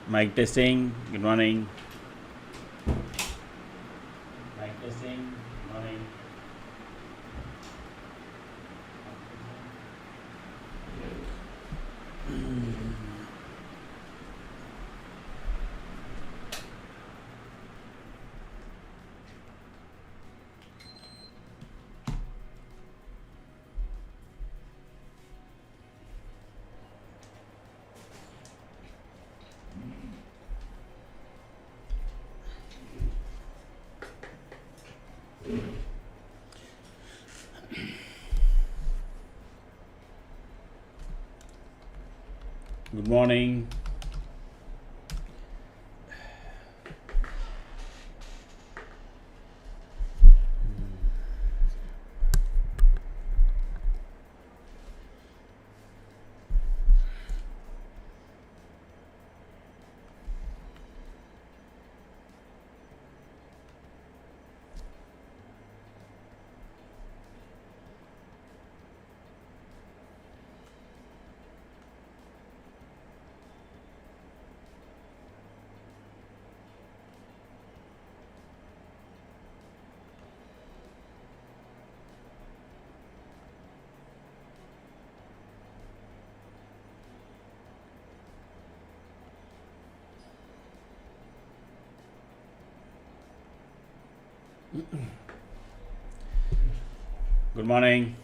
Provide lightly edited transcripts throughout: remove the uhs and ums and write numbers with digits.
Mic testing. Good morning. Mic testing. Good morning. Good morning. Good morning.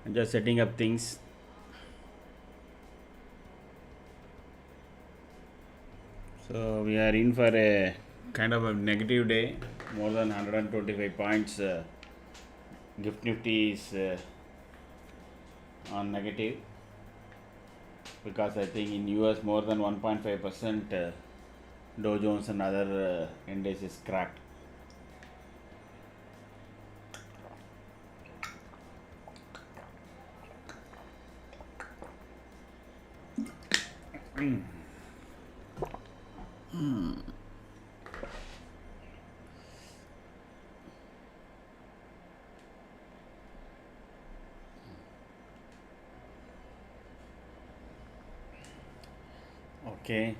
I'm just setting up things. So we are in for a kind of a negative day. More than 125 points. Gift Nifty is on negative because I think in US more than 1.5% Dow Jones and other indices cracked. Okay,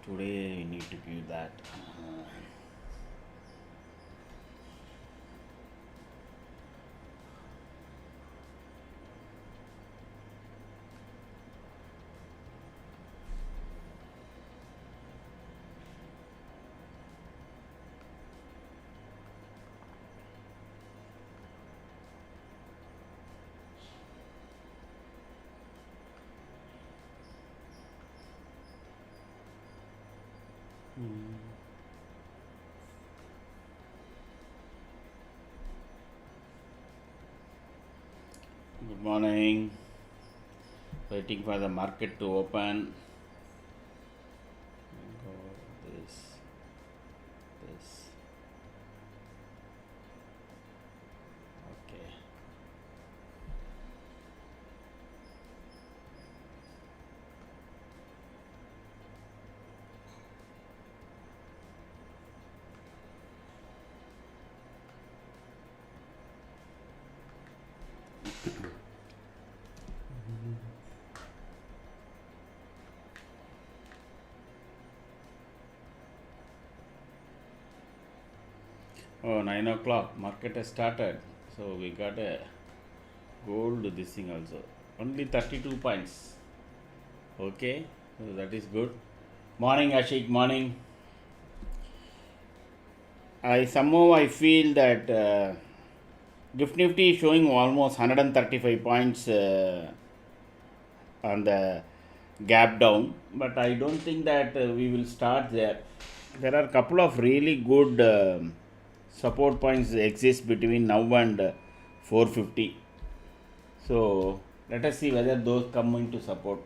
today we need to give that. Good morning. Waiting for the market to open. Go this. Okay. Oh, 9 o'clock. Market has started. So we got a gold this thing also. Only 32 points. Okay. So that is good. Morning, Ashik. Morning. I feel that Gift Nifty is showing almost 135 points on the gap down, but I don't think that we will start there. There are a couple of really good support points exist between now and 450. So let us see whether those come into support.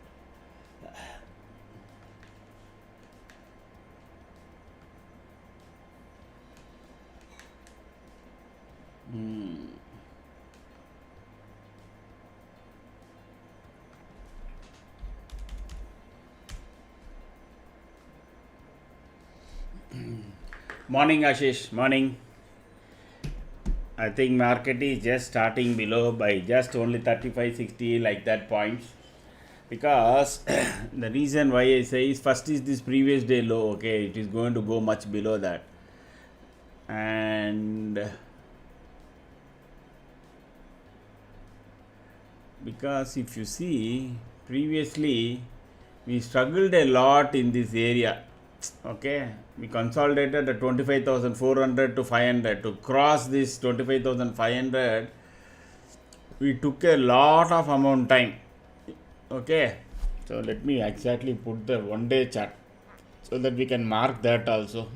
Morning, Ashish. Morning. I think market is just starting below by just only 35, 60 like that points. because the reason why I say is first is this previous day low. Okay, it is going to go much below that, and because if you see previously we struggled a lot in this area. Okay, we consolidated the 25,400 to 500. To cross this 25,500, we took a lot of amount time. Okay, so let me exactly put the 1 day chart so that we can mark that also.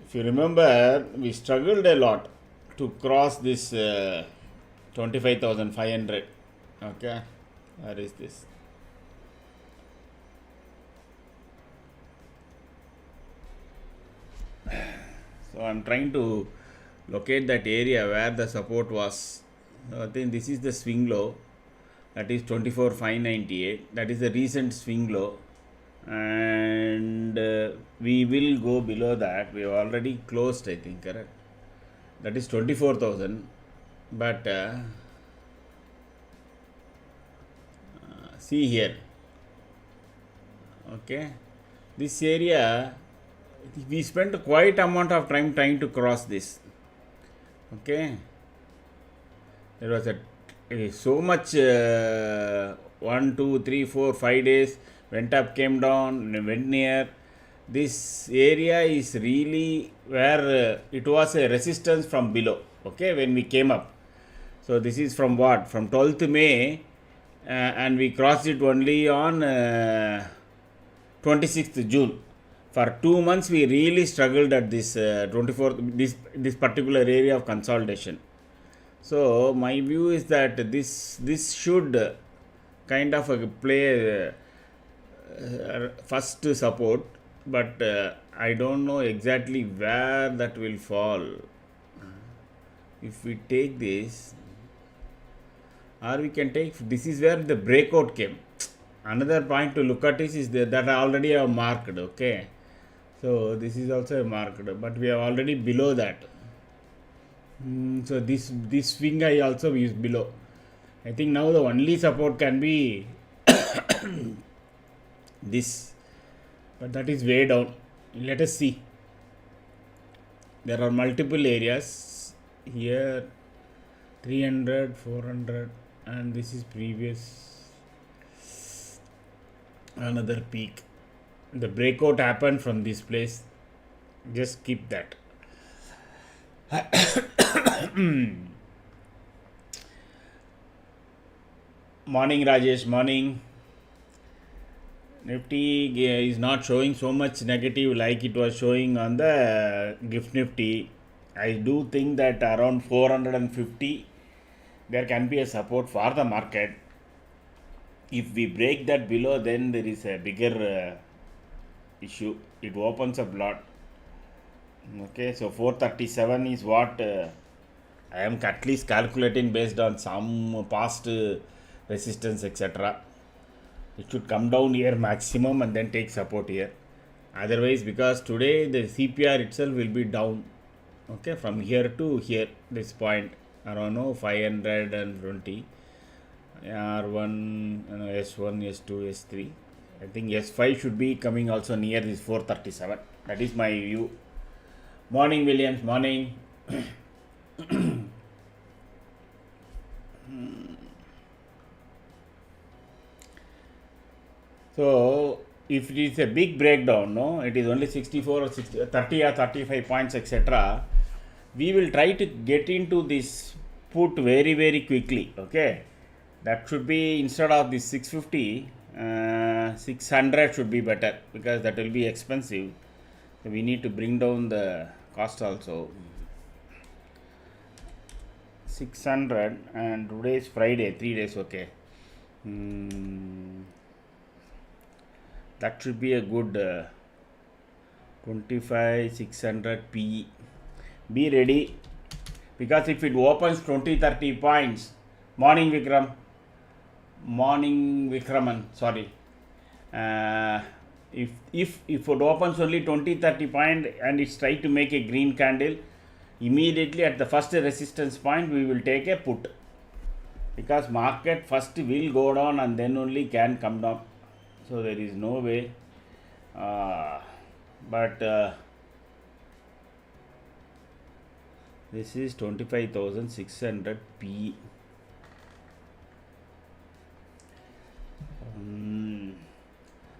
If you remember, we struggled a lot to cross this 25,500. Okay, where is this? So I'm trying to locate that area where the support was. So I think this is the swing low, that is 24,598. That is the recent swing low, and we will go below that. We have already closed, I think, correct? That is 24,000. But see here, okay, this area we spent quite amount of time trying to cross this. Okay, there was so much 1, 2, 3, 4, 5 days went up, came down, went near. This area is really where it was a resistance from below. Okay, when we came up. So this is from what? From 12th May, and we crossed it only on 26th June. For 2 months, we really struggled at this 24th, this particular area of consolidation. So my view is that this should kind of play first support, but I don't know exactly where that will fall. If we take this, or we can take, this is where the breakout came. Another point to look at is that I already have marked. Okay, so this is also marked, but we are already below that. So this swing I also is below. I think now the only support can be this, but that is way down. Let us see. There are multiple areas here, 300, 400, and this is previous another peak. The breakout happened from this place. Just keep that. Morning, Rajesh. Morning. Nifty is not showing so much negative like it was showing on the gift Nifty. I do think that around 450 there can be a support for the market. If we break that below, then there is a bigger issue. It opens up a lot. Okay, so 437 is what I am at least calculating based on some past resistance, etc. It should come down here maximum and then take support here. Otherwise, because today the CPR itself will be down. Okay, from here to here, this point around 520. R1, S1, S2, S3. I think S5 should be coming also near this 437. That is my view. Morning, Williams. Morning. So if it is a big breakdown, no, it is only 64 or 60, 30 or 35 points, etc. We will try to get into this put very, very quickly. Okay, that should be, instead of this 650, 600 should be better, because that will be expensive. So we need to bring down the cost also. 600, and today is Friday, 3 days. Okay. That should be a good 25,600 PE. Be ready, because if it opens 20-30 points, morning Vikraman, sorry. If it opens only 20-30 point and it's trying to make a green candle, immediately at the first resistance point we will take a put. because market first will go down and then only can come down, so there is no way. But this is 25,600 P.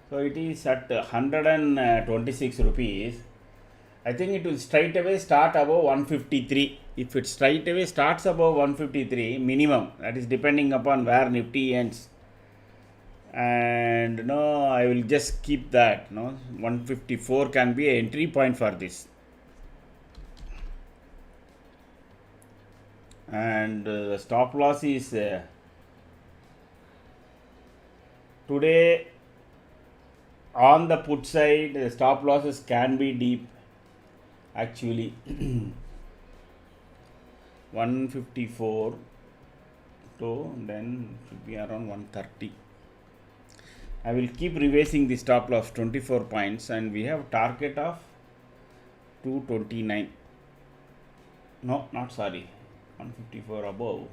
So it is at 126 rupees. I think it will straight away start above 153. If it straight away starts above 153 minimum, that is depending upon where Nifty ends. And no, I will just keep that. No, 154 can be an entry point for this. And the stop loss is today on the put side, the stop losses can be deep actually. 154 to then should be around 130. I will keep revising the stop loss 24 points, and we have target of 229. No, not sorry, 154 above.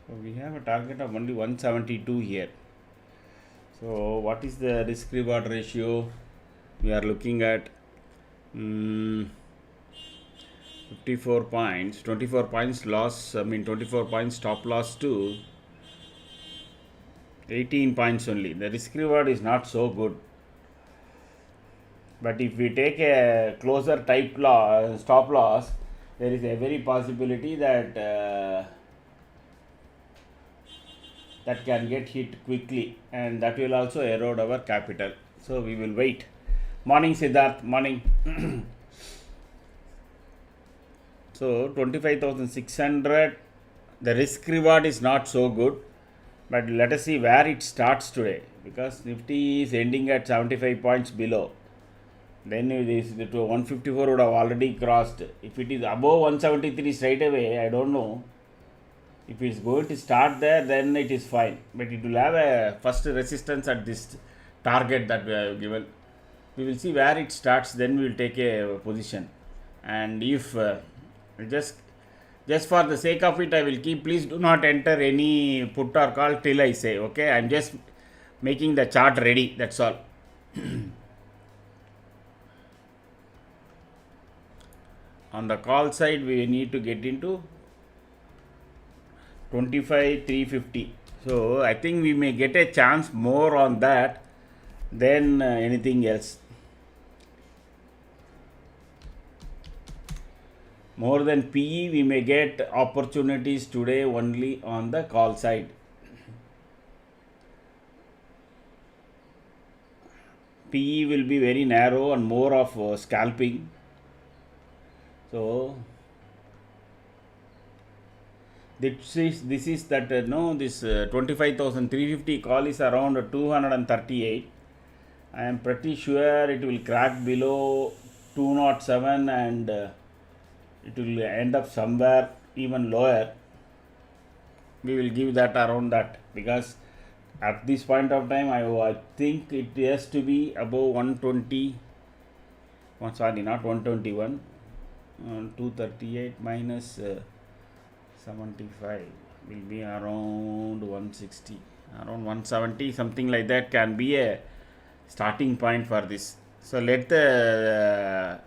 So we have a target of only 172 here. So what is the risk reward ratio? We are looking at 54 points, 24 points loss, 24 points stop loss to 18 points only. The risk reward is not so good. But if we take a closer type stop loss, there is a very possibility that that can get hit quickly, and that will also erode our capital. So we will wait. Morning Siddharth, morning. So 25,600, the risk reward is not so good, but let us see where it starts today, because Nifty is ending at 75 points below. Then it is to 154 would have already crossed. If it is above 173 straight away, I don't know. If it is going to start there, then it is fine. But it will have a first resistance at this target that we have given. We will see where it starts, then we will take a position. And if just for the sake of it, I will keep, please do not enter any put or call till I say, okay? I am just making the chart ready, that's all. On the call side, we need to get into 25,350. So I think we may get a chance more on that than anything else. More than PE, we may get opportunities today only on the call side. PE will be very narrow and more of scalping. So this is that this 25,350 call is around 238. I am pretty sure it will crack below 207 and it will end up somewhere even lower. We will give that around that, because at this point of time I think it has to be above 120. Sorry, not 121. 238 minus 75 will be around 160, around 170, something like that can be a starting point for this. So let the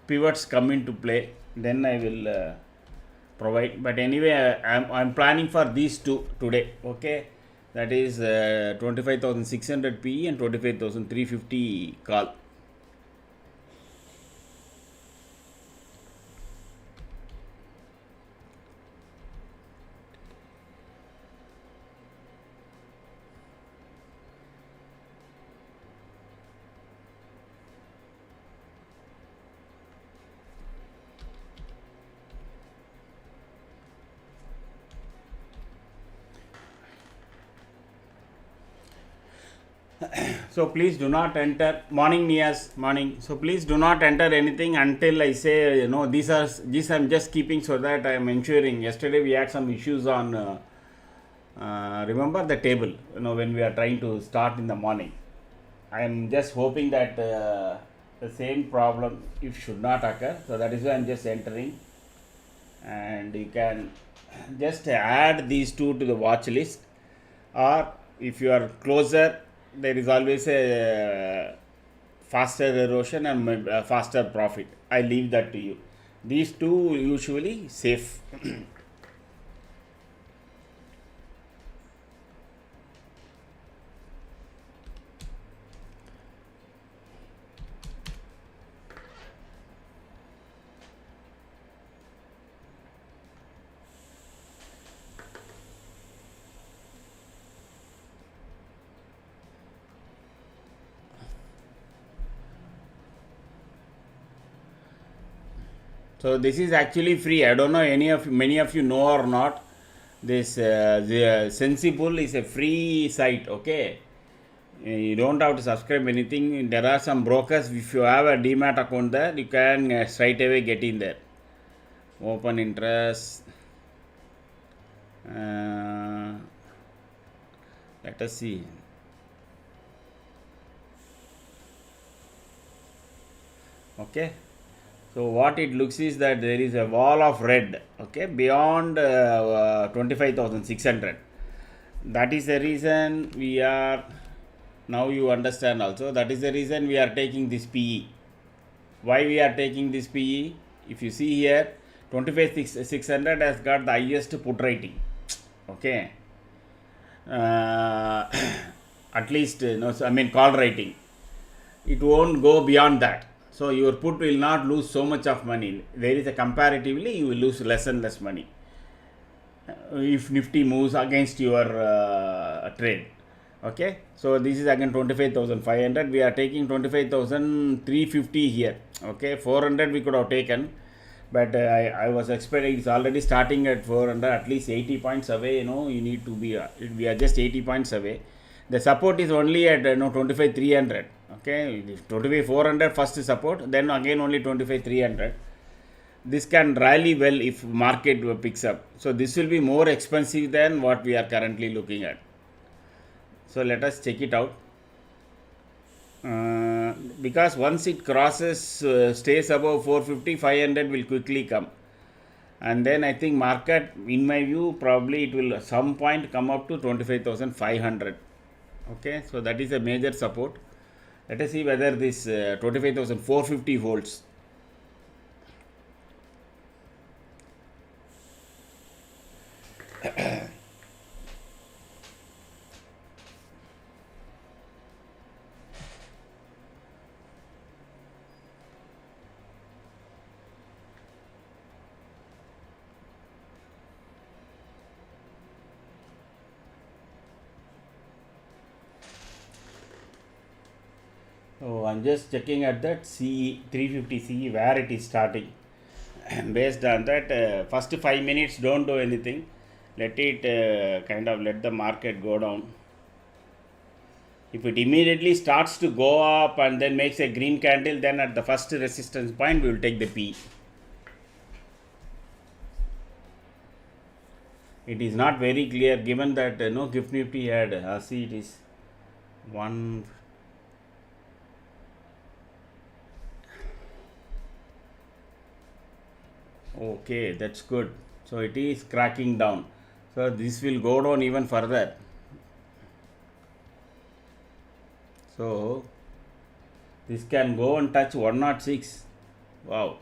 pivots come into play, then I will provide. But anyway, I'm planning for these two today, okay? That is 25,600 PE and 25,350 call. So please do not enter. Morning Nias, morning. So please do not enter anything until I say, these I'm just keeping so that I am ensuring. Yesterday we had some issues on, remember the table, when we are trying to start in the morning. I am just hoping that the same problem it should not occur. So that is why I'm just entering, and you can just add these two to the watch list, or if you are closer, there is always a faster erosion and faster profit. I leave that to you. These two usually safe. So this is actually free. I don't know many of you know or not. This the Sensible is a free site. Okay, you don't have to subscribe anything. There are some brokers. If you have a demat account there, you can straight away get in there. Open interest. Let us see. Okay. So what it looks is that there is a wall of red, okay, beyond 25,600. That is the reason we are, now you understand also, that is the reason we are taking this PE. Why we are taking this PE? If you see here, 25,600 has got the highest put rating, okay. At least, no, I mean call rating. It won't go beyond that. So your put will not lose so much of money. There is a comparatively you will lose less and less money if Nifty moves against your trade. Okay, so this is again 25,500. We are taking 25,350 here. Okay, 400 we could have taken, but I was expecting it's already starting at 400, at least 80 points away. You know, you need to be. We are just 80 points away. The support is only at 25,300. Okay, 25,400 first support, then again only 25,300. This can rally well if market picks up. So this will be more expensive than what we are currently looking at. So let us check it out. Because once it crosses, stays above 450, 500 will quickly come. And then I think market, in my view, probably it will at some point come up to 25,500. Okay, so that is a major support. Let us see whether this 25,450 holds. So I'm just checking at that CE 350 CE where it is starting. Based on that, first 5 minutes don't do anything. Let it kind of let the market go down. If it immediately starts to go up and then makes a green candle, then at the first resistance point we will take the P. It is not very clear given that no Gift Nifty had, see it is 1. Okay, that's good. So it is cracking down. So this will go down even further. So this can go and touch 106. Wow.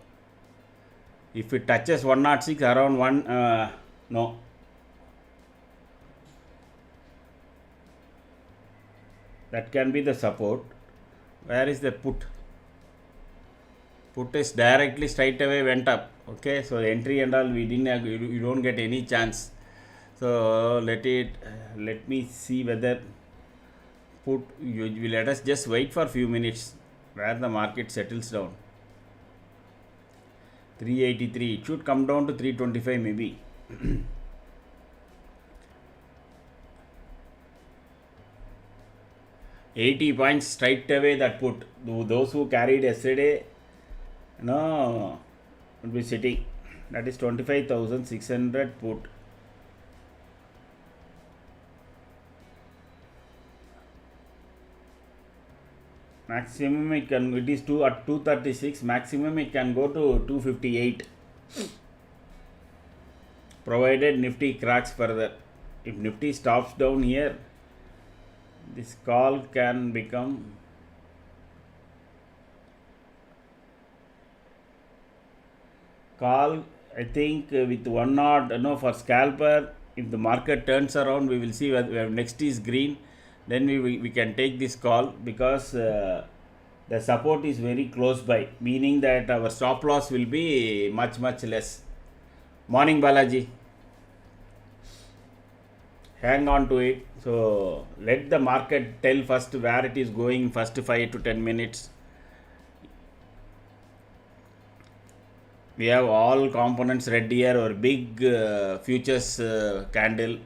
If it touches 106 around 1, no. That can be the support. Where is the put? Put is directly straight away went up. Okay, so entry and all we didn't have, you don't get any chance. So let me see whether put, you let us just wait for a few minutes where the market settles down. 383, it should come down to 325 maybe. $80 points straight away that put. Those who carried yesterday, no, will be sitting. That is 25,600 put. maximum it is 2 at 236, maximum it can go to 258 provided Nifty cracks further. If Nifty stops down here, this call can become call. I think with one odd, for scalper, if the market turns around, we will see where next is green, then we can take this call, because the support is very close by, meaning that our stop loss will be much less. Morning Balaji, hang on to it. So let the market tell first where it is going, first 5 to 10 minutes. We have all components ready here, or big futures candle.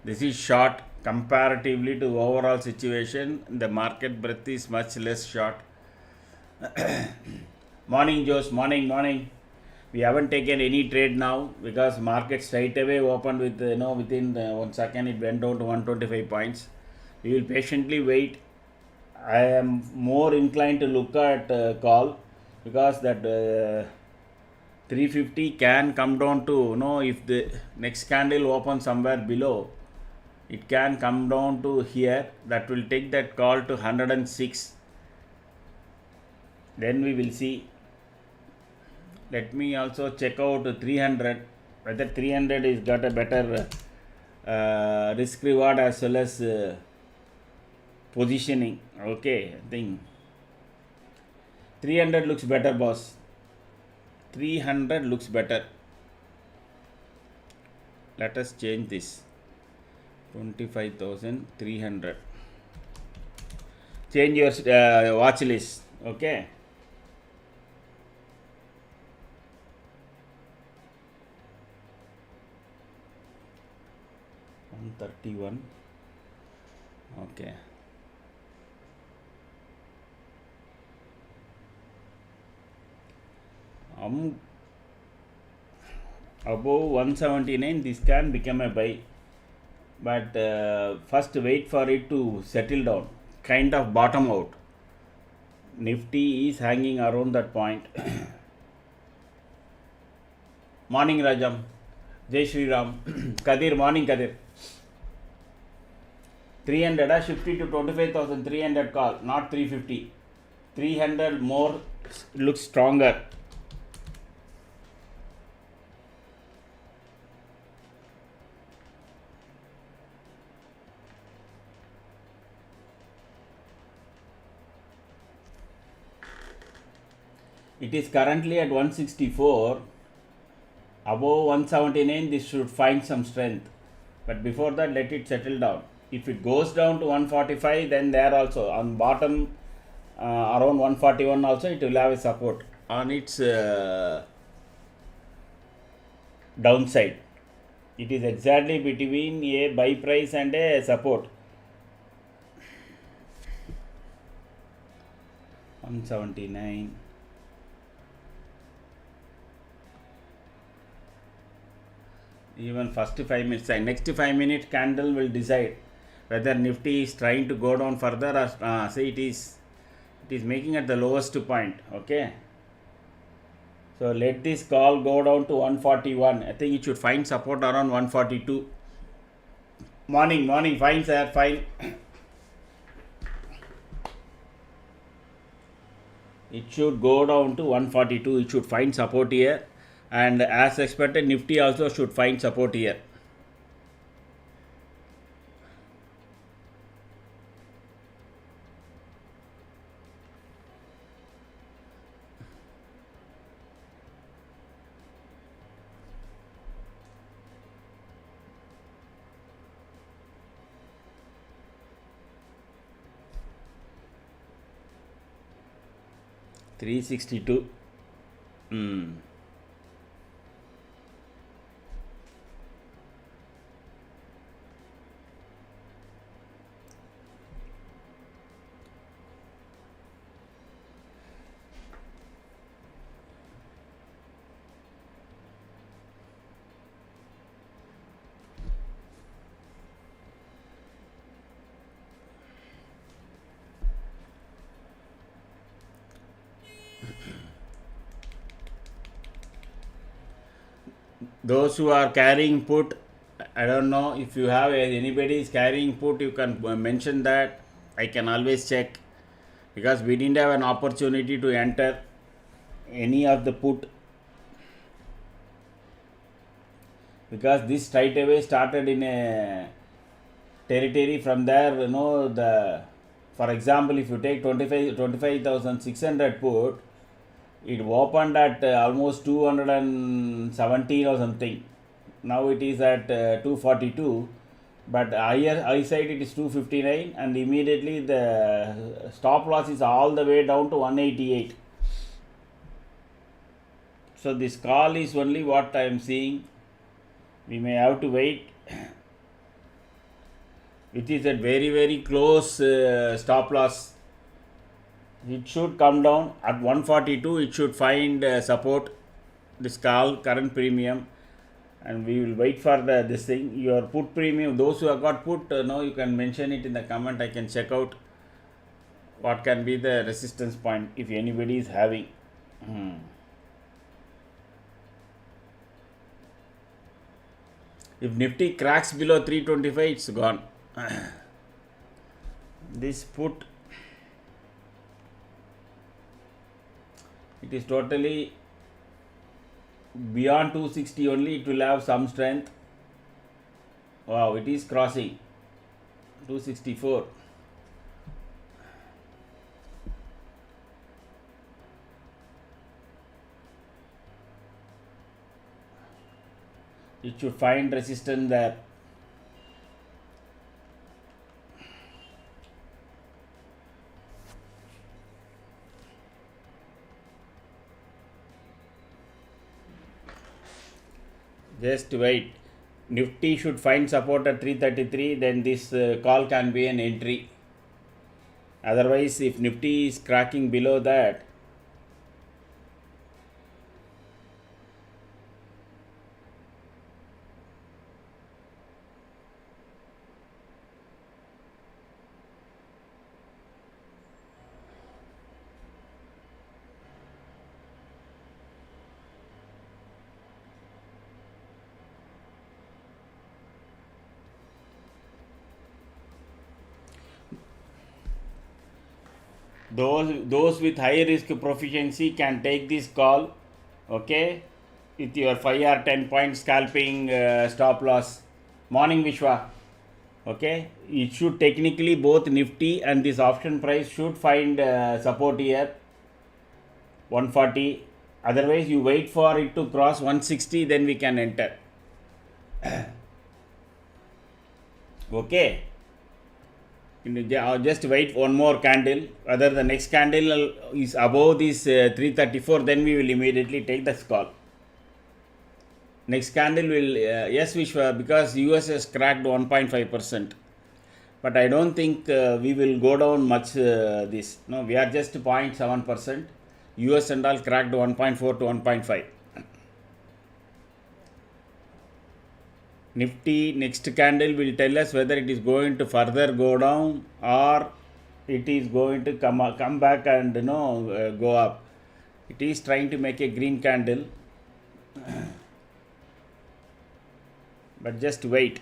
This is short comparatively to overall situation. The market breadth is much less short. Morning Josh, morning. We haven't taken any trade now, because market straight away opened with within 1 second it went down to 125 points. We will patiently wait. I am more inclined to look at call, because that 350 can come down to, if the next candle opens somewhere below, it can come down to here. That will take that call to 106. Then we will see. Let me also check out 300, whether 300 is got a better risk reward as well as positioning. Okay, I think 300 looks better, boss. 300 looks better. Let us change this. 25,300. Change your watch list. Okay. $131. Okay. Above 179, this can become a buy, but first wait for it to settle down, kind of bottom out. Nifty is hanging around that point. Morning Rajam, Jai Shri Ram. Kadir, morning Kadir. 300 shifted to 25,300 call, not 350. 300 more looks stronger. It is currently at 164. Above 179, this should find some strength. But before that, let it settle down. If it goes down to 145, then there also on bottom around 141 also it will have a support on its downside. It is exactly between a buy price and a support. 179. Even first 5 minutes, next 5 minute candle will decide whether Nifty is trying to go down further, or say it is making at the lowest point. Okay, so let this call go down to 141. I think it should find support around 142. Morning, fine sir, fine. It should go down to 142. It should find support here, and as expected, Nifty also should find support here. $362. Those who are carrying put, I don't know if you have anybody is carrying put, you can mention that. I can always check, because we didn't have an opportunity to enter any of the put, because this straight away started in a territory. From there, the, for example, if you take 25,600 put, it opened at almost 217 or something. Now it is at 242, but higher eyesight it is 259, and immediately the stop loss is all the way down to 188. So this call is only what I am seeing. We may have to wait, which is at very close stop loss. It should come down at 142. It should find support, this call current premium, and we will wait for this thing. Your put premium, those who have got put, you can mention it in the comment. I can check out what can be the resistance point if anybody is having. If Nifty cracks below 325, it's gone. This put, it is totally beyond 260 only, it will have some strength. Wow, it is crossing 264. It should find resistance there. Just wait. Nifty should find support at 333, then this call can be an entry. Otherwise, if Nifty is cracking below that, those with high risk proficiency can take this call, okay, with your 5 or 10 point scalping stop loss. Morning, Vishwa. Okay, it should technically, both Nifty and this option price should find support here, 140. Otherwise, you wait for it to cross 160, then we can enter. Okay, just wait one more candle. Whether the next candle is above this 334, then we will immediately take this call. Next candle will, yes, Vishwa, because US has cracked 1.5%. But I don't think we will go down much this. No, we are just 0.7%. US and all cracked 1.4 to 1.5. Nifty next candle will tell us whether it is going to further go down or it is going to come back and go up. It is trying to make a green candle, but just wait.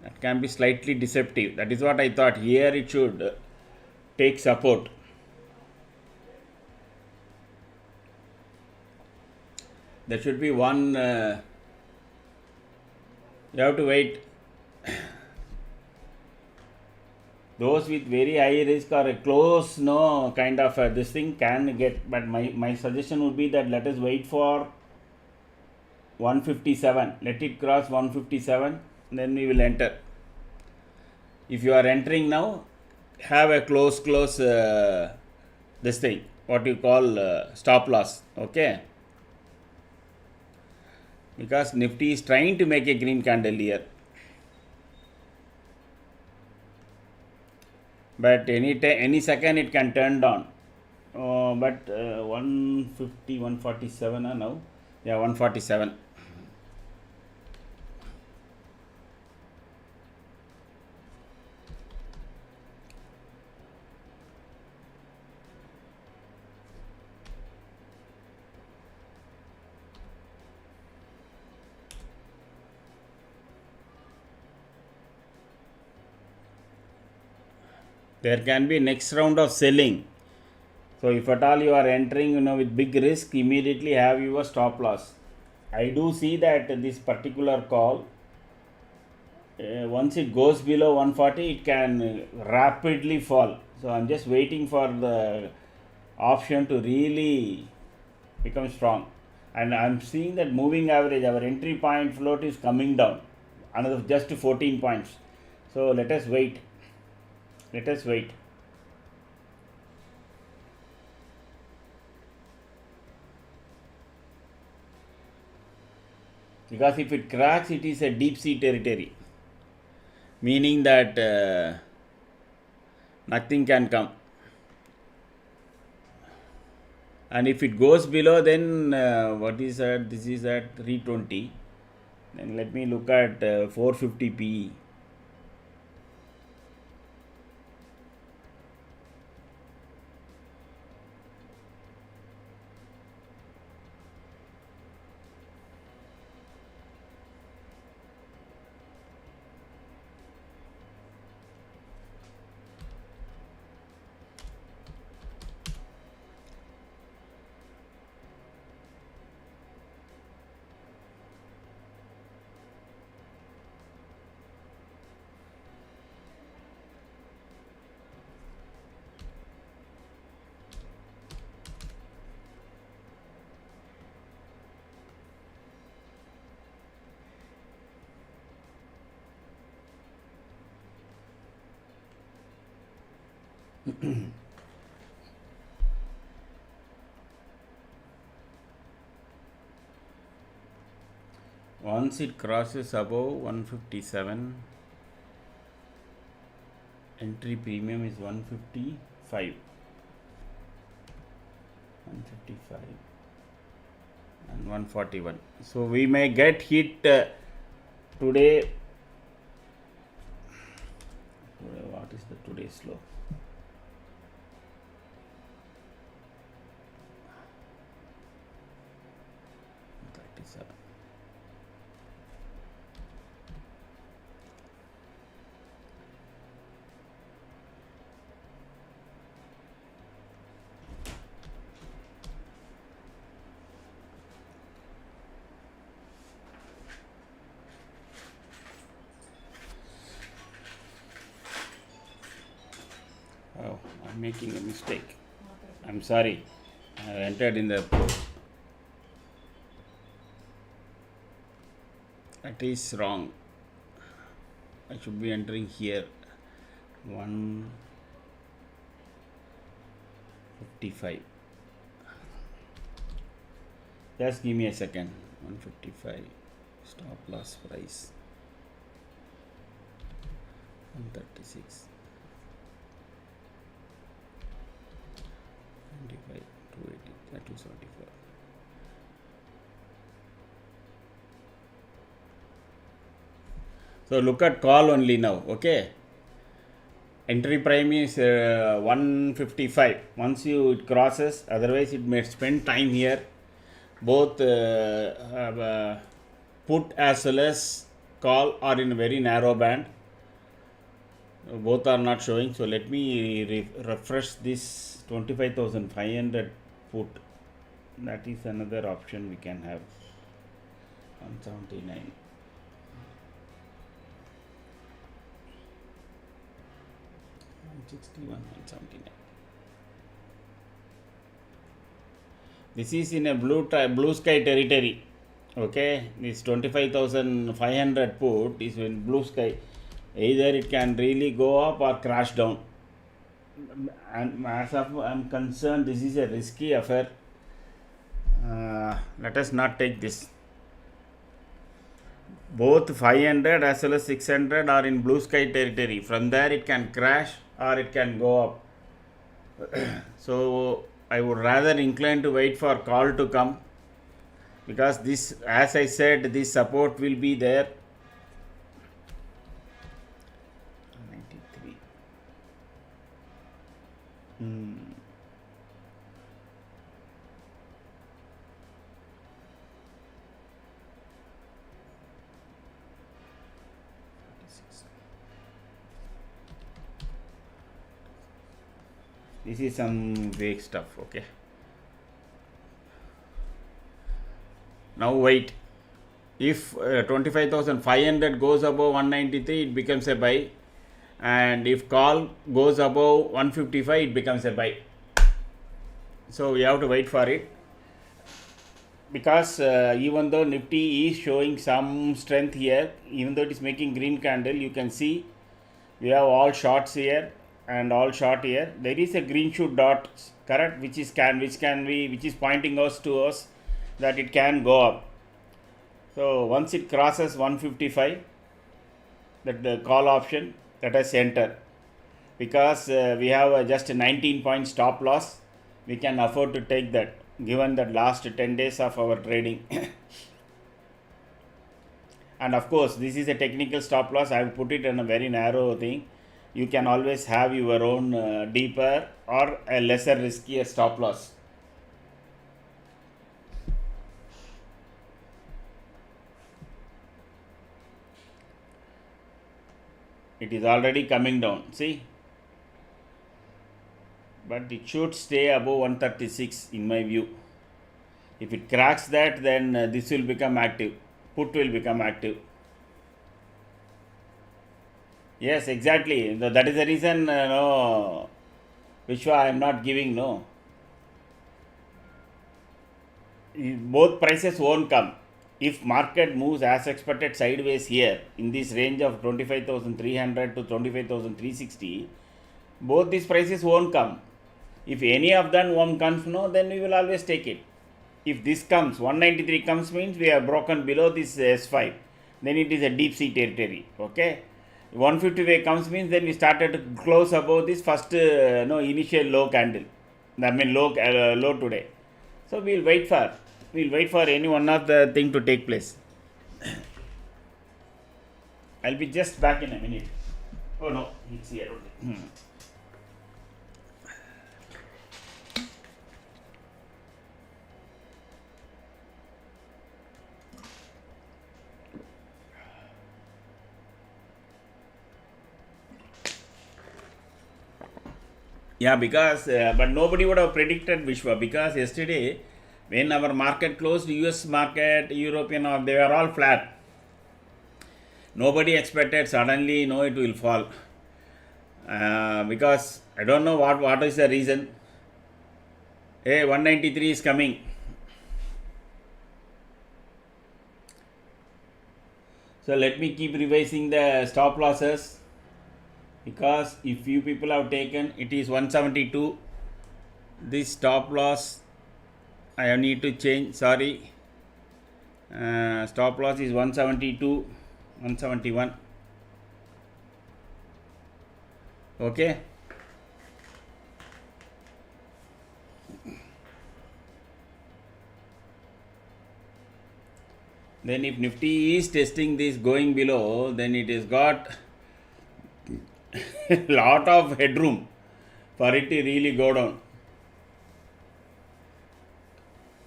That can be slightly deceptive. That is what I thought. Here it should take support. There should be one, you have to wait. Those with very high risk or a close kind of this thing can get, but my suggestion would be that let us wait for 157. Let it cross 157, then we will enter. If you are entering now, have a close this thing, what you call stop loss, okay? Because Nifty is trying to make a green candle here, but any second it can turn down. But 150, 147 now, yeah, 147. there can be next round of selling. So if at all you are entering with big risk, immediately have your stop loss. I do see that this particular call, once it goes below 140, it can rapidly fall. So I'm just waiting for the option to really become strong. And I'm seeing that moving average, our entry point float is coming down, another just 14 points. So let us wait. Let us wait. Because if it cracks, it is a deep sea territory, meaning that nothing can come. And if it goes below, then what is that? This is at 320. Then let me look at 450 PE. Once it crosses above 157, entry premium is 155. 155 and 141. So we may get hit today. What is the today's low? Oh, I'm making a mistake. I'm sorry. I entered in the. That is wrong. I should be entering here. 155. Just give me a second. 155. Stop loss price. 136. 25, 280, 274. So look at call only now, okay? Entry prime is 155. Once it crosses, otherwise it may spend time here. Both put as well as call are in a very narrow band. Both are not showing. So let me refresh this 25,500 put. That is another option we can have. 179. This is in a blue sky territory. Okay, this 25,500 put is in blue sky. Either it can really go up or crash down. And as of I'm concerned, this is a risky affair. Let us not take this. Both 500 as well as 600 are in blue sky territory. From there it can crash or it can go up. So I would rather incline to wait for call to come, because this, as I said, this support will be there. 93. This is some vague stuff. Okay. Now wait. If 25,500 goes above 193, it becomes a buy, and if call goes above 155, it becomes a buy. So we have to wait for it, because even though Nifty is showing some strength here, even though it is making green candle, you can see we have all shorts here and all short here. There is a green shoot dot, correct, which is pointing us to us that it can go up. So once it crosses 155, that the call option, let us enter, because we have just a 19 point stop loss. We can afford to take that, given the last 10 days of our trading. And of course, this is a technical stop loss. I have put it in a very narrow thing. You can always have your own deeper or a lesser riskier stop loss. It is already coming down, see, but it should stay above 136 in my view. If it cracks that, then this will become active, put will become active. Yes, exactly. That is the reason no, Vishwa, I am not giving, no. Both prices won't come. If market moves as expected sideways here in this range of 25,300 to 25,360, both these prices won't come. If any of them one comes, no, then we will always take it. If this comes, 193 comes, means we have broken below this S5, then it is a deep sea territory. Okay, 155 comes means then we started to close above this first initial low candle, I mean low today. So we'll wait for any one of the thing to take place. I'll be just back in a minute. Oh no, it's here only. Yeah, because but nobody would have predicted, Vishwa, because yesterday when our market closed, US market, European, they were all flat. Nobody expected suddenly, it will fall. Because I don't know what is the reason. Hey, 193 is coming. So let me keep revising the stop losses, because if you people have taken, it is 172. This stop loss I need to change, sorry. Stop loss is 172, 171. Okay. Then if Nifty is testing this going below, then it has got lot of headroom for it to really go down.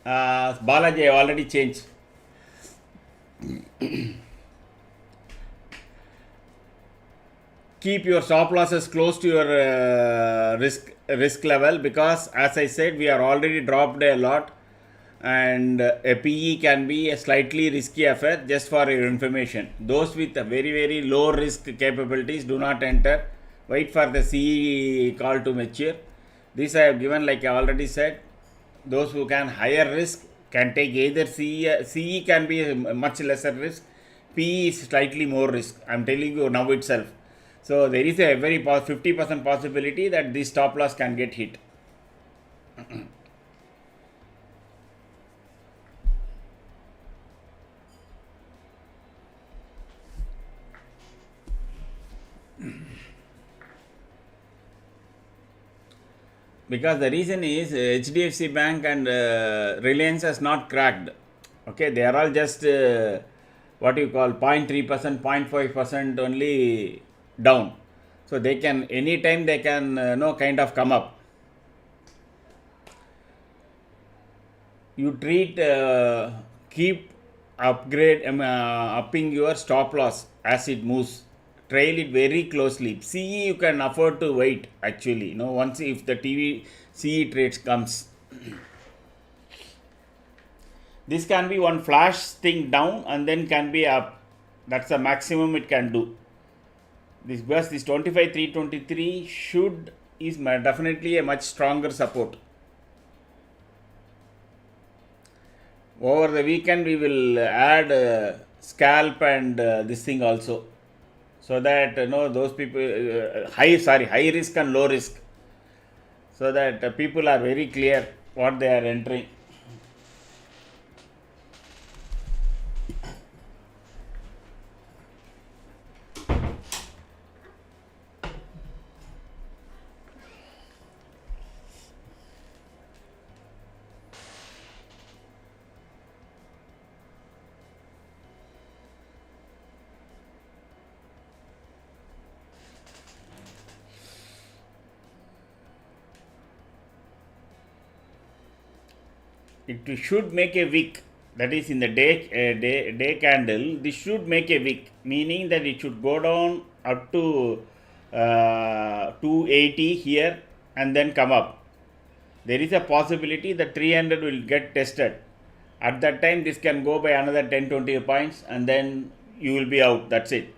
Balaji, I already changed. Keep your stop losses close to your risk level, because as I said, we are already dropped a lot, and a PE can be a slightly risky affair. Just for your information, those with a very very low risk capabilities do not enter. Wait for the CE call to mature. This I have given, like I already said. Those who can higher risk can take either CE can be a much lesser risk, PE is slightly more risk. I am telling you now itself. So there is a very 50% possibility that this stop loss can get hit. Because the reason is HDFC Bank and Reliance has not cracked. Okay, they are all just what you call 0.3%, 0.5% only down. So they can, anytime they can kind of come up. You treat, keep upping your stop loss as it moves. trail it very closely. CE you can afford to wait actually. Once if the TV CE trades comes, this can be one flash thing down and then can be up. That's the maximum it can do. This 25 323 should is definitely a much stronger support. Over the weekend we will add scalp and this thing also, so that those people high risk and low risk, so that people are very clear what they are entering. It should make a wick, that is in the day candle. This should make a wick, meaning that it should go down up to 280 here and then come up. There is a possibility that 300 will get tested. At that time this can go by another 10-20 points and then you will be out. That's it.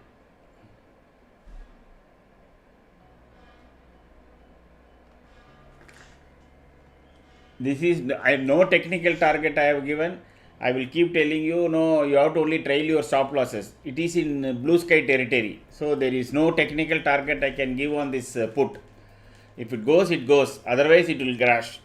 This is no technical target I have given. I will keep telling you, you have to only trail your stop losses. It is in blue sky territory. So there is no technical target I can give on this put. If it goes, it goes. Otherwise it will crash.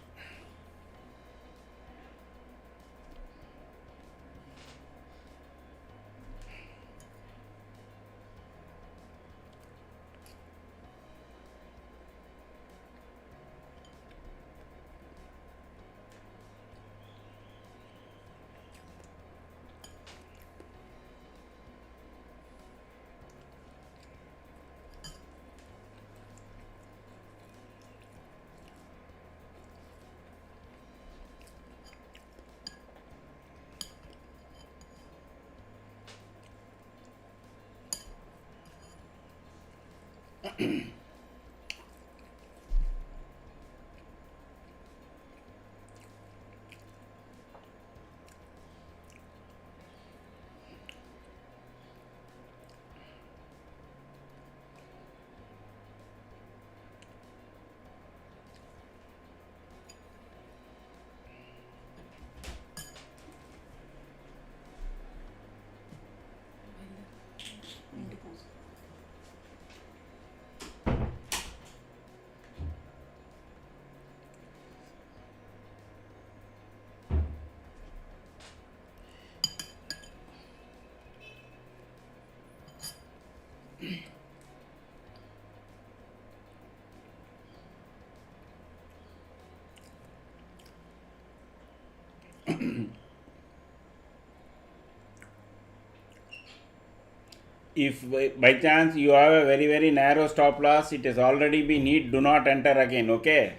If by chance you have a very narrow stop loss, it has already been hit, do not enter again. Okay.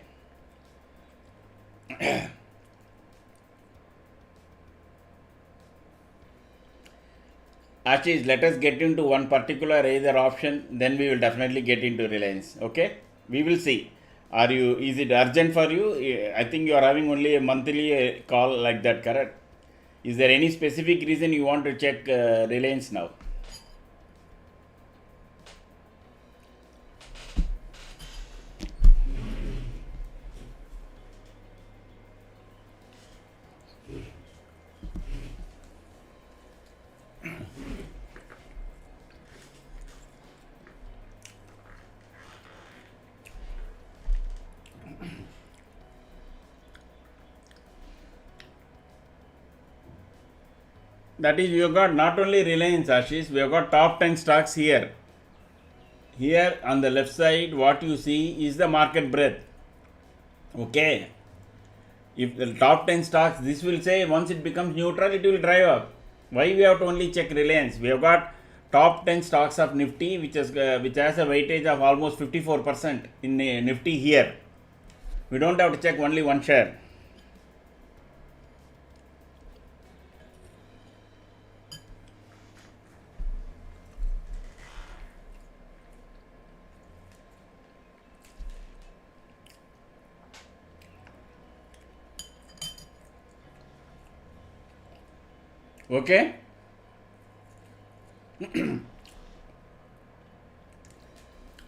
Ashish, let us get into one particular either option, then we will definitely get into Reliance. Okay, we will see. Is it urgent for you? I think you are having only a monthly call like that, correct? Is there any specific reason you want to check Reliance now? That is, we have got not only Reliance, Ashish, we have got top 10 stocks here. Here on the left side, what you see is the market breadth. Okay. If the top 10 stocks, this will say once it becomes neutral, it will drive up. Why we have to only check Reliance? We have got top 10 stocks of Nifty, which has a weightage of almost 54% in Nifty here. We don't have to check only one share. Okay.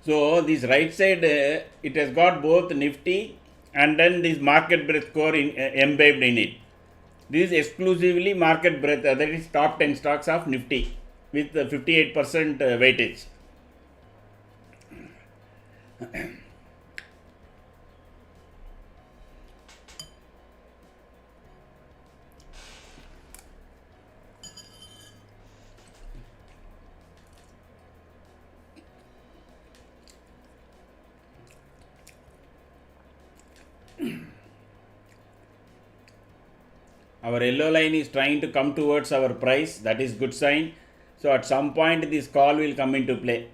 So this right side, it has got both Nifty and then this market breadth score embedded in it. This is exclusively market breadth, that is top 10 stocks of Nifty with 58% weightage. Our yellow line is trying to come towards our price, that is good sign. So at some point this call will come into play.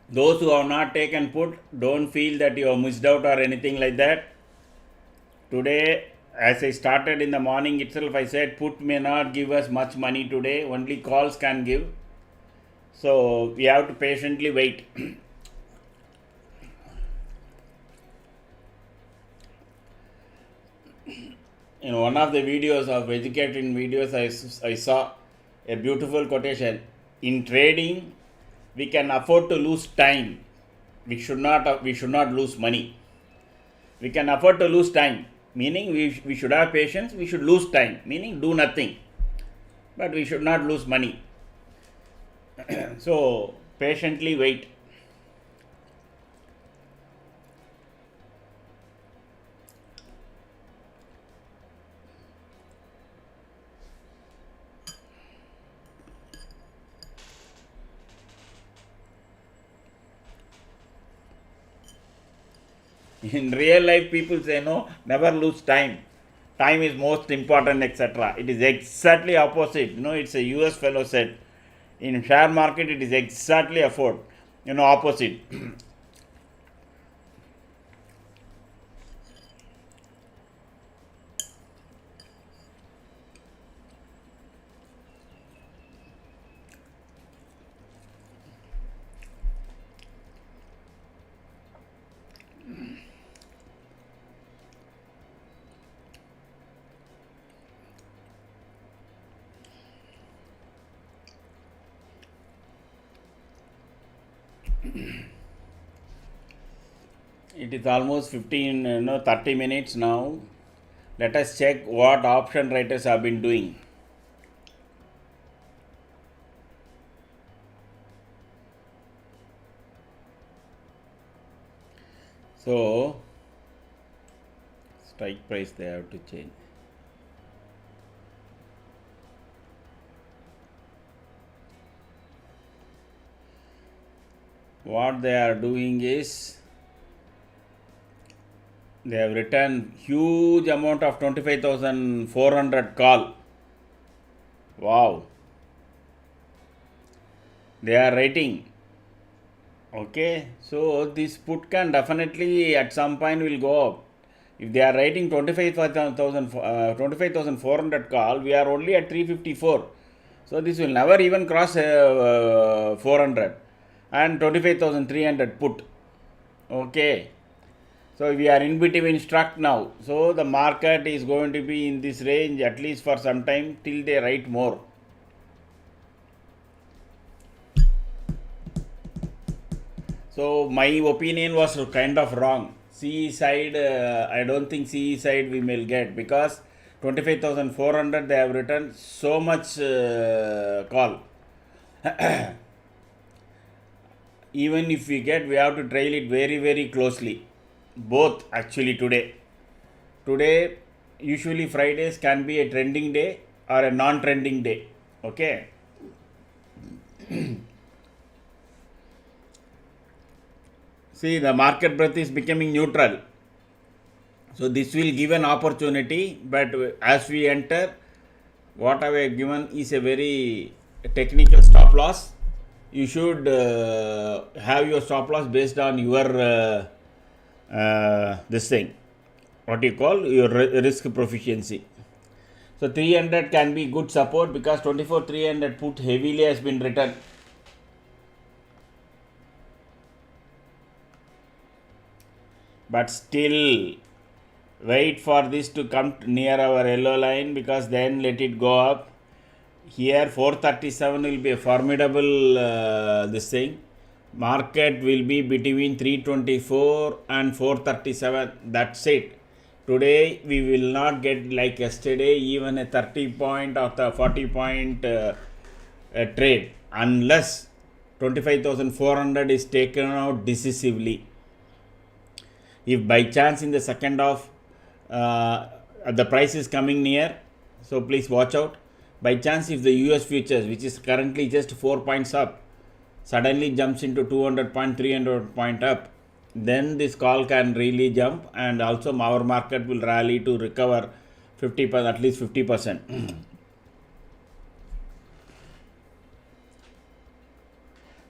Those who have not taken put, don't feel that you have missed out or anything like that. Today, as I started in the morning itself, I said put may not give us much money today, only calls can give. So we have to patiently wait. In one of the videos of educating videos, I saw a beautiful quotation. In trading, we can afford to lose time. We should not lose money. We can afford to lose time, meaning we should have patience. We should lose time, meaning do nothing. But we should not lose money. So patiently wait. In real life, people say no, never lose time. Time is most important, etc. It is exactly opposite. It's a US fellow said. In share market, it is exactly opposite. It is almost 30 minutes now. Let us check what option writers have been doing. So, strike price they have to change. What they are doing is they have written huge amount of 25,400 call. Wow. They are writing. Okay, so this put can definitely at some point will go up. If they are writing 25,400 call, we are only at 354. So this will never even cross 400 and 25,300 put. Okay, so we are in between struck now. So the market is going to be in this range at least for some time till they write more. So my opinion was kind of wrong. CE side, I don't think CE side we may get, because 25,400 they have written so much call. Even if we get, we have to trail it very, very closely. Both actually today. Today, usually Fridays can be a trending day or a non-trending day. Okay. See, the market breadth is becoming neutral. So this will give an opportunity, but as we enter, what I have given is a very technical stop loss. You should have your stop loss based on your this thing, what you call your risk proficiency. So 300 can be good support, because 24,300 put heavily has been written. But still, Wait for this to come near our yellow line, because then let it go up. Here 437 will be a formidable this thing. Market will be between 324 and 437. That's it. Today we will not get like yesterday even a 30 point or the 40 point trade, unless 25,400 is taken out decisively. If by chance in the second half the price is coming near, so please watch out. By chance, if the US futures, which is currently just 4 points up, suddenly jumps into 200 point, 300 point up, then this call can really jump, and also our market will rally to recover 50%, at least 50%.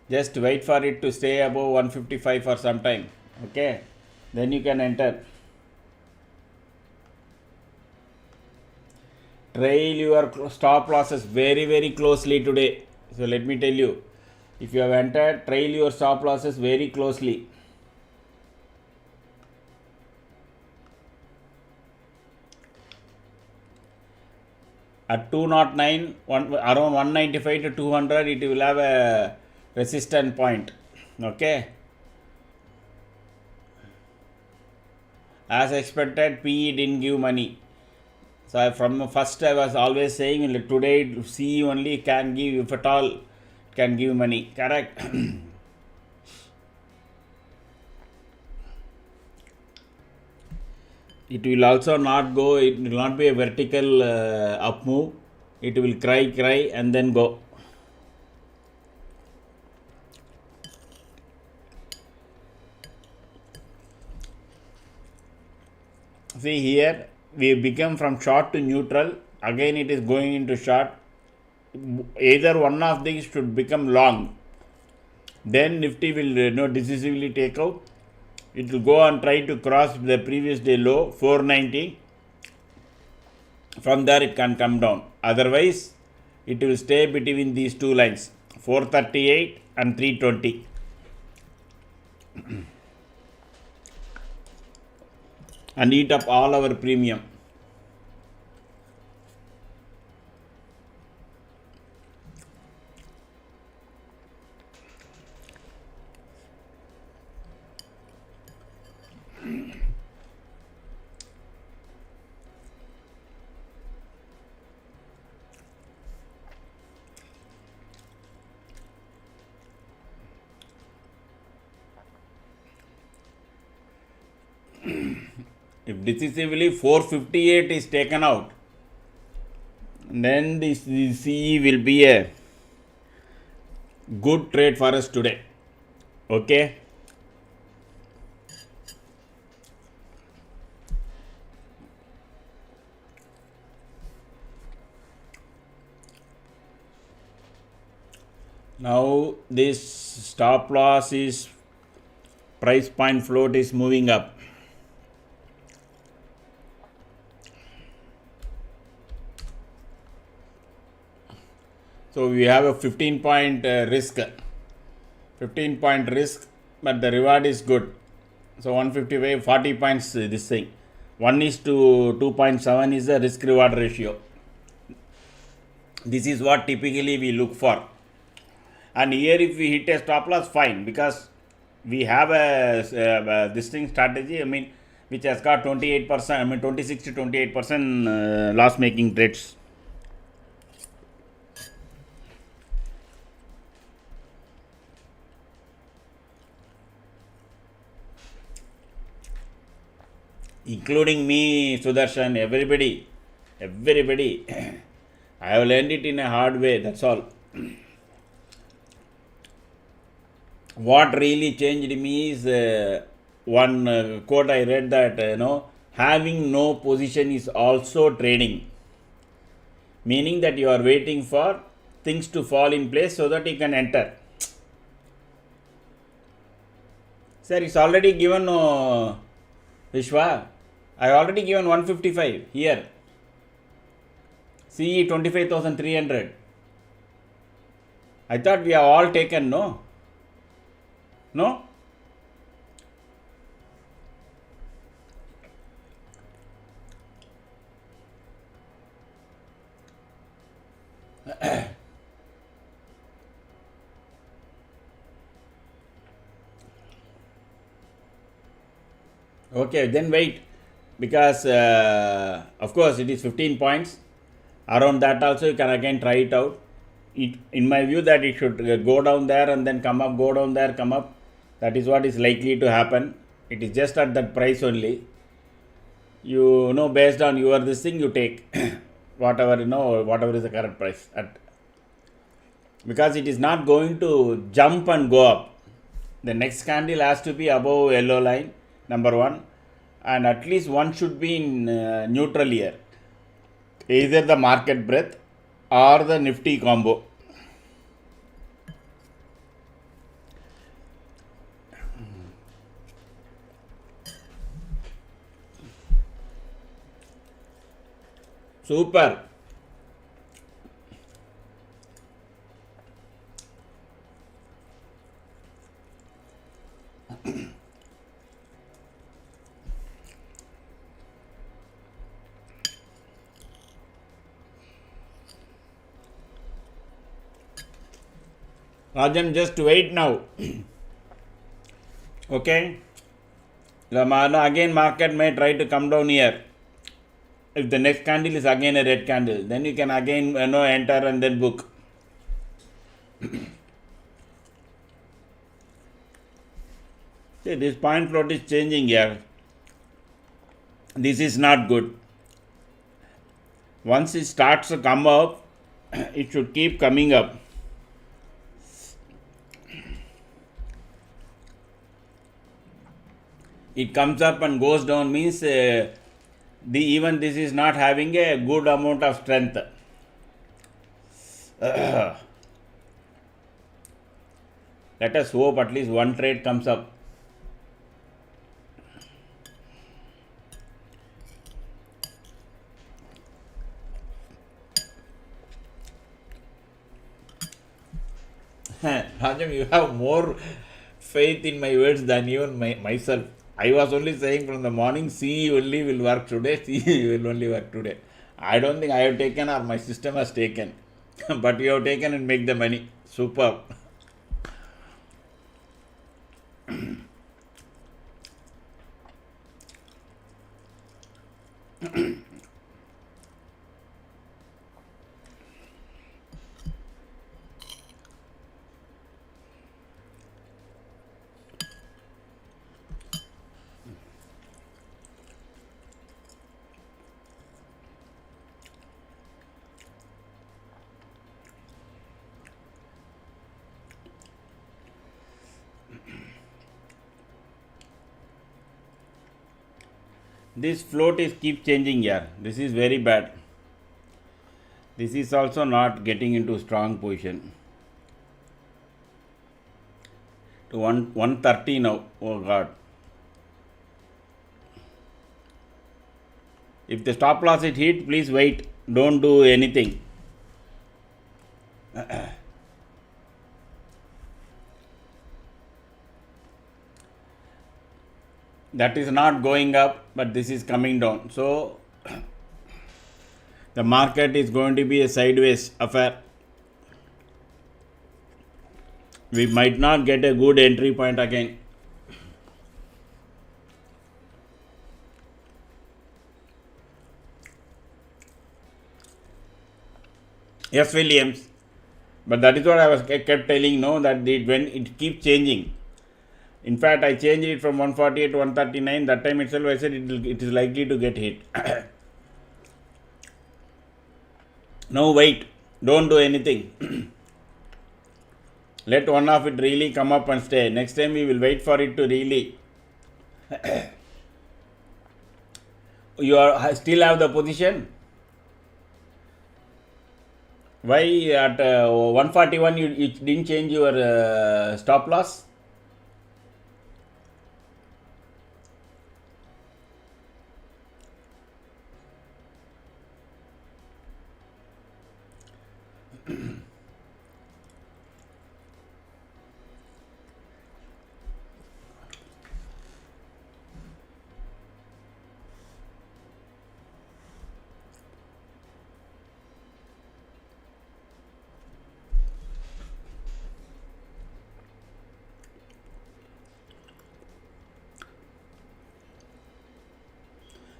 Just wait for it to stay above 155 for some time. Okay, then you can enter. Trail your stop losses very closely today. So let me tell you, if you have entered, trail your stop losses very closely. At 209, around 195 to 200, it will have a resistance point. Okay. As expected, PE didn't give money. So from first I was always saying, today CE only can give, if at all, can give money. Correct. It will also not go, it will not be a vertical up move. It will cry and then go. See here, we become from short to neutral. Again it is going into short. Either one of these should become long. Then Nifty will decisively take out. It will go and try to cross the previous day low 490. From there it can come down. Otherwise it will stay between these two lines, 438 and 320. And eat up all our premium. If decisively 458 is taken out, then this CE will be a good trade for us today. Okay. Now this stop loss is, price point float is moving up. So we have a 15 point risk, 15 point risk, but the reward is good. So 155, 40 points this thing. 1:2.7 is the risk reward ratio. This is what typically we look for. And here if we hit a stop loss, fine, because we have a this thing strategy, which has got 28%, 26 to 28% loss making trades. Including me, Sudarshan, everybody. I have learned it in a hard way, that's all. What really changed me is one quote I read that, having no position is also trading. Meaning that you are waiting for things to fall in place so that you can enter. Sir, it's already given, Vishwa. I already given 155 here. CE 25,300. I thought we have all taken, no? No? Okay, then wait, because of course it is 15 points. Around that also you can again try it out. In my view, that it should go down there and then come up, go down there, come up. That is what is likely to happen. It is just at that price only. You know, based on your this thing, you take whatever, whatever is the current price at, because it is not going to jump and go up. The next candle has to be above yellow line, number one, and at least one should be in neutral here, either the market breadth or the Nifty combo. Super. Rajan, just wait now. Okay. Again, market may try to come down here. If the next candle is again a red candle, then you can again enter and then book. See, this point float is changing here. This is not good. Once it starts to come up, it should keep coming up. It comes up and goes down means even this is not having a good amount of strength. Let us hope at least one trade comes up. Rajam, you have more faith in my words than even myself. I was only saying from the morning, C only will work today, C will only work today. I don't think I have taken or my system has taken. But you have taken and make the money. Superb. This float is keep changing here. This is very bad. This is also not getting into strong position. To 130 now. Oh God. If the stop loss is hit, please wait. Don't do anything. That is not going up, but this is coming down. So the market is going to be a sideways affair. We might not get a good entry point again. Yes, Williams. But that is what I kept telling, no, that when it keeps changing. In fact, I changed it from 148 to 139. That time itself, I said it is likely to get hit. No, wait. Don't do anything. Let one of it really come up and stay. Next time we will wait for it to really. You still have the position? Why at 141 you didn't change your stop loss?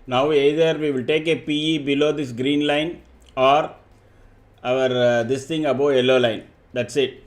Now either we will take a PE below this green line or our this thing above yellow line. That's it.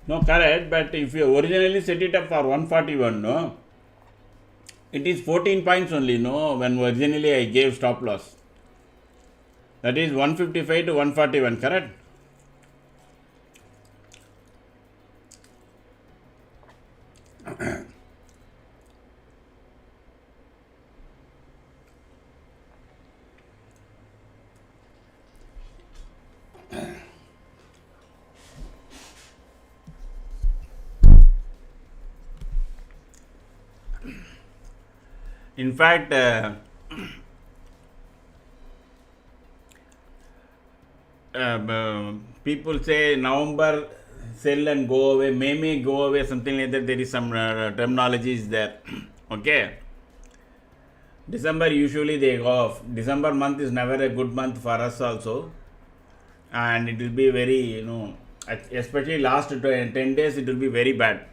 No, correct, but if you originally set it up for 141, no, it is 14 points only, no, when originally I gave stop loss. That is 155 to 141, correct? In fact, people say November sell and go away, may go away, something like that. There is some terminology is there. Okay. December usually they go off. December month is never a good month for us also, and it will be very, especially last 10 days it will be very bad.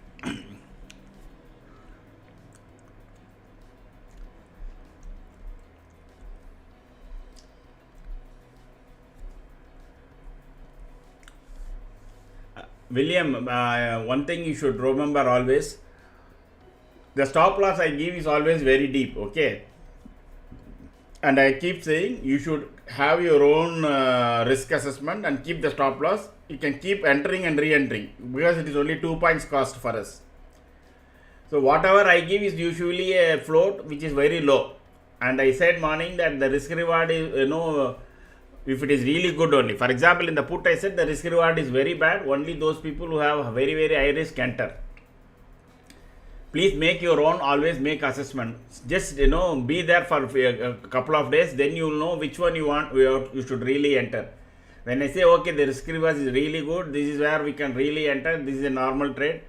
William, one thing you should remember always, the stop loss I give is always very deep, okay? And I keep saying you should have your own risk assessment and keep the stop loss. You can keep entering and re-entering because it is only 2 points cost for us. So whatever I give is usually a float which is very low. And I said morning that the risk reward is, if it is really good only. For example, in the put I said the risk reward is very bad. Only those people who have very, very high risk enter. Please make your own, always make assessment. Just, be there for a couple of days, then you will know which one you want, you should really enter. When I say, okay, the risk reward is really good, this is where we can really enter, this is a normal trade,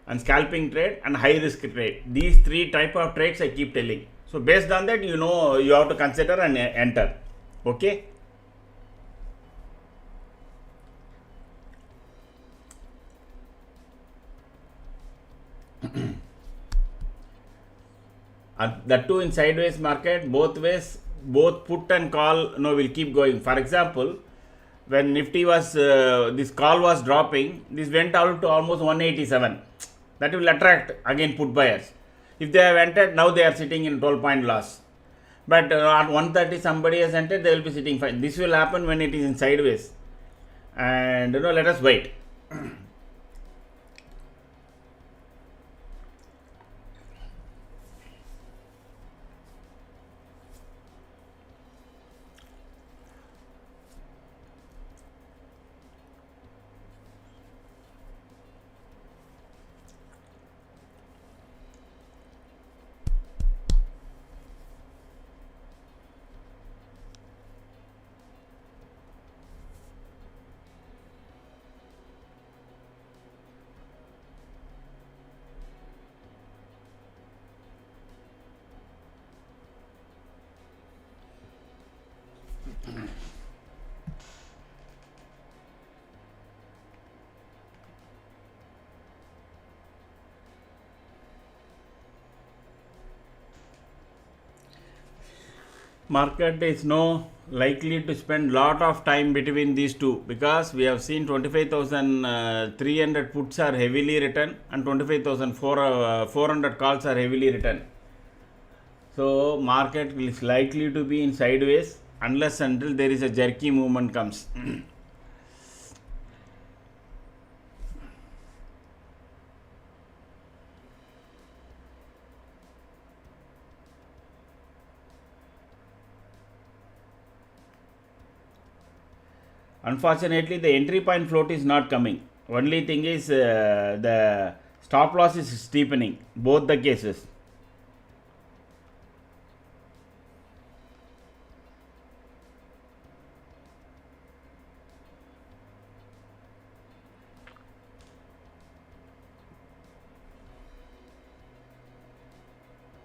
and scalping trade, and high risk trade. These three type of trades I keep telling. So based on that, you have to consider and enter. Okay. That too in sideways market, both ways, both put and call will keep going. For example, when Nifty was this call was dropping, this went out to almost 187. That will attract again put buyers. If they have entered, now they are sitting in 12-point loss. But at 130 somebody has entered, they will be sitting fine. This will happen when it is in sideways. And let us wait. Market is no likely to spend lot of time between these two because we have seen 25,300 puts are heavily written and 25,400 calls are heavily written. So market is likely to be in sideways unless until there is a jerky movement comes. Unfortunately, the entry point float is not coming. Only thing is the stop loss is steepening, both the cases.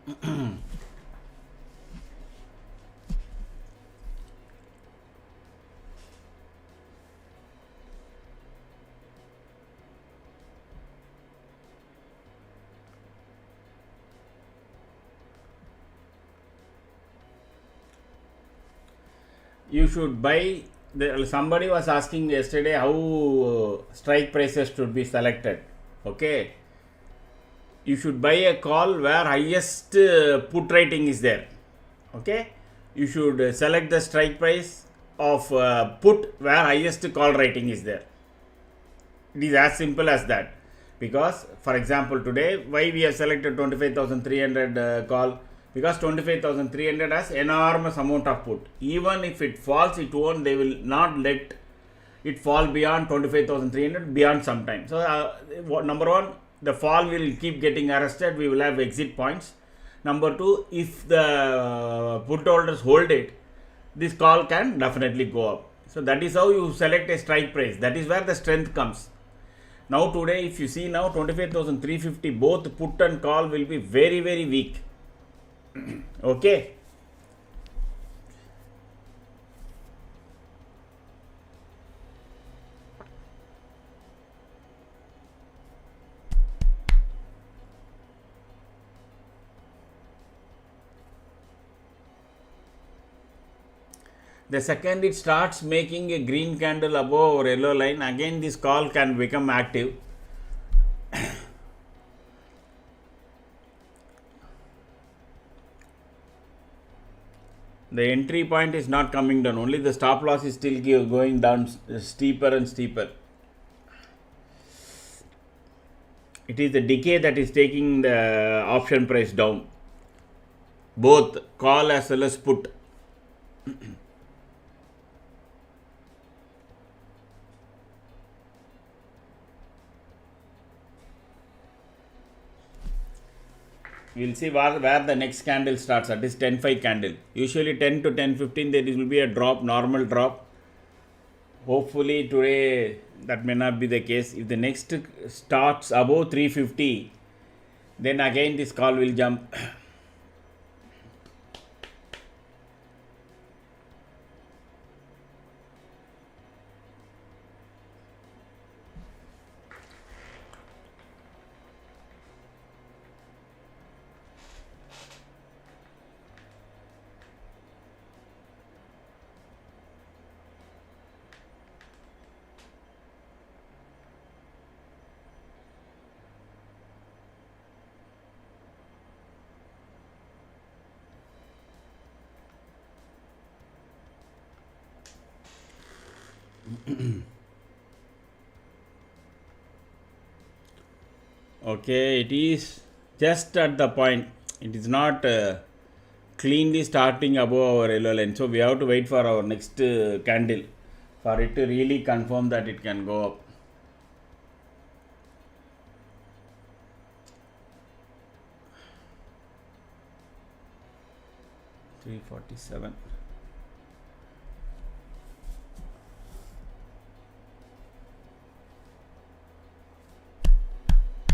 You should buy. Somebody was asking yesterday how strike prices should be selected. Okay, you should buy a call where highest put rating is there. Okay, you should select the strike price of put where highest call rating is there. It is as simple as that. Because for example, today why we have selected 25,300 call, because 25,300 has enormous amount of put. Even if it falls, it won't, they will not let it fall beyond 25,300 beyond some time. So number one, the fall will keep getting arrested, we will have exit points. Number two, if the put holders hold it, this call can definitely go up. So that is how you select a strike price. That is where the strength comes. Now today, if you see now 25,350, both put and call will be very, very weak. Okay. The second it starts making a green candle above or yellow line, again this call can become active. The entry point is not coming down, only the stop loss is still going down steeper and steeper. It is the decay that is taking the option price down, both call as well as put. We will see where the next candle starts. That is 10-5 candle. Usually 10 to 10-15 there will be a drop, normal drop. Hopefully today that may not be the case. If the next starts above 350, then again this call will jump. Okay, it is just at the point. It is not cleanly starting above our yellow line. So we have to wait for our next candle for it to really confirm that it can go up. $347.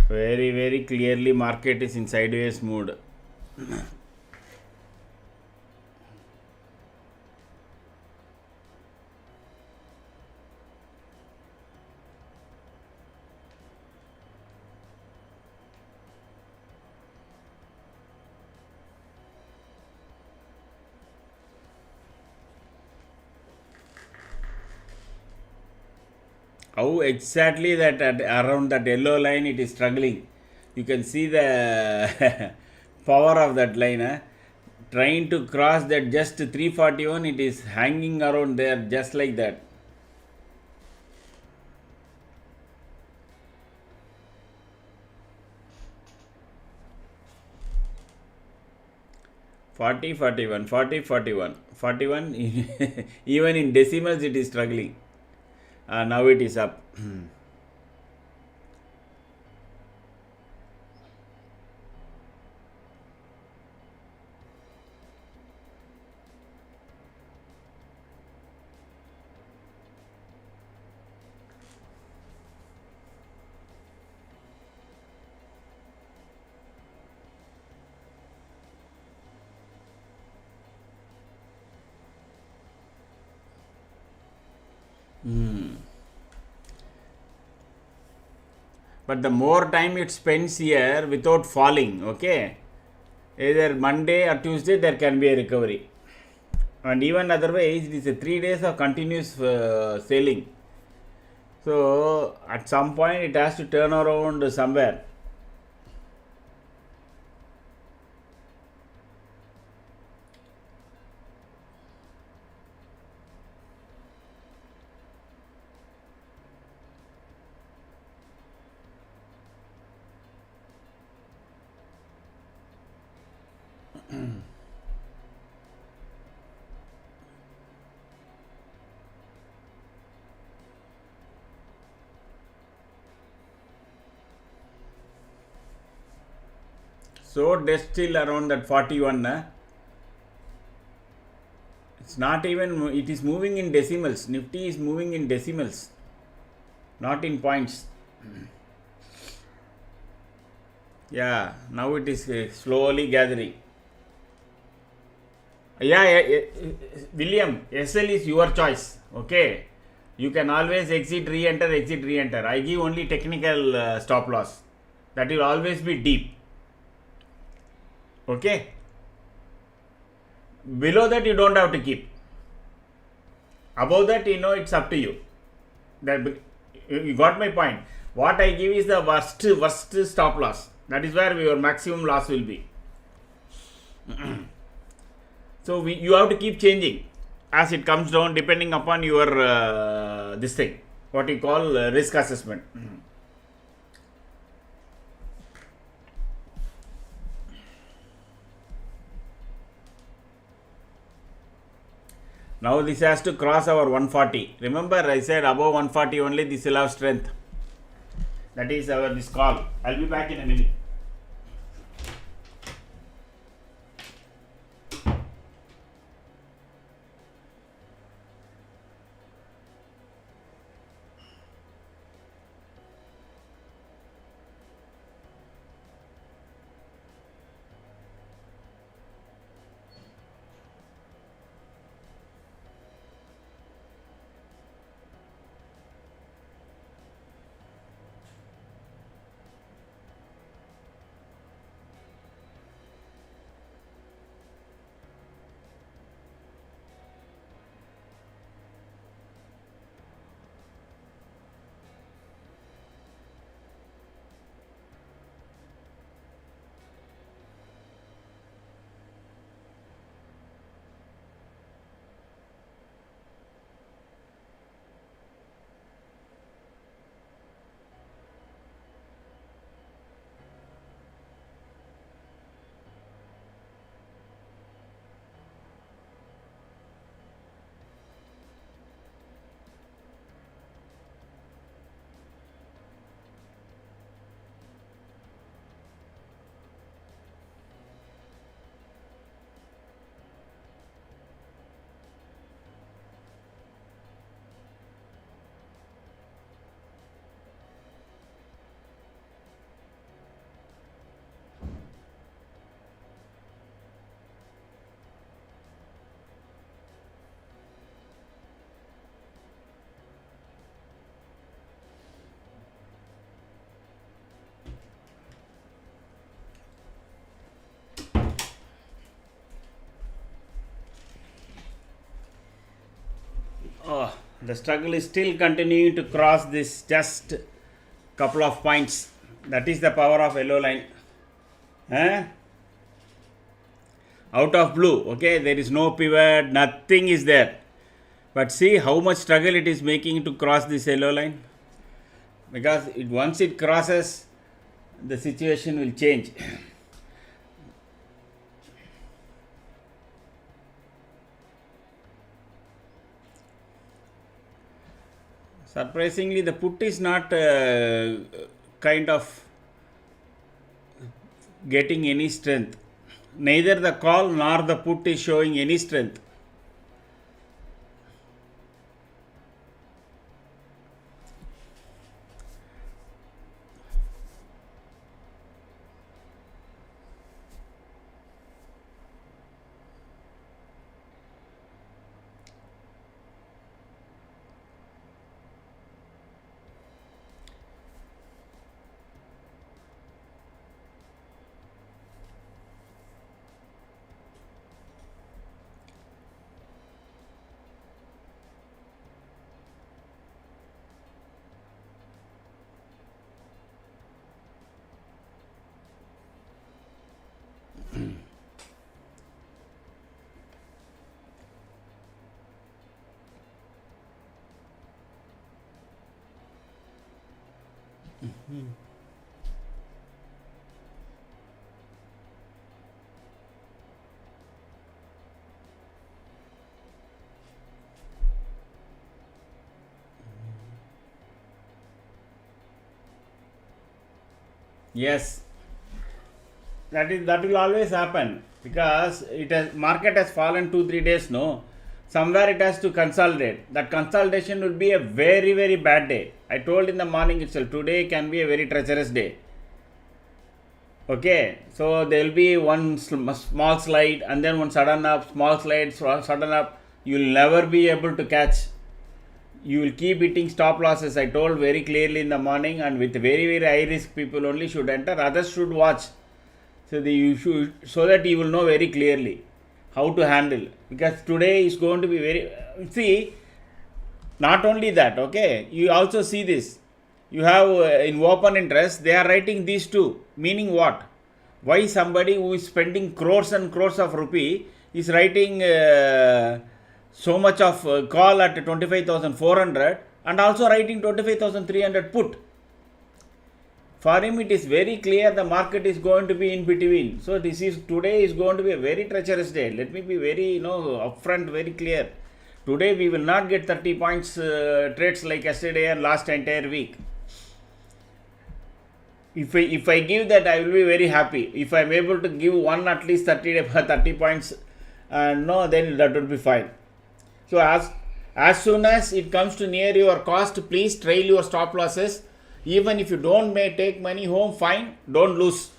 Very, very clearly market is in sideways mode. How exactly that at around that yellow line it is struggling. You can see the power of that line. Trying to cross that just 341, it is hanging around there just like that. Forty, 41, 40, 41, 41. Even in decimals it is struggling. Now it is up. Hmm. But the more time it spends here without falling, okay, either Monday or Tuesday there can be a recovery. And even otherwise, it is a 3 days of continuous selling. So at some point it has to turn around somewhere. So that's still around that 41. It's not even, it is moving in decimals. Nifty is moving in decimals, not in points. Yeah, now it is slowly gathering. William, SL is your choice. Okay, you can always exit, re-enter, exit, re-enter. I give only technical stop loss. That will always be deep. Okay, below that you don't have to keep. Above that, it's up to you. That you got my point. What I give is the worst stop loss. That is where your maximum loss will be. So you have to keep changing as it comes down, depending upon your this thing, what you call risk assessment. Now this has to cross our 140. Remember, I said above 140 only this will have strength. That is our this call. I'll be back in a minute. Oh, the struggle is still continuing to cross this just couple of points. That is the power of yellow line. Huh? Out of blue, okay, there is no pivot, nothing is there. But see how much struggle it is making to cross this yellow line. Because once it crosses, the situation will change. Surprisingly, the put is not kind of getting any strength. Neither the call nor the put is showing any strength. Yes, that will always happen because it has market has fallen 2 3 days. No, somewhere it has to consolidate. That consolidation will be a very bad day. I told in the morning itself. Today can be a very treacherous day. Okay, so there will be one small slide and then one sudden up, small slide, sudden up. You will never be able to catch. You will keep hitting stop losses. I told very clearly in the morning, and with very high risk people only should enter. Others should watch. So you should, so that you will know very clearly how to handle. Because today is going to be very. See, not only that. Okay, you also see this. You have in open interest they are writing these two, meaning what? Why somebody who is spending crores and crores of rupee is writing so much of call at 25,400 and also writing 25,300 put? For him it is very clear the market is going to be in between. So this is today is going to be a very treacherous day. Let me be very upfront, very clear. Today we will not get 30 points trades like yesterday and last entire week. If I give that, I will be very happy. If I am able to give one at least 30 points, no, then that would be fine. So as soon as it comes to near your cost, please trail your stop losses. Even if you don't may take money home, fine, don't lose.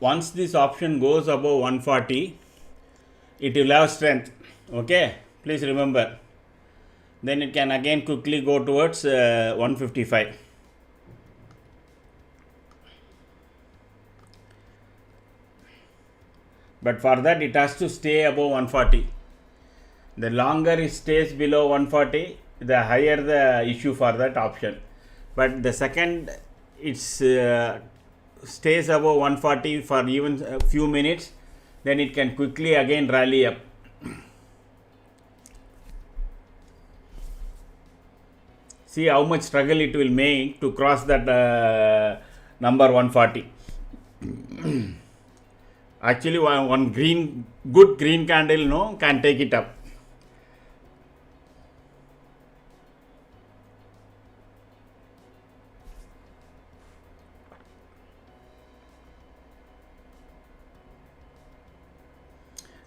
Once this option goes above 140, it will have strength. Okay, please remember. Then it can again quickly go towards 155. But for that it has to stay above 140. The longer it stays below 140, the higher the issue for that option. But the second it's stays above 140 for even a few minutes, then it can quickly again rally up. See how much struggle it will make to cross that number 140. Actually one good green candle can take it up.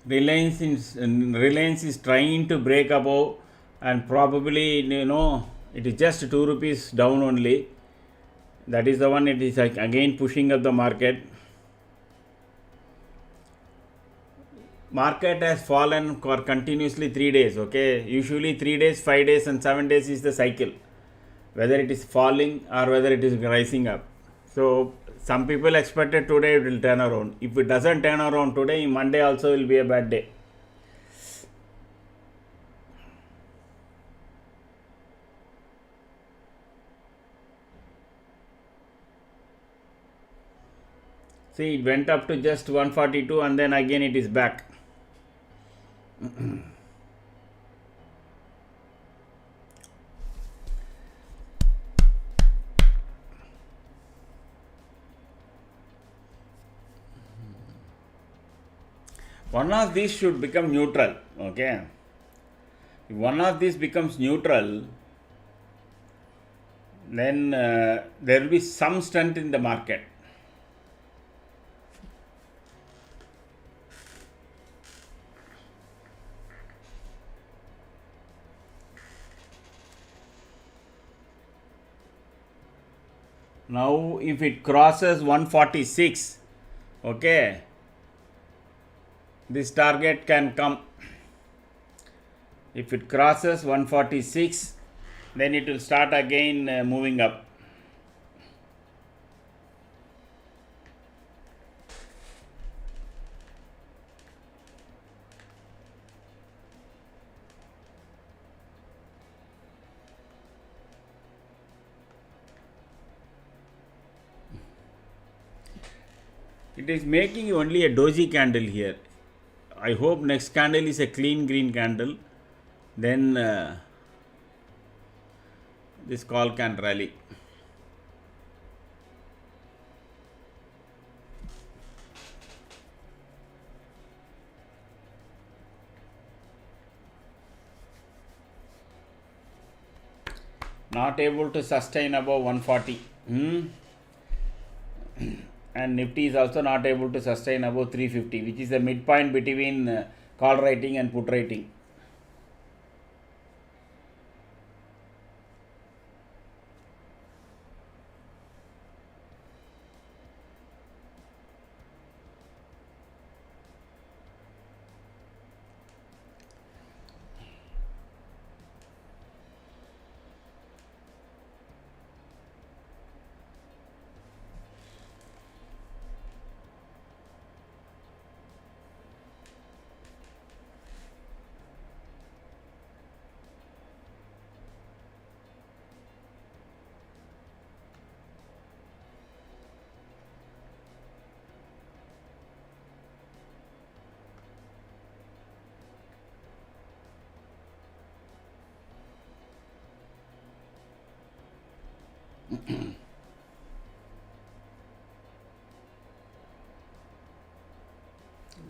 Reliance is trying to break above, and probably it is just 2 rupees down only. That is the one. It is again pushing up the market. Market has fallen for continuously 3 days. Okay, usually 3 days, 5 days and 7 days is the cycle, whether it is falling or whether it is rising up. So some people expected today it will turn around. If it doesn't turn around today, Monday also will be a bad day. See, it went up to just 142 and then again it is back. One of these should become neutral. Okay, If one of these becomes neutral, then there will be some strength in the market. Now if it crosses 146, okay, this target can come. If it crosses 146, then it will start again moving up. It is making only a doji candle here. I hope next candle is a clean green candle. Then this call can rally. Not able to sustain above 140. And Nifty is also not able to sustain above 350, which is the midpoint between call rating and put rating.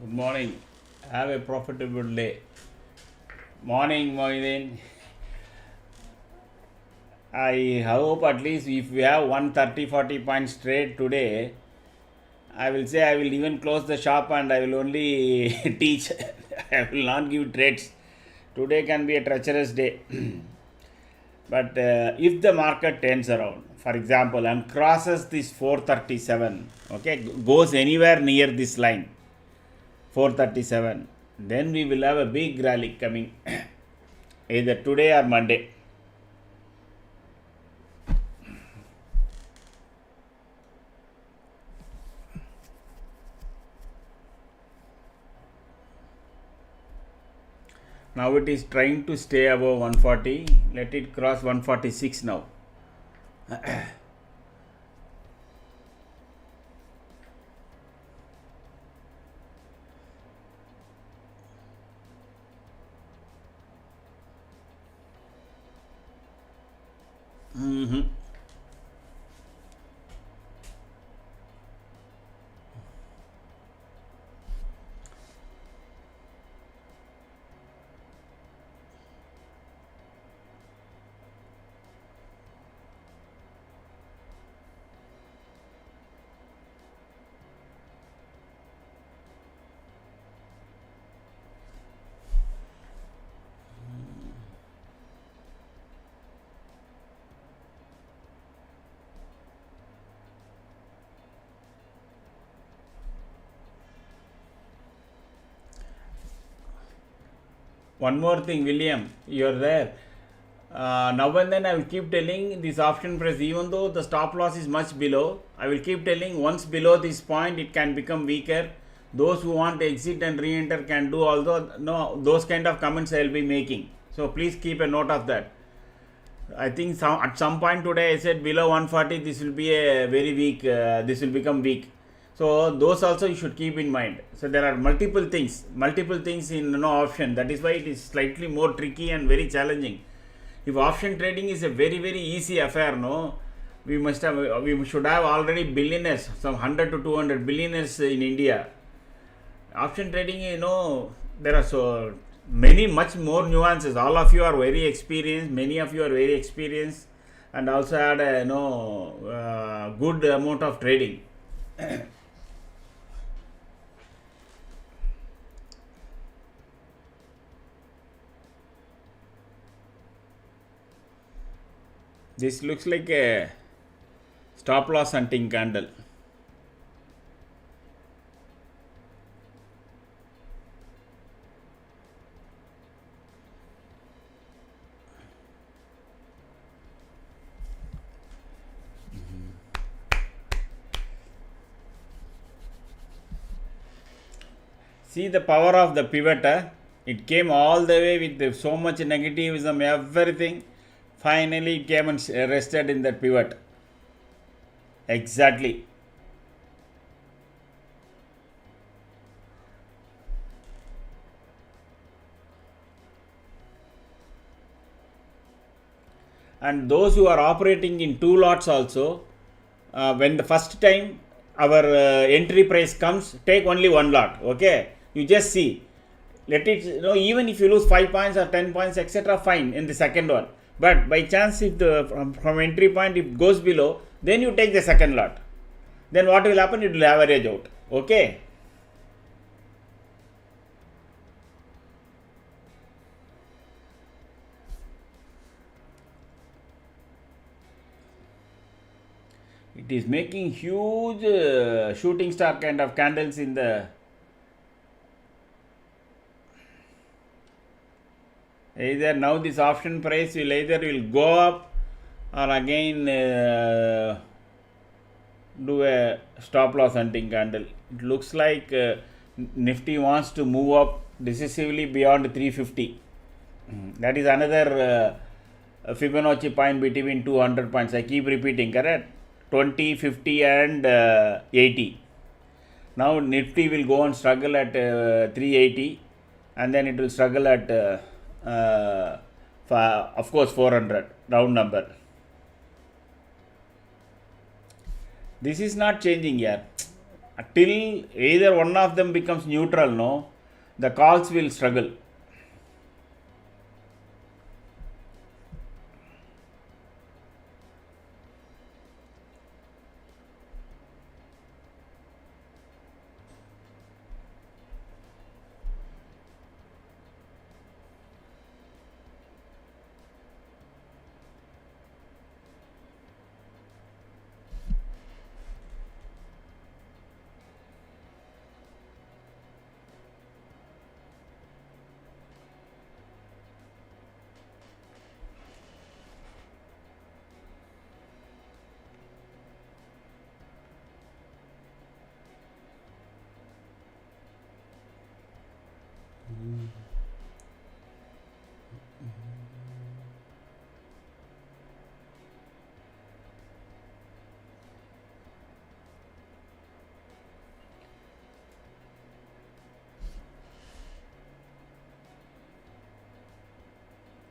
Good morning. Have a profitable day. Morning, Moidin. I hope at least if we have 130-40 points trade today, I will say I will even close the shop and I will only teach. I will not give trades. Today can be a treacherous day. But if the market turns around, for example, and crosses this 437, okay, goes anywhere near this line, 437, then we will have a big rally coming either today or Monday. Now it is trying to stay above 140. Let it cross 146 now. One more thing, William, you're there. Now and then I will keep telling this option price, even though the stop loss is much below, I will keep telling once below this point it can become weaker. Those who want to exit and re-enter can do, although no, those kind of comments I will be making. So please keep a note of that. I think at some point today I said below 140 this will be a very weak, this will become weak. So those also you should keep in mind. So there are multiple things in option. That is why it is slightly more tricky and very challenging. If option trading is a very easy affair, we should have already billionaires, some 100 to 200 billionaires in India. Option trading, there are many much more nuances. All of you are very experienced, many of you are very experienced, and also had a good amount of trading. This looks like a stop loss hunting candle. See the power of the pivot. It came all the way with so much negativism, everything. Finally, it came and rested in that pivot. Exactly. And those who are operating in two lots also, when the first time our entry price comes, take only one lot. Okay, you just see, let it, even if you lose 5 points or 10 points, etc., fine in the second one. But by chance, if the from entry point if it goes below, then you take the second lot. Then what will happen? It will average out. Okay. It is making huge shooting star kind of candles in the either now this option price will either will go up or again do a stop loss hunting candle. It looks like Nifty wants to move up decisively beyond 350. That is another Fibonacci point between 200 points. I keep repeating, correct? 20, 50 and 80. Now Nifty will go and struggle at 380 and then it will struggle at of course 400, round number. This is not changing here. Till either one of them becomes neutral, no, the calls will struggle.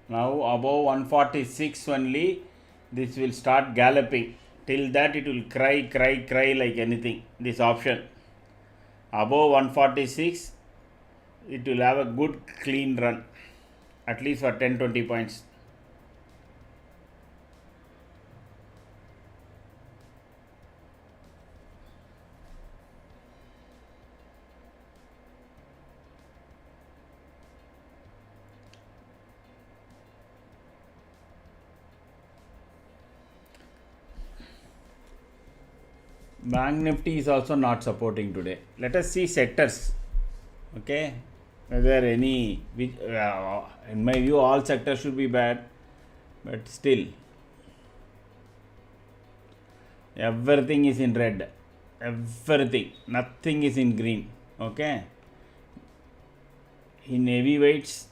Now above 146 only this will start galloping. Till that it will cry like anything. This option above 146 it will have a good clean run at least for 10-20 points. Bank Nifty is also not supporting today. Let us see sectors. Okay, whether any, in my view, all sectors should be bad, but still, everything is in red. Everything, nothing is in green. Okay, in heavyweights,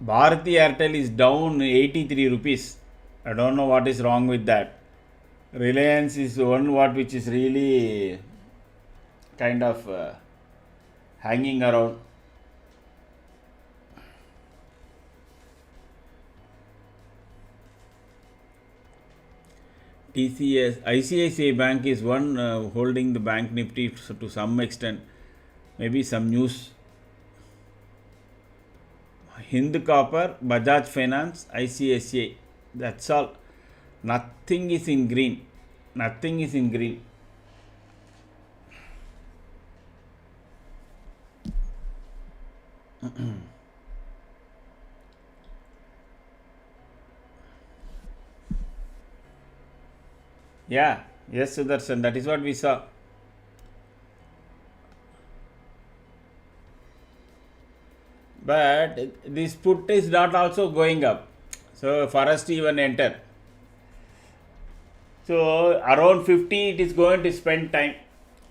Bharati Airtel is down 83 rupees. I don't know what is wrong with that. Reliance is one which is really kind of hanging around. TCS, ICICI Bank is one holding the Bank Nifty to some extent. Maybe some news Hind Copper, Bajaj Finance, ICICI. That's all. Nothing is in green. Nothing is in green. Yeah, yes, Sudarshan, that is what we saw. But this put is not also going up. So for us to even enter. So around 50 it is going to spend time.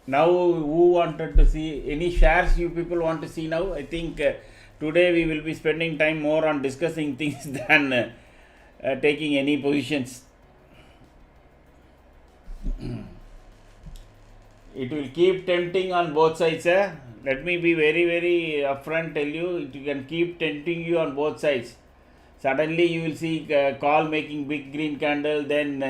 Now who wanted to see any shares you people want to see now? I think today we will be spending time more on discussing things than taking any positions. It will keep tempting on both sides. Let me be very, very upfront tell you, it can keep tempting you on both sides. Suddenly you will see call making big green candle, then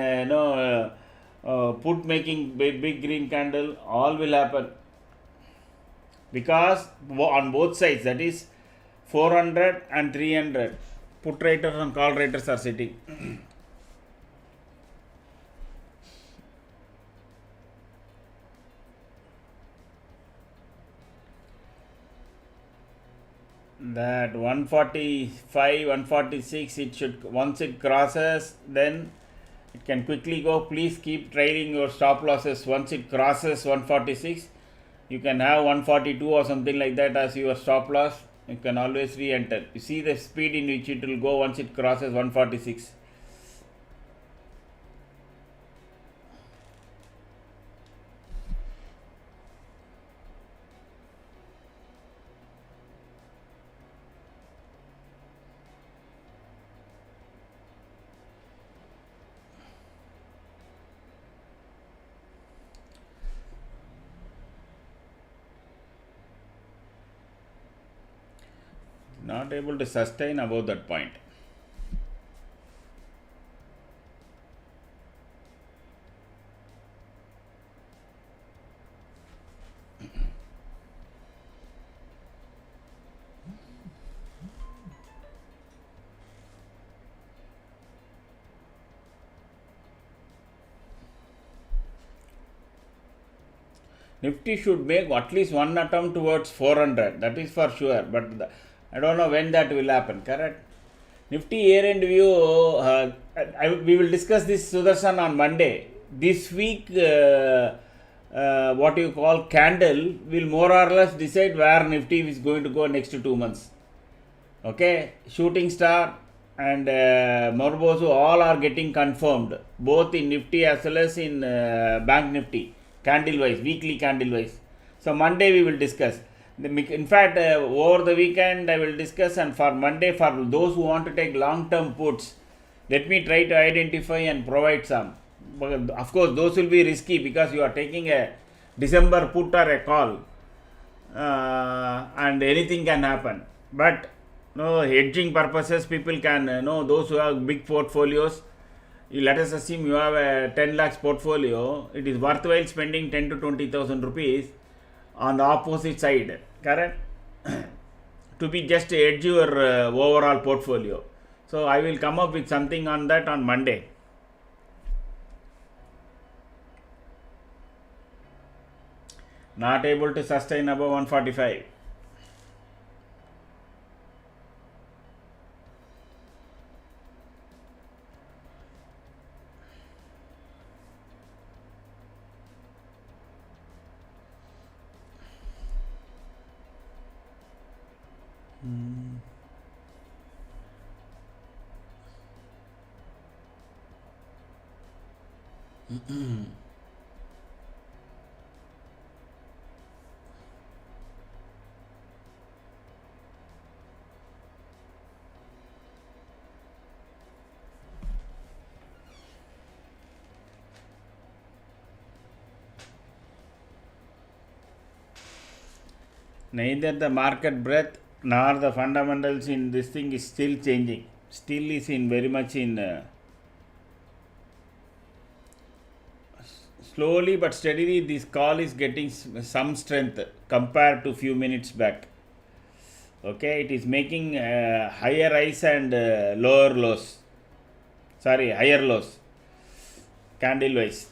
put making big green candle, all will happen. Because on both sides, that is 400 and 300, put writers and call writers are sitting. That 145, 146, it should, once it crosses, then it can quickly go. Please keep trailing your stop losses. Once it crosses 146, you can have 142 or something like that as your stop loss. You can always re-enter. You see the speed in which it will go once it crosses 146. Not able to sustain above that point. Nifty should make at least one attempt towards 400, that is for sure, but I don't know when that will happen, correct? Nifty year end view, we will discuss this, Sudarshan, on Monday. This week, what you call candle will more or less decide where Nifty is going to go next 2 months. Okay, Shooting Star and Morboso all are getting confirmed, both in Nifty as well as in Bank Nifty, candle wise, weekly candle wise. So Monday we will discuss. In fact, over the weekend I will discuss, and for Monday, for those who want to take long term puts, let me try to identify and provide some. But of course, those will be risky because you are taking a December put or a call, and anything can happen. But no hedging purposes, people can those who have big portfolios. Let us assume you have a 10 lakhs portfolio. It is worthwhile spending 10 to 20,000 rupees on the opposite side, correct? To be just hedge your overall portfolio. So I will come up with something on that on Monday. Not able to sustain above 145. Neither the market breadth nor the fundamentals in this thing is still changing. Still is in very much in slowly but steadily this call is getting some strength compared to few minutes back. Okay, it is making higher highs and lower lows. Sorry, higher lows. Candle wise.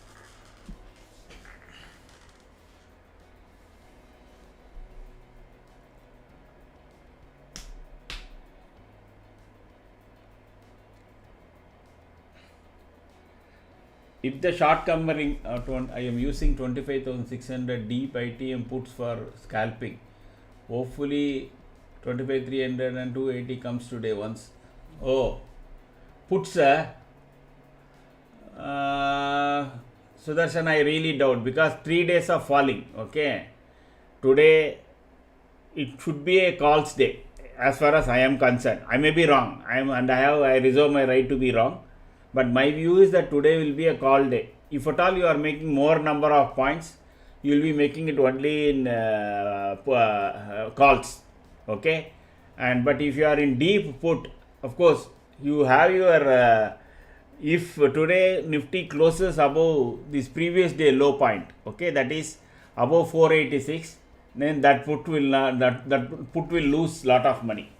If the short covering, I am using 25,600 deep ITM puts for scalping. Hopefully 25,300 and 280 comes today once. Oh, puts Sudarshan, I really doubt because 3 days of falling. Okay, today it should be a calls day as far as I am concerned. I may be wrong. I reserve my right to be wrong. But my view is that today will be a call day. If at all you are making more number of points, you will be making it only in calls. Okay, and but if you are in deep put, of course you have your. If today Nifty closes above this previous day low point, okay, that is above 486, then that put will not, that put will lose lot of money.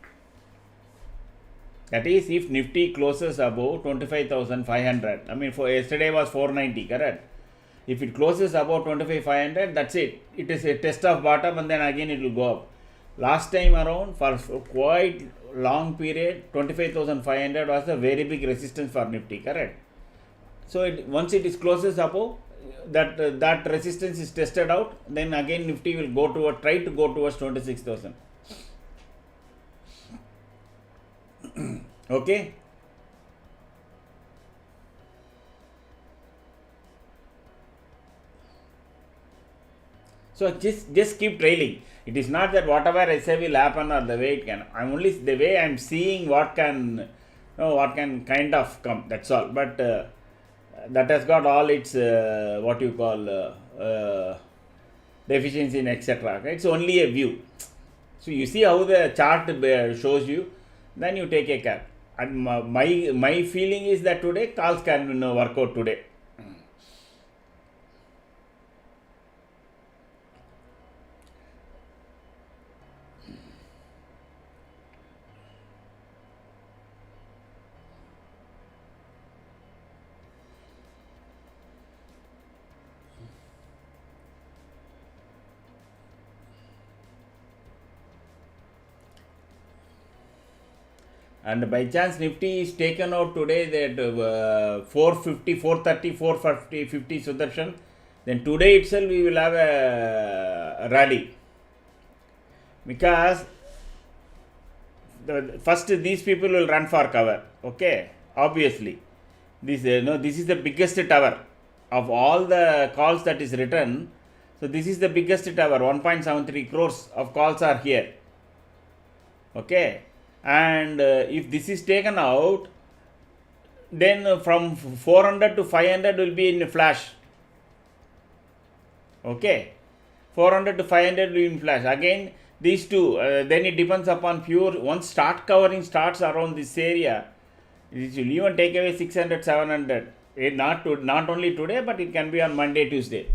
That is, if Nifty closes above 25,500. I mean, for yesterday was 490, correct? If it closes above 25,500, that's it. It is a test of bottom and then again it will go up. Last time around, for quite long period, 25,500 was a very big resistance for Nifty, correct? So once it is closes above, that resistance is tested out, then again Nifty will go toward, try to go towards 26,000. Okay. So just keep trailing. It is not that whatever I say will happen or the way it can. I'm only the way I'm seeing what can, what can kind of come. That's all. But that has got all its what you call deficiency in etc. It's only a view. So you see how the chart shows you, then you take a cap. And my feeling is that today calls can work out today. And by chance Nifty is taken out today that 450, 430, 450, 50 Sudarshan, then today itself we will have a rally. Because first these people will run for cover. Okay, obviously. This this is the biggest tower of all the calls that is written. So this is the biggest tower, 1.73 crores of calls are here. Okay, and if this is taken out, then from 400 to 500 will be in a flash. Okay, 400 to 500 will be in flash. Again, these two, then it depends upon pure. Once start covering starts around this area, it will even take away 600, 700. Not only today, but it can be on Monday, Tuesday.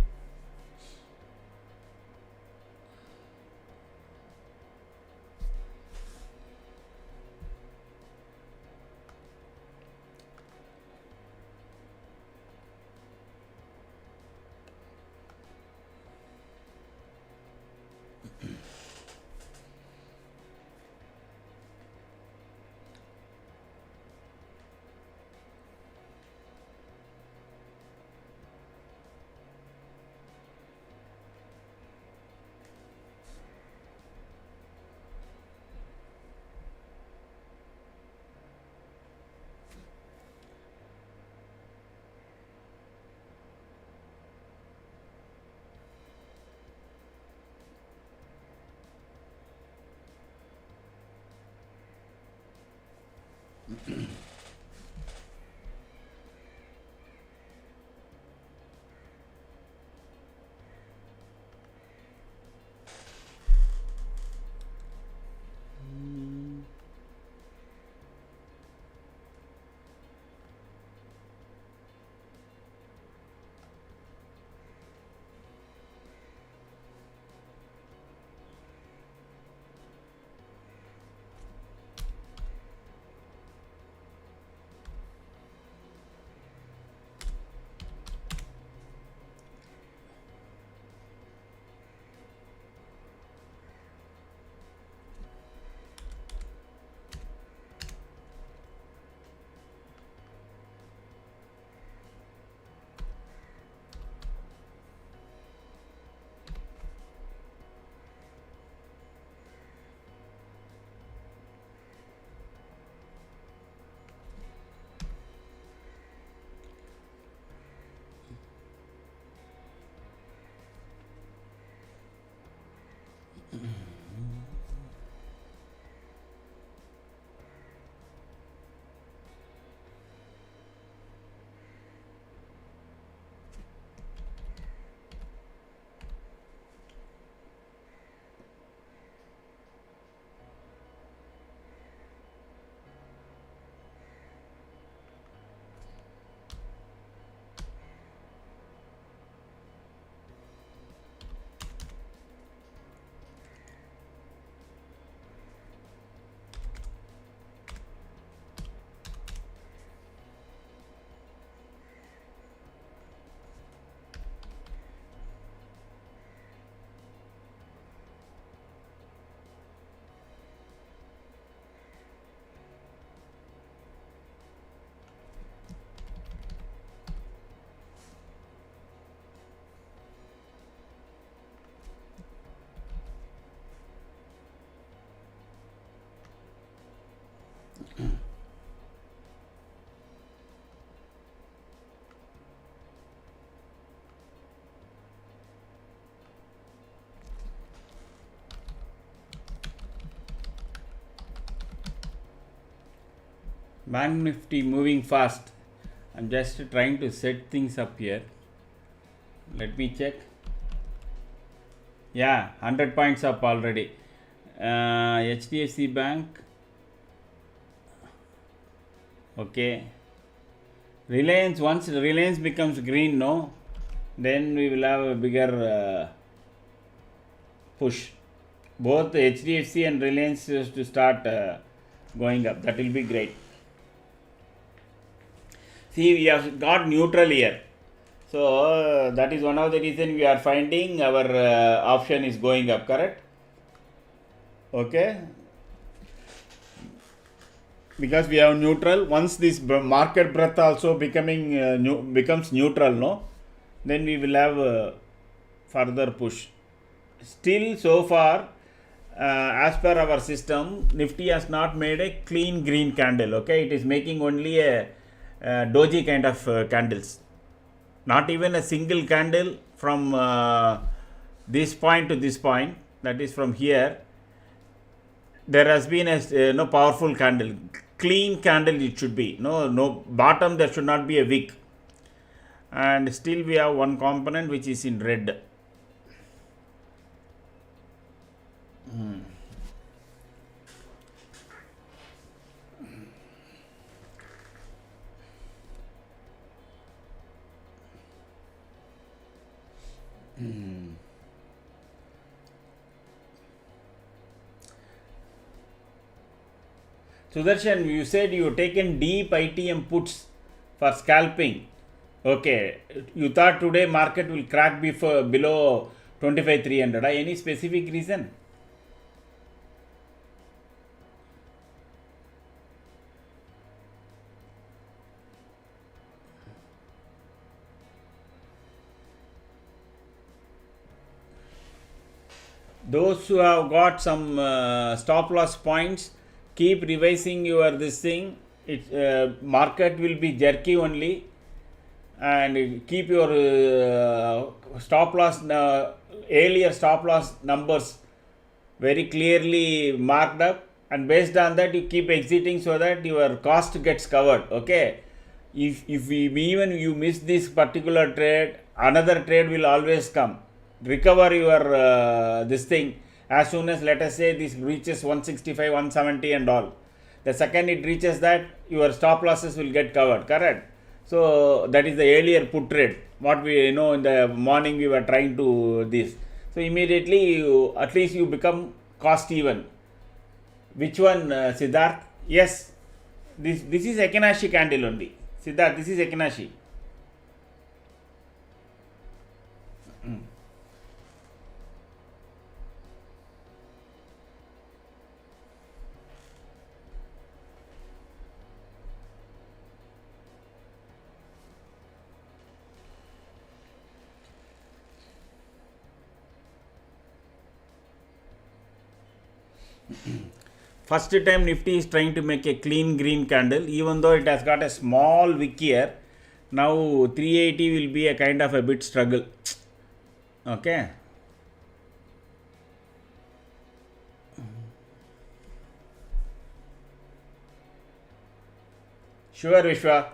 Bank Nifty moving fast. I'm just trying to set things up here. Let me check. Yeah, 100 points up already. HDFC Bank. Okay. Reliance, once Reliance becomes green, no, then we will have a bigger push. Both HDFC and Reliance is to start going up. That will be great. See, we have got neutral here. So that is one of the reason we are finding our option is going up, correct? Okay. Because we have neutral, once this market breadth also becomes neutral, no, then we will have further push. Still, so far, as per our system, Nifty has not made a clean green candle. Okay, it is making only a doji kind of candles. Not even a single candle from this point to this point. That is from here. There has been a no powerful candle, clean candle it should be. No bottom, there should not be a wick. And still we have one component which is in red. Sudarshan, you said you taken deep ITM puts for scalping. Okay, you thought today market will crack below 25,300. Any specific reason? Those who have got some stop loss points, keep revising your this thing. Market will be jerky only, and keep your stop loss earlier stop loss numbers very clearly marked up, and based on that you keep exiting so that your cost gets covered. Okay, if even you miss this particular trade, another trade will always come. Recover your this thing as soon as, let us say, this reaches 165, 170 and all. The second it reaches that, your stop losses will get covered, correct? So that is the earlier put trade, what we know in the morning we were trying to this. So immediately at least you become cost even. Which one, Siddharth? Yes, this is Ekinashi candle only. Siddharth, this is Ekinashi. First time Nifty is trying to make a clean green candle, even though it has got a small wick here. Now 380 will be a kind of a bit struggle. Okay. Sure, Vishwa.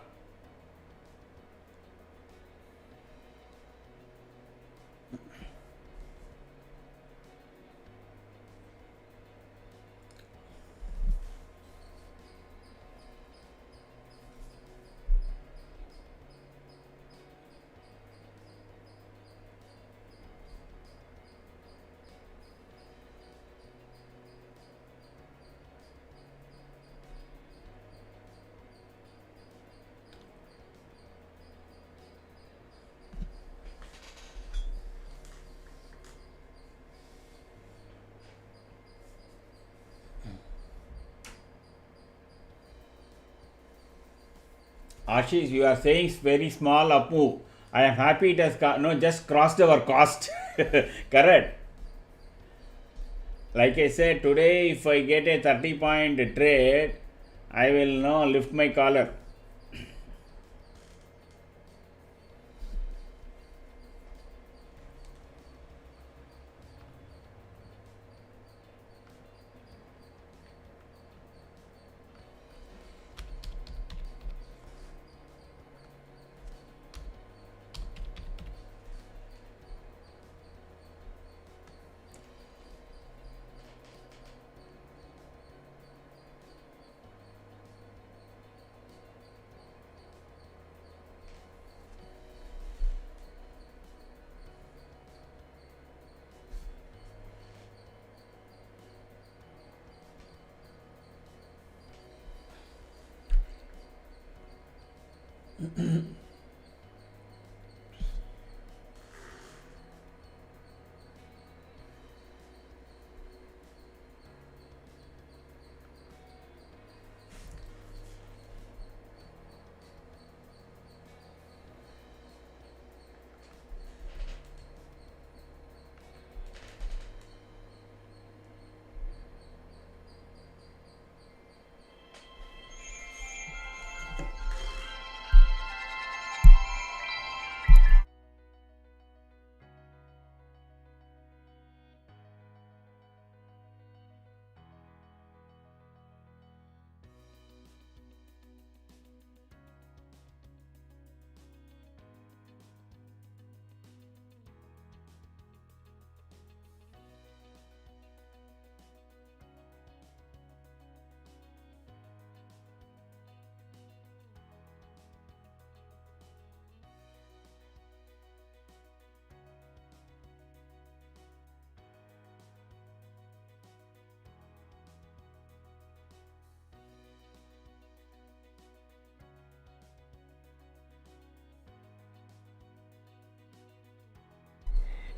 Ashish, you are saying very small up move. I am happy it has just crossed our cost. Correct. Like I said, today if I get a 30-point trade, I will lift my collar.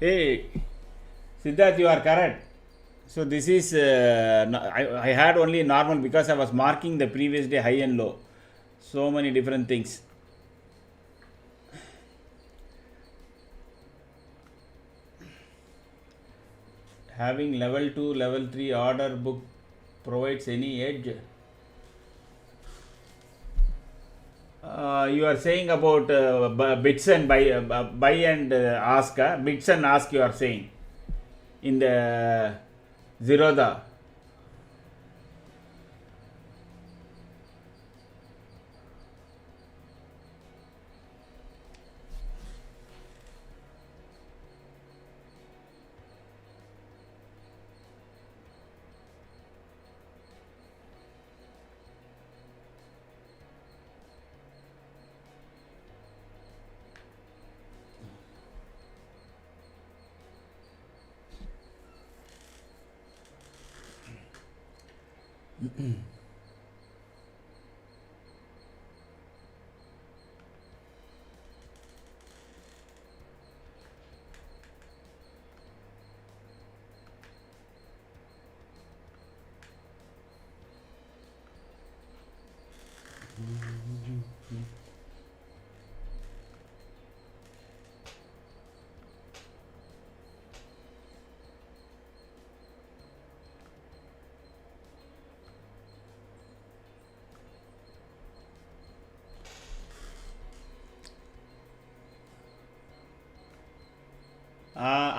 Hey, Siddharth, you are correct. So this is I had only normal because I was marking the previous day high and low. So many different things. Having level 2, level 3 order book provides any edge. You are saying about bits and buy and ask. Bits and ask you are saying in the Zerodha.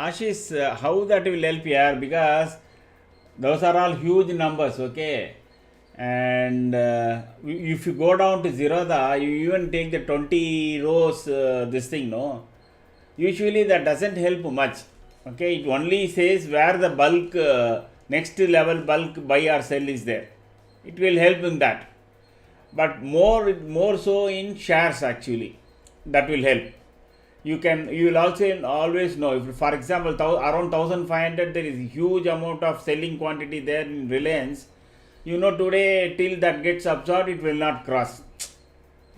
Ashish, how that will help here? Because those are all huge numbers, okay? And if you go down to Zerodha, you even take the 20 rows, this thing, no? Usually that doesn't help much, okay? It only says where the bulk, next level bulk buy or sell is there. It will help in that. But more so in shares actually. That will help. You will also always know if, for example, around 1500 there is a huge amount of selling quantity there in Reliance. You know, today till that gets absorbed it will not cross,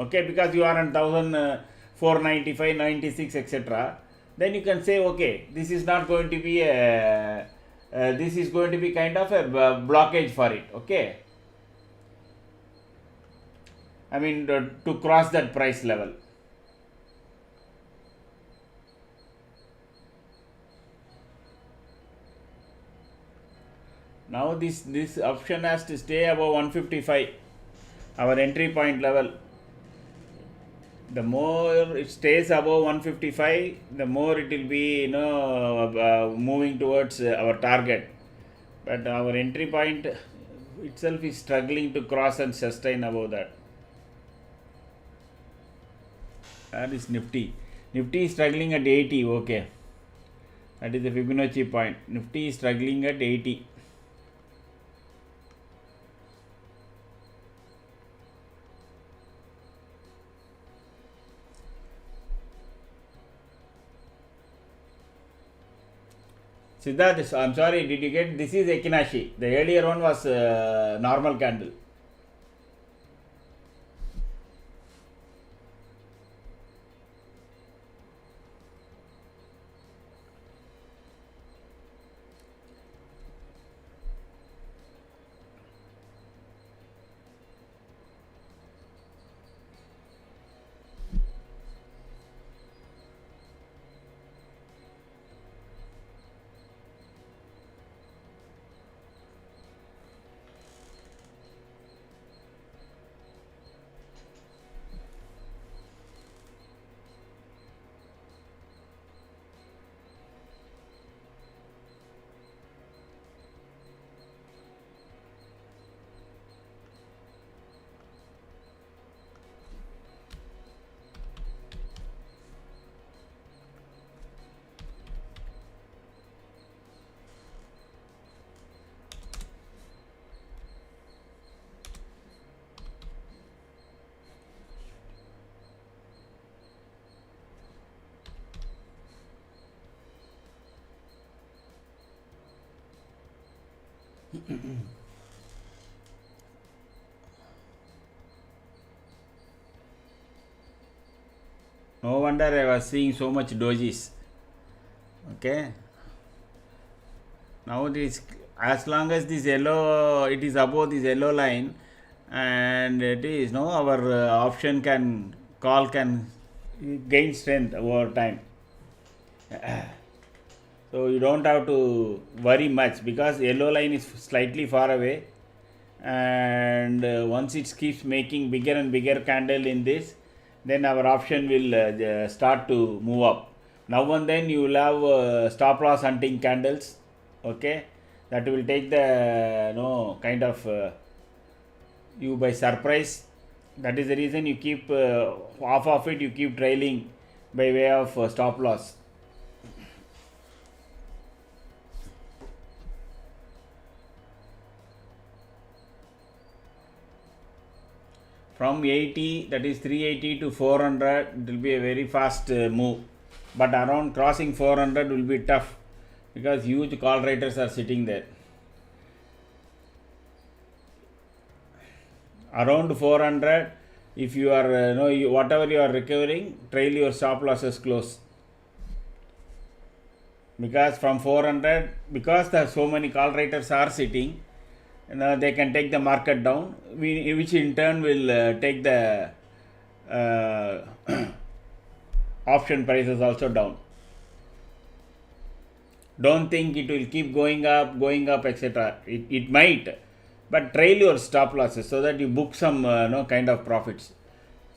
okay, because you are on 1495, 96, etc. Then you can say, okay, this is not going to be a this is going to be kind of a blockage for it, okay. I mean, to cross that price level. Now this option has to stay above 155, our entry point level. The more it stays above 155, the more it will be, moving towards our target. But our entry point itself is struggling to cross and sustain above that. That is Nifty. Nifty is struggling at 80. Okay, that is the Fibonacci point. Nifty is struggling at 80. Siddharth, I'm sorry, did you get? This is Ekinashi. The earlier one was normal candle. No wonder I was seeing so much dojis. Okay. Now this, as long as this yellow, it is above this yellow line, and it is no, our option can call can gain strength over time. So you don't have to worry much because yellow line is slightly far away, and once it keeps making bigger and bigger candle in this, then our option will start to move up. Now and then you will have stop loss hunting candles, okay, that will take the no kind of you by surprise. That is the reason you keep half of it you keep trailing by way of stop loss. From 80, that is 380 to 400, it will be a very fast move, but around crossing 400 will be tough because huge call writers are sitting there. Around 400, if you are whatever you are recovering, trail your stop losses close, because from 400, because there are so many call writers are sitting, they can take the market down, which in turn will take the option prices also down. Don't think it will keep going up, etc. It might, but trail your stop losses so that you book some no kind of profits.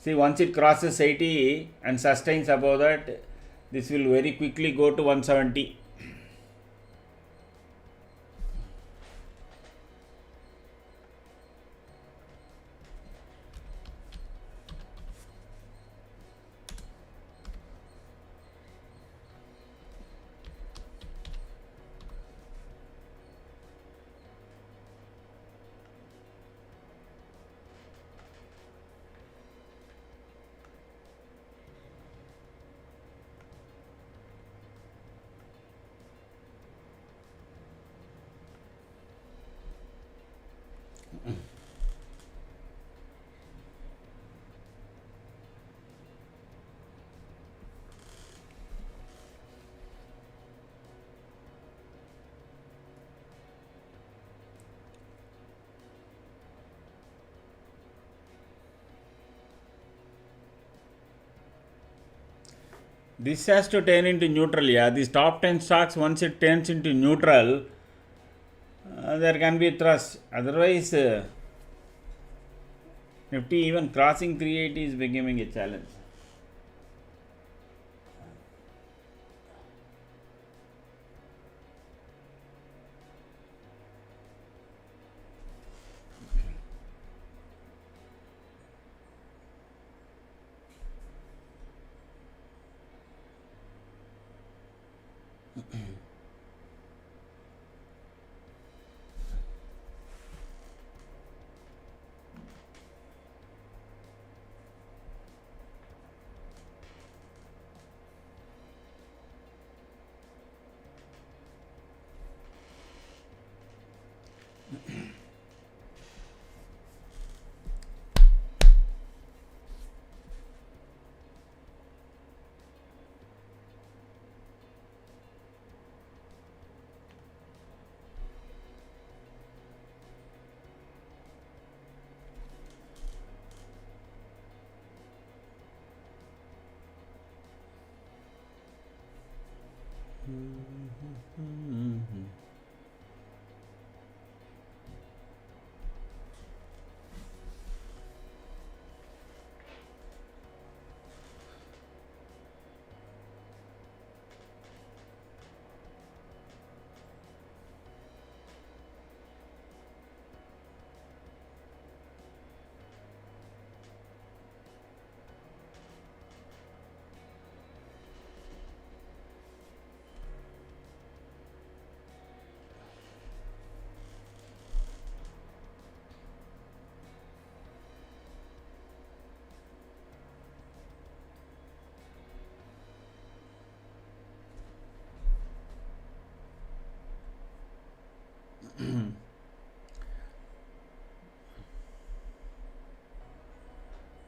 See, once it crosses 80 and sustains above that, this will very quickly go to 170. This has to turn into neutral. Yeah, these top 10 stocks, once it turns into neutral, there can be thrust. Otherwise, Nifty even crossing 380 is becoming a challenge.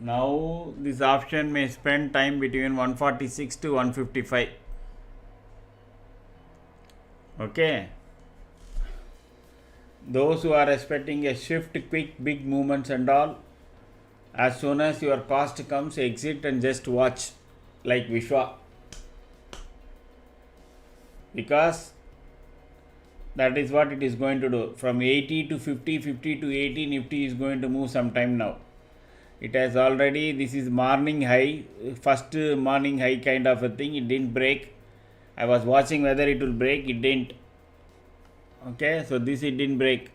Now this option may spend time between 146 to 155. Okay. Those who are expecting a shift, quick, big movements and all, as soon as your cost comes, exit and just watch like Vishwa. Because that is what it is going to do. From 80 to 50, 50 to 80, Nifty is going to move sometime now. It has already, this is morning high, first morning high kind of a thing. It didn't break. I was watching whether it will break. It didn't. Okay, so this it didn't break.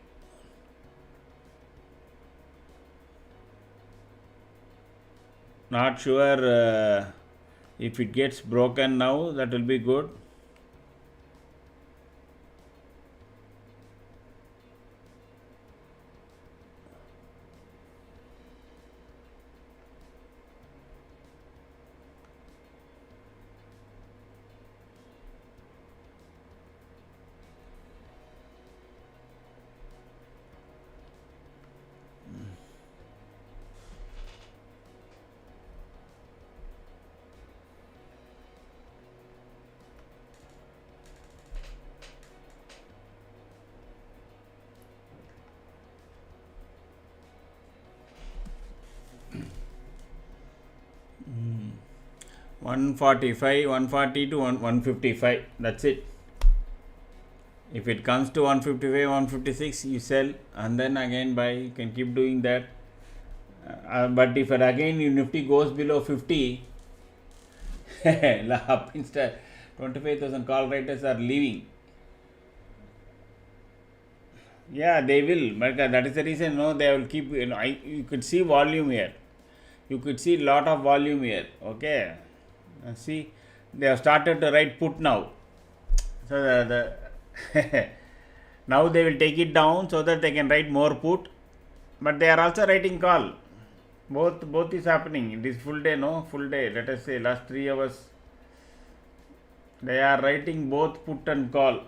Not sure if it gets broken now, that will be good. Mm. 145, 140 to 155. That's it. If it comes to 155, 156, you sell and then again buy. You can keep doing that. But if again Nifty goes below 50, up instead 25,000 call writers are leaving. Yeah, they will. But that is the reason. No, they will keep. You could see volume here. You could see lot of volume here. Okay, see, they have started to write put now. So the now they will take it down so that they can write more put. But they are also writing call. Both is happening. This full day, no full day. Let us say last 3 hours. They are writing both put and call.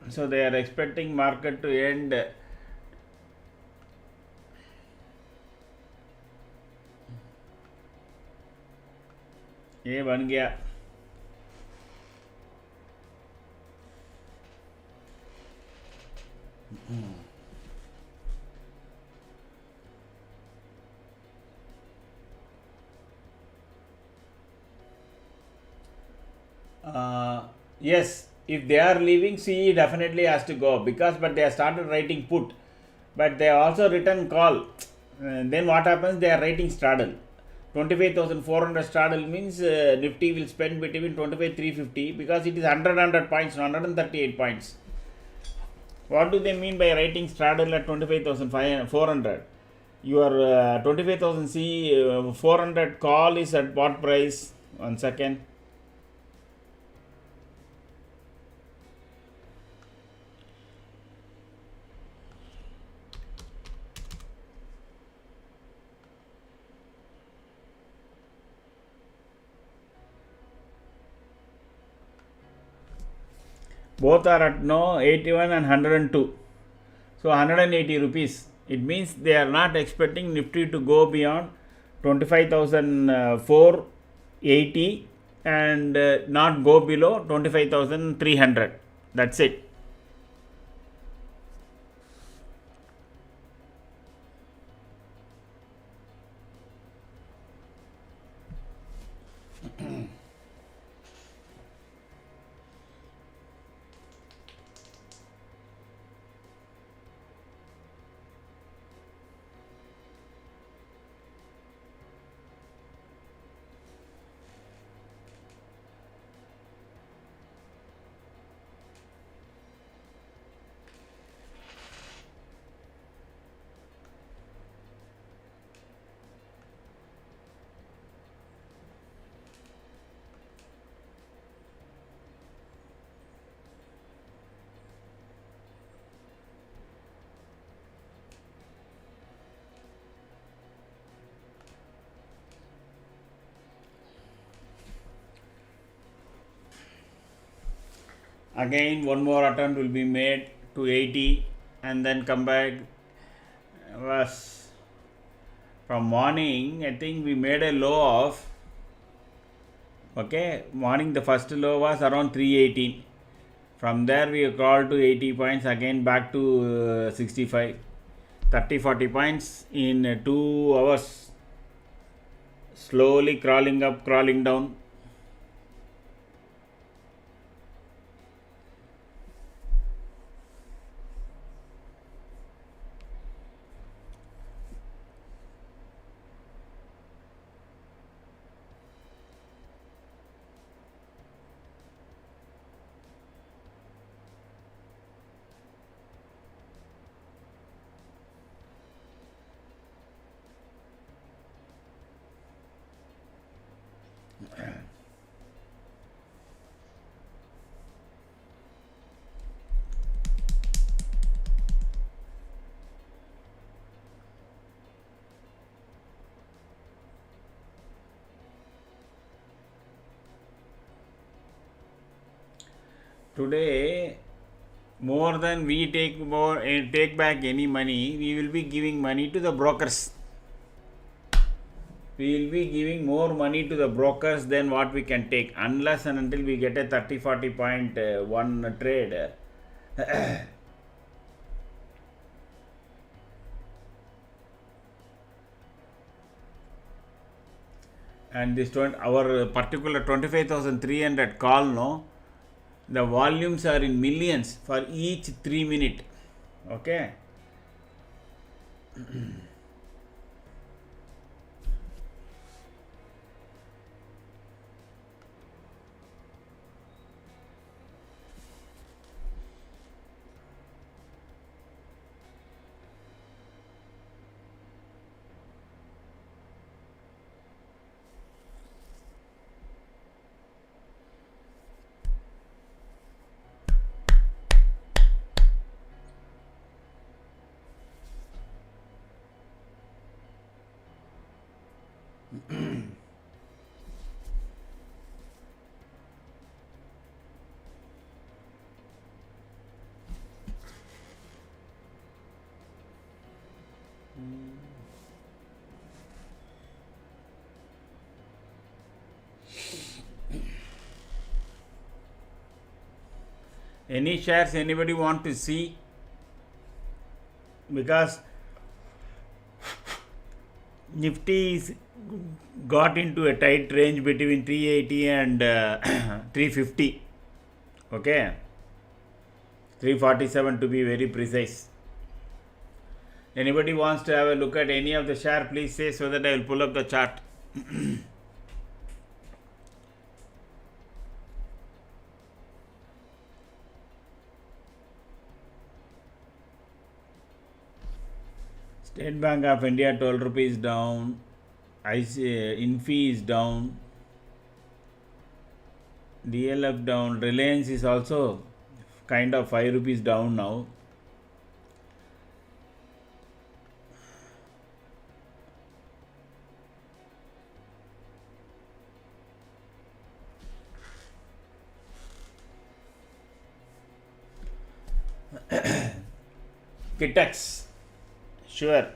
So they are expecting market to end. ये बन गया. Yes, if they are leaving, CE definitely has to go because but they have started writing put, but they have also written call. Then what happens? They are writing straddle. 25,400 straddle means Nifty will spend between 25,350 because it is 100 points, 138 points. What do they mean by writing straddle at 25,400? Your 25,000 C 400 call is at what price? 1 second. Both are at no 81 and 102. So 180 rupees. It means they are not expecting Nifty to go beyond 25,480 and not go below 25,300. That's it. Again one more attempt will be made to 80 and then come back. Was from morning. I think we made a low of, okay, morning the first low was around 318. From there we crawled to 80 points, again back to 65, 30-40 points in 2 hours, slowly crawling up, crawling down. Today, more than we take back any money, we will be giving money to the brokers. We will be giving more money to the brokers than what we can take, unless and until we get a 30-40 point one trade. And this our particular 25,300 call, no, the volumes are in millions for each 3 minute. Okay. Any shares anybody want to see? Because Nifty is got into a tight range between 380 and 350. Okay, 347 to be very precise. Anybody wants to have a look at any of the share, please say, so that I will pull up the chart. State Bank of India 12 rupees down. Infi is down. DLF down. Reliance is also kind of 5 rupees down now. Kitex, sure.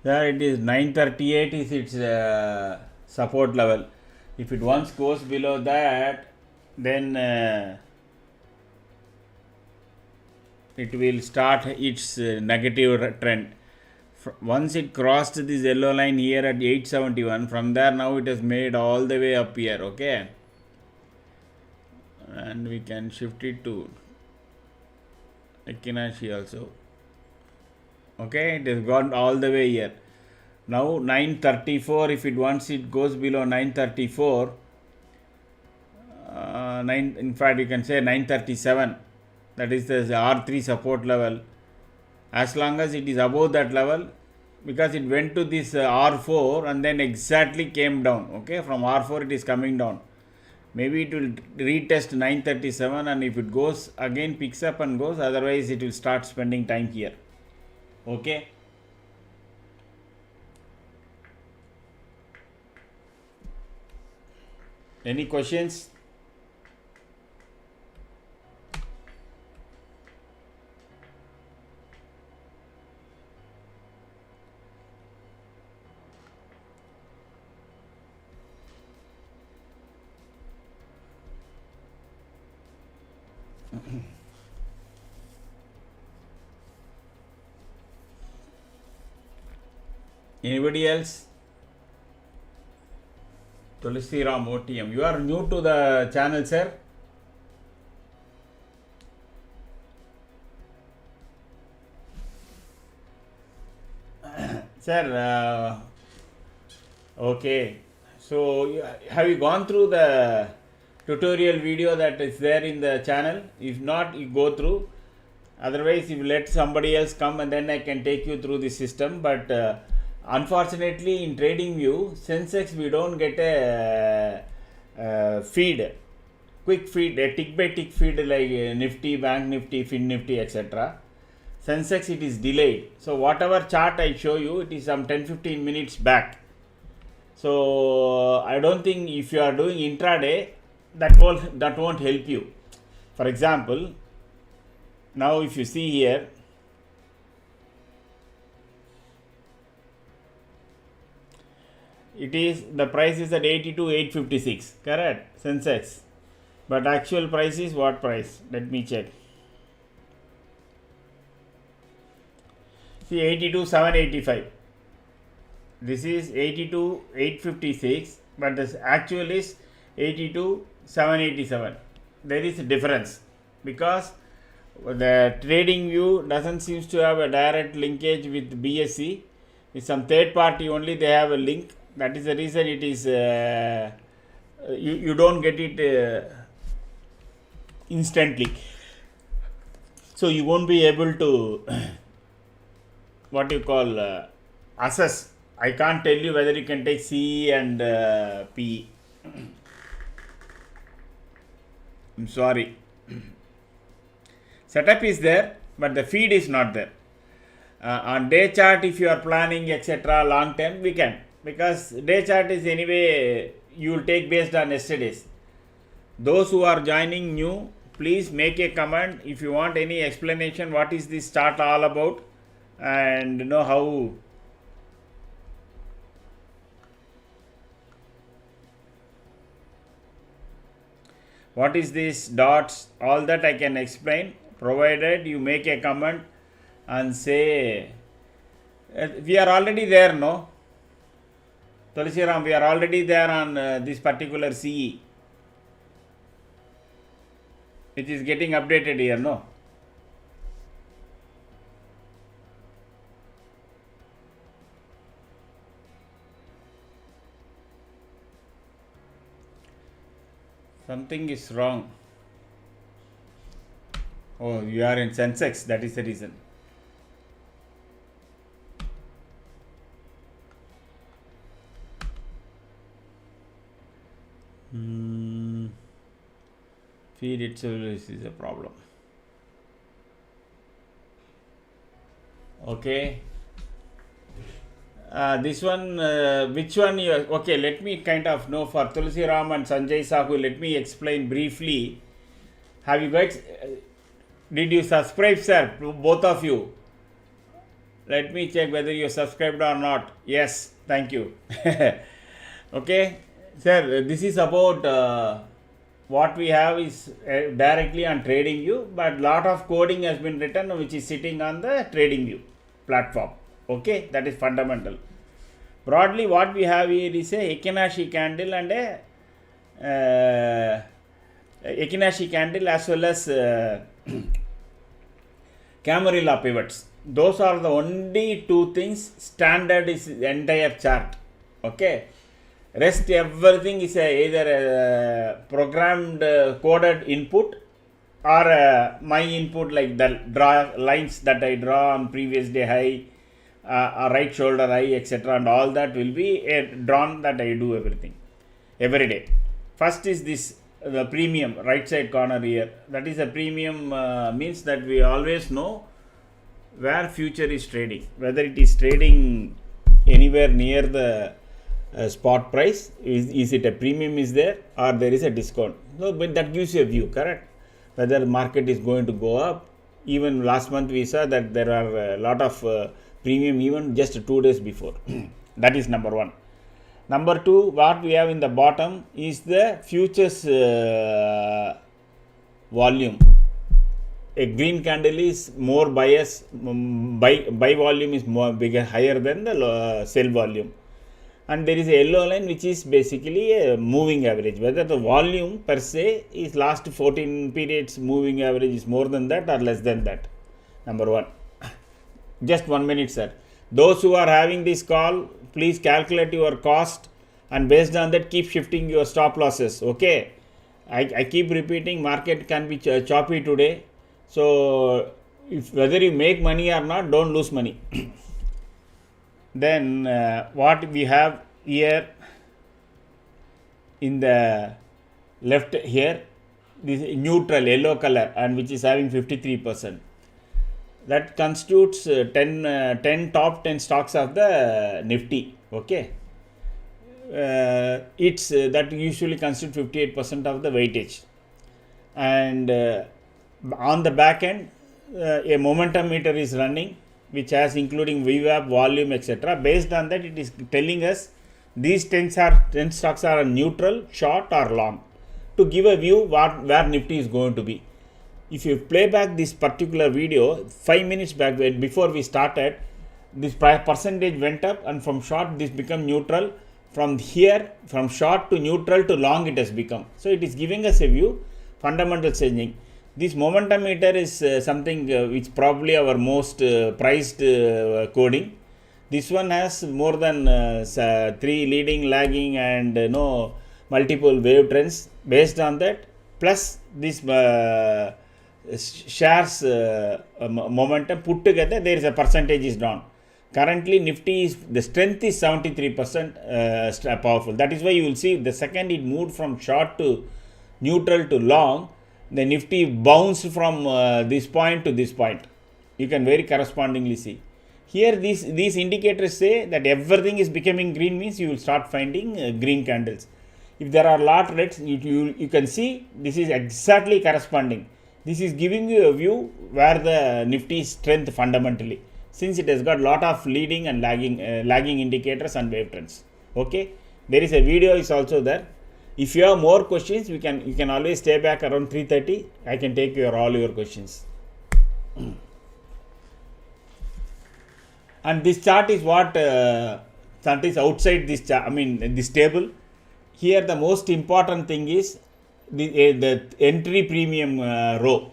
There it is, 938 is its support level. If it once goes below that, then it will start its negative trend. Once it crossed this yellow line here at 871, from there now it has made all the way up here. Okay, and we can shift it to Ekinashi also. Okay, it has gone all the way here. Now 934, if it once it goes below 934, 9, in fact you can say 937, that is the R3 support level. As long as it is above that level, because it went to this R4 and then exactly came down. Okay, from R4 it is coming down. Maybe it will retest 937, and if it goes again, picks up and goes, otherwise it will start spending time here. Okay. Any questions? Anybody else? Tulsiram OTM. You are new to the channel, sir? Sir, okay. So, have you gone through the tutorial video that is there in the channel? If not, you go through. Otherwise, you let somebody else come and then I can take you through the system. But unfortunately, in TradingView, Sensex, we don't get a feed, quick feed, a tick by tick feed like Nifty, Bank Nifty, Fin Nifty, etc. Sensex, it is delayed. So whatever chart I show you, it is some 10-15 minutes back. So I don't think if you are doing intraday, that won't help you. For example, now if you see here, it is, the price is at 82,856, correct, Sensex. But actual price is what price? Let me check. See, 82,785. This is 82,856, but the actual is 82,787. There is a difference because the TradingView doesn't seem to have a direct linkage with BSE. With some third party only they have a link. That is the reason it is you don't get it instantly. So you won't be able to what you call assess. I can't tell you whether you can take CE and PE. I'm sorry. Setup is there, but the feed is not there. On day chart, if you are planning, etc., long term, we can. Because day chart is anyway, you will take based on yesterday's. Those who are joining new, please make a comment if you want any explanation what is this chart all about and know how. What is this dots, all that I can explain, provided you make a comment and say, we are already there, no? Tulsiram, we are already there on this particular CE. It is getting updated here, no? Something is wrong. Oh, you are in Sensex, that is the reason. Feed itself is a problem. Okay. This one, which one you are, okay, let me kind of know for Tulsiram and Sanjay Sahu, let me explain briefly. Have you guys, did you subscribe, sir, both of you? Let me check whether you subscribed or not. Yes, thank you. Okay, sir, this is about what we have is directly on TradingView, but lot of coding has been written which is sitting on the TradingView platform. Okay, that is fundamental. Broadly, what we have here is a Ekinashi candle and a Ekinashi candle as well as Camarilla pivots. Those are the only two things standard is the entire chart. Okay, rest everything is either a programmed coded input or my input, like the draw lines that I draw on previous day high, right shoulder high, etc., and all that will be drawn, that I do everything every day. First is this the premium right side corner here, that is a premium, means that we always know where future is trading, whether it is trading anywhere near the spot price, is it a premium is there, or there is a discount. So but that gives you a view, correct, whether the market is going to go up. Even last month we saw that there are a lot of premium even just 2 days before. That is number one. Number two, what we have in the bottom is the futures volume. A green candle is more bias, buy volume is more bigger, higher than the sell volume. And there is a yellow line which is basically a moving average, whether the volume per se is last 14 periods moving average is more than that or less than that. Number one. Just 1 minute, sir. Those who are having this call, please calculate your cost, and based on that keep shifting your stop losses. Okay, I keep repeating, market can be choppy today, so if whether you make money or not, don't lose money. Then what we have here in the left here, this neutral yellow color, and which is having 53%. That constitutes 10 top 10 stocks of the Nifty. Okay, it's that usually constitutes 58% of the weightage. And on the back end, a momentum meter is running, which has including VWAP, volume, etc. Based on that, it is telling us these 10 stocks are neutral, short or long, to give a view where Nifty is going to be. If you play back this particular video 5 minutes back, before we started, this percentage went up, and from short this become neutral. From here, from short to neutral to long, it has become. So it is giving us a view, fundamental changing. This momentum meter is something which probably our most prized coding. This one has more than 3 leading, lagging, and multiple wave trends. Based on that, plus this shares momentum put together, there is a percentage is down. Currently Nifty is, the strength is 73% powerful. That is why you will see the second it moved from short to neutral to long, the Nifty bounced from this point to this point. You can very correspondingly see. Here these indicators say that everything is becoming green, means you will start finding green candles. If there are lot reds, you can see this is exactly corresponding. This is giving you a view where the Nifty strength fundamentally, since it has got lot of leading and lagging indicators and wave trends. Okay, there is a video is also there. If you have more questions, you can always stay back around 3:30. I can take all your questions. And this chart is what chart is outside this chart, I mean this table. Here the most important thing is the entry premium row.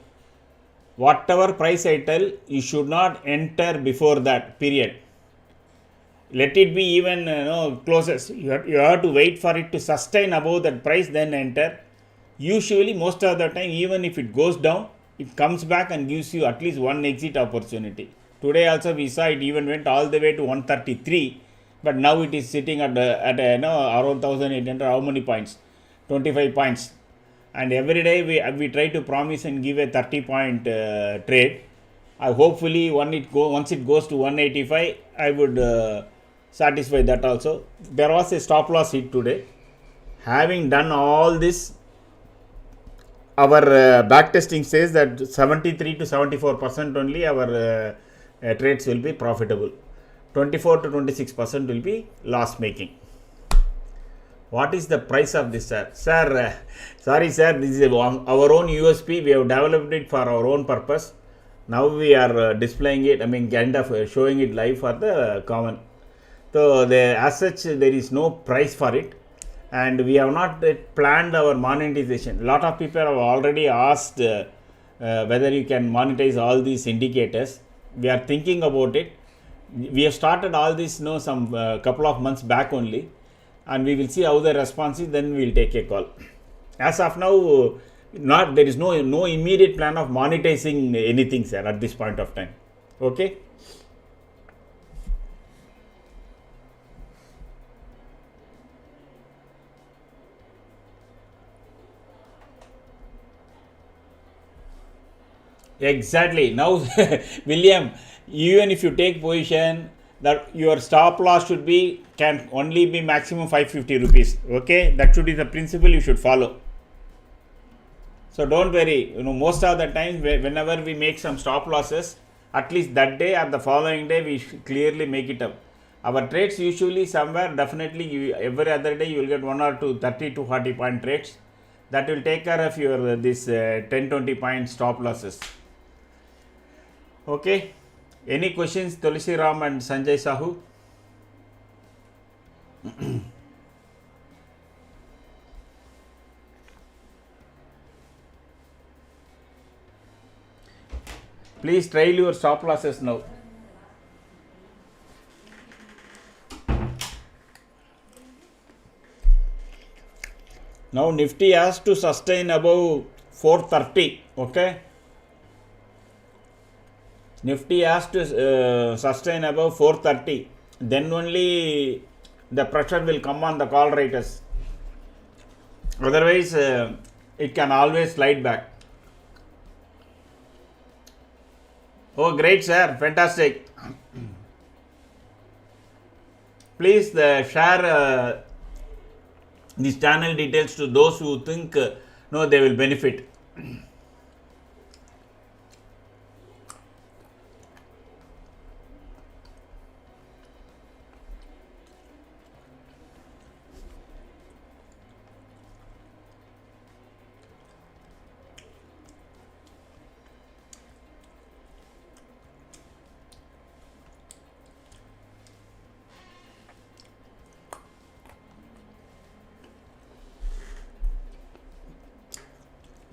Whatever price I tell, you should not enter before that period. Let it be even closest. You have to wait for it to sustain above that price, then enter. Usually most of the time, even if it goes down, it comes back and gives you at least one exit opportunity. Today also we saw it even went all the way to 133, but now it is sitting at around 1800. How many points? 25 points. And every day we try to promise and give a 30-point trade. Hopefully once it goes to 185, I would satisfy that also. There was a stop loss hit today. Having done all this, our backtesting says that 73 to 74% only our trades will be profitable. 24 to 26% will be loss making. What is the price of this, sir? Sir, sorry sir, this is our own USP. We have developed it for our own purpose. Now we are displaying it, kind of showing it live for the common. So as such, there is no price for it, and we have not planned our monetization. A lot of people have already asked whether you can monetize all these indicators. we are thinking about it. We have started all this some couple of months back only, and we will see how the response is, then we will take a call. As of now, not there is no immediate plan of monetizing anything, sir, at this point of time. Okay. Exactly. Now, William, even if you take position, that your stop loss should be can only be maximum 550 rupees. Okay, that should be the principle you should follow. So don't worry. Most of the times, whenever we make some stop losses, at least that day or the following day, we clearly make it up. Our trades usually somewhere definitely every other day you will get 1 or 2 30 to 40 point trades. That will take care of your this 10-20 point stop losses. Okay. Any questions, Tulsi Ram and Sanjay Sahu? Please trail your stop losses now. Now Nifty has to sustain above 430. Okay. Nifty has to sustain above 430. Then only the pressure will come on the call writers. Otherwise, it can always slide back. Oh, great, sir. Fantastic. Please share these channel details to those who think they will benefit.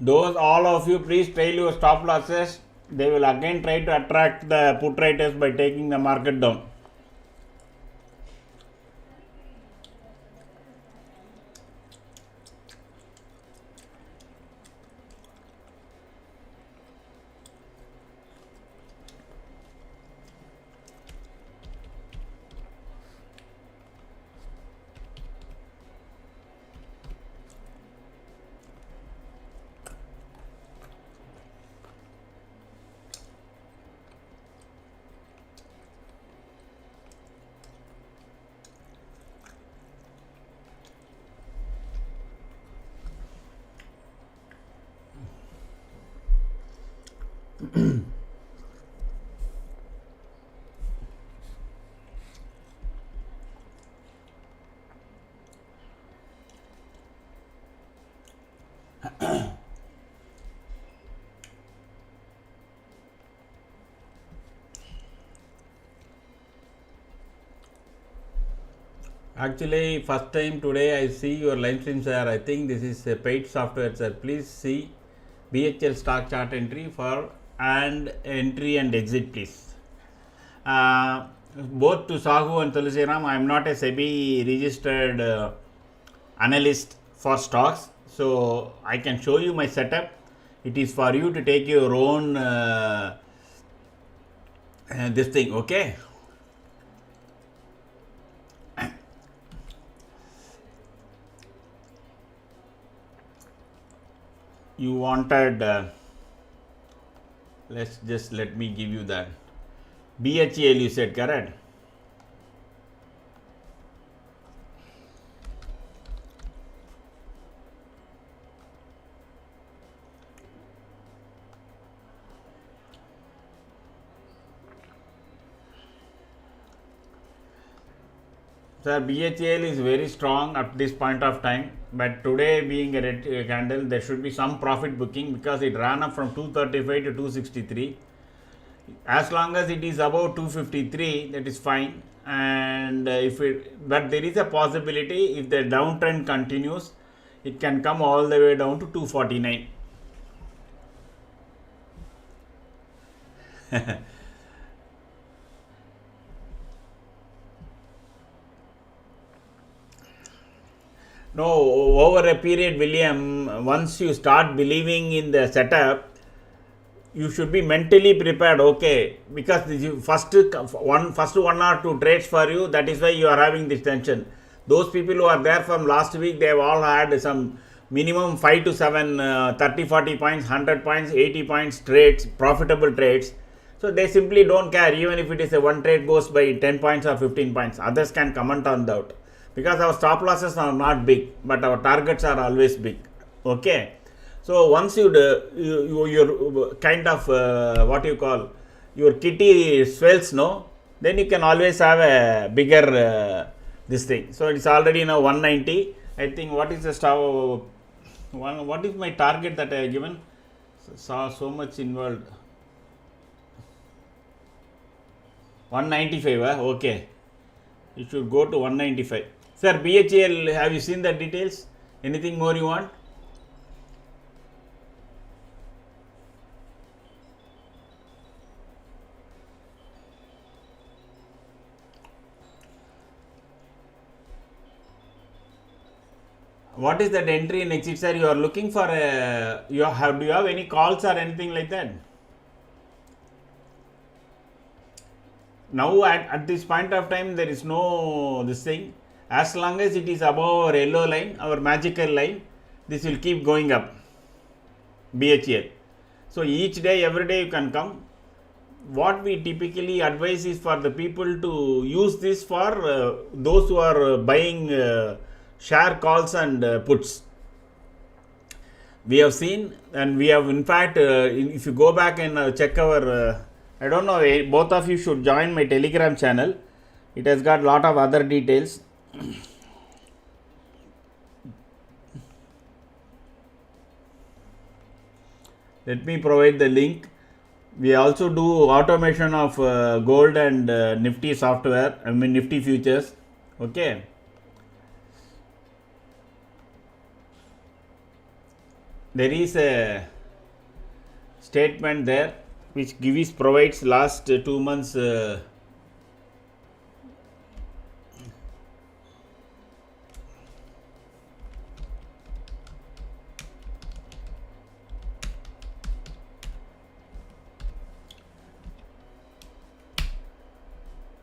Those all of you, please trail your stop losses. They will again try to attract the put writers by taking the market down. Actually, first time today I see your live stream, sir. I think this is a paid software, sir. Please see BHL stock chart entry for and entry and exit, please. Both to Sahu and Tulsiram, I am not a SEBI registered analyst for stocks, so I can show you my setup. It is for you to take your own this thing, okay? You wanted let me give you that BHEL, you said, correct? Sir, BHEL is very strong at this point of time, but today being a red candle, there should be some profit booking because it ran up from 235 to 263. As long as it is above 253, that is fine. And but there is a possibility if the downtrend continues, it can come all the way down to 249. No, over a period, William, once you start believing in the setup, you should be mentally prepared, okay, because first one or two trades for you, that is why you are having this tension. Those people who are there from last week, they have all had some minimum 5 to 7 30 40 points, 100 points, 80 points trades, profitable trades. So they simply don't care, even if it is a one trade goes by 10 points or 15 points, others can comment on that, because our stop losses are not big, but our targets are always big, okay. So once your kind of what you call your kitty swells, no, then you can always have a bigger this thing. So it's already now 190. I think what is the stop one? What is my target that I have given? Saw so much involved. 195. Okay, it should go to 195. Sir, BHL, have you seen the details? Anything more you want? What is that entry and exit, sir? You are looking for a, do you have any calls or anything like that? Now at this point of time, there is no this thing. As long as it is above our yellow line, our magical line, this will keep going up. BHL. So each day, every day you can come. What we typically advise is for the people to use this for those who are buying share calls and puts. We have seen, and we have in fact, if you go back and check our, I don't know, both of you should join my Telegram channel. It has got lot of other details. Let me provide the link. We also do automation of gold and Nifty software, I mean Nifty futures, okay. There is a statement there which provides last 2 months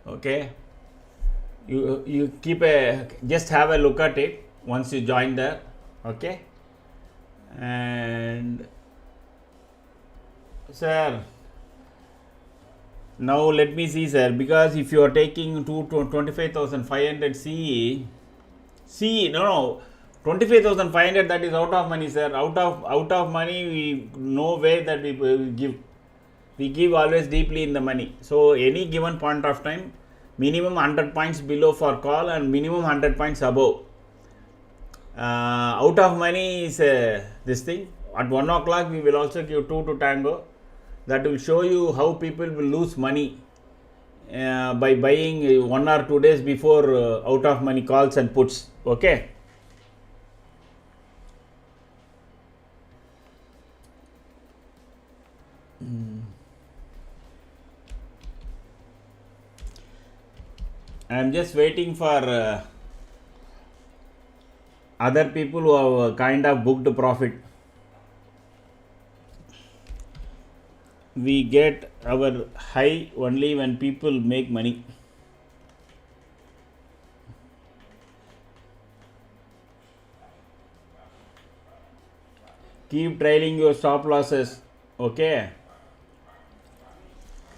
okay. You keep just have a look at it once you join there, okay. And sir, now let me see, sir, because if you are taking 25,500 CE, no, 25,500, that is out of money, sir. Out of money, we no way that we give. We give always deeply in the money. So any given point of time, minimum 100 points below for call and minimum 100 points above. Out of money is this thing. At 1 o'clock, we will also give 2 to tango. That will show you how people will lose money by buying 1 or 2 days before out of money calls and puts, okay. I am just waiting for other people who have kind of booked profit. We get our high only when people make money. Keep trailing your stop losses, okay.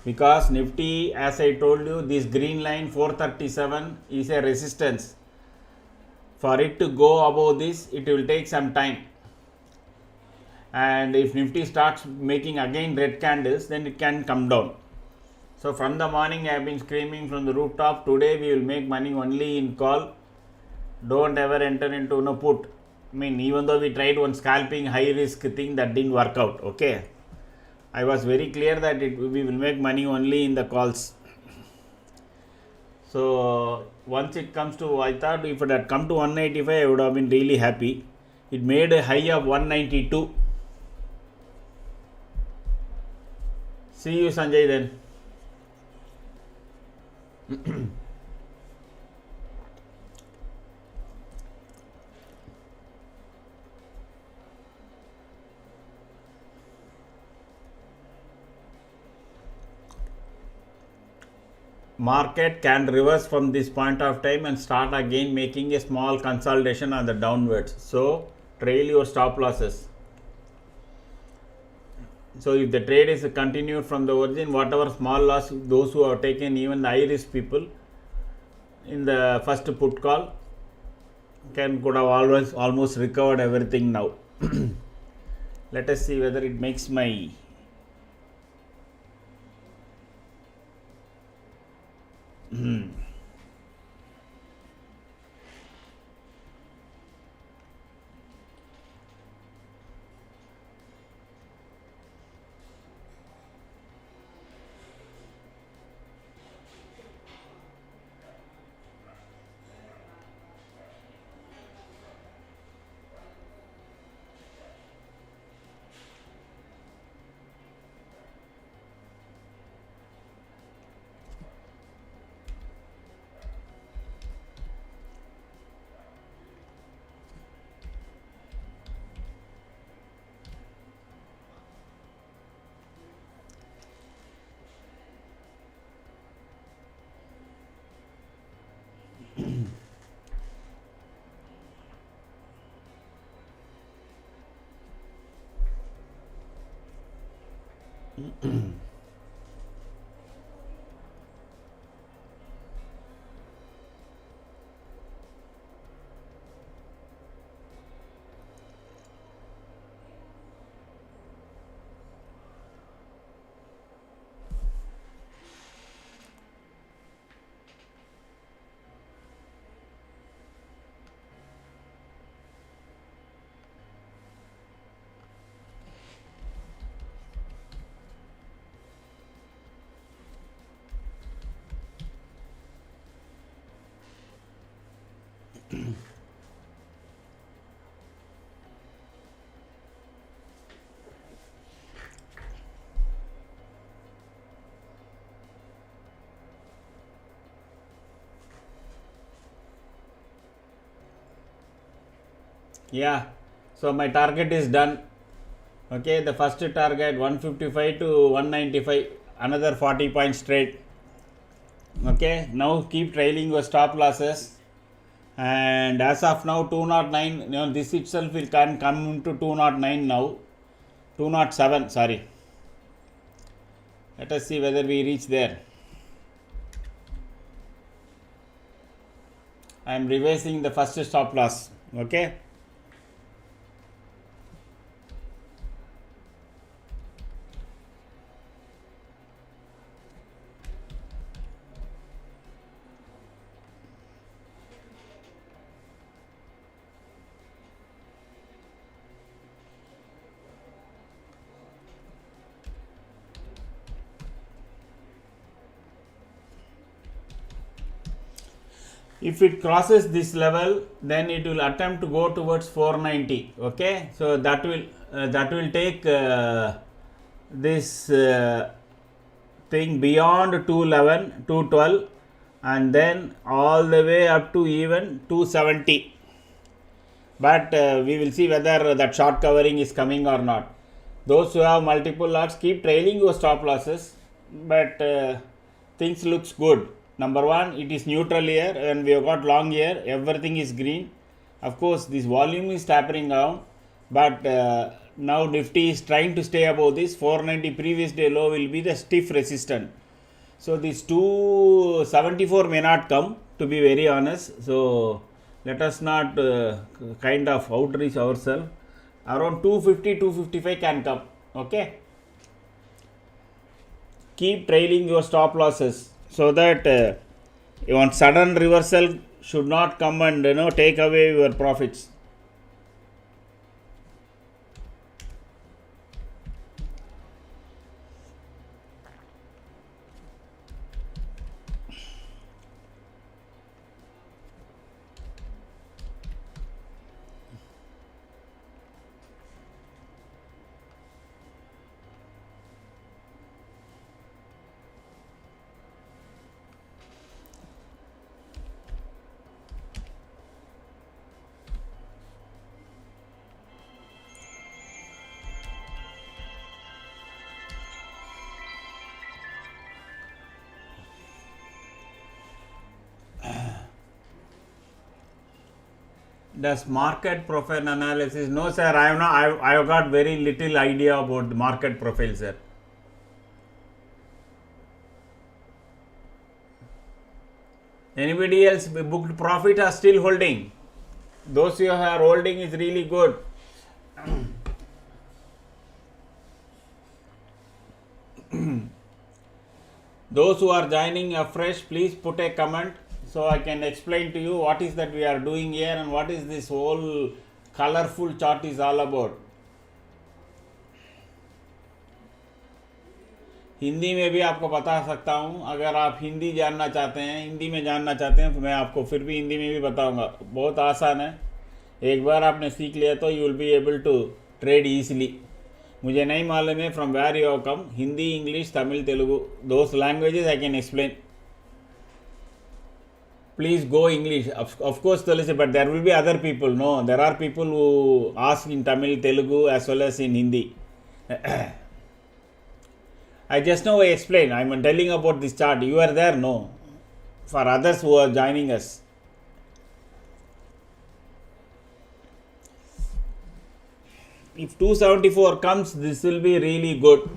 Because Nifty, as I told you, this green line 437 is a resistance. For it to go above this, it will take some time. And if Nifty starts making again red candles, then it can come down. So from the morning I have been screaming from the rooftop, today we will make money only in call. Don't ever enter into no put. I mean, even though we tried one scalping high risk thing, that didn't work out, okay. I was very clear that we will make money only in the calls. So once it comes to, I thought if it had come to 185, I would have been really happy. It made a high of 192. See you, Sanjay, then. market can reverse from this point of time and start again making a small consolidation on the downwards. So trail your stop losses. So if the trade is continued from the origin, whatever small loss those who have taken, even the high risk people in the first put call could have always almost recovered everything now. Let us see whether it makes my yeah. So my target is done. Okay, the first target 155 to 195, another 40 points trade. Okay, now keep trailing your stop losses. And as of now 209, this itself will can come to 209 now, 207, sorry. Let us see whether we reach there. I am revising the first stop loss. Okay. If it crosses this level, then it will attempt to go towards 490. Okay, so that will take this thing beyond 211, 212, and then all the way up to even 270. But we will see whether that short covering is coming or not. Those who have multiple lots, keep trailing your stop losses, but things looks good. Number one, it is neutral here, and we have got long here, everything is green. Of course this volume is tapering down, but now Nifty is trying to stay above this 490 previous day low will be the stiff resistance. So this 274 may not come, to be very honest. So let us not kind of outreach ourselves. Around 250, 255 can come. Okay, keep trailing your stop losses so that one sudden reversal should not come and take away your profits. Does market profile analysis? No, sir. I have not. I have got very little idea about the market profile, sir. Anybody else booked profit are still holding? Those who are holding is really good. Those who are joining afresh, please put a comment so I can explain to you what is that we are doing here and what is this whole colorful chart is all about. Hindi में भी आपको बता सकता हूँ, अगर आप हिंदी जानना चाहते हैं, हिंदी में जानना चाहते हैं तो मैं आपको फिर भी हिंदी में भी बताऊँगा. बहुत आसान है, एक बार आपने सीख लिया तो you will be able to trade easily. मुझे नहीं मालूम है from where you have come. Hindi, English, Tamil, Telugu, those languages I can explain. Please go English. Of course, but there will be other people. No, there are people who ask in Tamil, Telugu as well as in Hindi. I just now explained. I am telling about this chart. You are there? No. For others who are joining us. If 274 comes, this will be really good.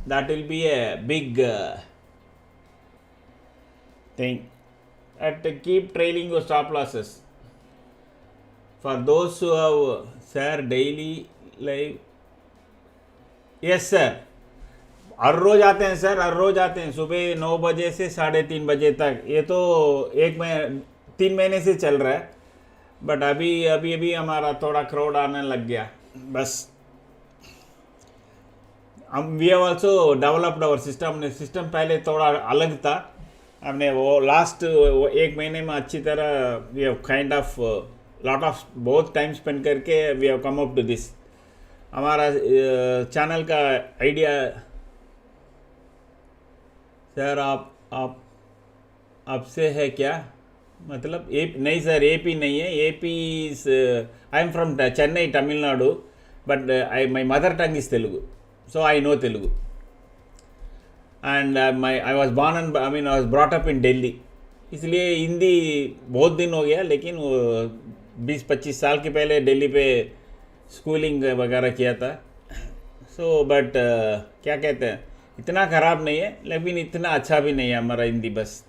That will be a big thing. At keep trailing your stop losses. For those who have, sir, daily live. Yes, sir. हर रोज आते हैं sir, हर रोज आते हैं सुबह 9 बजे से 3:30 बजे तक. ये तो 3 महीने से चल रहा है. बट अभी हमारा थोड़ा क्राउड आने लग गया बस. We have also developed our system. System पहले थोड़ा अलग था. हमने वो लास्ट 1 महीने में अच्छी तरह we have kind of lot of बहुत टाइम स्पेंड करके we have come up to this. हमारा चैनल का आइडिया सर आपसे है क्या मतलब? नहीं सर, एपी नहीं है. AP is I am from Chennai, Tamil Nadu, but my mother tongue is Telugu, so I know Telugu. And I was born and I was brought up in Delhi. इसलिए हिंदी बहुत दिन हो गया, लेकिन वो 20-25 साल के पहले दिल्ली पे स्कूलिंग वगैरह किया था. सो बट क्या कहते हैं, इतना ख़राब नहीं है, लेकिन इतना अच्छा भी नहीं है हमारा हिंदी. बस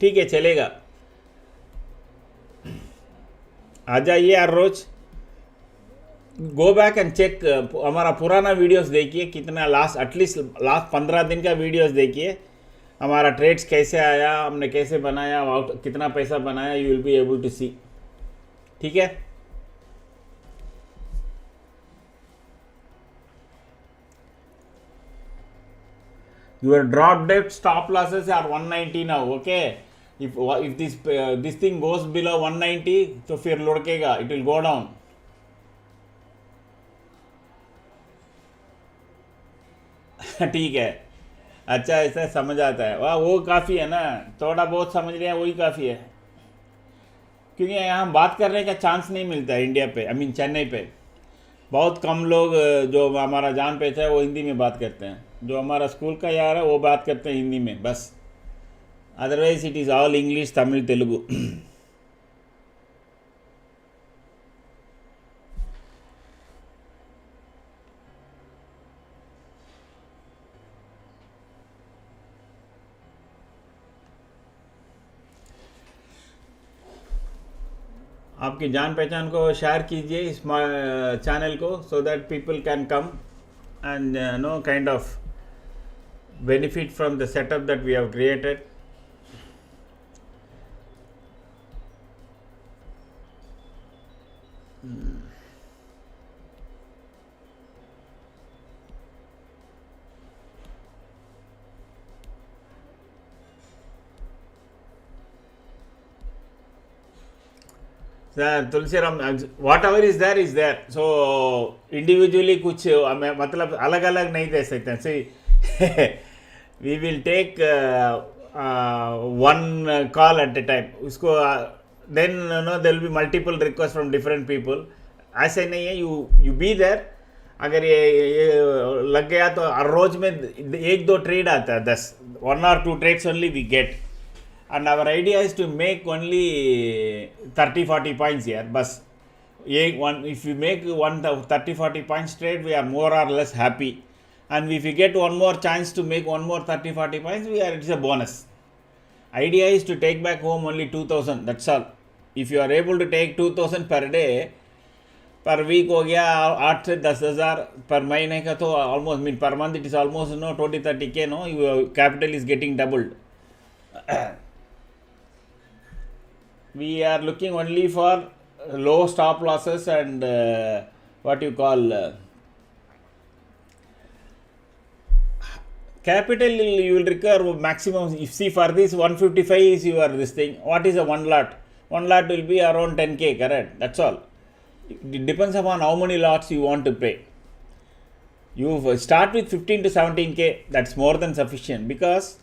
ठीक है, चलेगा. आ जाइए हर रोज. Go back and check. हमारा पुराना वीडियोस देखिए, कितना एटलीस्ट लास्ट 15 दिन का वीडियोस देखिए. हमारा ट्रेड्स कैसे आया, हमने कैसे बनाया, कितना पैसा बनाया, you will be able to see. ठीक है. Your drop dead stop losses are 190 now. Okay, if this thing goes below 190 तो फिर लुढ़केगा, it will go down. ठीक है, अच्छा ऐसा समझ आता है. वाह, वो काफ़ी है ना, थोड़ा बहुत समझ रहे हैं वही काफ़ी है. क्योंकि यहाँ हम बात करने का चांस नहीं मिलता है इंडिया पे, आई मीन चेन्नई पे. बहुत कम लोग जो हमारा जान पहचान है वो हिंदी में बात करते हैं. जो हमारा स्कूल का यार है वो बात करते हैं हिंदी में बस. Otherwise it is all English, Tamil, Telugu. आपकी जान पहचान को शेयर कीजिए इस चैनल को, so that people can come and no kind of benefit from the setup that we have created. Sir Tulsiram, whatever is there. So individually कुछ मतलब अलग अलग नहीं दे सकते. See we will take one call at a time. उसको then no there will be multiple request from different people. ऐसे नहीं है, यू बी देयर. अगर ये लग गया तो हर रोज में 1-2 ट्रेड आता है, 1 or 2 trades only we get. and our idea is to make only 30-40 points here, but if we make 30-40 points trade, we are more or less happy, and if we get one more chance to make one more 30-40 points, it's a bonus. Idea is to take back home only 2000, that's all. If you are able to take 2000 per day, per week हो गया 8 से 10,000, per महीने का तो almost mean per month it is almost 20-30K, no, your capital is getting doubled. We are looking only for low stop losses and what you call capital. You will require maximum. If see for this 155 is your this thing, what is a one lot? One lot will be around 10K, correct? That's all. It depends upon how many lots you want to pay. You start with 15 to 17K, that's more than sufficient, because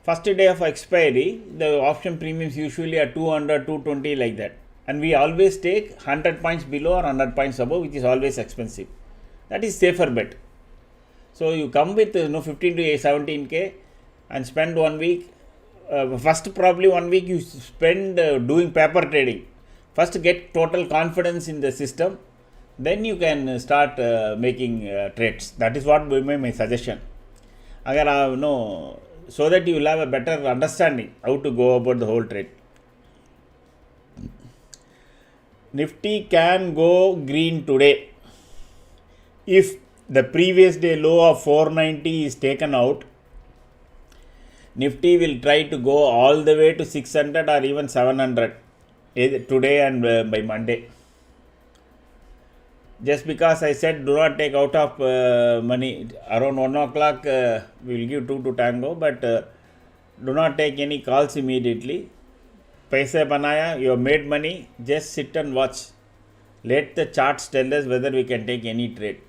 first day of expiry, the option premiums usually are 200, 220 like that. And we always take 100 points below or 100 points above, which is always expensive. That is safer bet. So you come with 15 to 17K and spend 1 week. First probably 1 week you spend doing paper trading. First get total confidence in the system, then you can start making trades. That is what will be my suggestion. Agar no, so that you will have a better understanding how to go about the whole trade. Nifty can go green today if the previous day low of 490 is taken out. Nifty will try to go all the way to 600 or even 700 today and by Monday. Just because I said do not take out of money around 1 o'clock, we will give 2 to tango, but do not take any calls immediately. Paisa banaya, you have made money, just sit and watch. Let the charts tell us whether we can take any trade.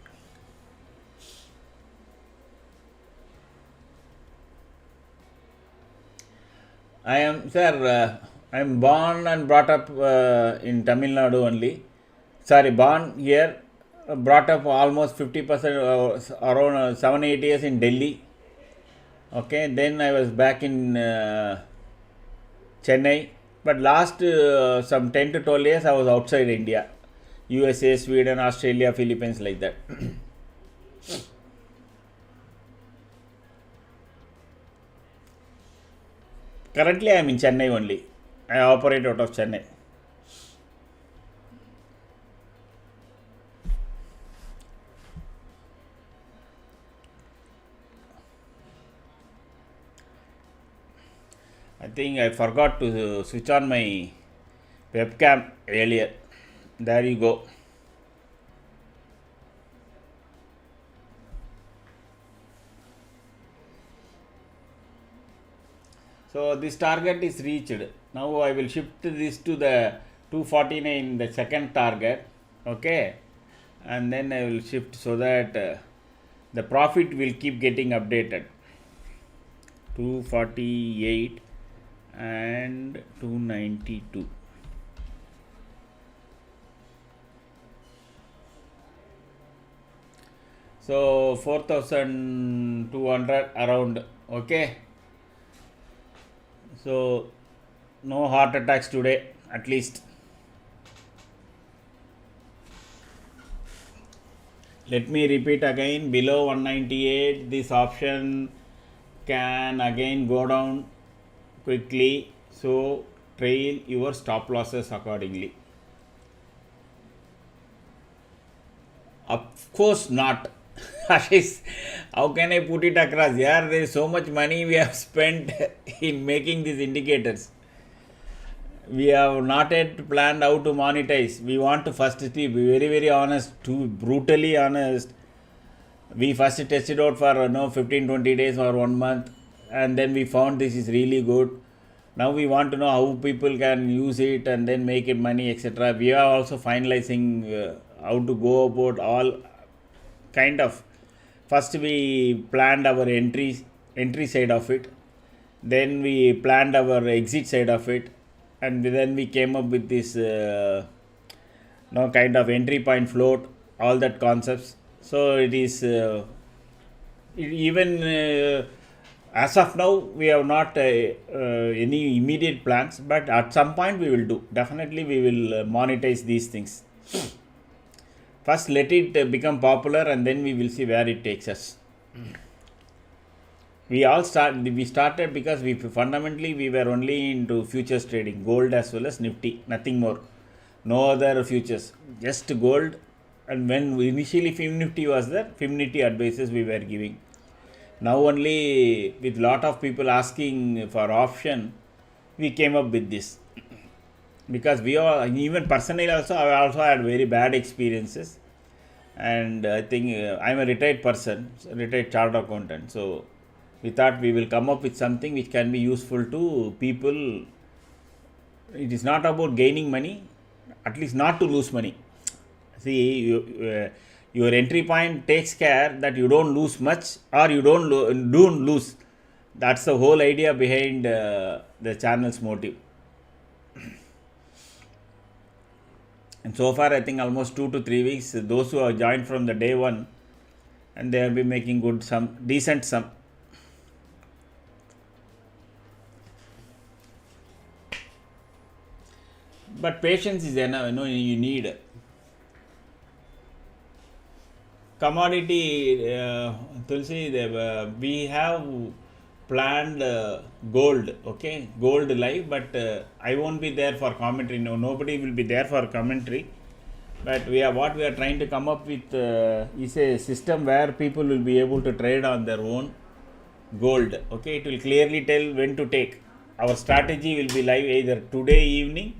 I am born and brought up in Tamil Nadu only. Born here, brought up almost 50%, around 7-8 years in Delhi. Okay, then I was back in Chennai. But last some 10 to 12 years I was outside India. USA, Sweden, Australia, Philippines, like that. Currently I am in Chennai only. I operate out of Chennai. I think I forgot to switch on my webcam earlier. There you go. So this target is reached. Now I will shift this to the 249, the second target. Okay, and then I will shift so that the profit will keep getting updated. 248 and 292. So 4,200 around. Okay, so no heart attacks today, at least. Let me repeat again, below 198 this option can again go down quickly, so trail your stop losses accordingly. Of course not. How can I put it across? Yeah, there is so much money we have spent in making these indicators. We have not yet planned how to monetize. We want to first be very, very honest, to brutally honest. We first tested out for 15-20 days or 1 month, and then we found this is really good. Now we want to know how people can use it and then make it money, etc. We are also finalizing how to go about all kind of. First we planned our entry side of it, then we planned our exit side of it, and then we came up with this kind of entry point float, all that concepts. So it is even As of now, we have not any immediate plans, but at some point we will do. Definitely, we will monetize these things. First, let it become popular, and then we will see where it takes us. We started because we were only into futures trading, gold as well as Nifty, nothing more, no other futures, just gold. And when initially Film Nifty was there, Film Nifty advices we were giving. Now only with lot of people asking for option, we came up with this. Because we all, even personally also, I also had very bad experiences. And I think I'm a retired person, retired chartered accountant. So we thought we will come up with something which can be useful to people. It is not about gaining money, at least not to lose money. See, your entry point takes care that you don't lose much or you don't lose. That's the whole idea behind the channel's motive. And so far, I think almost 2 to 3 weeks, those who have joined from the day one, and they have been making good sum, decent sum. But patience is enough, you need. Commodity, Tulsi, we have planned gold, okay, gold live, but I won't be there for commentary. No, nobody will be there for commentary. But what we are trying to come up with is a system where people will be able to trade on their own gold. Okay, it will clearly tell when to take. Our strategy will be live either today evening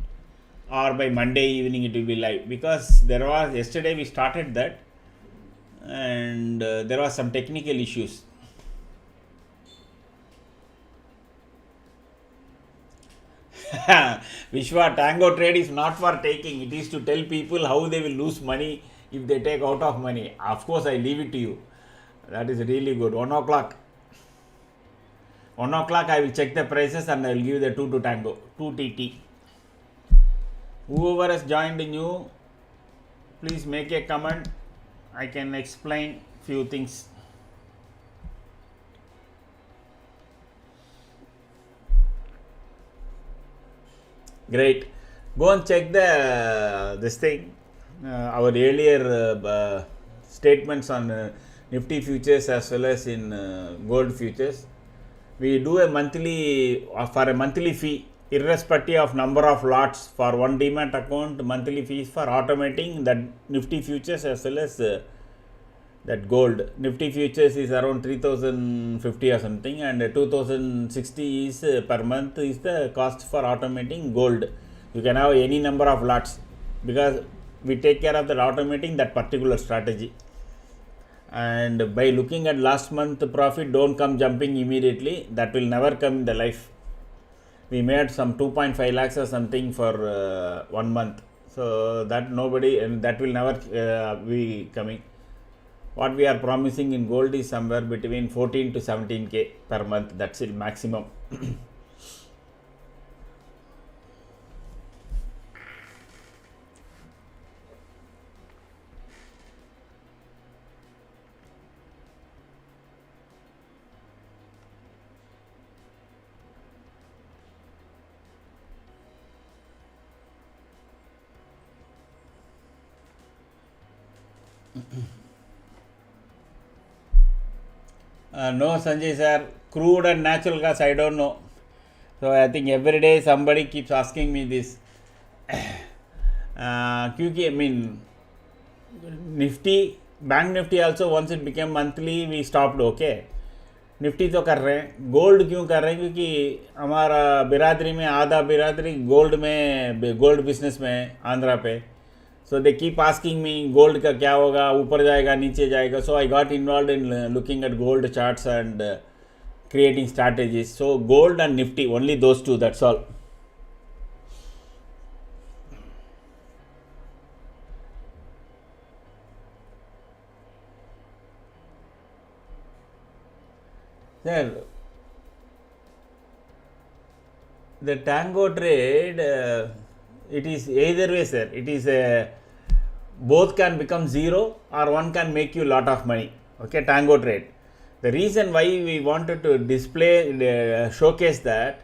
or by Monday evening. It will be live, because yesterday we started that, and there was some technical issues. Vishwa, Tango trade is not for taking. It is to tell people how they will lose money if they take out of money. Of course, I leave it to you. That is really good. 1 o'clock. 1 o'clock, I will check the prices and I will give the 2 to Tango. 2 TT. Whoever has joined new, please make a comment. I can explain few things. Great. Go and check this thing. Our earlier statements on Nifty futures as well as in gold futures. We do a monthly, for a monthly fee, irrespective of number of lots for one demat account, monthly fees for automating that Nifty futures as well as that gold. Nifty futures is around 3050 or something, and 2060 is per month is the cost for automating gold. You can have any number of lots, because we take care of that automating that particular strategy. And by looking at last month profit, don't come jumping immediately. That will never come in the life. We made some 2.5 lakhs or something for 1 month. So that nobody, and that will never be coming. What we are promising in gold is somewhere between 14 to 17k per month. That's it, maximum. No, Sanjay sir, crude and natural gas, I don't know. So I think every day somebody keeps asking me this. I mean, Nifty, Bank Nifty also, once it became monthly, we stopped, okay. Nifty तो कर रहे हैं, gold क्यों कर रहे हैं? क्योंकि हमारा बिरादरी में आधा बिरादरी गोल्ड बिजनेस में है आंध्रा पे. So they keep asking me gold का क्या होगा, ऊपर जाएगा नीचे जाएगा. So I got involved in looking at gold charts and creating strategies. So gold and Nifty, only those two, that's all. Sir, the Tango trade, it is either way, sir. It is both can become zero or one can make you lot of money. Okay, Tango trade. The reason why we wanted to display, showcase that,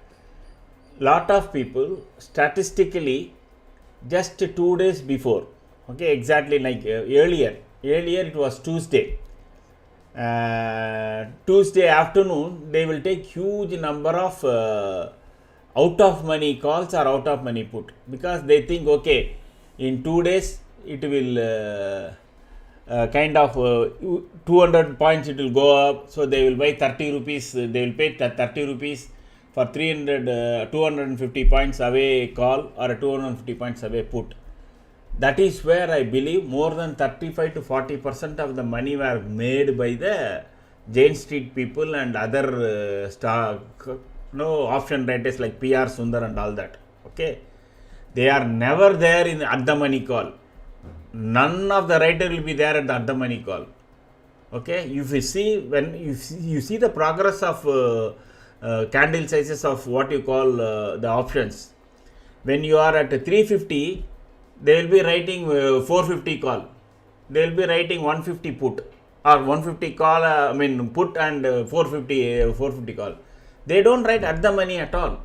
lot of people statistically just 2 days before, okay, exactly like earlier it was Tuesday afternoon, they will take huge number of out of money calls or out of money put, because they think, okay, in 2 days it will kind of 200 points it will go up, so they will buy 30 rupees, they will pay 30 rupees for 250 points away call or a 250 points away put. That is where I believe more than 35 to 40% of the money were made by the Jane Street people and other option writers like PR Sundar and all that. Okay, they are never there at the money call. None of the writer will be there at the money call. Okay, if you see, when you see the progress of candle sizes of what you call the options, when you are at 350, they will be writing 450 call, they will be writing 150 put or 150 call, put and 450 call. They don't write at the money at all.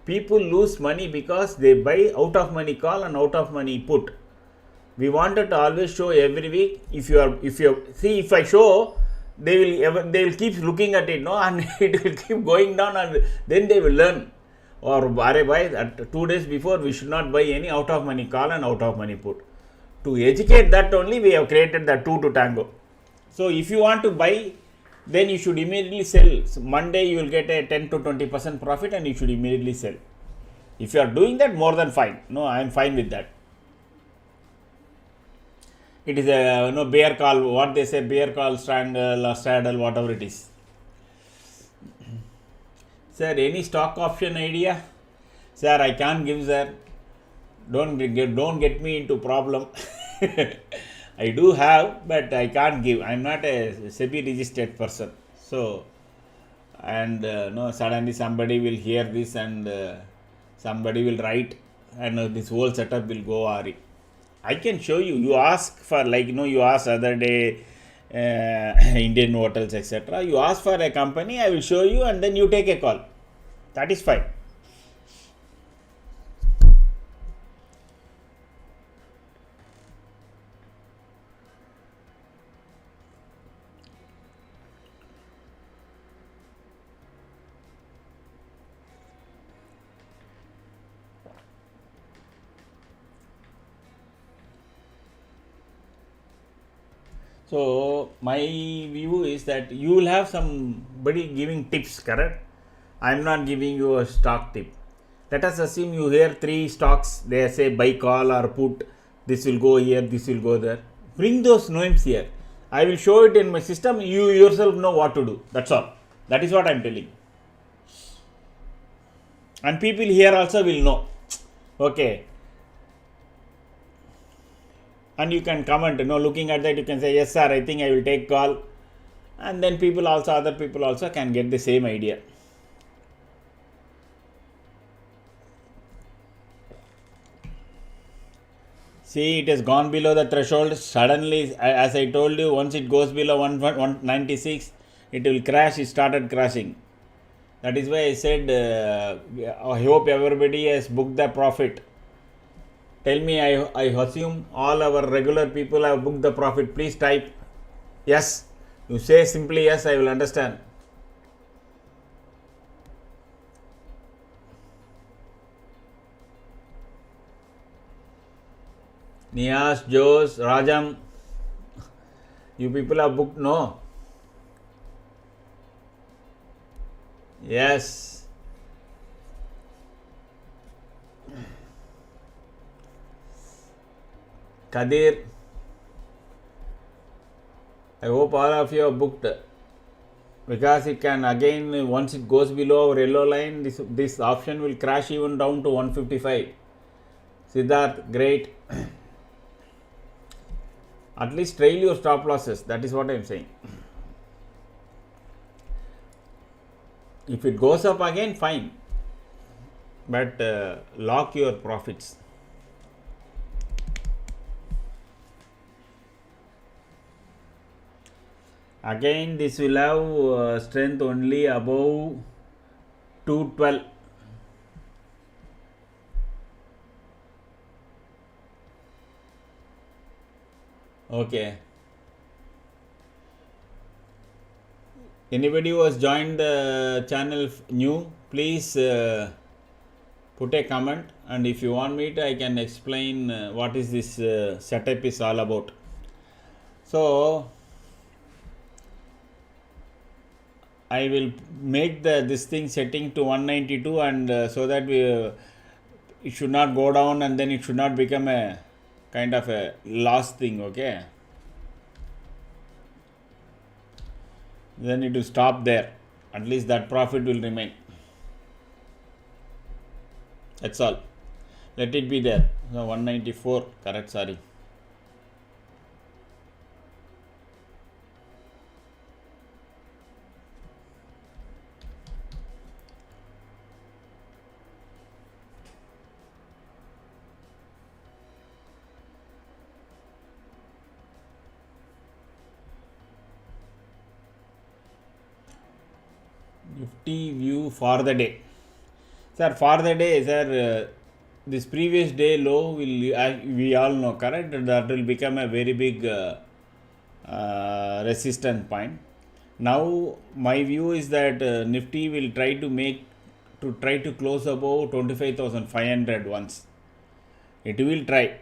People lose money because they buy out of money call and out of money put. We wanted to always show every week. If I show, they will keep looking at it, no, and it will keep going down, and then they will learn. Or buy at 2 days before, we should not buy any out of money call and out of money put. To educate that only, we have created the 2 to tango. So if you want to buy, then you should immediately sell. So Monday you will get a 10 to 20% profit, and you should immediately sell. If you are doing that, more than fine. No, I am fine with that. It is a bear call, what they say, bear call, strangle or straddle, whatever it is. Sir, any stock option idea? Sir, I can't give, sir. Don't get me into problem. I do have, but I can't give. I'm not a SEBI registered person. So, and suddenly somebody will hear this, and somebody will write, and this whole setup will go RE. I can show you. You ask for, you asked other day, Indian hotels, etc. You ask for a company, I will show you, and then you take a call. That is fine. So my view is that you will have somebody giving tips, correct? I am not giving you a stock tip. Let us assume you hear 3 stocks, they say buy, call or put, this will go here, this will go there. Bring those names here. I will show it in my system, you yourself know what to do. That's all. That is what I am telling. And people here also will know. Okay. And you can comment, looking at that, you can say, yes sir, I think I will take call. And then other people also can get the same idea. See, it has gone below the threshold. Suddenly, as I told you, once it goes below 196, it will crash. It started crashing. That is why I said, I hope everybody has booked the profit. Tell me, I assume all our regular people have booked the profit. Please type yes. You say simply yes, I will understand. Niyas, Jose, Rajam, you people have booked, no? Yes. Kadir, I hope all of you have booked, because it can again, once it goes below our yellow line, this option will crash even down to 155. Siddharth, great. At least trail your stop losses. That is what I am saying. If it goes up again, fine. But lock your profits. Again this will have strength only above 212. Okay. Anybody who has joined the channel new, please put a comment, and if you want me to, I can explain what is this setup is all about. So I will make this thing setting to 192, and so that it should not go down, and then it should not become a kind of a loss thing. Okay, then it will stop there. At least that profit will remain. That's all. Let it be there. So 194, correct, sorry. Nifty view for the day. Sir, for the day, sir, this previous day low will, we all know, correct? That will become a very big resistance point. Now, my view is that Nifty will try to close above 25,500 once. It will try.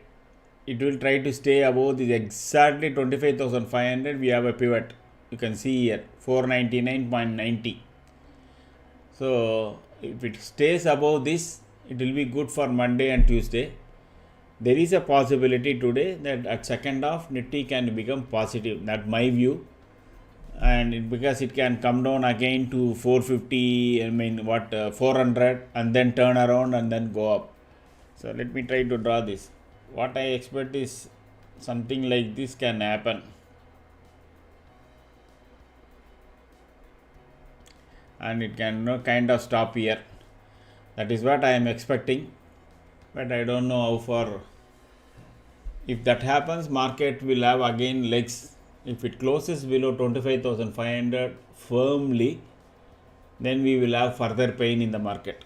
It will try to stay above this exactly 25,500. We have a pivot. You can see here 499.90. So if it stays above this, it will be good for Monday and Tuesday. There is a possibility today that at second half Nifty can become positive. That's my view. And because it can come down again to 450, 400, and then turn around and then go up. So let me try to draw this. What I expect is something like this can happen. And it can kind of stop here. That is what I am expecting, but I don't know how far. If that happens, market will have again legs. If it closes below 25,500 firmly, then we will have further pain in the market.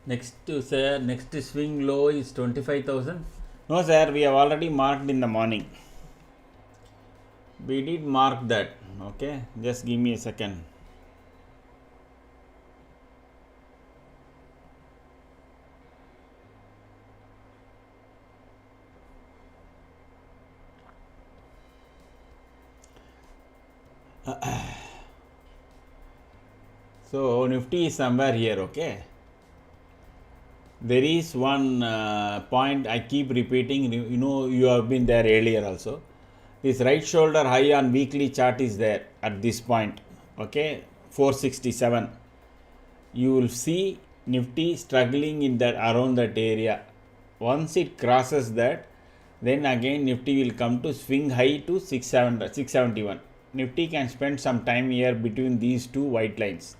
Next swing low is 25,000. No sir, we have already marked in the morning. We did mark that. Okay, just give me a second. So Nifty is somewhere here. Okay, there is one point I keep repeating. You have been there earlier also. This right shoulder high on weekly chart is there at this point. Okay, 467. You will see Nifty struggling in that around that area. Once it crosses that, then again Nifty will come to swing high to 671. Nifty can spend some time here between these two white lines.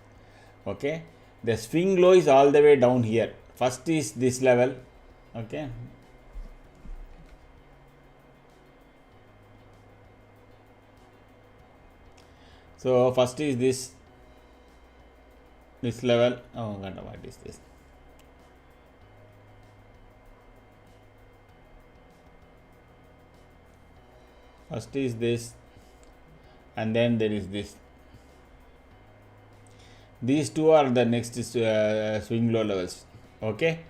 Okay, the swing low is all the way down here. First is this level. Okay, so first is this level. Oh god, what is this? First is this, and then there is this. These two are the next swing low levels. Okay,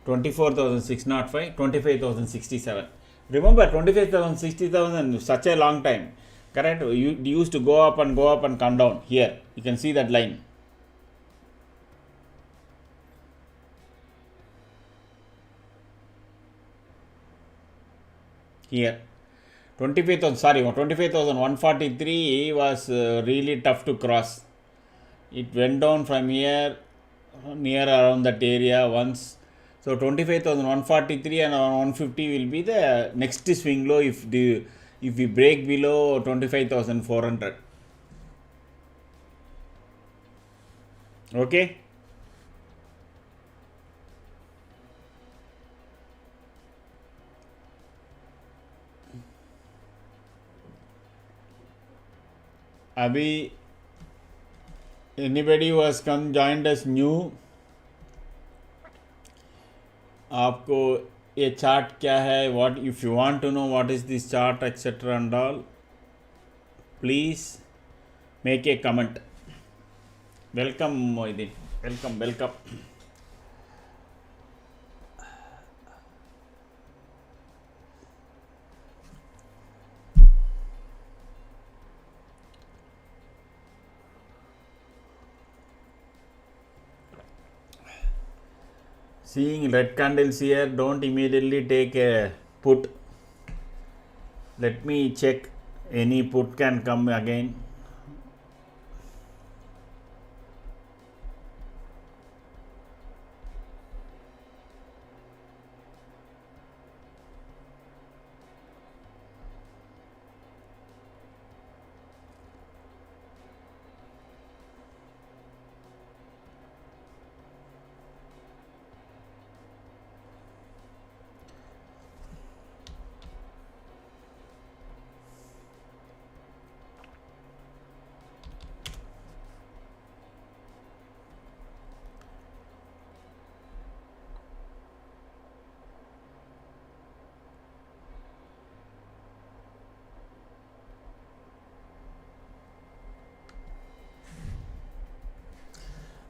24,605, 25,067. Remember, 25,000, 60,000, such a long time. correct? You used to go up and come down. Here you can see that line. Here 25,143 was really tough to cross. It went down from here near around that area once. So 25,143 and around 150 will be the next swing low if we break below 25,400. Okay. Abhi, anybody who has come joined us new, आपको ये chart क्या है, what if you want to know what is this chart etc and all, please make a comment. Welcome Moidin, welcome. Seeing red candles here, don't immediately take a put. Let me check, any put can come again.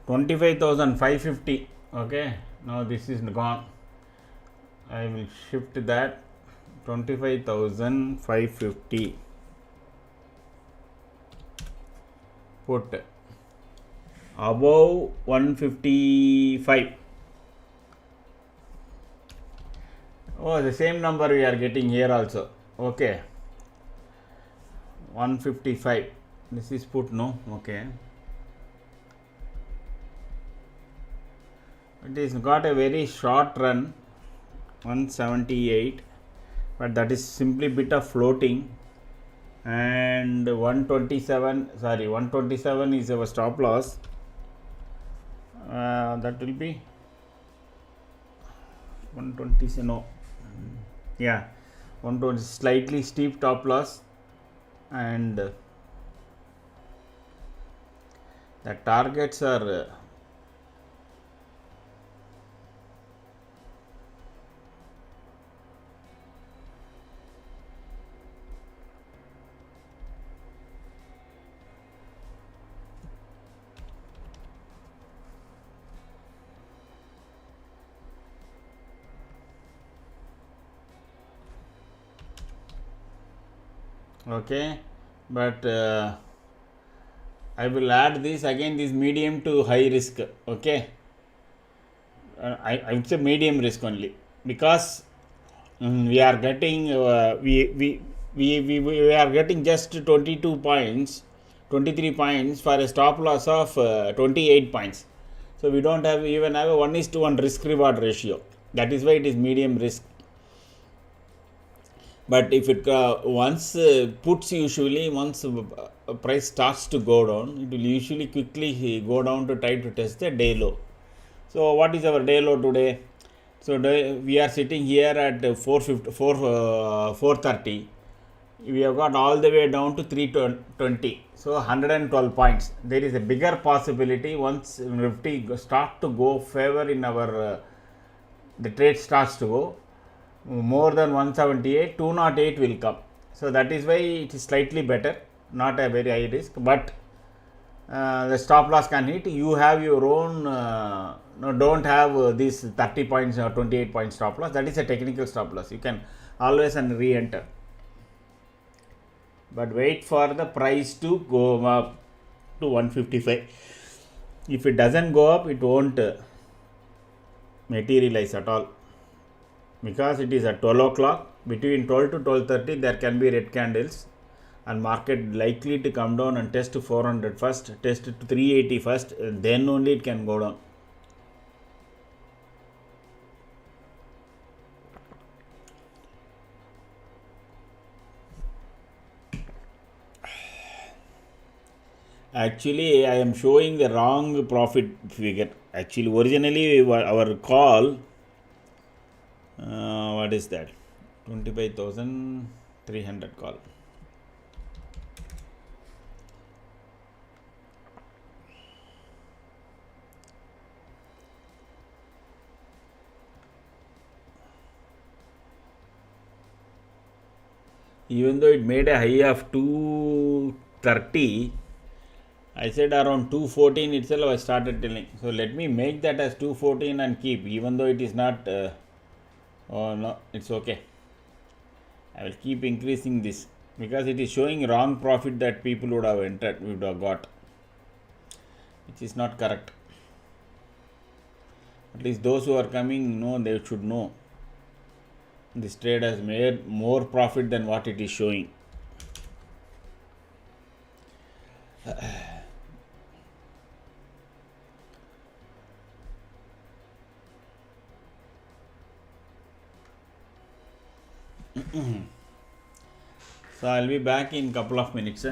$25,550. Okay, now this is gone. I will shift that 25,550 put above 155. Oh, the same number we are getting here also. Okay, 155. This is put, no? Okay. It is got a very short run, 178, but that is simply bit of floating, and 127 is our stop loss. That will be 120, no, yeah, 120, slightly steep top loss, and the targets are okay, but I will add this again, this medium to high risk. Okay, I would say medium risk only, because we are getting we are getting just 22 points, 23 points for a stop loss of 28 points. So we don't have even have a 1:1 risk reward ratio. That is why it is medium risk. But if it once puts, usually once price starts to go down, it will usually quickly go down to try to test the day low. So what is our day low today? So we are sitting here at 430. We have got all the way down to 320. So 112 points. There is a bigger possibility once Nifty start to go favor in our the trade starts to go more than 178, 208 will come. So that is why it is slightly better, not a very high risk, but the stop loss can hit. You have your own, no, don't have this 30 points or 28 point stop loss. That is a technical stop loss. You can always re-enter. but wait for the price to go up to 155. If it doesn't go up, it won't materialize at all, because it is at 12 o'clock. Between 12 to 12:30 there can be red candles, and market likely to come down and test 400 first, test to 380 first, then only it can go down. Actually, I am showing the wrong profit figure. Actually, originally our call, what is that? 25,300 call. Even though it made a high of 230, I said around 214 itself I started telling. So let me make that as 214 and keep, even though it is not, oh no, it's okay. I will keep increasing this, because it is showing wrong profit that people would have entered, would have got, which is not correct. At least those who are coming know, they should know this trade has made more profit than what it is showing. So I'll be back in couple of minutes.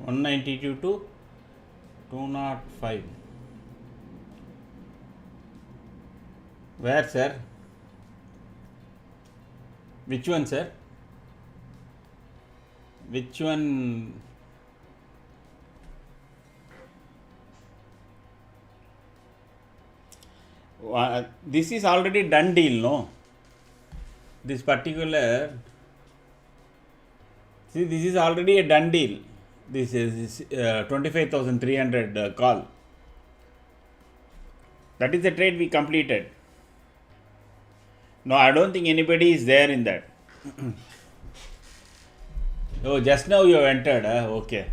192 to 205. Where, sir? Which one, sir? Which one? This is already done deal, no? This particular, see, this is already a done deal. This is 25,300 call. That is the trade we completed. No, I don't think anybody is there in that. Oh, just now you have entered. Okay.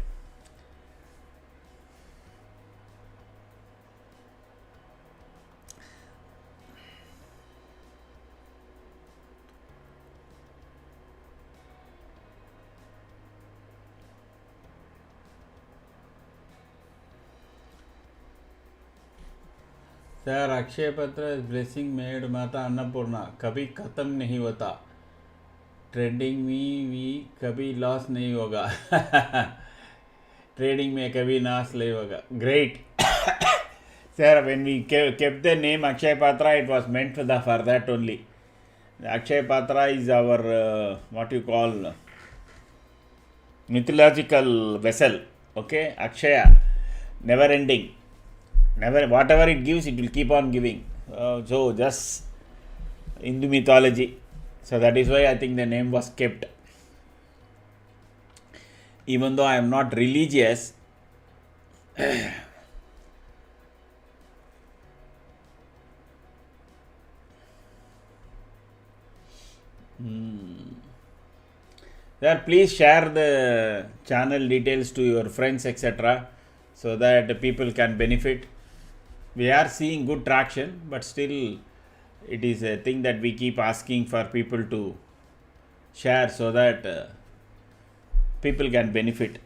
Sir Akshay पत्र blessing made माता अन्नपूर्णा कभी ख़त्म नहीं होता trading में भी कभी loss नहीं होगा ट्रेडिंग में कभी लॉस नहीं होगा great sir when we kept the name Akshay Patra it was meant for that only. Akshay Patra is our what you call mythological vessel. Okay, Akshaya, never ending. Never, whatever it gives, it will keep on giving. So just Hindu mythology. So that is why I think the name was kept. Even though I am not religious, Sir, please share the channel details to your friends, etc., so that people can benefit. We are seeing good traction, but still, it is a thing that we keep asking for people to share so that people can benefit.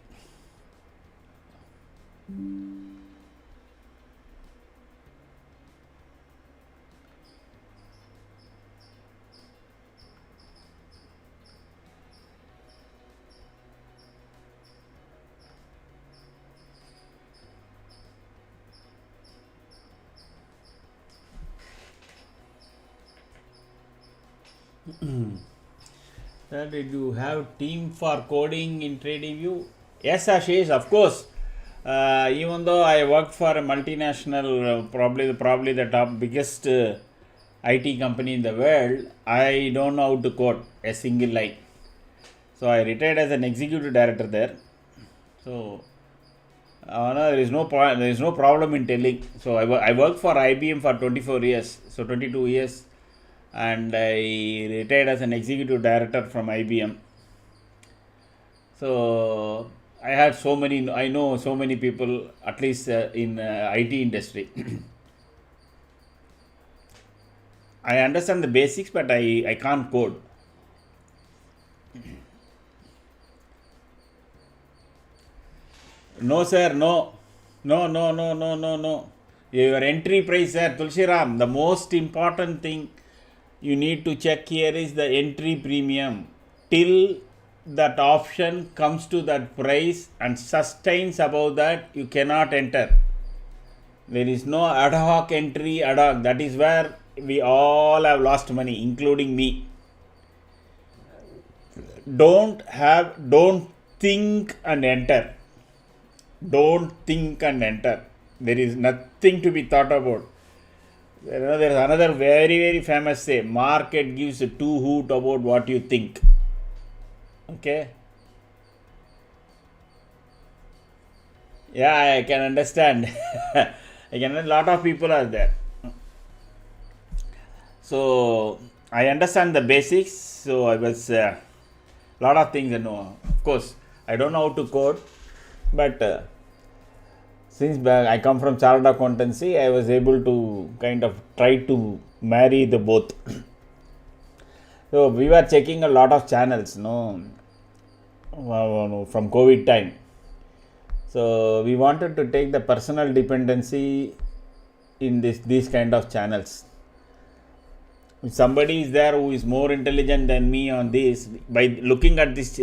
Sir, did you have team for coding in TradingView? Yes, Ashish, of course. Even though I worked for a multinational, probably the top biggest IT company in the world, I don't know how to code a single line. So I retired as an executive director there. So no, there is no problem in telling. So I worked for IBM for 24 years, so 22 years, and I retired as an executive director from IBM. So I know so many people, at least in IT industry. I understand the basics, but I can't code. No, sir, no. No. Your entry price, sir, Tulsiram, the most important thing you need to check here is the entry premium. Till that option comes to that price and sustains above that, you cannot enter. There is no ad hoc entry, ad hoc. That is where we all have lost money, including me. Don't think and enter. Don't think and enter. There is nothing to be thought about. There is another very famous say, market gives a two hoot about what you think. Okay. Yeah, I can understand. A lot of people are there. So I understand the basics. So I was lot of things I know. Of course, I don't know how to code, but since I come from chartered accountancy, I was able to kind of try to marry the both. So we were checking a lot of channels, from COVID time. So we wanted to take the personal dependency in these kind of channels. If somebody is there who is more intelligent than me on this, by looking at this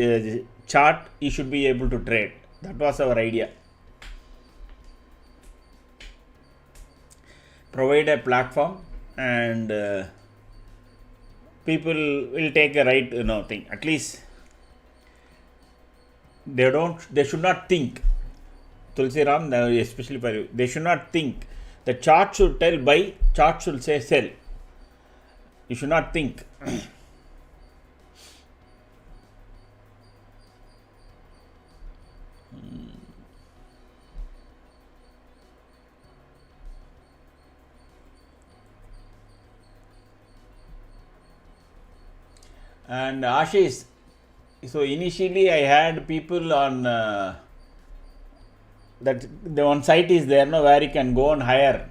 chart, he should be able to trade. That was our idea. Provide a platform and people will take a right thing. At least they should not think. Tulsiram, especially for you, they should not think The chart should tell buy, chart should say sell. You should not think. And Ashish, so initially I had people on that the one site is there, no, where you can go and hire.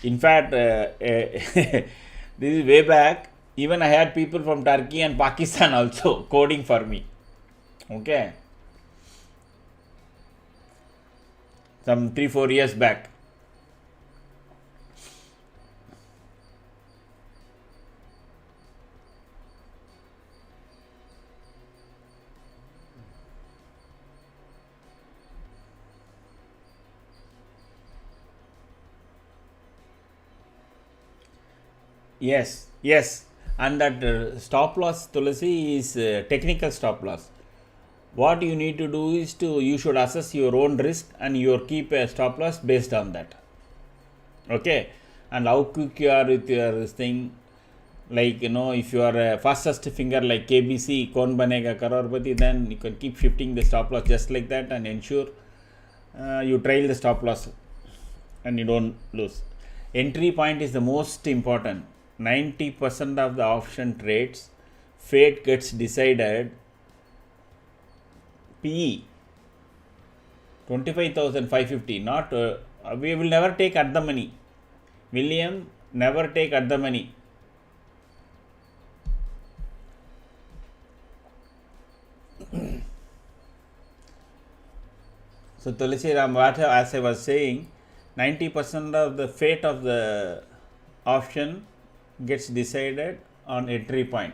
In fact, this is way back. Even I had people from Turkey and Pakistan also coding for me. Okay, some 3-4 years back. Yes, yes, and that stop loss, Tulasi, is technical stop loss. What you need to do is you should assess your own risk and you keep a stop loss based on that. Okay, and how quick you are with your this thing, like if you are a fastest finger like KBC, Kon Banega Karorpati, then you can keep shifting the stop loss just like that and ensure you trail the stop loss and you don't lose. Entry point is the most important. 90% of the option trades, fate gets decided PE 25,550. Not we will never take at the money. William, never take at the money. So Tulsi Ram, what as I was saying, 90% of the fate of the option gets decided on entry point.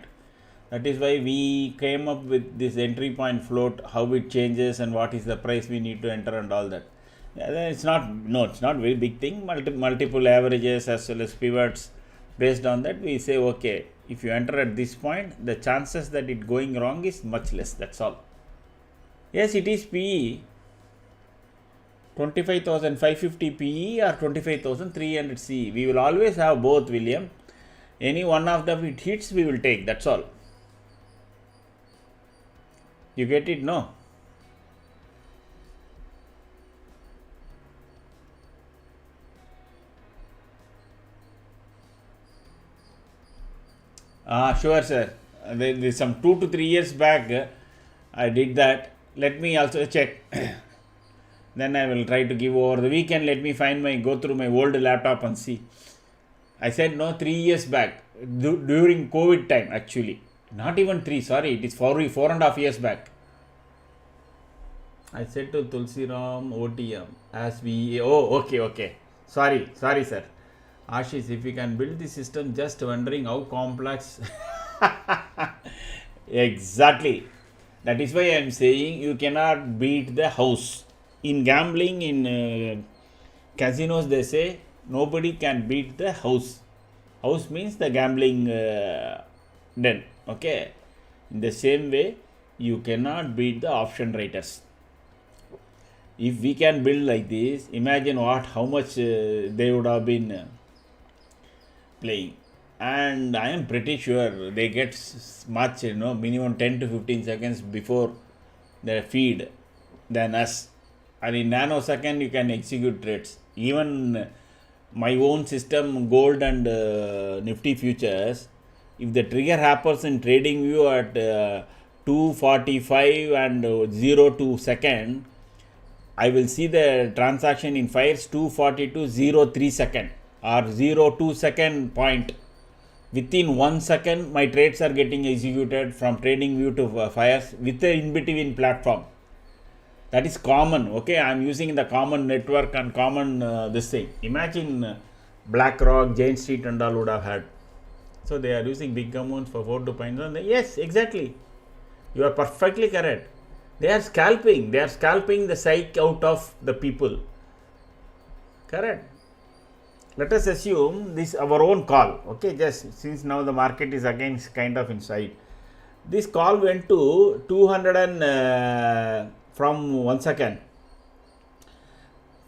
That is why we came up with this entry point float, how it changes and what is the price we need to enter and all that. It's not very big thing. Multiple averages as well as pivots. Based on that, we say okay, if you enter at this point, the chances that it going wrong is much less. That's all. Yes, it is PE. 25,550 PE or 25,300 CE. We will always have both, William. Any one of them it hits, we will take. That's all. You get it, no? Sure, sir. There's some 2 to 3 years back, I did that. Let me also check. Then I will try to give over the weekend. Let me go through my old laptop and see. I said no, 3 years back, during COVID time actually. Not even 3, sorry, it is 4.5 years back. I said to Tulsi Ram OTM as we. Oh, okay. Sorry, sir. Ashish, if we can build the system, just wondering how complex. Exactly. That is why I am saying you cannot beat the house. In gambling, in casinos, they say nobody can beat the house. House means the gambling den. Okay. In the same way, you cannot beat the option writers. If we can build like this, imagine how much they would have been playing. And I am pretty sure they get much, minimum 10 to 15 seconds before the feed than us. And in nanosecond, you can execute trades. Even my own system, gold and Nifty futures, if the trigger happens in trading view at 2:45 and 02 second, I will see the transaction in fires 2:42:03 second or 02 second point. Within 1 second, my trades are getting executed from trading view to fires with the in-between platform. That is common. Okay, I am using the common network and common this thing. Imagine BlackRock, Jane Street and all would have had. So they are using big amounts for 4 to 0.1. Yes, exactly. You are perfectly correct. They are scalping. They are scalping the psyche out of the people. Correct. Let us assume this our own call. Okay, just since now the market is again kind of inside. This call went to 200 and from 1 second.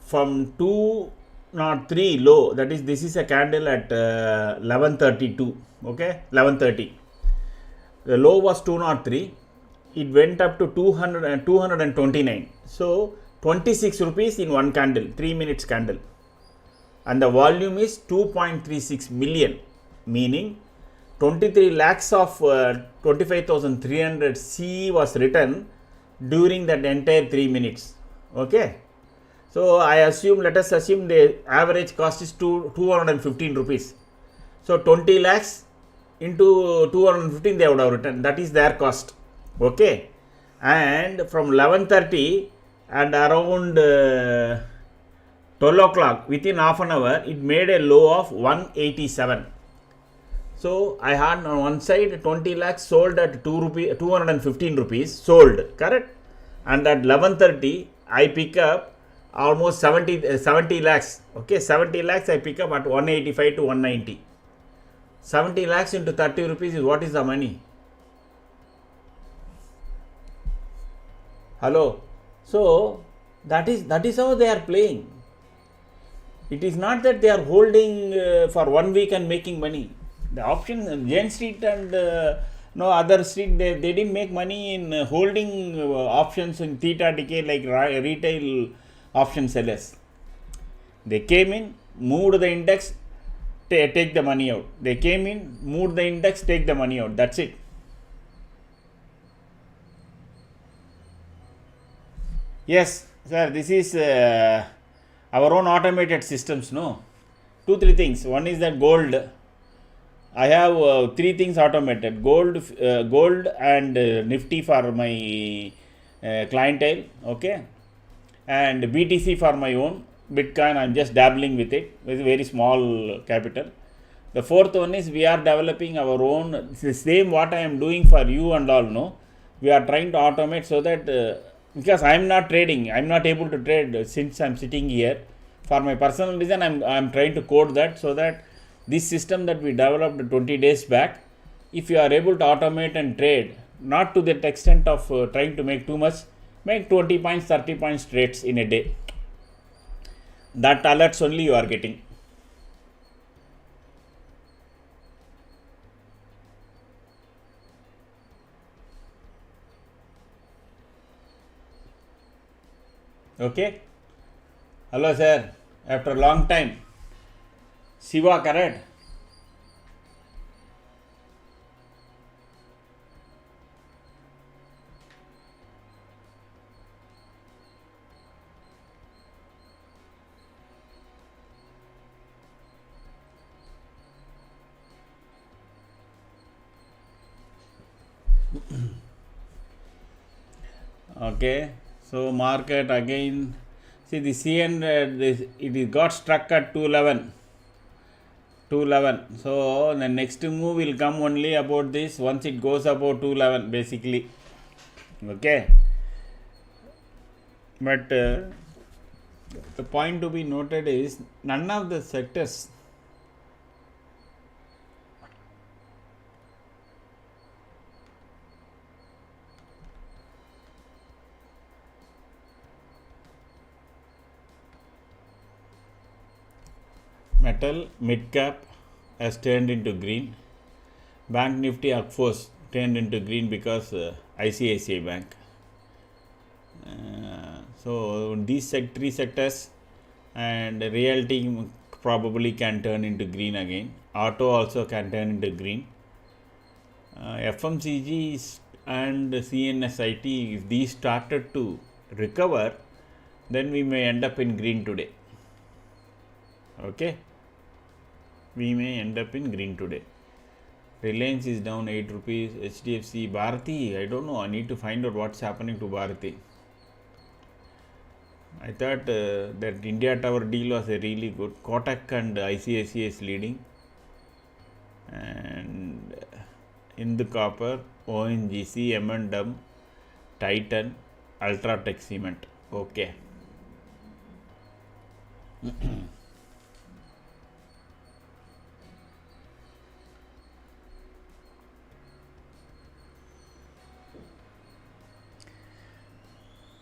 From 2 203 low, that is, this is a candle at 11:32. Okay, 11:30. The low was 203. It went up to 200 and 229. So 26 rupees in one candle, 3 minutes candle. And the volume is 2.36 million, meaning 23 lakhs of 25,300 C was written during that entire 3 minutes. Okay. So let us assume the average cost is 215 rupees. So 20 lakhs into 215 they would have written. That is their cost. Okay. And from 11:30 and around 12 o'clock, within half an hour, it made a low of 187. So I had on one side 20 lakhs sold at 215 rupees sold, correct? And at 11:30 I pick up almost 70 lakhs. Okay, 70 lakhs I pick up at 185 to 190. 70 lakhs into 30 rupees is what is the money? Hello. So that is how they are playing. It is not that they are holding for 1 week and making money. The option, Jane Street and no other street, they didn't make money in holding options in theta decay like retail option sellers. They came in, moved the index, take the money out. They came in, moved the index, take the money out. That's it. Yes, sir, this is our own automated systems, no? 2-3 things. One is that gold. I have 3 things automated: gold and Nifty for my clientele, okay, and BTC for my own. Bitcoin, I'm just dabbling with it with very small capital. The fourth one is we are developing our own. It's the same what I am doing for you and all. No, we are trying to automate so that because I am not trading, I am not able to trade since I am sitting here. For my personal reason, I am trying to code that so that this system that we developed 20 days back, if you are able to automate and trade, not to that extent of trying to make too much, make 20 points, 30 points trades in a day. That alerts only you are getting. Okay. Hello, sir. After a long time. Shiva, correct? Okay. So market again. See the CN, it got struck at 211. So the next move will come only about this once it goes about 211 basically. Okay. But the point to be noted is none of the sectors metal mid cap has turned into green. Bank Nifty of course turned into green because ICICI Bank. So these 3 sectors and realty probably can turn into green again. Auto also can turn into green. FMCG and CNSIT, if these started to recover, then we may end up in green today. Okay, we may end up in green today. Reliance is down 8 rupees. HDFC, Bharati, I don't know. I need to find out what's happening to Bharati. I thought that India Tower deal was a really good. Kotak and ICICI is leading. And Hindu Copper, ONGC, M&M, Titan, Ultratech Cement. Okay.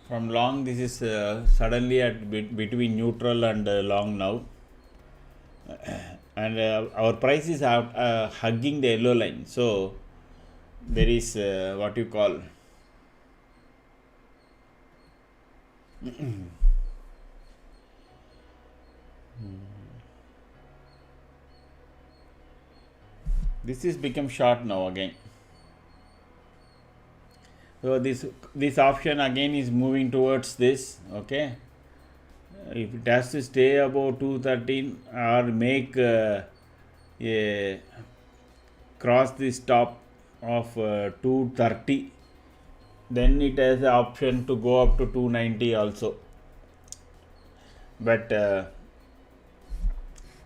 From long, this is suddenly at between neutral and long now. and our price is out, hugging the yellow line. So there is what you call this is become short now again. So this option again is moving towards this. Okay, if it has to stay above 213 or make a cross this top of 230, then it has the option to go up to 290 also. But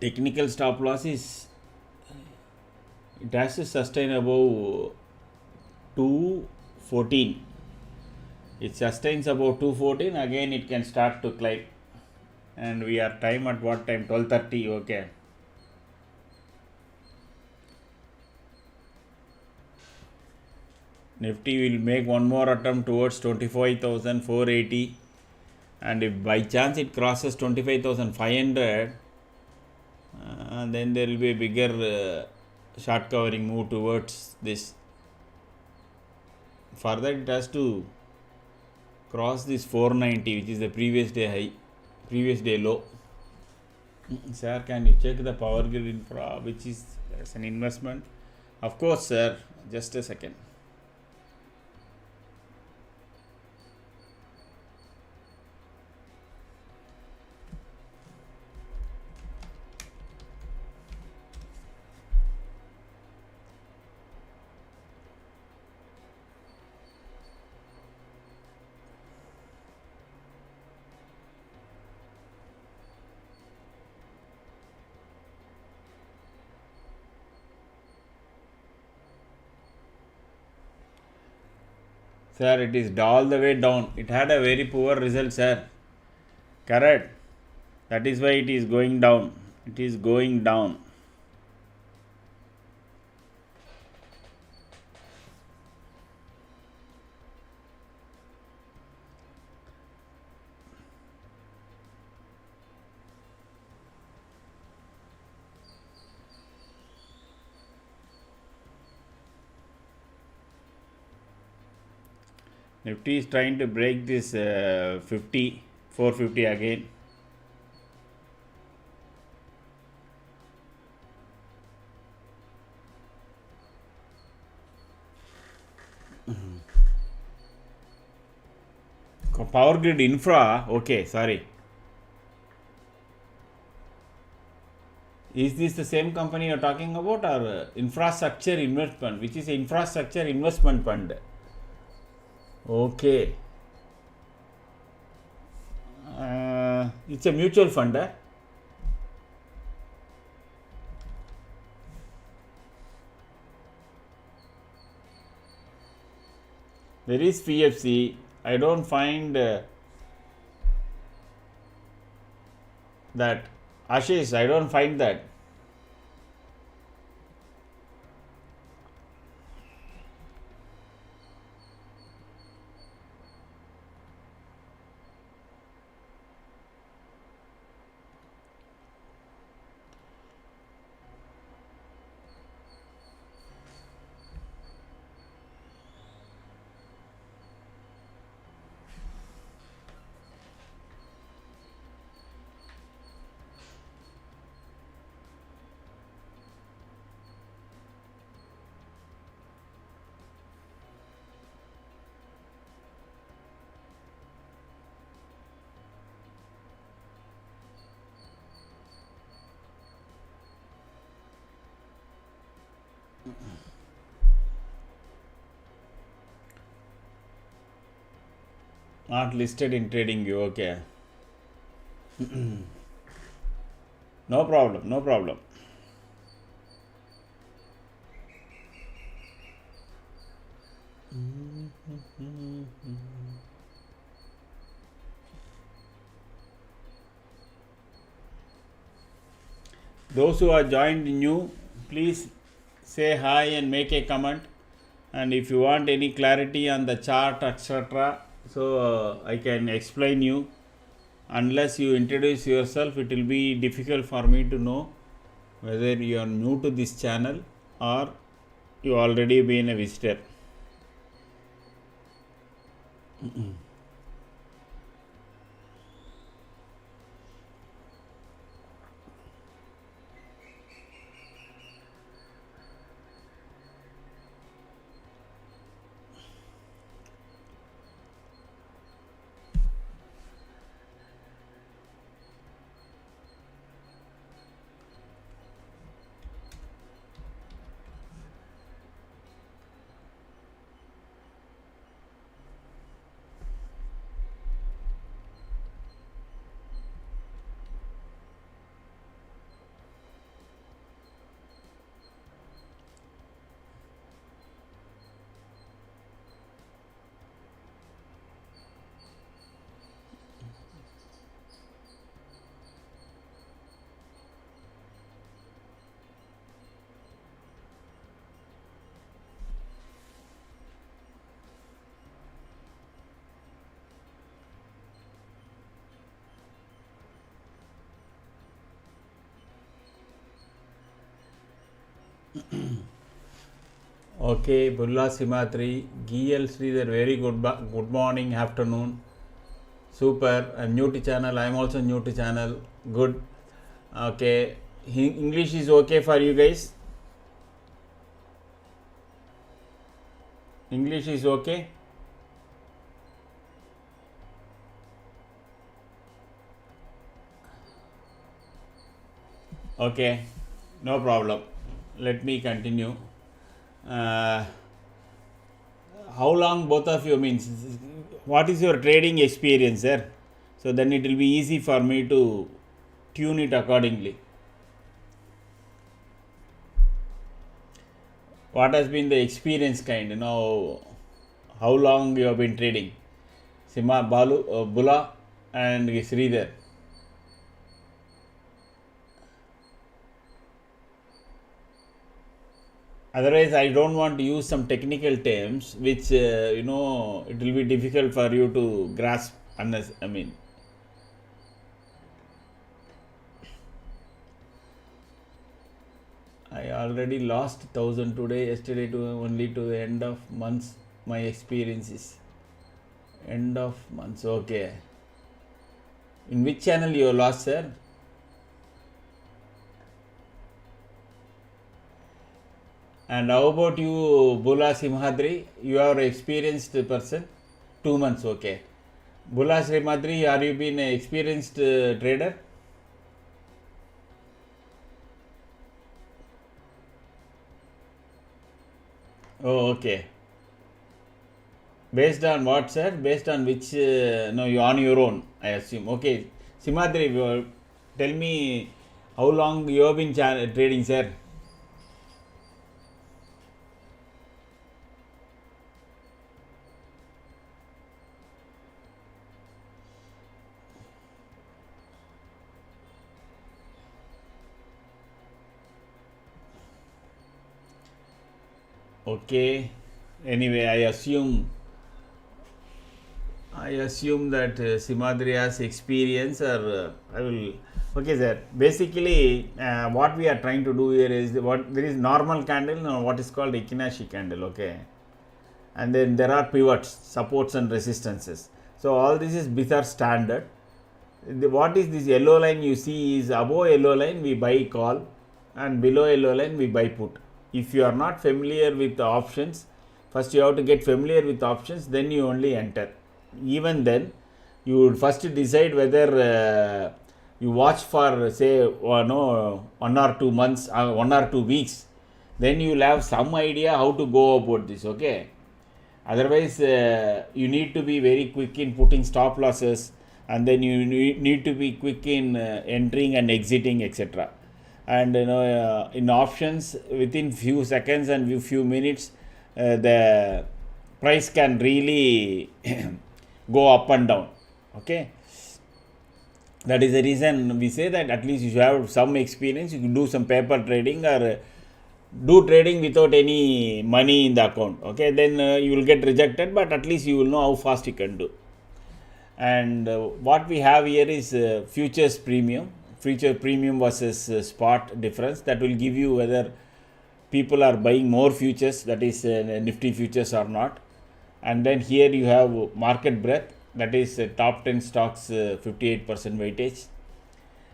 technical stop loss is it has to sustain above 214. It sustains above 214, again it can start to climb. And we are time at what time? 12:30. Okay. Nifty will make one more attempt towards 25,480, and if by chance it crosses 25,500, then there will be a bigger short covering move towards this. For that it has to cross this 490, which is the previous day high, previous day low. Sir, can you check the power grid infra, which is as an investment? Of course, sir. Just a second. Sir, it is all the way down. It had a very poor result, sir. Correct. That is why it is going down. It is going down. Nifty is trying to break this 450 again. Power grid infra, okay, sorry. Is this the same company you're talking about, or infrastructure investment, which is infrastructure investment fund? Okay. It's a mutual fund. There is PFC. I don't find that. Ashish, I don't find that. Not listed in trading view. Okay. No problem. No problem. Those who are joined new, please say hi and make a comment. And if you want any clarity on the chart, etc., so I can explain you. Unless you introduce yourself, it will be difficult for me to know whether you are new to this channel or you already been a visitor. Okay, Bulla Simatri, GL Sridhar, very good morning, afternoon. Super. I'm new to channel. I'm also new to channel. Good. Okay. English is okay for you guys? English is okay? Okay. No problem. Let me continue. Uh, how long both of you means? What is your trading experience, sir? So then it will be easy for me to tune it accordingly. What has been the experience kind? How long you have been trading? Bula and Sridhar. Otherwise, I don't want to use some technical terms which it will be difficult for you to grasp. Unless I already lost 1,000 today, yesterday to only to the end of months. My experience is end of months. Okay. In which channel you lost, sir? And how about you, Bula Simhadri? You are an experienced person. 2 months, okay. Bula Simhadri, are you been an experienced trader? Oh, okay. Based on what, sir? Based on which? No, you on your own, I assume. Okay. Simhadri, tell me how long you have been trading, sir? Okay. Anyway, I assume that Simadri has experience, or I will. Okay, sir. Basically, what we are trying to do here is what there is normal candle, what is called Ikinashi candle. Okay, and then there are pivots, supports, and resistances. So all this is Bither standard. What is this yellow line you see is above yellow line we buy call, and below yellow line we buy put. If you are not familiar with the options, first you have to get familiar with options, then you only enter. Even then, you would first decide whether you watch for say 1 or 2 months, 1 or 2 weeks. Then you will have some idea how to go about this. Okay. Otherwise, you need to be very quick in putting stop losses, and then you need to be quick in entering and exiting, etc. And in options, within few seconds and few minutes, the price can really go up and down. Okay, that is the reason we say that at least you should have some experience. You can do some paper trading or do trading without any money in the account. Okay, then you will get rejected, but at least you will know how fast you can do. And what we have here is futures premium. future premium versus spot difference. That will give you whether people are buying more futures, that is Nifty futures or not. And then here you have market breadth, that is top 10 stocks 58% weightage.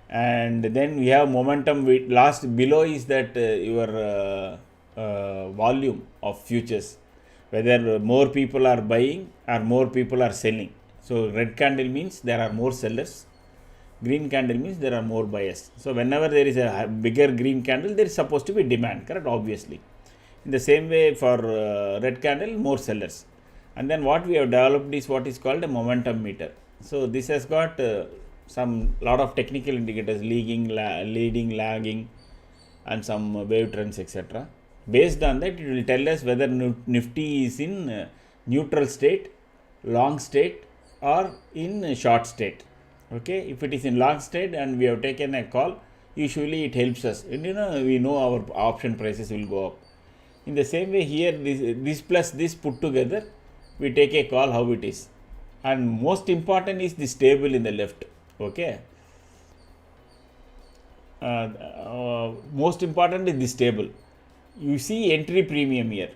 And then we have momentum. Last below is that your volume of futures, whether more people are buying or more people are selling. So red candle means there are more sellers, green candle means there are more buyers. So whenever there is a bigger green candle, there is supposed to be demand, correct? Obviously. In the same way for red candle, more sellers. And then what we have developed is what is called a momentum meter. So this has got some lot of technical indicators, leading, lagging, and some wave trends, etc. Based on that, it will tell us whether Nifty is in neutral state, long state, or in short state. Okay, if it is in long state and we have taken a call, usually it helps us. And we know our option prices will go up. In the same way here, this plus this put together, we take a call how it is. And most important is this table in the left. Okay. Most important is this table. You see entry premium here.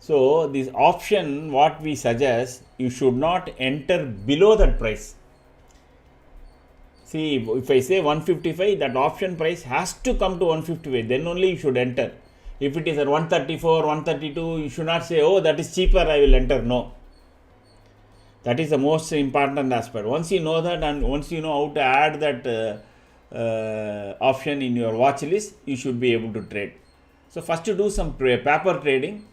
So this option, what we suggest, you should not enter below that price. See, if I say 155, that option price has to come to 155, then only you should enter. If it is at 134, 132, you should not say, oh, that is cheaper, I will enter. No. That is the most important aspect. Once you know that, and once you know how to add that option in your watch list, you should be able to trade. So first you do some paper trading,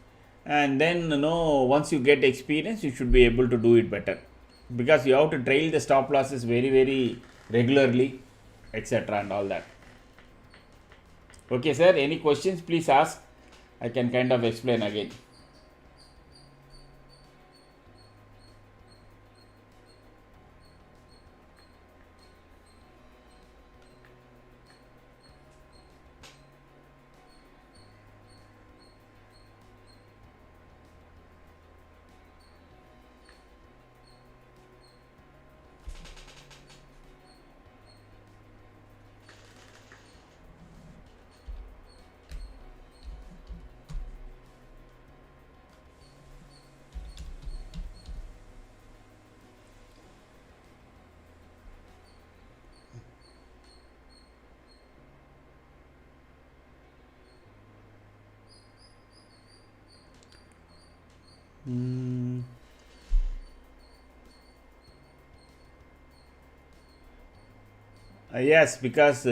and then once you get experience, you should be able to do it better, because you have to trail the stop losses very, very regularly, etc. and all that. Okay, sir, any questions, please ask. I can kind of explain again. Yes, because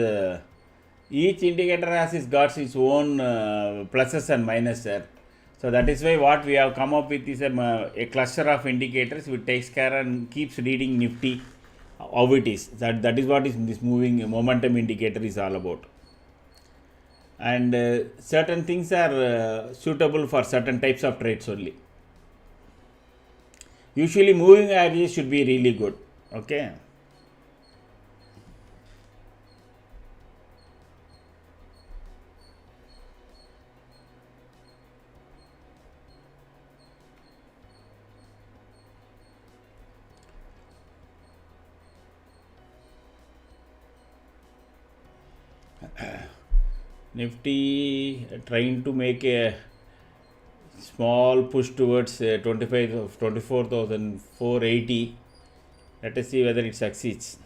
each indicator has its own pluses and minuses. So that is why what we have come up with is a cluster of indicators which takes care and keeps reading Nifty how it is. That is what is this moving momentum indicator is all about. And certain things are suitable for certain types of trades only. Usually moving averages should be really good. Okay. Nifty trying to make a small push towards 24,480. Let us see whether it succeeds.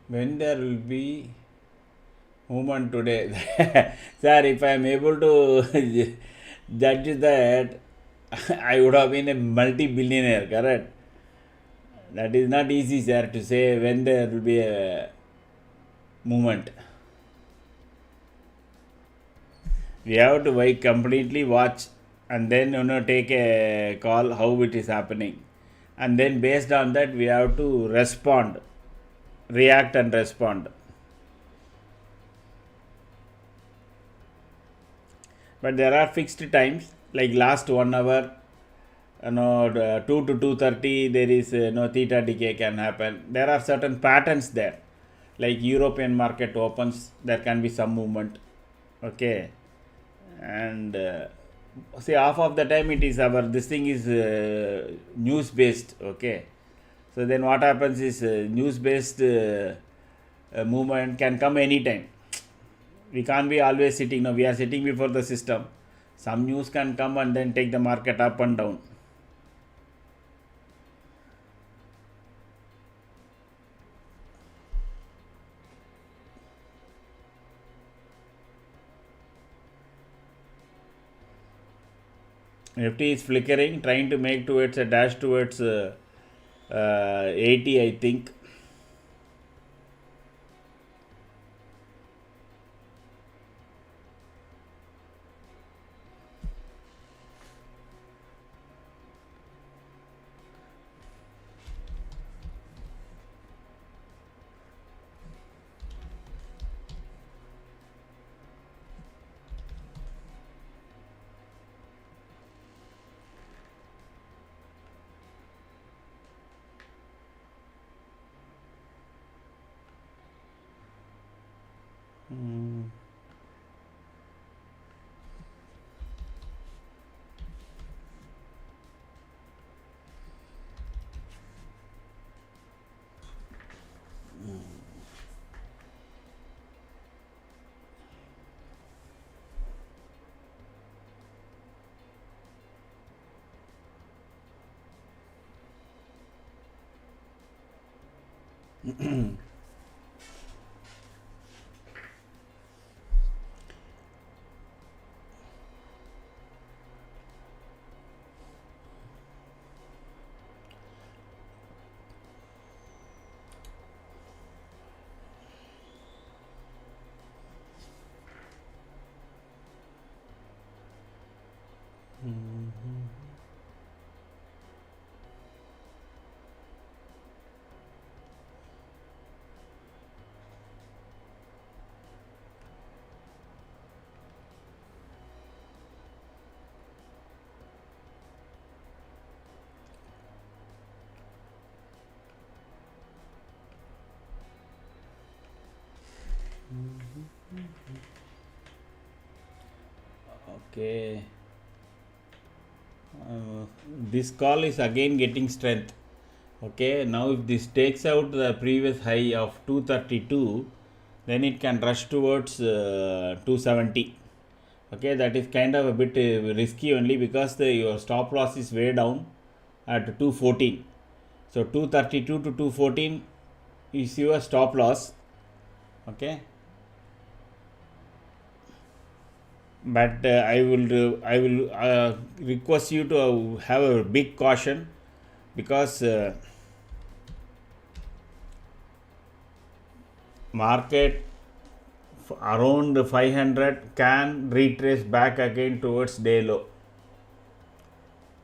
When there will be movement today, sir, if I am able to judge that, I would have been a multi-billionaire, correct? That is not easy, sir, to say when there will be a movement. We have to completely watch and then take a call how it is happening, and then based on that we have to react and respond. But there are fixed times, like last 1 hour 2 to 2:30 there is theta decay can happen. There are certain patterns there, like European market opens, there can be some movement. Okay, and see, half of the time it is our this thing is news based. Okay, so then what happens is news based movement can come anytime. We can't be always sitting. No, we are sitting before the system. Some news can come and then take the market up and down. Nifty is flickering, trying to make towards a dash towards 80, I think. Okay. This call is again getting strength. Okay, now if this takes out the previous high of 232, then it can rush towards 270. Okay, that is kind of a bit risky only because your stop loss is way down at 214. So 232 to 214 is your stop loss. Okay, but I will request you to have a big caution because market around 500 can retrace back again towards day low.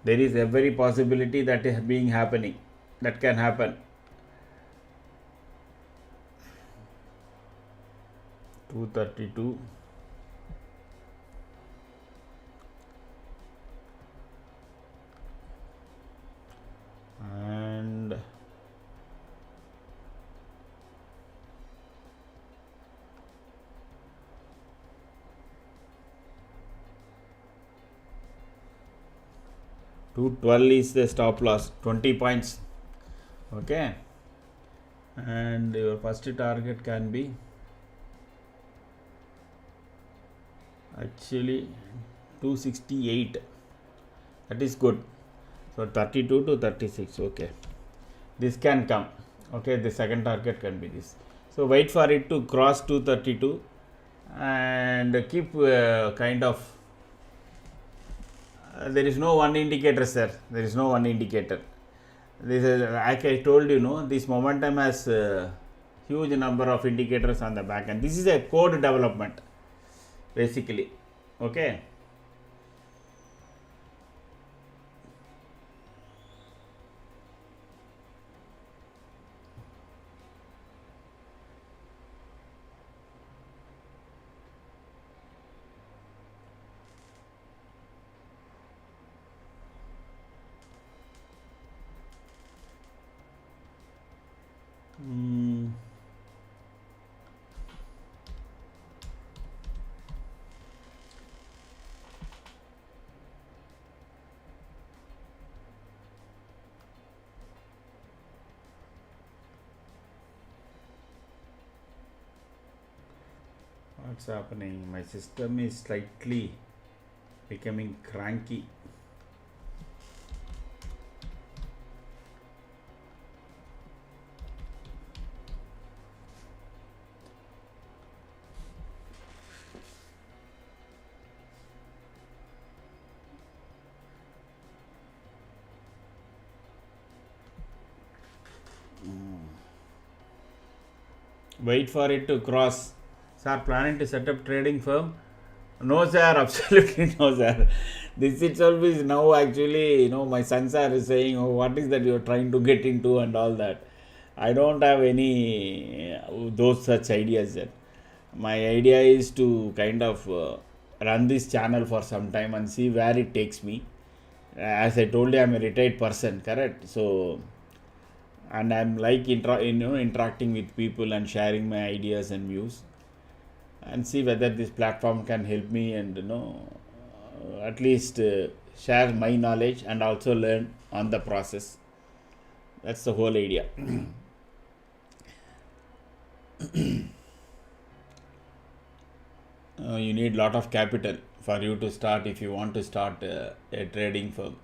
There is every possibility that is being happening, that can happen. 232. And 212 is the stop loss, 20 points. Okay, and your first target can be actually 268. That is good. So 32 to 36. Okay, this can come. Okay, the second target can be this. So wait for it to cross 232 and keep kind of there is no one indicator, sir. There is no one indicator. This is, like I told you, no, this momentum has huge number of indicators on the back end. This is a code development basically. Okay, What's happening? My system is slightly becoming cranky. Wait for it to cross. Sir, planning to set up trading firm? No, sir, absolutely no, sir. This itself is now actually, my sons are saying, oh, what is that you're trying to get into and all that. I don't have any those such ideas yet. My idea is to kind of run this channel for some time and see where it takes me. As I told you, I'm a retired person, correct? So, and I'm like interacting with people and sharing my ideas and views, and see whether this platform can help me and at least share my knowledge and also learn on the process. That's the whole idea. You need lot of capital for you to start if you want to start a trading firm.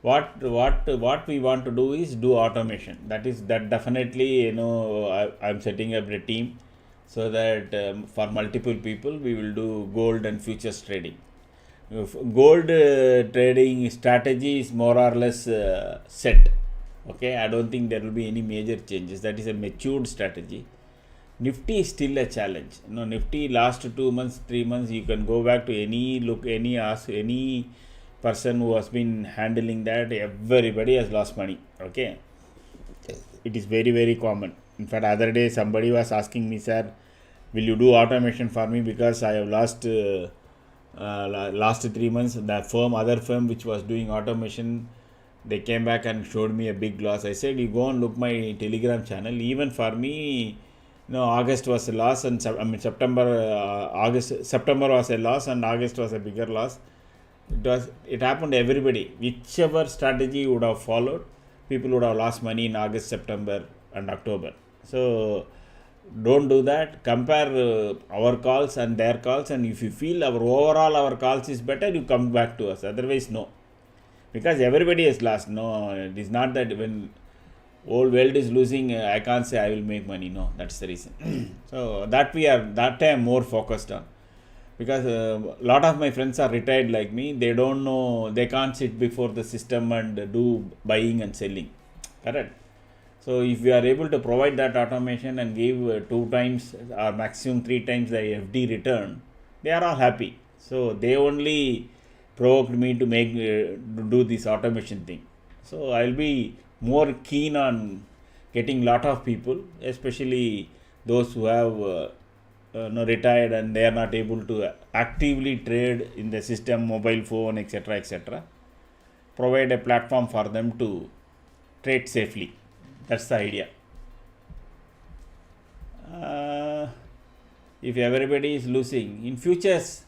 What we want to do is do automation. That definitely I'm setting up a team so that for multiple people we will do gold and futures trading. If gold trading strategy is more or less set. Okay, I don't think there will be any major changes. That is a matured strategy. Nifty is still a challenge. Nifty last 2 months, 3 months, you can go back to ask any person who has been handling that. Everybody has lost money. Okay, it is very very common. In fact, other day somebody was asking me, sir, will you do automation for me because I have lost last 3 months. The other firm which was doing automation, they came back and showed me a big loss. I said, you go and look my Telegram channel. Even for me, August was a loss, and September was a loss, and August was a bigger loss. It happened to everybody. Whichever strategy you would have followed, people would have lost money in August, September, and October. So don't do that. Compare our calls and their calls, and if you feel our calls is better, you come back to us. Otherwise, no, because everybody has lost. No, it is not that when whole world is losing, I can't say I will make money. No, that's the reason. So that I am more focused on, because a lot of my friends are retired like me. They don't know, they can't sit before the system and do buying and selling, correct? So if we are able to provide that automation and give 2 times or maximum 3 times the FD return, they are all happy. So they only provoked me to do this automation thing. So I'll be more keen on getting lot of people, especially those who have retired and they are not able to actively trade in the system, mobile phone, etc., etc. Provide a platform for them to trade safely. That's the idea. If everybody is losing in futures,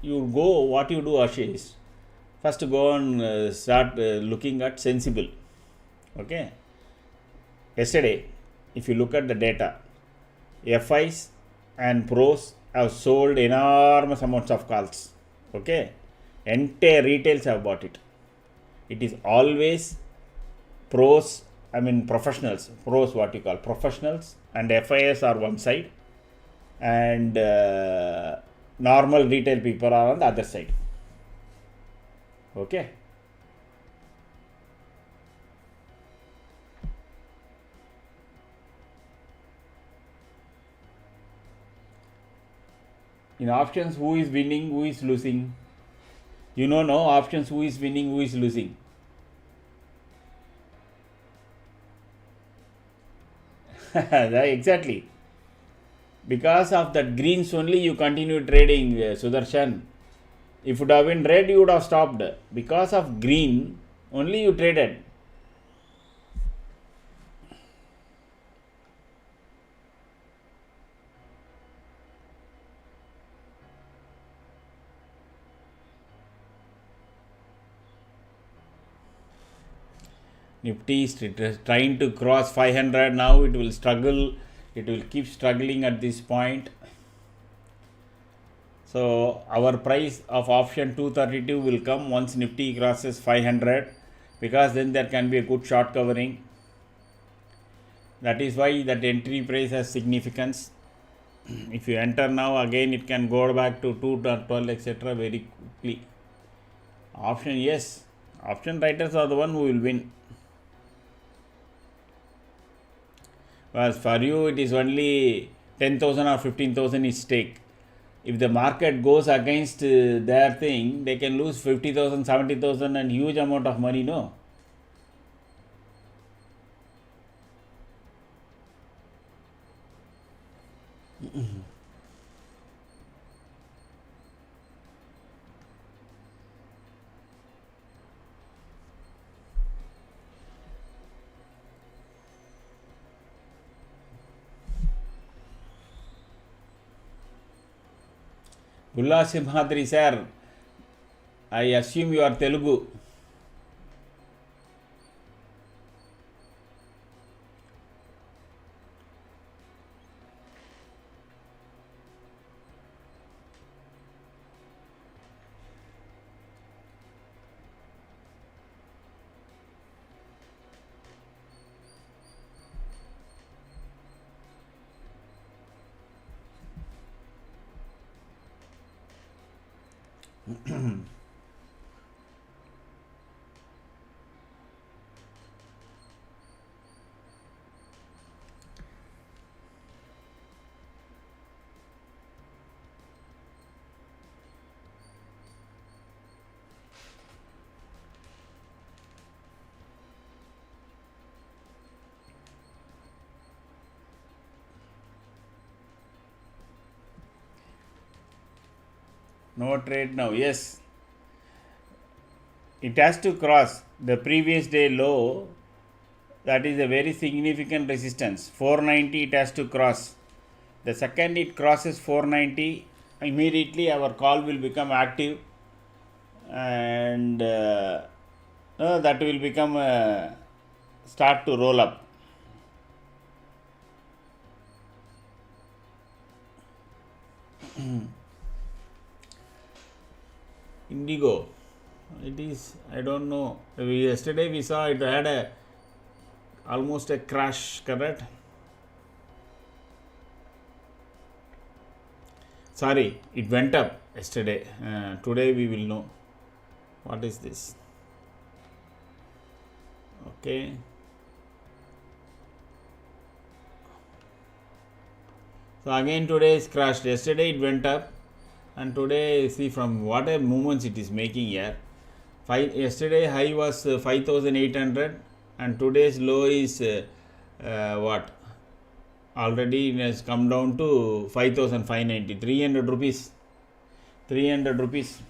what you do, Ashish, first go and start looking at sensible. Okay, yesterday, if you look at the data, FIs and pros have sold enormous amounts of calls. Okay, entire retails have bought it. It is always pros, professionals. Pros, what you call professionals, and FIs are one side, and normal retail people are on the other side. Okay. In options, who is winning, who is losing? No options, who is winning, who is losing? Exactly. Because of that greens only you continue trading, Sudarshan. If it would have been red, you would have stopped. Because of green, only you traded. Nifty is trying to cross 500 now. It will struggle. it will keep struggling at this point. So our price of option 232 will come once Nifty crosses 500, because then there can be a good short covering. That is why that entry price has significance. If you enter now, again it can go back to 212 etc. very quickly. Option, yes, option writers are the one who will win. Whereas for you it is only 10,000 or 15,000 is stake. If the market goes against their thing, they can lose 50,000, 70,000 and huge amount of money, no? Bulla Simhadri sir, I assume you are Telugu. No trade now, yes. It has to cross the previous day low. That is a very significant resistance. 490 it has to cross. The second it crosses 490, immediately our call will become active, and that will become start to roll up. Indigo, it is, I don't know. Yesterday we saw it had almost a crash, correct? Sorry, it went up yesterday. Today we will know. What is this? Okay. So again today is crashed. Yesterday it went up, and today see from what a movements it is making here. Yesterday high was 5,800, and today's low is what? Already it has come down to 5,590. 300 rupees. 300 rupees.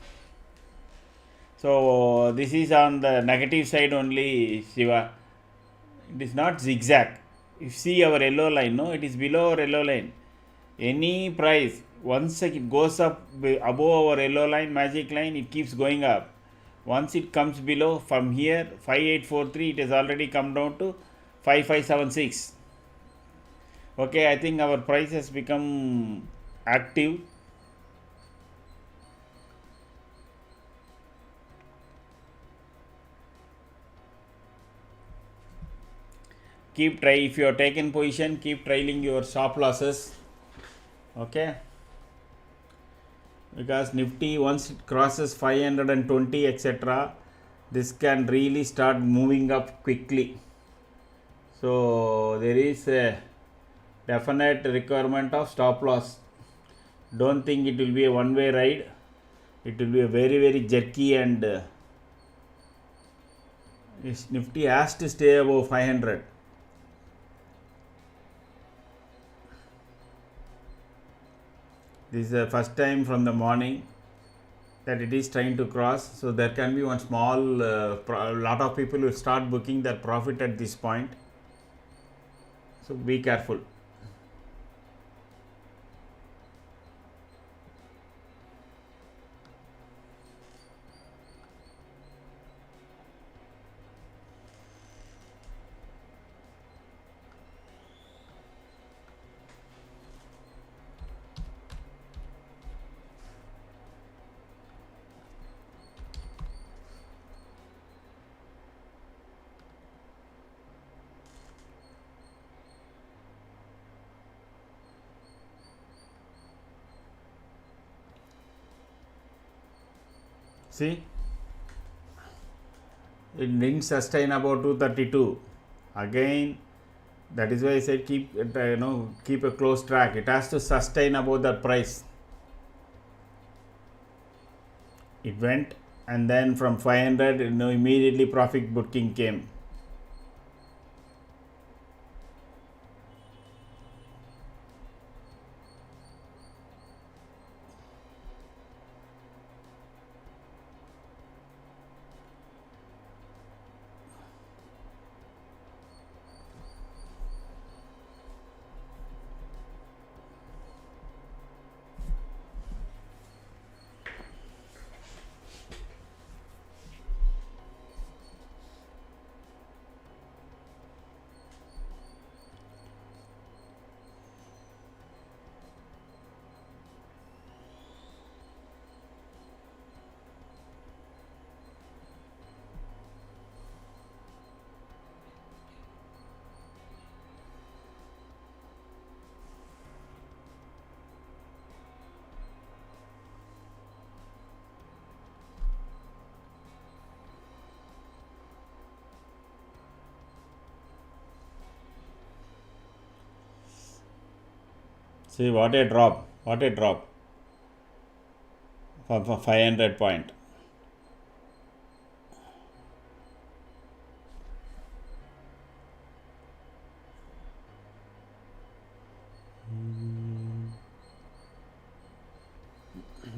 So this is on the negative side only, Shiva. It is not zigzag. If you see our yellow line, no, it is below our yellow line. Any price, once it goes up above our yellow line, magic line, it keeps going up. Once it comes below, from here 5843, it has already come down to 5576. Okay, I think our price has become active. Keep try, if you are taken position, keep trailing your stop losses. Okay, because Nifty once it crosses 520 etc., this can really start moving up quickly. So there is a definite requirement of stop loss. Don't think it will be a one way ride. It will be a very jerky, and Nifty has to stay above 500. This is the first time from the morning that it is trying to cross. So there can be one small, lot of people will start booking their profit at this point. So be careful. See, it didn't sustain about 232. Again, that is why I said keep keep a close track. It has to sustain above that price. It went, and then from 500, immediately profit booking came. See, what a drop, for 500 point.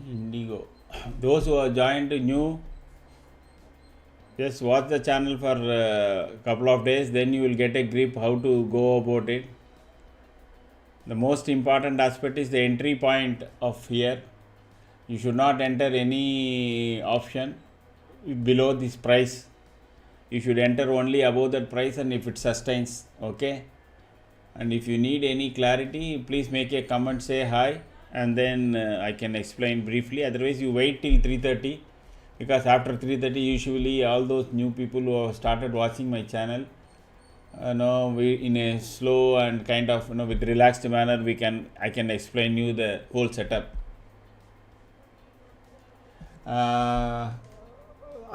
Indigo. Those who are joined new, just watch the channel for a couple of days, then you will get a grip how to go about it. The most important aspect is the entry point of here. You should not enter any option below this price. You should enter only above that price, and if it sustains, okay. And if you need any clarity, please make a comment, say hi, and then I can explain briefly. Otherwise, you wait till 3:30, because after 3:30 usually all those new people who have started watching my channel, we in a slow and kind of with relaxed manner I can explain you the whole setup.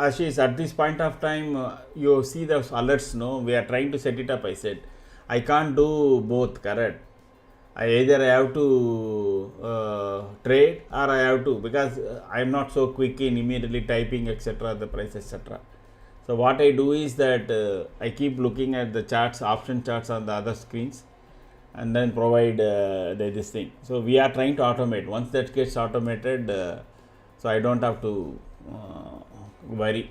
Ashish, at this point of time, you see the alerts, we are trying to set it up. I said I can't do both, correct. I have to trade, or I have to, because I am not so quick in immediately typing etc. the price etc. So what I do is that I keep looking at the charts, option charts on the other screens, and then provide this thing. So we are trying to automate. Once that gets automated, so I don't have to worry.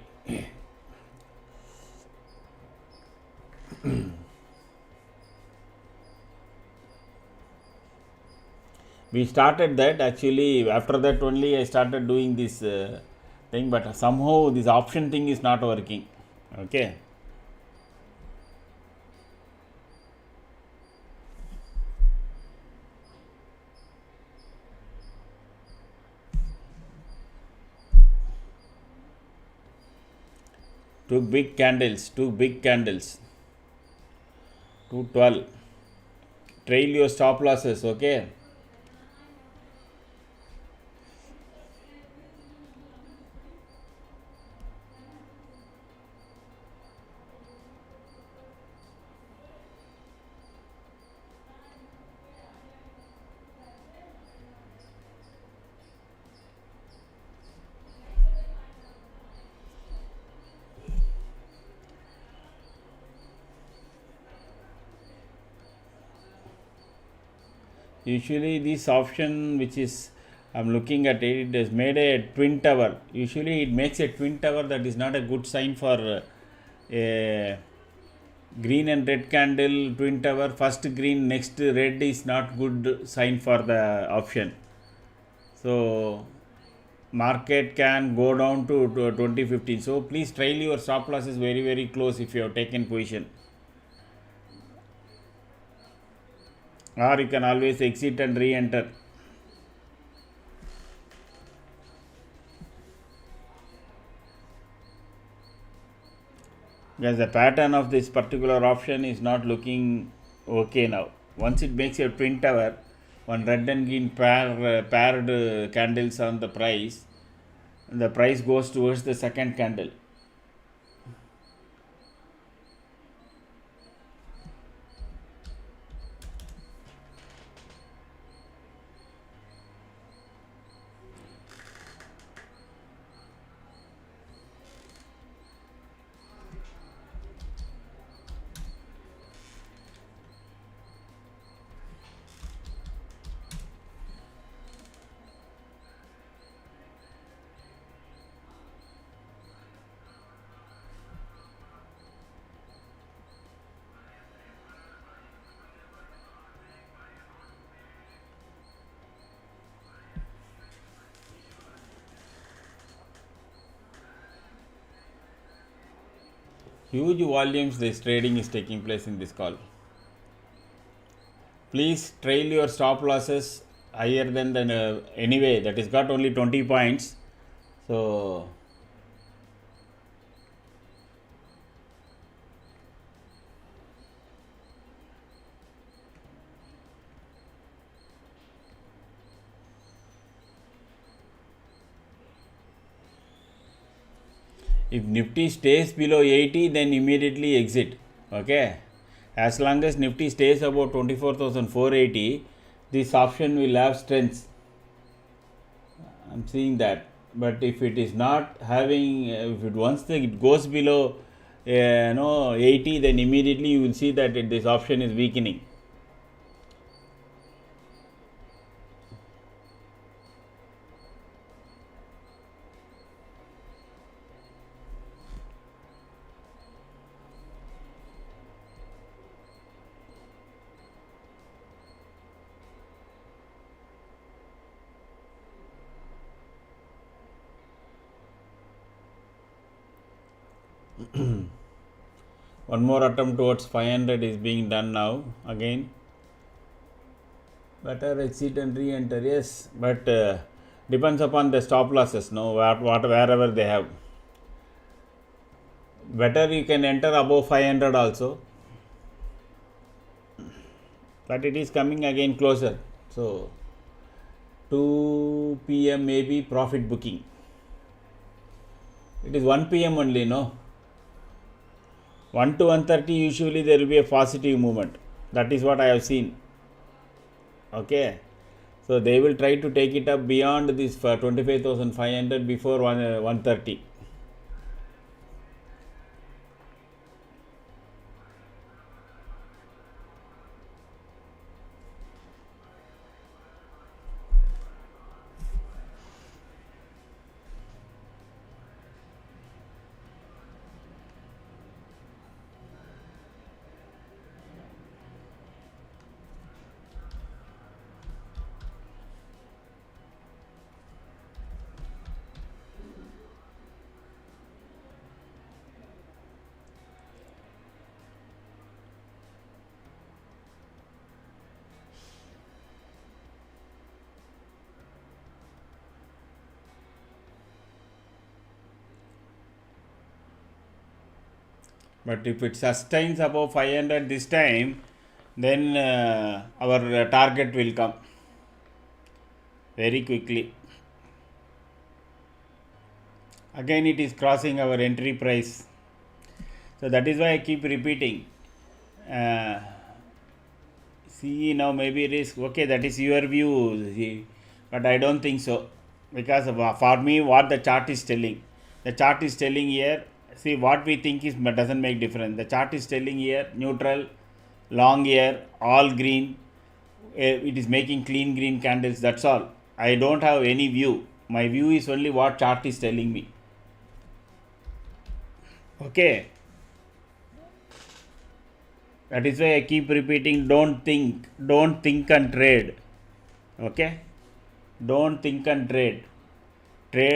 We started that actually. After that only I started doing this thing, but somehow this option thing is not working. Okay. Two big candles. 212. Trail your stop losses, okay. Usually this option, which is I'm looking at it, it has made a twin tower. Usually it makes a twin tower. That is not a good sign for a green and red candle twin tower. First green, next red is not good sign for the option. So market can go down to 2015. So please trail your stop losses very close if you have taken position. Or you can always exit and re-enter. Because the pattern of this particular option is not looking okay now. Once it makes a twin tower, one red and green paired candles on the price, the price goes towards the second candle. Huge volumes this trading is taking place in this call. Please trail your stop losses higher than anyway that is got only 20 points. So if Nifty stays below 80, then immediately exit. Okay. As long as Nifty stays about 24,480, this option will have strength. I'm seeing that. But if it is not having, if it once it goes below 80, then immediately you will see that this option is weakening. One more attempt towards 500 is being done now again. Better exit and re-enter, yes, but depends upon the stop losses, no, wherever they have. Better you can enter above 500 also, but it is coming again closer. So 2 p.m. maybe profit booking. It is 1 p.m. only, no. 1 to 1:30 usually there will be a positive movement. That is what I have seen. Okay, so they will try to take it up beyond this for 25,500 before 1:30. But if it sustains above 500 this time, then our target will come very quickly. Again it is crossing our entry price. So that is why I keep repeating. See, now maybe risk, okay, that is your view, but I don't think so, because for me what the chart is telling, here, see what we think is doesn't make difference. The chart is telling here neutral, long here, all green, it is making clean green candles, that's all. I don't have any view, my view is only what chart is telling me. Okay, that is why I keep repeating, don't think and trade. Okay, don't think and trade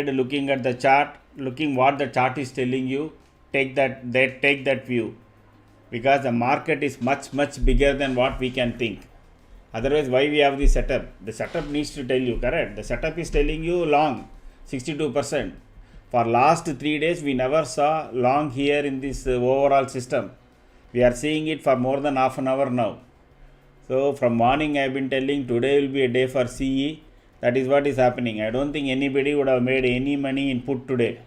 looking at the chart, looking what the chart is telling you. Take that view, because the market is much bigger than what we can think. Otherwise, why we have the setup? The setup needs to tell you, correct? The setup is telling you long 62%. For last 3 days we never saw long here in this overall system. We are seeing it for more than half an hour now. So from morning I have been telling today will be a day for CE. That is what is happening. I don't think anybody would have made any money in put today.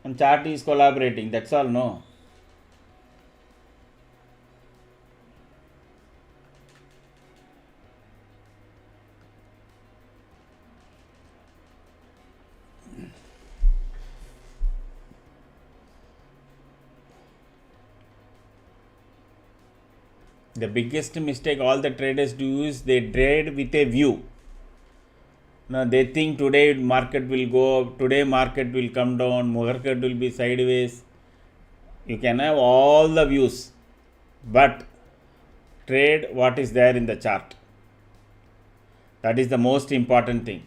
And chart is collaborating, that's all, no. The biggest mistake all the traders do is they trade with a view. Now they think today market will go up, today market will come down, market will be sideways. You can have all the views, but trade what is there in the chart. That is the most important thing.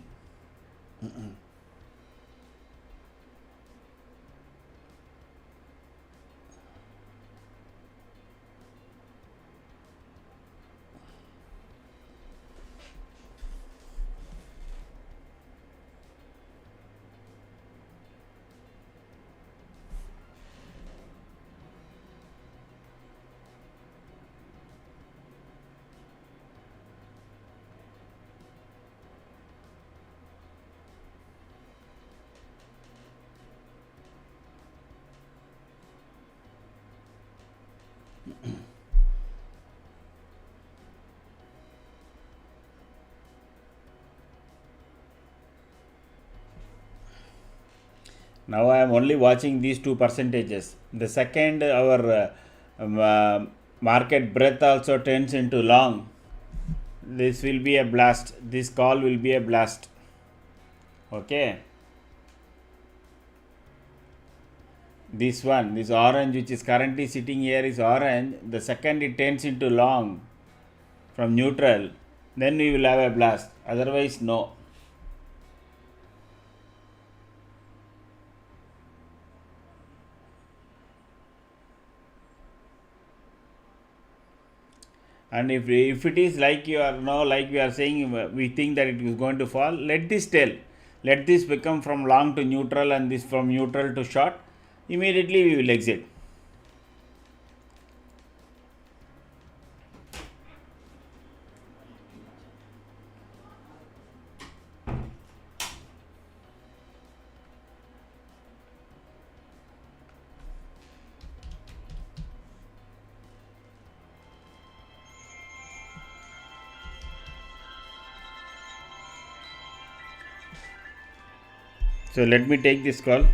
Now I am only watching these two percentages. The second, our market breadth also turns into long. This will be a blast. This call will be a blast. Okay. This one, this orange which is currently sitting here is orange. The second it turns into long from neutral, then we will have a blast. Otherwise, no. And if it is like you are now, like we are saying, we think that it is going to fall, let this tell. Let this become from long to neutral and this from neutral to short. Immediately we will exit. So let me take this call.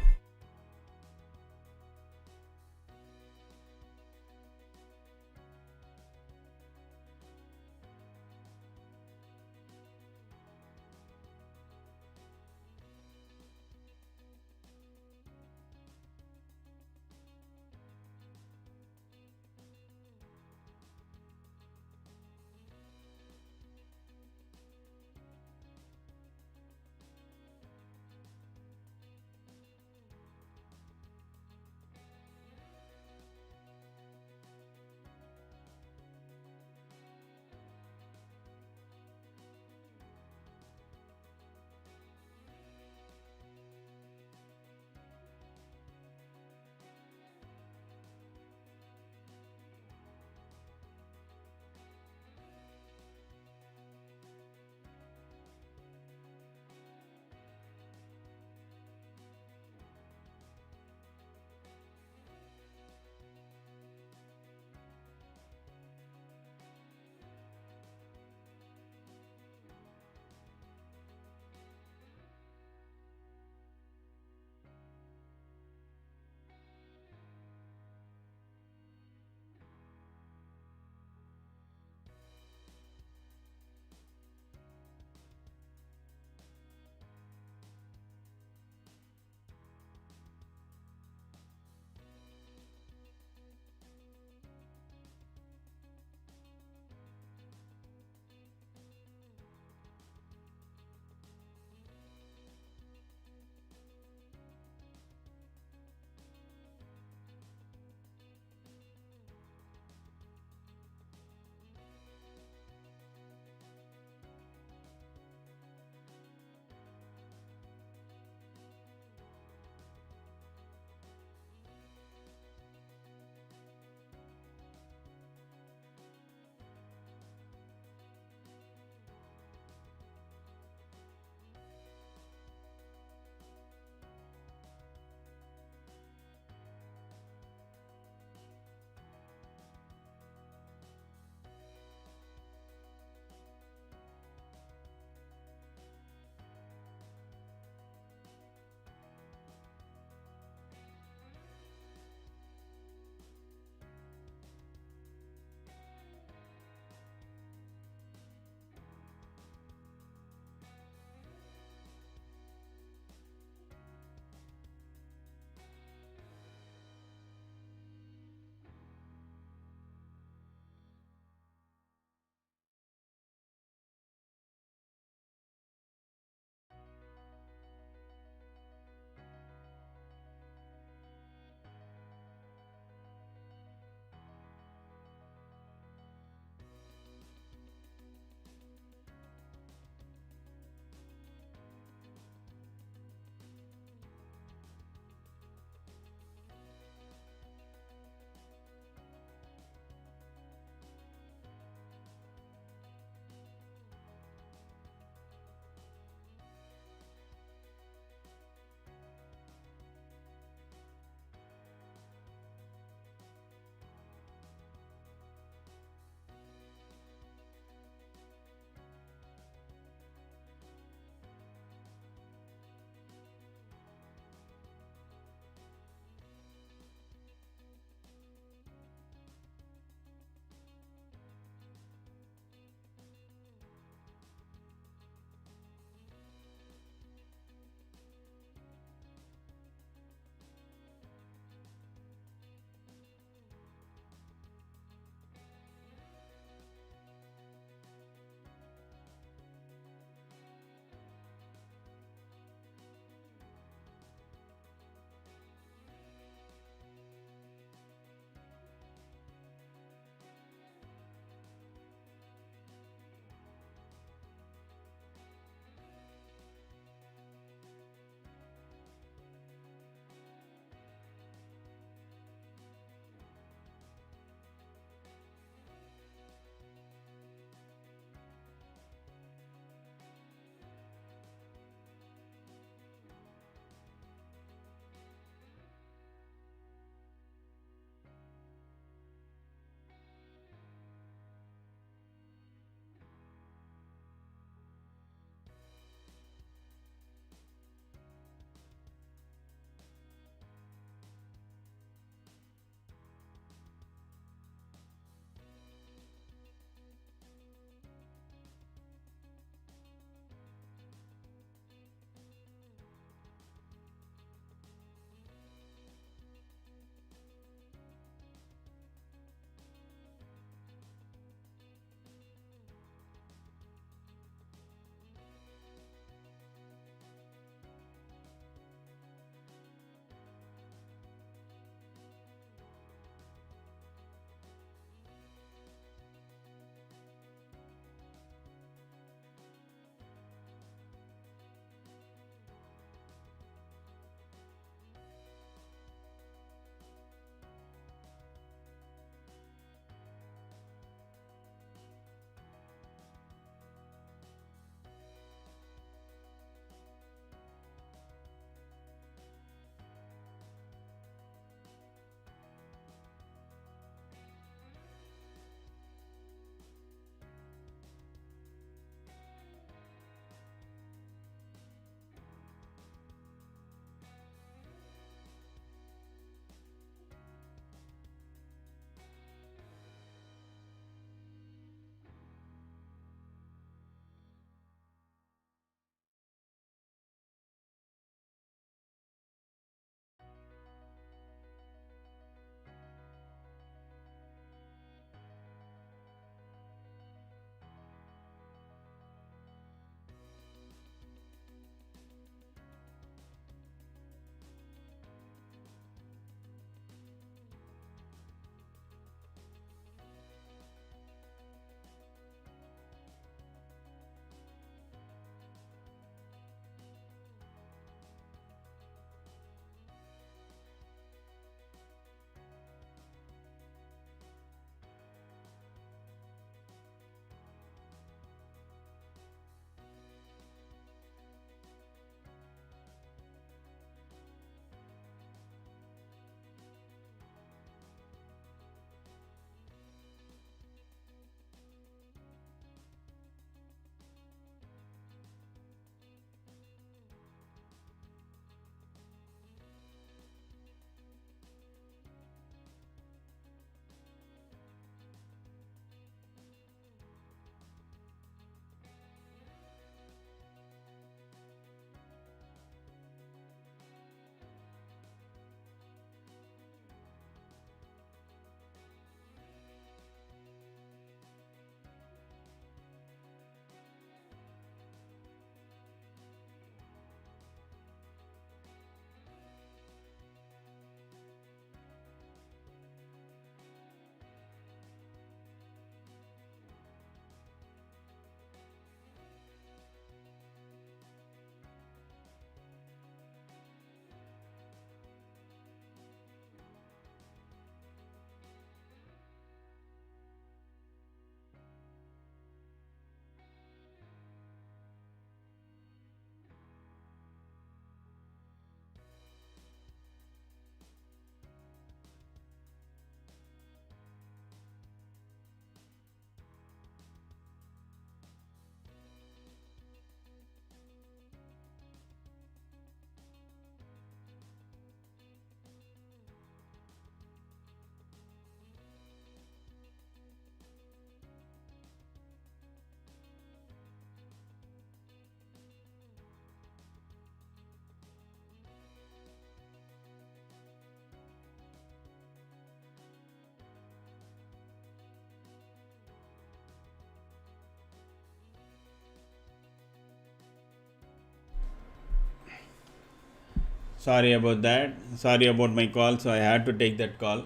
Sorry about that. Sorry about my call. So I had to take that call.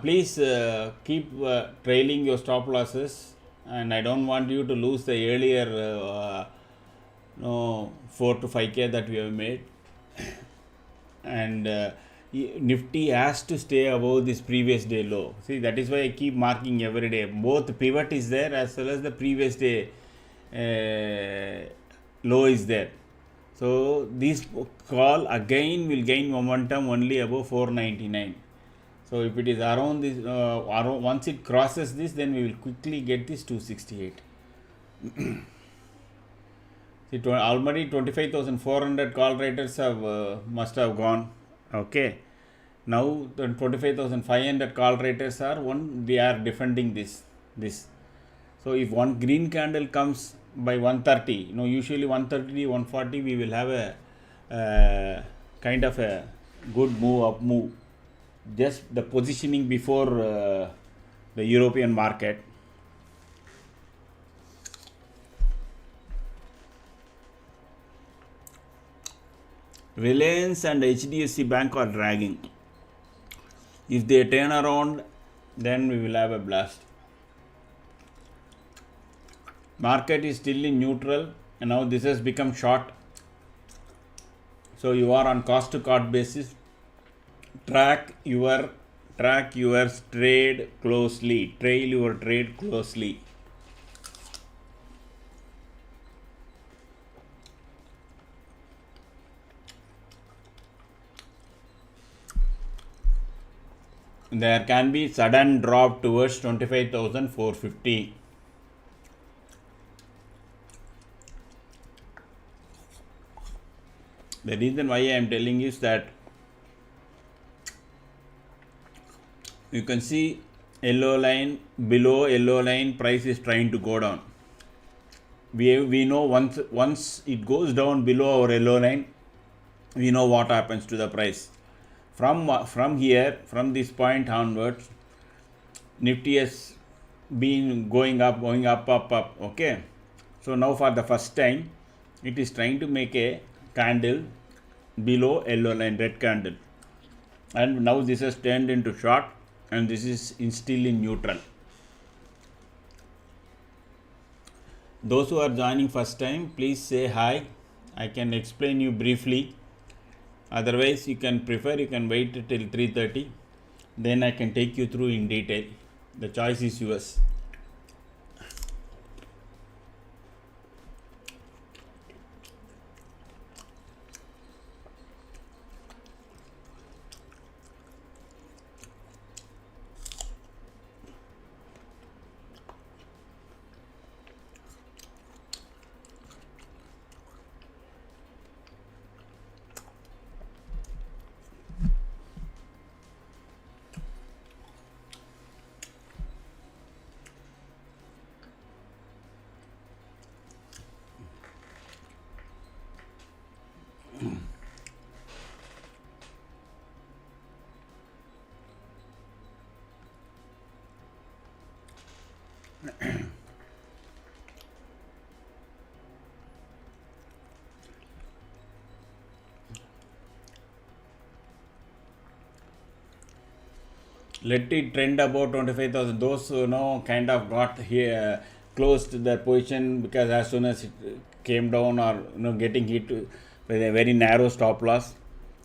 Please keep trailing your stop losses, and I don't want you to lose the earlier no 4 to 5k that we have made. And Nifty has to stay above this previous day low. See, that is why I keep marking every day. Both pivot is there as well as the previous day low is there. So this call again will gain momentum only above 499. So if it is around this, once it crosses this, then we will quickly get this 268. See, already 25,400 call writers have must have gone. Okay. Now the 25,500 call writers are they are defending this. So if one green candle comes by 130, usually 130, 140, we will have a kind of a good up move. Just the positioning before the European market. Reliance and HDFC Bank are dragging. If they turn around, then we will have a blast. Market is still in neutral, and now this has become short. So you are on cost to cost basis. Track your trade closely. Trail your trade closely. There can be sudden drop towards 25,450. The reason why I am telling is that you can see yellow line, below yellow line, price is trying to go down. We know once it goes down below our yellow line, we know what happens to the price. From here, from this point onwards, Nifty has been going up. Okay. So now for the first time, it is trying to make a candle below yellow line, red candle, and now this has turned into short, and this is still in neutral. Those who are joining first time, please say hi. I can explain you briefly. Otherwise, you can wait till 3:30. Then I can take you through in detail. The choice is yours. Let it trend about 25,000. Those who kind of got here closed their position because as soon as it came down or getting hit with a very narrow stop loss.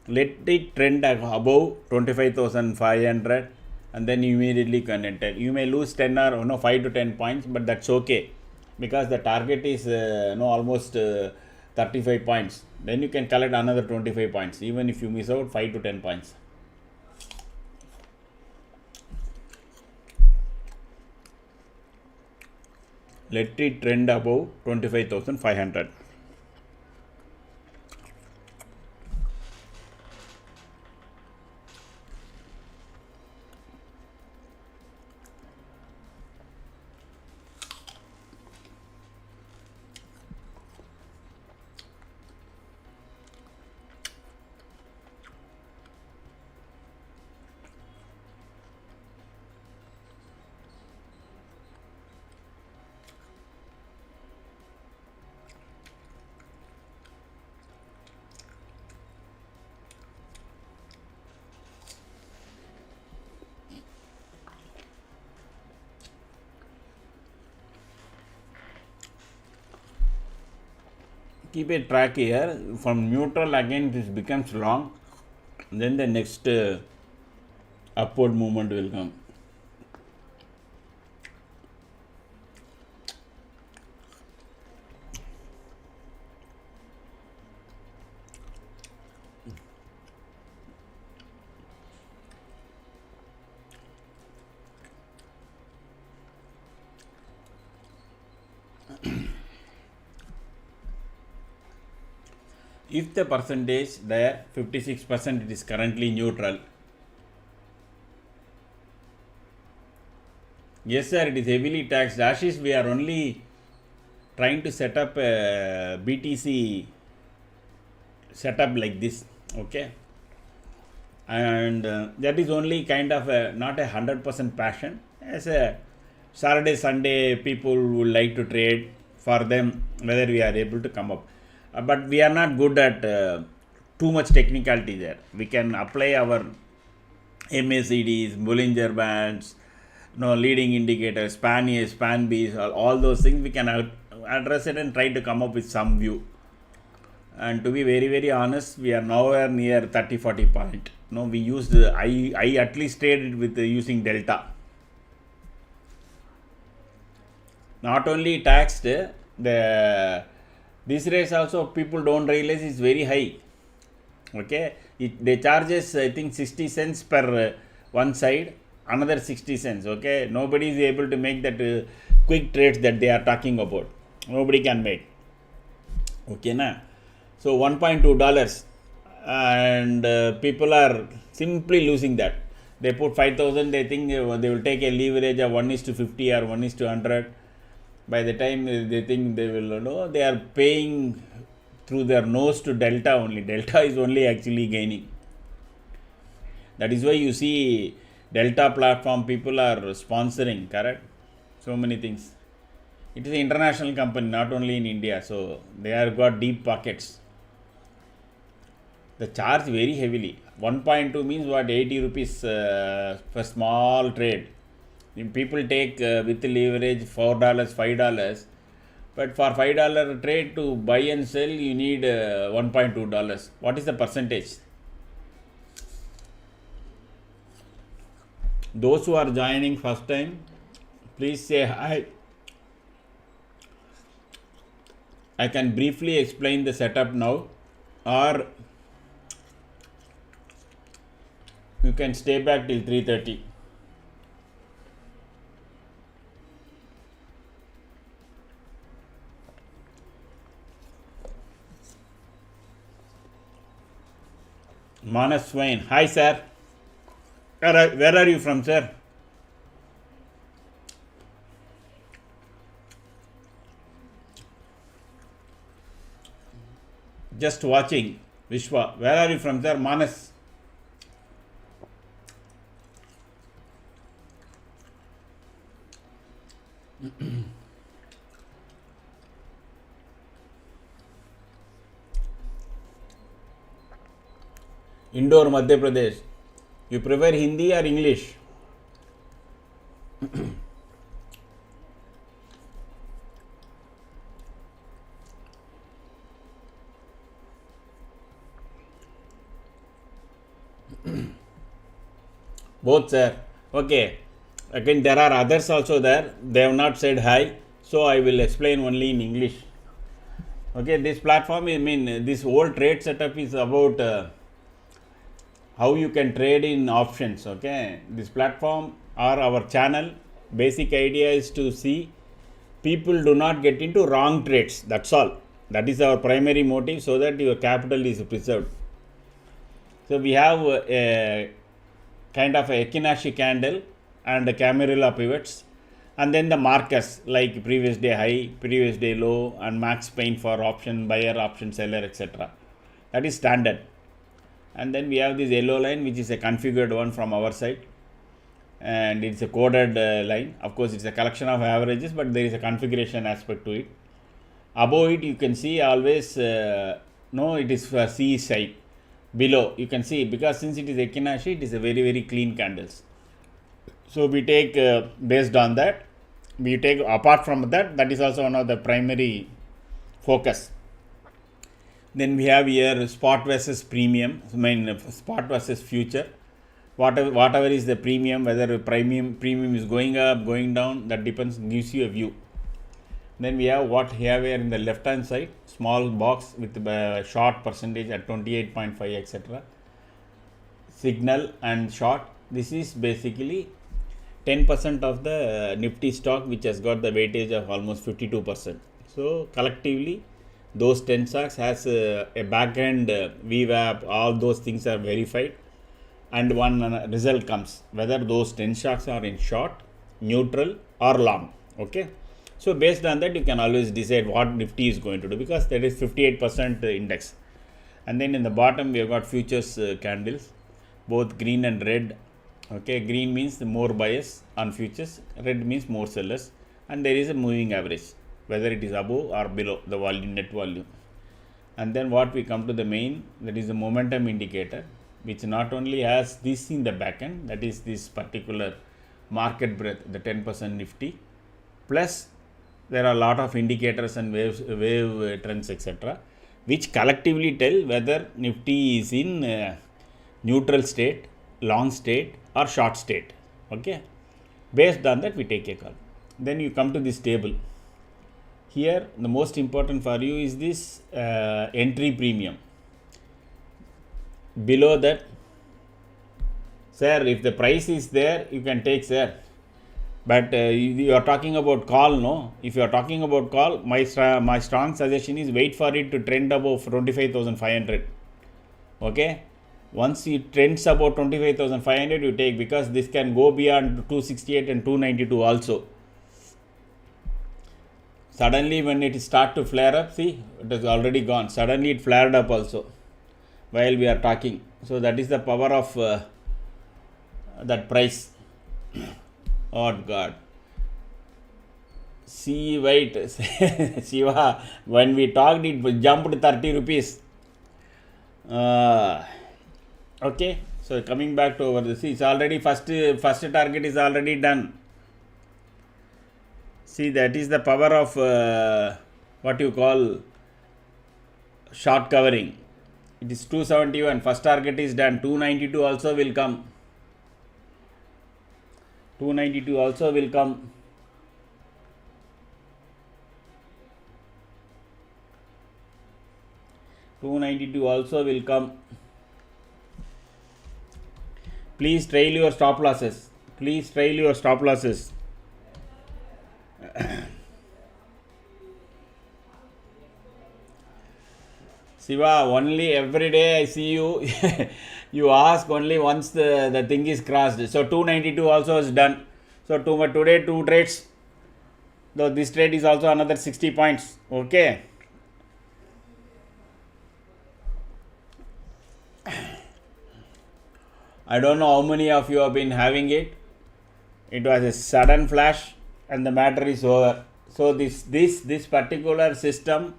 Let it trend above 25,500 and then immediately can enter. You may lose 10 or 5 to 10 points, but that's okay because the target is almost 35 points. Then you can collect another 25 points even if you miss out 5 to 10 points. Let it trend above 25,500. keep a track here. From neutral again this becomes long, then the next upward movement will come. If the percentage there 56%, it is currently neutral. Yes sir, it is heavily taxed. Ashish, we are only trying to set up a BTC setup like this, okay, and that is only kind of not 100% passion. As a Saturday Sunday people would like to trade, for them whether we are able to come up, but we are not good at too much technicality there. We can apply our MACDs, Bollinger Bands, leading indicators, span A, span B, all those things we can address it and try to come up with some view. And to be very very honest, we are nowhere near 30-40 point. We used I at least traded with using delta. Not only taxed, this rates also people don't realize is very high. Okay, they charges I think 60 cents per one side, another 60 cents. Okay, nobody is able to make that quick trades that they are talking about. Nobody can make. Okay, na. So $1.2, and people are simply losing that. They put 5,000. They think they will take a leverage of 1:50 or 1:100. By the time they think they will know, they are paying through their nose to delta only. Delta is only actually gaining. That is why you see delta platform people are sponsoring, correct? So many things. It is an international company, not only in India, so they have got deep pockets. The charge very heavily. 1.2 means what? 80 rupees for small trade. If people take with leverage $4, $5, but for $5 trade to buy and sell, you need $1.2. What is the percentage? Those who are joining first time, please say hi. I can briefly explain the setup now, or you can stay back till 3:30. Manas Swain, hi sir. Where are you from, sir? Just watching. Vishwa, where are you from, sir? Manas. Indore, Madhya Pradesh. You prefer Hindi or English? Both, sir. Okay. Again, there are others also there. They have not said hi, so I will explain only in English. Okay, this platform, this whole trade setup is about how you can trade in options. Okay, this platform or our channel, basic idea is to see people do not get into wrong trades. That's all. That is our primary motive, so that your capital is preserved. So we have a kind of a Ekinashi candle and the Camarilla pivots, and then the markers like previous day high, previous day low, and max pain for option buyer, option seller, etc. That is standard. And then we have this yellow line, which is a configured one from our side, and it's a coded line. Of course, it's a collection of averages, but there is a configuration aspect to it. Above it, you can see always it is for C side. Below, you can see, because since it is Ekinashi, it is a very very clean candles. So we take based on that, we take apart from that, that is also one of the primary focus. Then we have here spot versus premium, spot versus future. Whatever is the premium, whether premium is going up, going down, that depends, gives you a view. Then we have what here in the left hand side, small box with short percentage at 28.5 etc. Signal and short. This is basically 10% of the Nifty stock, which has got the weightage of almost 52%. So collectively, those 10 stocks has a back end VWAP, all those things are verified, and one result comes whether those 10 stocks are in short, neutral or long. Okay. So based on that, you can always decide what Nifty is going to do, because that is 58% index. And then in the bottom, we have got futures candles, both green and red. Okay, green means the more buyers on futures, red means more sellers, and there is a moving average, whether it is above or below the volume, net volume. And then what we come to the main, that is the momentum indicator, which not only has this in the back end, that is this particular market breadth, the 10% Nifty, plus there are a lot of indicators and wave trends etc., which collectively tell whether Nifty is in neutral state, long state or short state. Okay, based on that we take a call. Then you come to this table. Here the most important for you is this entry premium. Below that, sir, if the price is there, you can take, sir. But you are talking about call, no? If you are talking about call, my strong suggestion is wait for it to trend above 25,500. Okay? Once it trends about 25,500, you take, because this can go beyond 268 and 292 also. Suddenly when it start to flare up, see, it has already gone. Suddenly it flared up also while we are talking. So that is the power of that price. Oh God. See, wait, Shiva, when we talked, it jumped 30 rupees. Okay, so coming back to over the, see, it's already first target is already done. See, that is the power of what you call short covering. It is 271, first target is done, 292 also will come. 292 also will come. Also will come. Please trail your stop losses. Please trail your stop losses. Shiva, only every day I see you. You ask only once the thing is crossed. So 292 also is done. So today 2 trades. Though this trade is also another 60 points. Okay. I don't know how many of you have been having it. It was a sudden flash and the matter is over. So this particular system,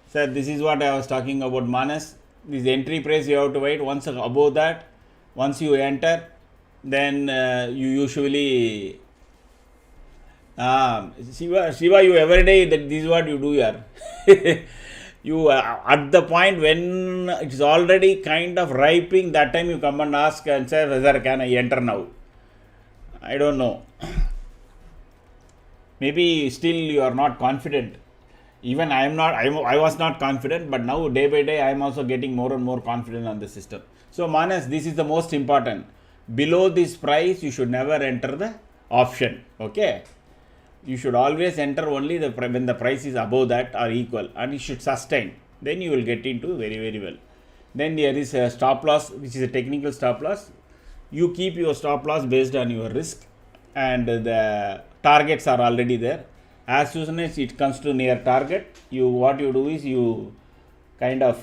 sir, this is what I was talking about, Manas. This entry price you have to wait. Once above that, once you enter, then you usually Shiva, you every day that this is what you do here. You at the point when it's already kind of ripening, that time you come and ask and say whether can I enter now. I don't know. Maybe still you are not confident. Even I am not. I was not confident, but now day by day I am also getting more and more confident on the system. So Manas, this is the most important. Below this price, you should never enter the option. Okay. You should always enter only when the price is above that or equal, and it should sustain. Then you will get into very, very well. Then there is a stop loss, which is a technical stop loss. You keep your stop loss based on your risk, and the targets are already there. As soon as it comes to near target, what you do is you kind of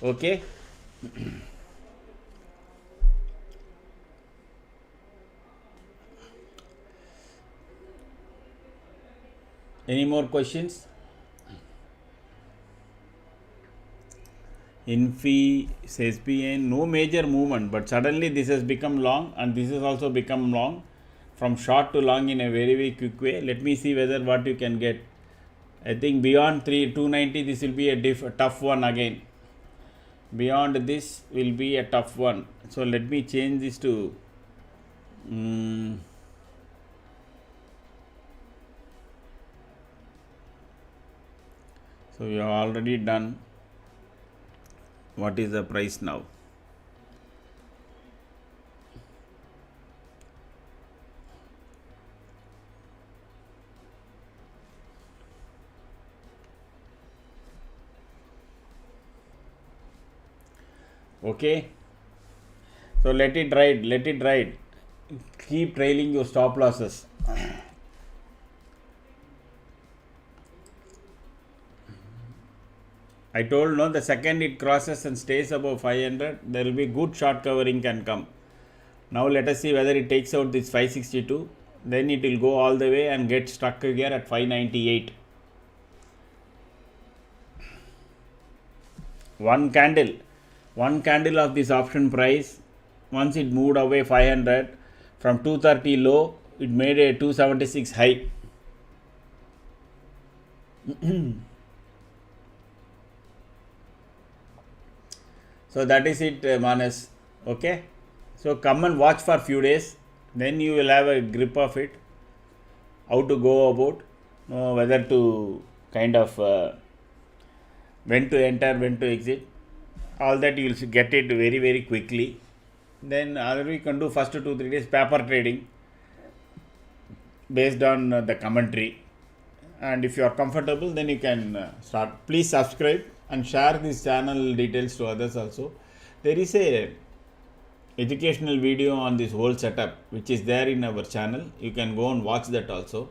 okay. Any more questions? Infi, SPN, no major movement, but suddenly this has become long and this has also become long, from short to long in a very very quick way. Let me see whether what you can get. I think beyond 290 this will be a tough one again. Beyond this will be a tough one. So let me change this to so we have already done. What is the price now? Okay, so let it ride, keep trailing your stop losses. I told no, the second it crosses and stays above 500, there will be good short covering can come. Now let us see whether it takes out this 562, then it will go all the way and get stuck here at 598. One candle of this option price, once it moved away 500 from 230 low, it made a 276 high. So that is it, Manas. Okay, so come and watch for few days, then you will have a grip of it, how to go about, whether to kind of when to enter, when to exit, all that you will get it very very quickly. Then other we can do first 2-3 days paper trading based on the commentary, and if you are comfortable then you can start. Please subscribe and share this channel details to others also. There is a educational video on this whole setup which is there in our channel, you can go and watch that also.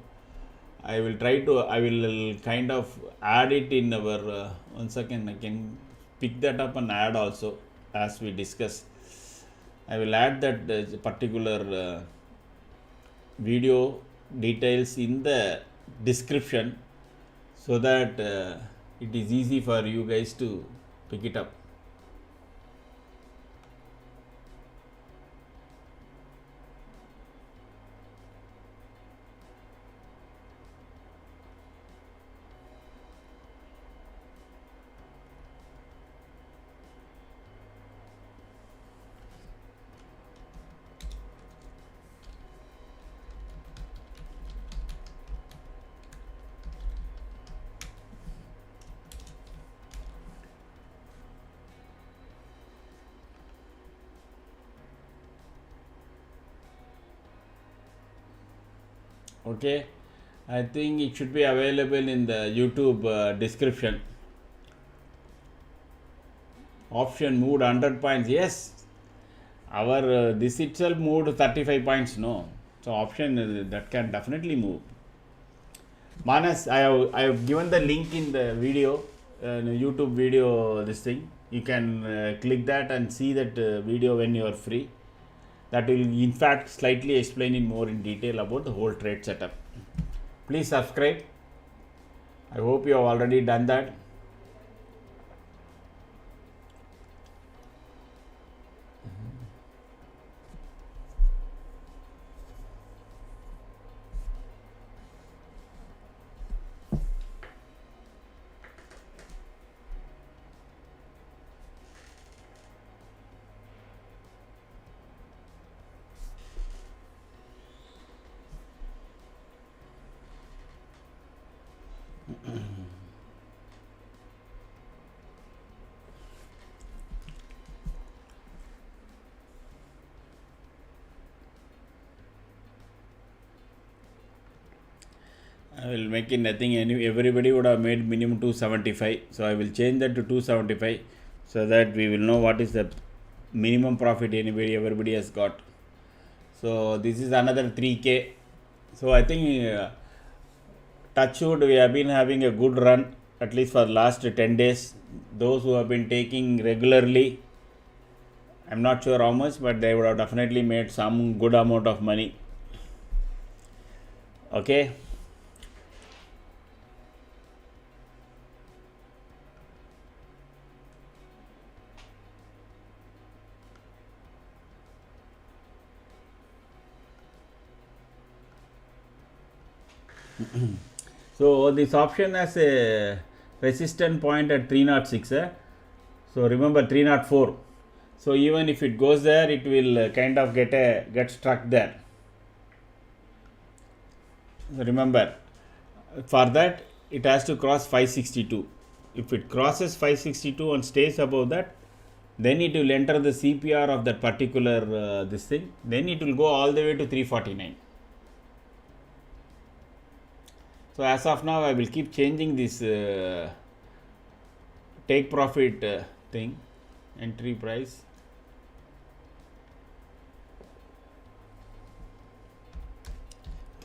I will kind of add it in our one second, I can pick that up and add also as we discuss. I will add that particular video details in the description so that it is easy for you guys to pick it up. Okay, I think it should be available in the YouTube description. Option moved 100 points. Yes, our this itself moved 35 points. No, so option that can definitely move. Manas, I have given the link in the video, YouTube video. This thing you can click that and see that video when you are free. That will in fact slightly explain in more in detail about the whole trade setup. Please subscribe. I hope you have already done that. I will make it nothing. Everybody would have made minimum 275. So I will change that to 275 so that we will know what is the minimum profit everybody has got. So this is another 3K. So I think touchwood, we have been having a good run at least for the last 10 days. Those who have been taking regularly, I'm not sure how much, but they would have definitely made some good amount of money. Okay. So this option has a resistance point at 306. So remember 304. So even if it goes there, it will kind of get struck there. So remember, for that it has to cross 562. If it crosses 562 and stays above that, then it will enter the CPR of that particular this thing. Then it will go all the way to 349. So as of now, I will keep changing this take profit thing, entry price.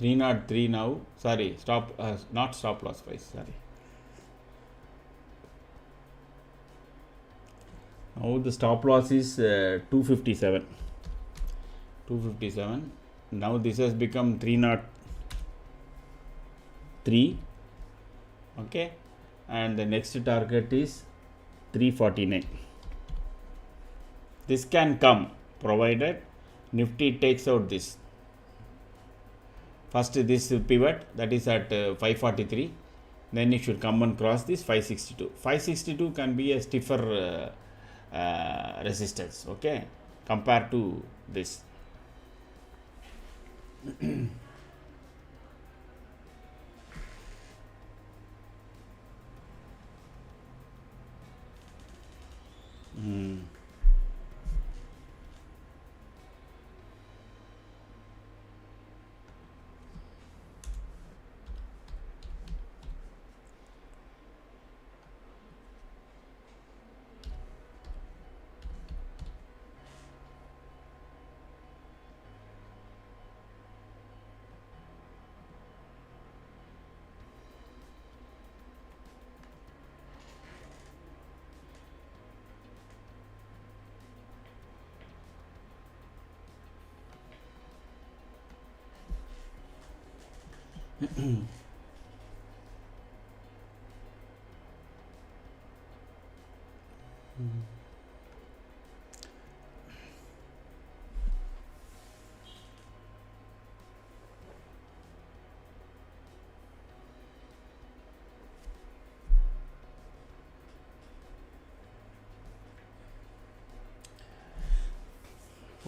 $303 now. Sorry, stop. Not stop loss price. Sorry. Now the stop loss is 257. 257. Now this has become 303. Okay, and the next target is 349. This can come provided Nifty takes out this. First this pivot, that is at 543, then it should come and cross this 562. 562 can be a stiffer resistance, okay, compared to this.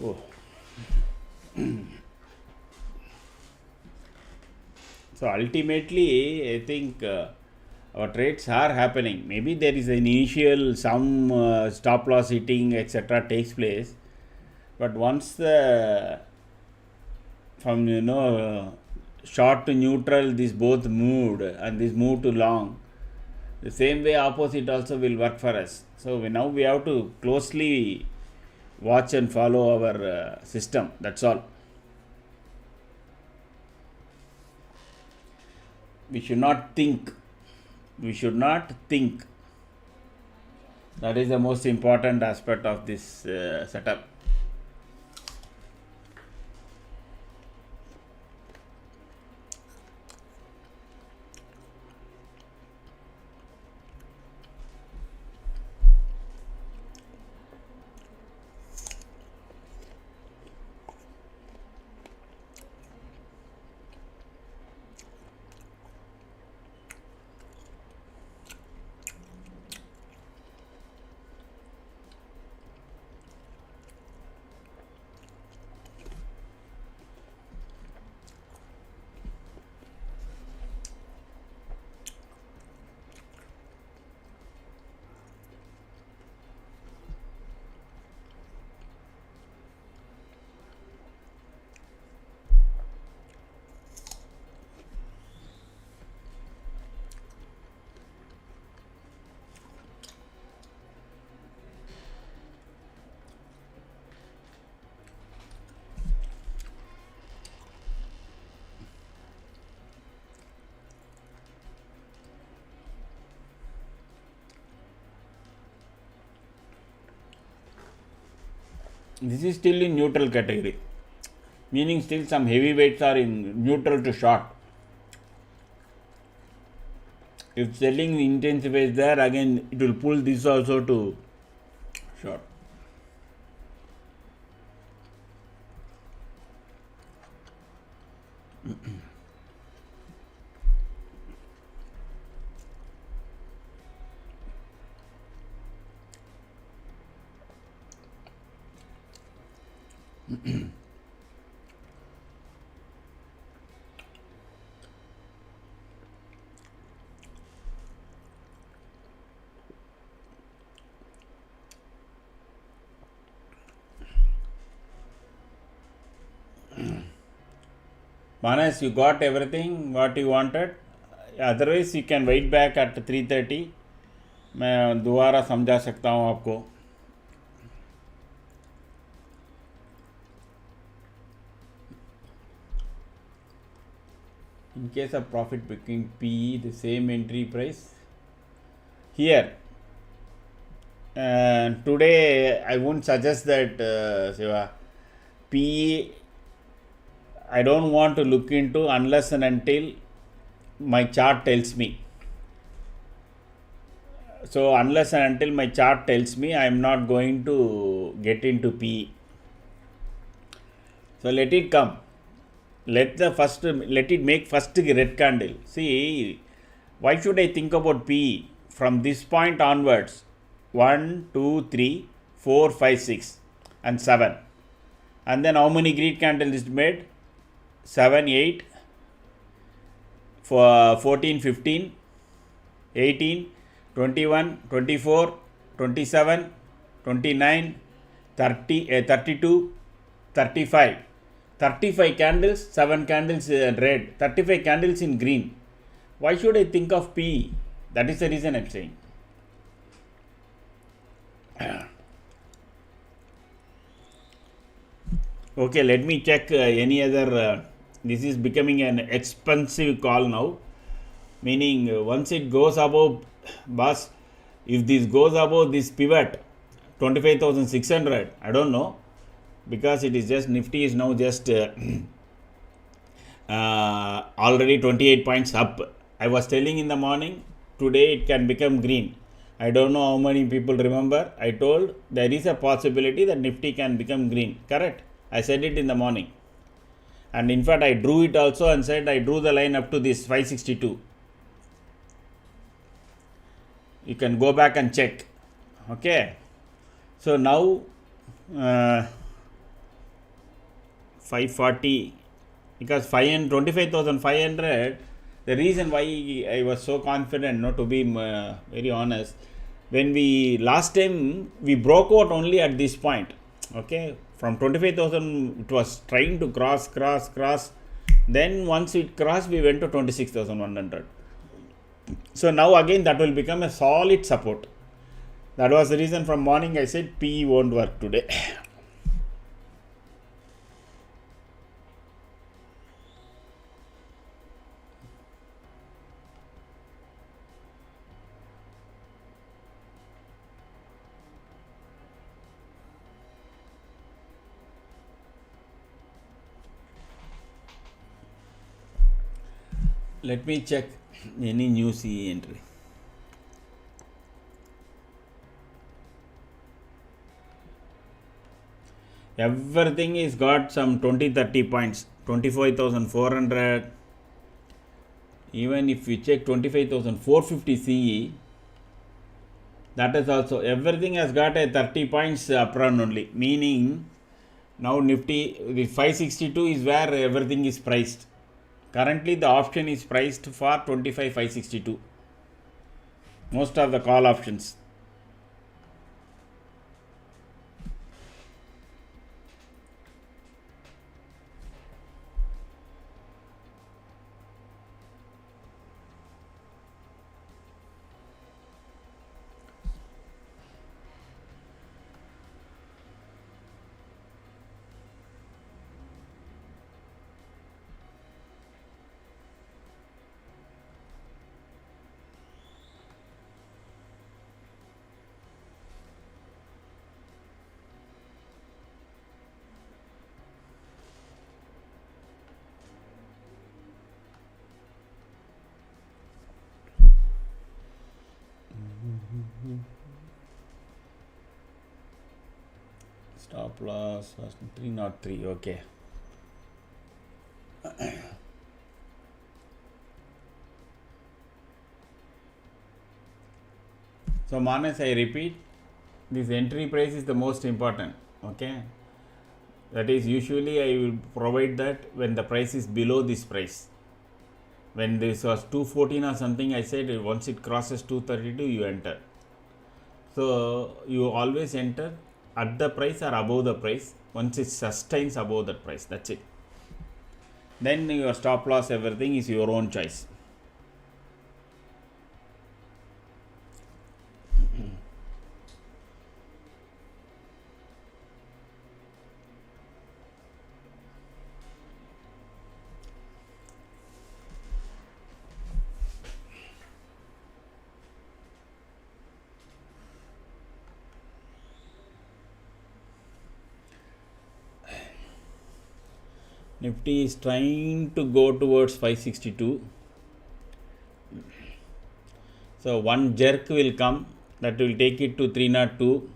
Oh. So ultimately, I think our trades are happening. Maybe there is an initial some stop loss hitting, etc. takes place, but once the from short to neutral, this both moved and this moved to long. The same way opposite also will work for us. So now we have to closely watch and follow our system. That's all. We should not think. We should not think. That is the most important aspect of this setup. This is still in neutral category, meaning still some heavy weights are in neutral to short. If selling intensifies there, again it will pull this also to short. Manas, you got everything what you wanted? Otherwise, you can wait back at 3:30. मैं दोबारा समझा सकता हूँ आपको. In case of profit booking PE, the same entry price. Here, today I won't suggest that Shiva. PE, I don't want to look into unless and until my chart tells me. So unless and until my chart tells me, I am not going to get into PE. So let it come. Let it make first red candle. See, why should I think about PE? From this point onwards, 1, 2, 3, 4, 5, 6 and 7. And then how many green candles is made? 7, 8, 14, 15, 18, 21, 24, 27, 29, 30, 32, 35. 35 candles, 7 candles in red, 35 candles in green. Why should I think of PE? That is the reason I am saying. Okay, let me check any other. This is becoming an expensive call now. Meaning, once it goes above, boss, if this goes above this pivot, 25,600, I don't know. Because it is just Nifty is now just already 28 points up. I was telling in the morning, today it can become green. I don't know how many people remember. I told there is a possibility that Nifty can become green. Correct? I said it in the morning. And in fact, I drew it also and said I drew the line up to this 562. You can go back and check. Okay. So now 540, because 25,500, the reason why I was so confident, not to be very honest, when we last time we broke out only at this point, okay, from 25,000 it was trying to cross, then once it crossed we went to 26,100. So now again that will become a solid support. That was the reason from morning I said PE won't work today. Let me check any new CE entry. Everything is got some 20-30 points. 25,400. Even if we check 25,450 CE, that is also, everything has got a 30 points upfront only. Meaning now Nifty, the 562 is where everything is priced. Currently the option is priced for 25,562. Most of the call options. Stop loss was 303. Okay. So Manas, I repeat, this entry price is the most important. Okay. That is, usually I will provide that when the price is below this price. When this was 214 or something, I said once it crosses 232, you enter. So you always enter at the price or above the price once it sustains above that price. That's it. Then your stop loss, everything is your own choice. Nifty is trying to go towards 562. So one jerk will come that will take it to 302.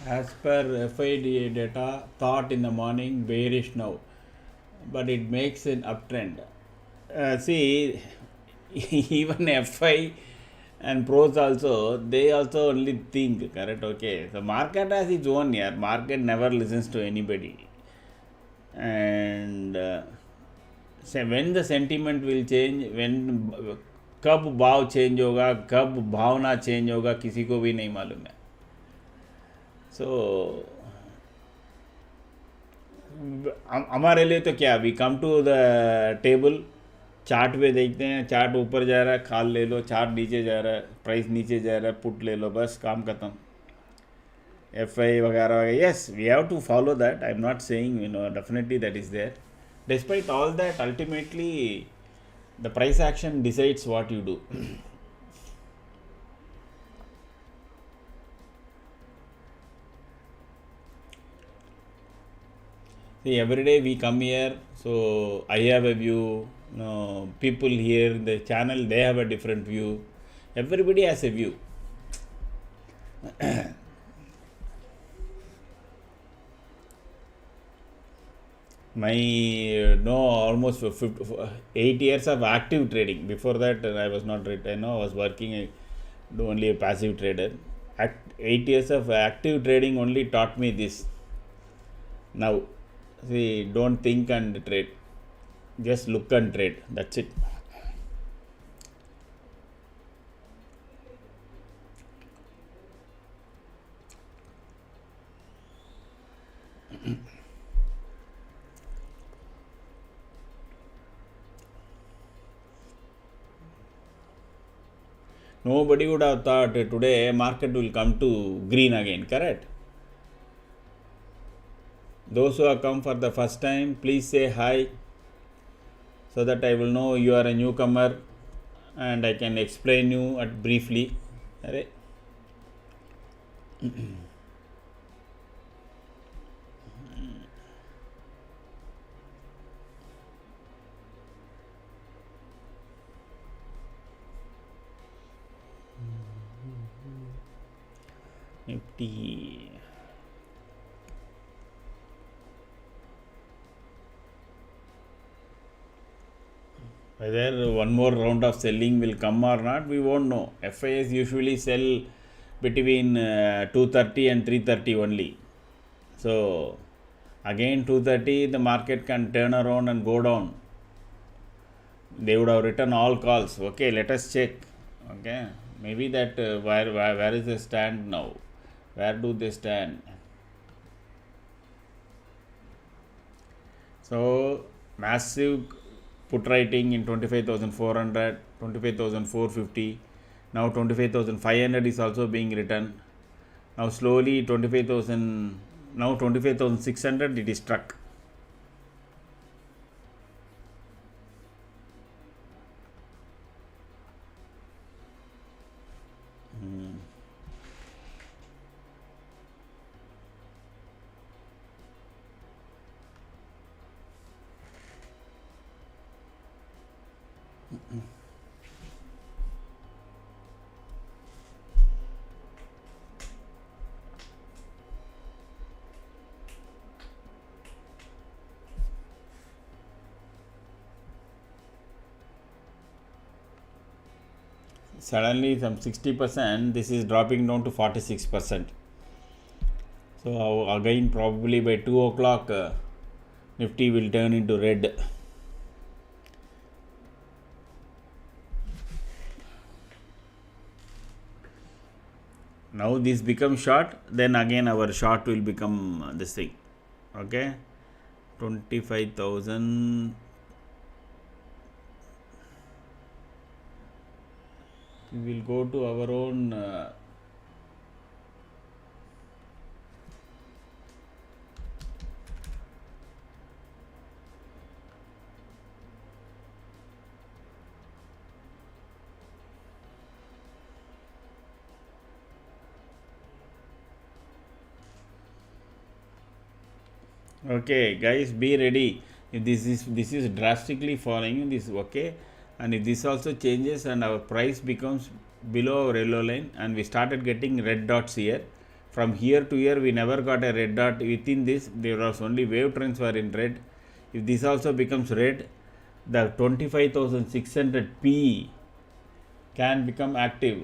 As per FIDA data, thought in the morning bearish now, but it makes an uptrend. See, even FI and pros also, they also only think, correct? Okay, the market has its own here. Market never listens to anybody. And say when the sentiment will change, when कब भाव change होगा, कब भावना change होगा, किसी को भी नहीं मालूम है. So हमारे लिए तो क्या, we come to the table, chart पे देखते हैं, चार्ट ऊपर जा रहा है खाल ले लो, चार्ट नीचे जा रहा है, प्राइस नीचे जा रहा है, पुट ले लो, बस काम खत्म. FI वगैरह वगैरह, yes, we have to follow that. I'm not saying, definitely that is there. Despite all that, ultimately the price action decides what you do. See, every day we come here, so I have a view, people here in the channel, they have a different view. Everybody has a view. My almost 8 years of active trading. Before that, I was not I was working only a passive trader. 8 years of active trading only taught me this. Now, see, don't think and trade, just look and trade. That's it. Nobody would have thought today market will come to green again, correct? Those who have come for the first time, please say hi, so that I will know you are a newcomer and I can explain you briefly. Right? Nifty. Whether one more round of selling will come or not, we won't know. FIs usually sell between 230 and 330 only. So again 230, the market can turn around and go down. They would have written all calls. Okay, let us check. Okay, maybe that where is the stand now? Where do they stand? So massive put writing in 25,400, 25,450. Now 25,500 is also being written. Now slowly 25,000. Now 25,600 it is struck. Suddenly from 60%, this is dropping down to 46%. So again, probably by 2 o'clock, Nifty will turn into red. Now this becomes short, then again our short will become this thing. Okay, 25,000. We will go to our own okay guys, be ready. If this is drastically falling, this okay, and if this also changes and our price becomes below our yellow line and we started getting red dots here, from here to here we never got a red dot. Within this there was only wave trends were in red. If this also becomes red, the 25,600 P can become active.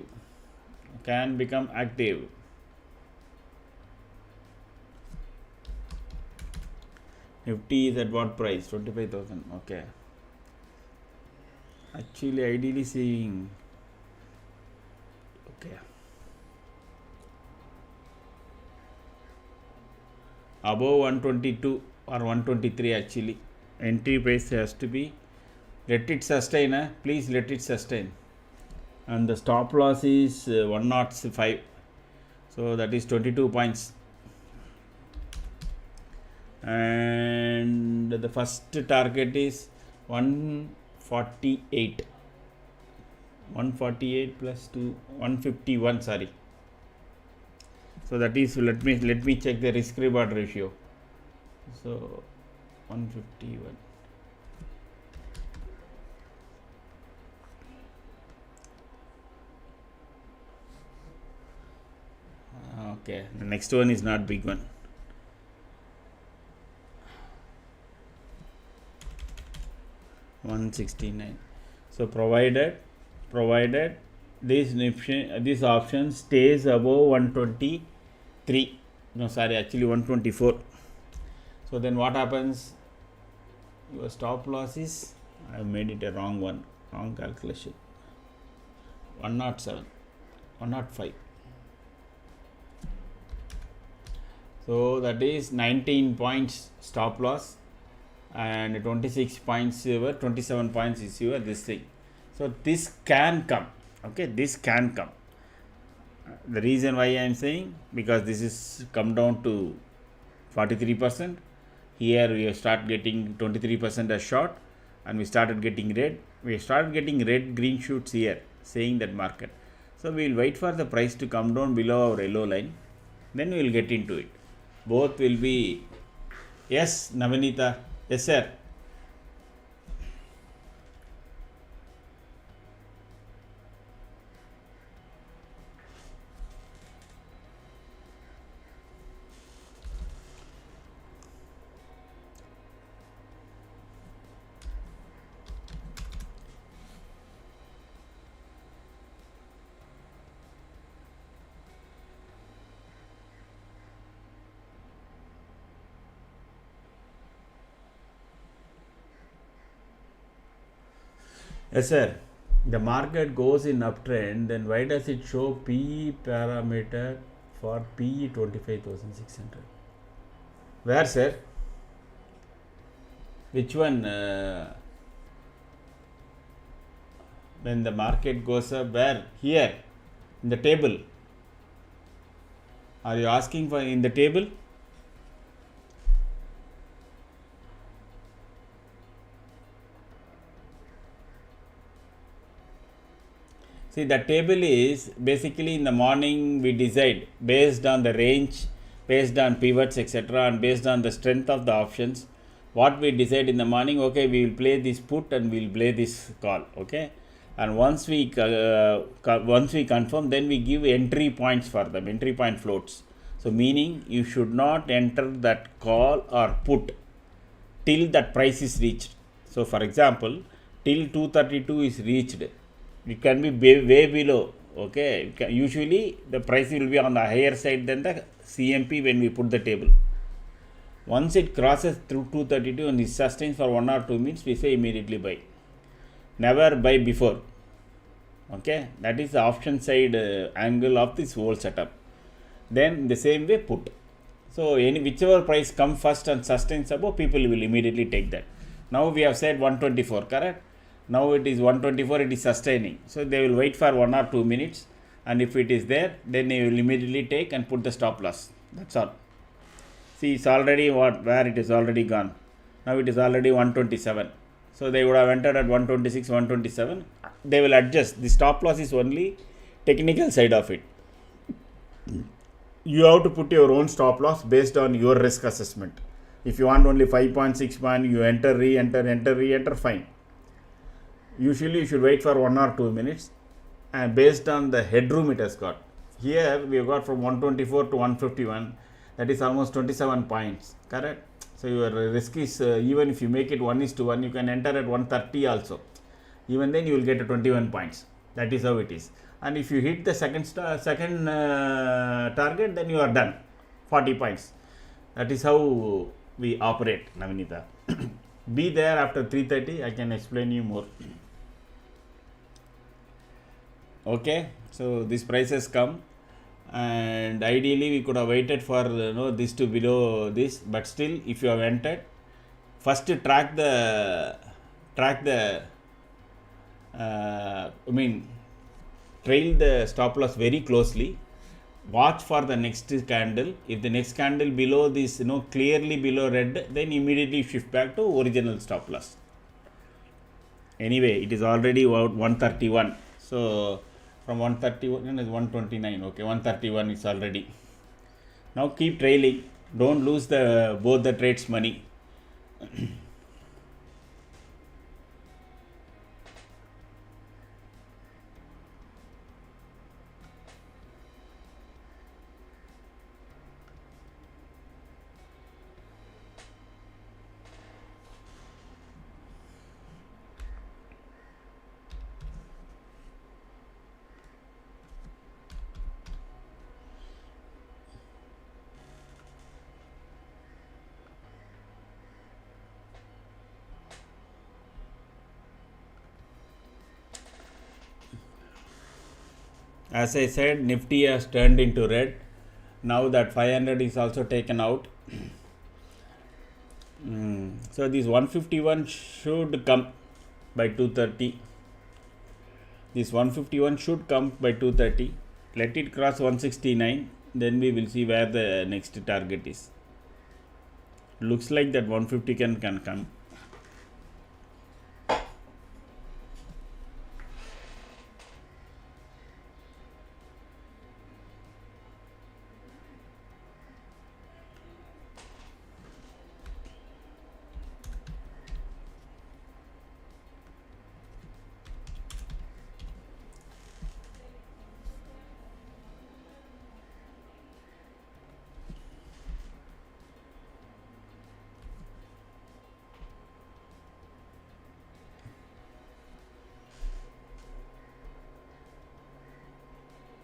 Nifty is at what price? 25,000. Okay. Actually, ideally seeing. Okay. Above 122 or 123 actually. Entry price has to be. Let it sustain. Please let it sustain. And the stop loss is 105. So that is 22 points. And the first target is 148 plus 2 151, sorry. So that is, let me check the risk reward ratio. So 151. Okay, the next one is not big one. $169. So provided this option stays above 123. No, sorry, actually 124. So then what happens? Your stop loss is, I have made it a wrong calculation. 107, 105. So that is 19 points stop loss, and 26 points your 27 points is your this thing. So this can come. Okay, this can come. The reason why I am saying, because this is come down to 43%. Here we start getting 23% as short, and we started getting red. We started getting red green shoots here, saying that market. So we will wait for the price to come down below our yellow line. Then we will get into it. Both will be. Yes, Navanita. Yes, sir. Yes, sir. The market goes in uptrend, then why does it show P parameter for P 25,600? Where, sir? Which one? When the market goes up, where? Here, in the table. Are you asking for in the table? See, the table is basically in the morning we decide based on the range, based on pivots, etc., and based on the strength of the options. What we decide in the morning, okay, we will play this put and we will play this call, okay. And once we confirm, then we give entry points for them, entry point floats. So, meaning you should not enter that call or put till that price is reached. So, for example, till 232 is reached, it can be way below. Okay, usually the price will be on the higher side than the CMP when we put the table. Once it crosses through 232 and it sustains for 1 or 2 minutes, we say immediately buy. Never buy before. Okay, that is the option side angle of this whole setup. Then the same way put. So whichever price come first and sustains above, people will immediately take that. Now we have said 124, correct? Now it is 124, it is sustaining. So they will wait for 1 or 2 minutes, and if it is there, then they will immediately take and put the stop loss. That's all. See, it's already where it is already gone. Now it is already 127. So they would have entered at 126, 127. They will adjust. The stop loss is only technical side of it. You have to put your own stop loss based on your risk assessment. If you want only 5.61, you enter, re-enter, fine. Usually you should wait for 1 or 2 minutes, and based on the headroom it has got. Here we have got from 124 to 151, that is almost 27 points, correct? So your risk is, even if you make it 1:1, you can enter at 130 also. Even then you will get a 21 points. That is how it is. And if you hit the second target, then you are done, 40 points. That is how we operate, Navinita. Be there after 3:30, I can explain you more. Okay, so this price has come, and ideally we could have waited for this to below this, but still, if you have entered, first track the trail the stop loss very closely. Watch for the next candle. If the next candle below this, clearly below red, then immediately shift back to original stop loss. Anyway, it is already about 131. So from 131 is 129. Okay, 131 is already. Now keep trailing. Don't lose both the trades money. As I said, Nifty has turned into red. Now that 500 is also taken out. So this 151 should come by 230. This 151 should come by 230. Let it cross 169. Then we will see where the next target is. Looks like that 150 can come.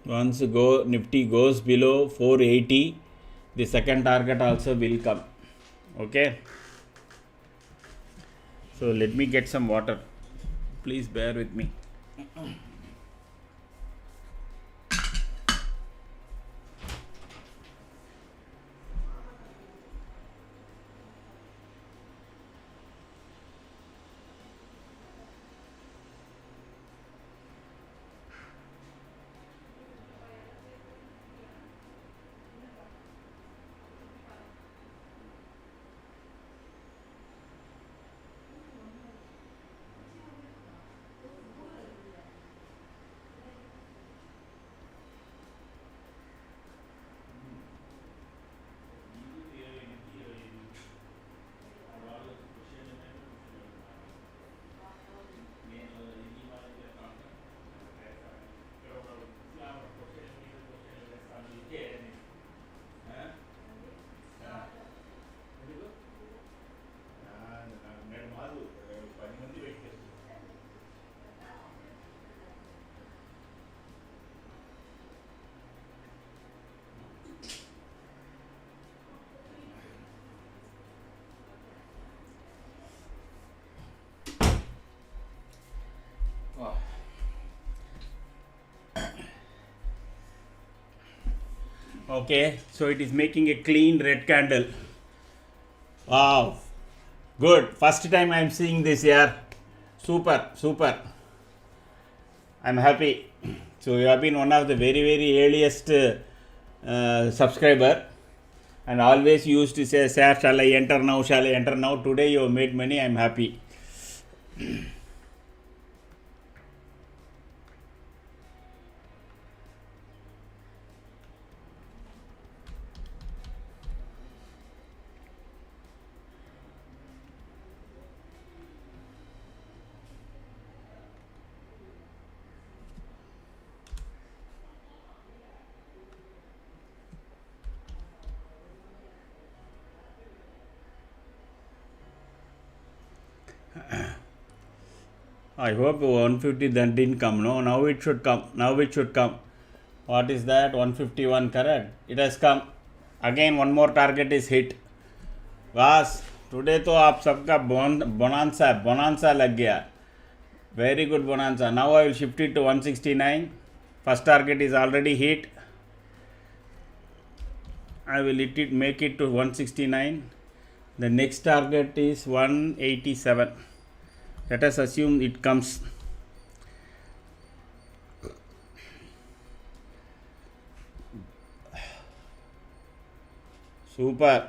Once Nifty goes below 480, the second target also will come. Okay. So let me get some water. Please bear with me. Okay, so it is making a clean red candle. Wow, good. First time I am seeing this here. Super, super. I'm happy. So you have been one of the very, very earliest subscriber, and always used to say, "Sir, shall I enter now? Shall I enter now?" Today you have made money. I'm happy. I hope 150 then didn't come. No, now it should come. Now it should come. What is that? 151, correct? It has come. Again, one more target is hit. बस today तो आप सबका बोनांसा लग गया. Very good bonanza. Now I will shift it to 169. First target is already hit. I will make it to 169. The next target is 187. Let us assume it comes. Super.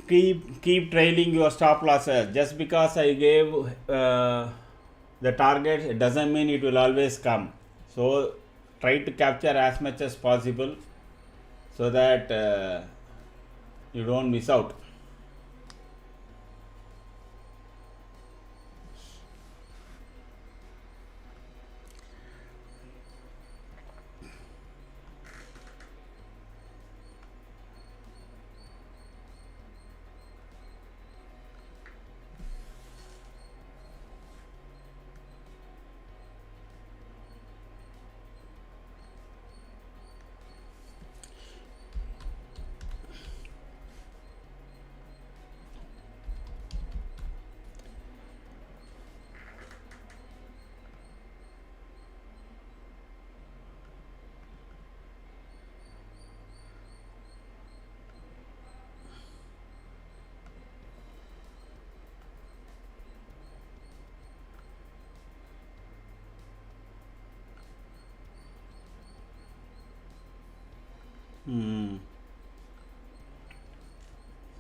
Keep trailing your stop losses. Just because I gave the target, it doesn't mean it will always come. So try to capture as much as possible so that you don't miss out.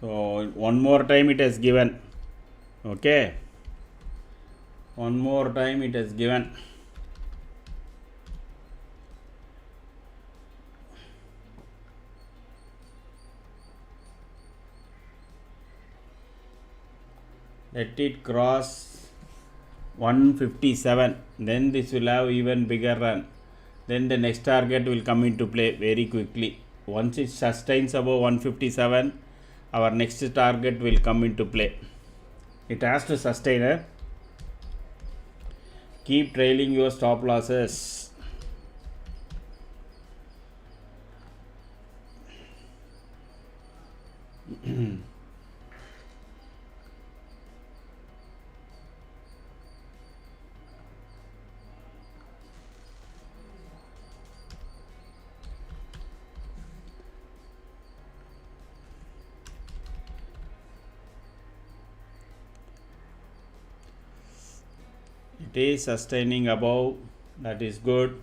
So one more time it has given. Okay, one more time it has given. Let it cross 157, then this will have even bigger run. Then the next target will come into play very quickly. Once it sustains above 157, our next target will come into play. It has to sustain it. Keep trailing your stop losses. It is sustaining above, that is good.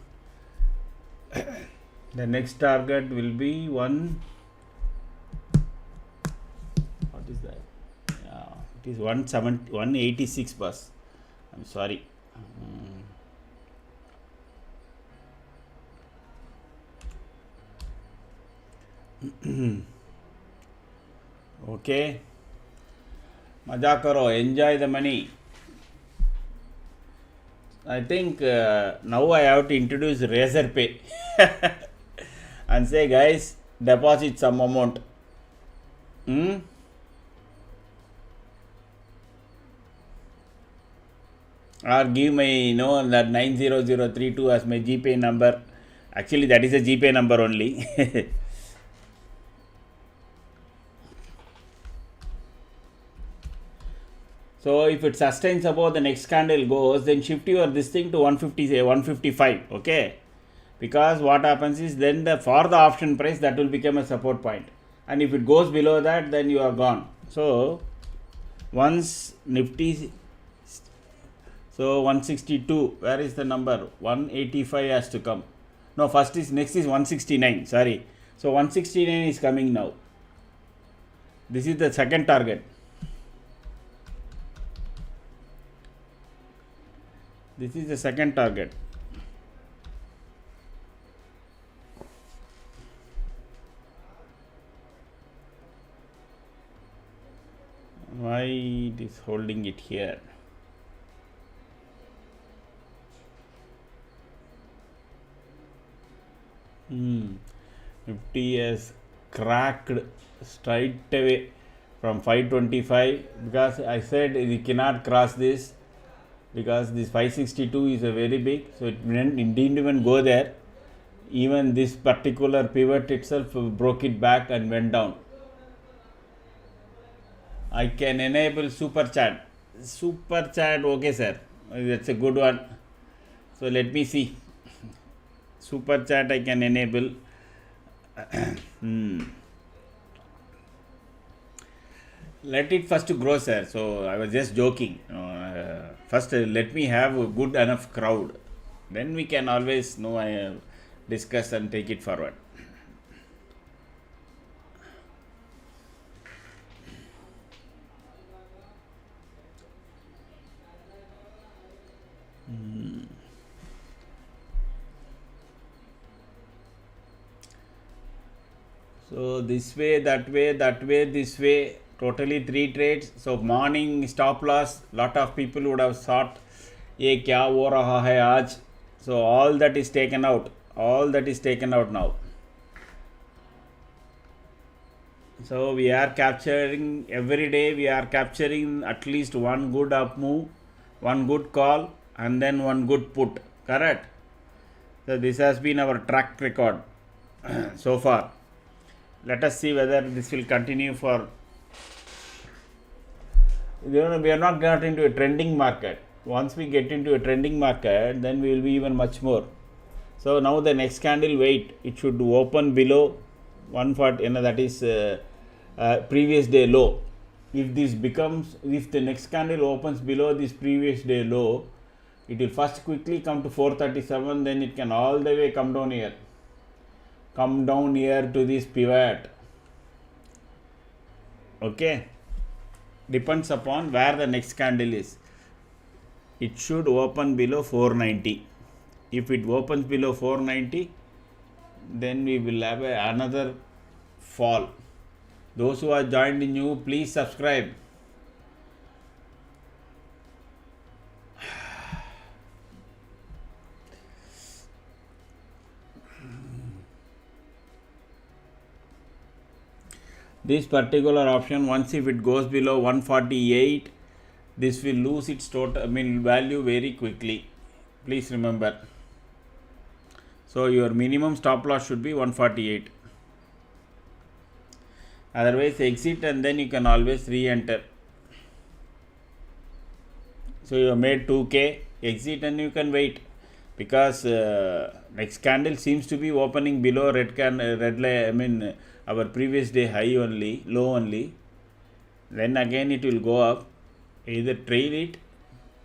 The next target will be what is that? Yeah, it is 186 bus. I'm sorry. Okay, मजा करो, enjoy the money. I think now I have to introduce Razor Pay and say, guys, deposit some amount. Or give my that 90032 as my GPay number. Actually, that is a GPay number only. So if it sustains above, the next candle goes, then shift your this thing to 150, say 155, okay? Because what happens is then for the option price that will become a support point, and if it goes below that, then you are gone. So once Nifty, so 162, where is the number? 185 has to come. No, next is 169, sorry. So 169 is coming now. This is the second target. This is the second target. Why it is holding it here? Nifty has cracked straight away from 525, because I said we cannot cross this, because this 562 is a very big, so it didn't even go there. Even this particular pivot itself broke it back and went down. I can enable super chat. Okay sir, that's a good one. So let me see. Super chat I can enable. Let it first grow, sir. So I was just joking. First let me have a good enough crowd, then we can always discuss and take it forward. So this way, that way, this way, totally 3 trades. So morning stop loss, lot of people would have thought, ye kya ho raha hai aaj? So all that is taken out. All that is taken out now. So we are capturing every day. We are capturing at least one good up move, one good call, and then one good put. Correct. So this has been our track record so far. Let us see whether this will continue for. We are not got into a trending market. Once we get into a trending market, then we will be even much more. So now the next candle, wait, it should open below 140, that is previous day low. If the next candle opens below this previous day low, it will first quickly come to 437, then it can all the way come down here. Come down here to this pivot. Okay, depends upon where the next candle is. It should open below 490. If it opens below 490, then we will have another fall. Those who are joined new, please subscribe. This particular option, once if it goes below 148, this will lose its value very quickly. Please remember. So your minimum stop loss should be 148. Otherwise exit and then you can always re-enter. So you have made 2k, exit and you can wait, because next candle seems to be opening below our previous day high only, low only. Then again it will go up. Either trail it,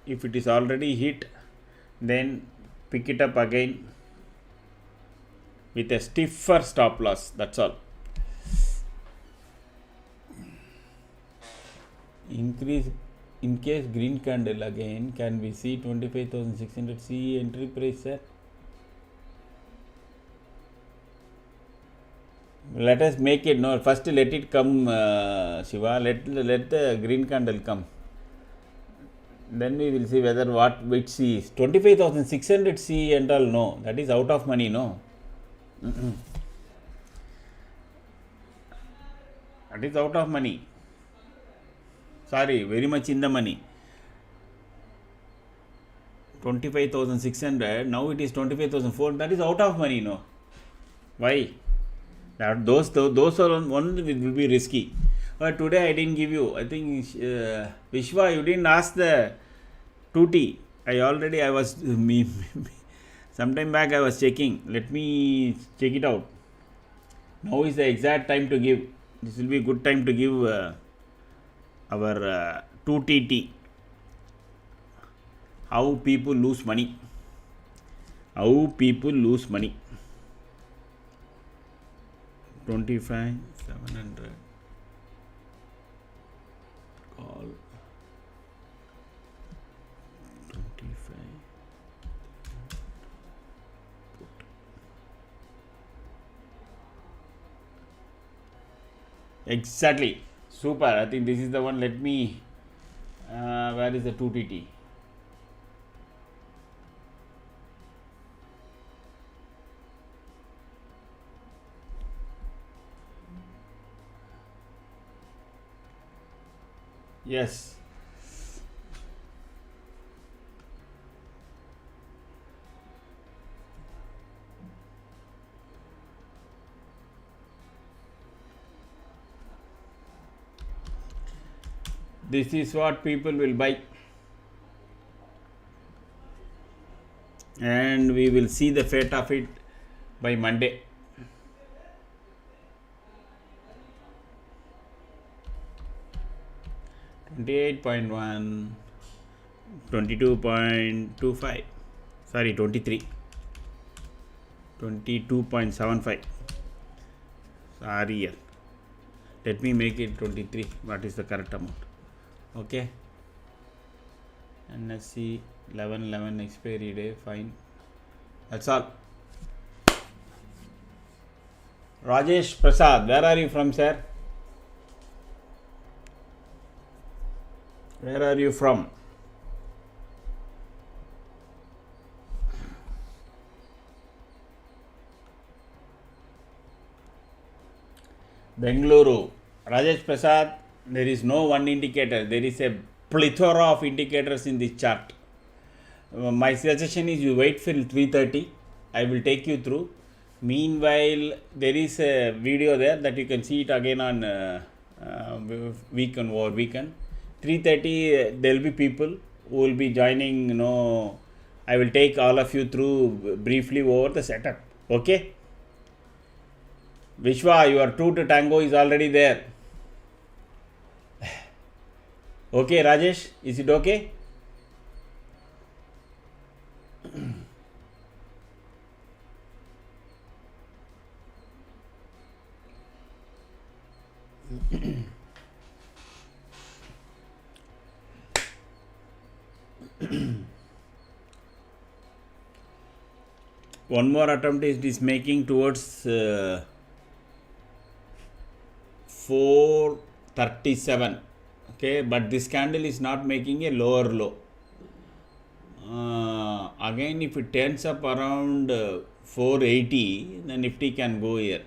if it is already hit, then pick it up again with a stiffer stop loss. That's all. Increase in case green candle again. Can we see 25,600 CE entry price, sir? Let us make it. No, first let it come, Shiva. Let the green candle come. Then we will see whether which C is 25,600 C and all. No, that is out of money. No, that is out of money. Sorry, very much in the money. 25,600. Now it is 25,400. That is out of money. No, why? That those are one will be risky. Today I didn't give you. I think Vishwa, you didn't ask the 2T. I was sometime back I was checking. Let me check it out. Now is the exact time to give. This will be a good time to give our 2TT. How people lose money. How people lose money. 25,700. Call 25. Exactly. Super. I think this is the one. Let me. Where is the 2TT? Yes. This is what people will buy. And we will see the fate of it by Monday. $28.1, 22.25, sorry 23, 22.75, sorry, let me make it 23. What is the correct amount? Okay, NSC 11/11 expiry day, fine, that's all. Rajesh Prasad, where are you from, sir? Where are you from? Bengaluru. Rajesh Prasad, there is no one indicator. There is a plethora of indicators in this chart. My suggestion is you wait till 3:30. I will take you through. Meanwhile, there is a video there that you can see it again on weekend. 3:30 there will be people who will be joining. I will take all of you through briefly over the setup. Okay. Vishwa, your 2 to tango is already there. Okay, Rajesh, is it okay? One more attempt is making towards 437. Okay, but this candle is not making a lower low. Again, if it turns up around 480, the Nifty can go here.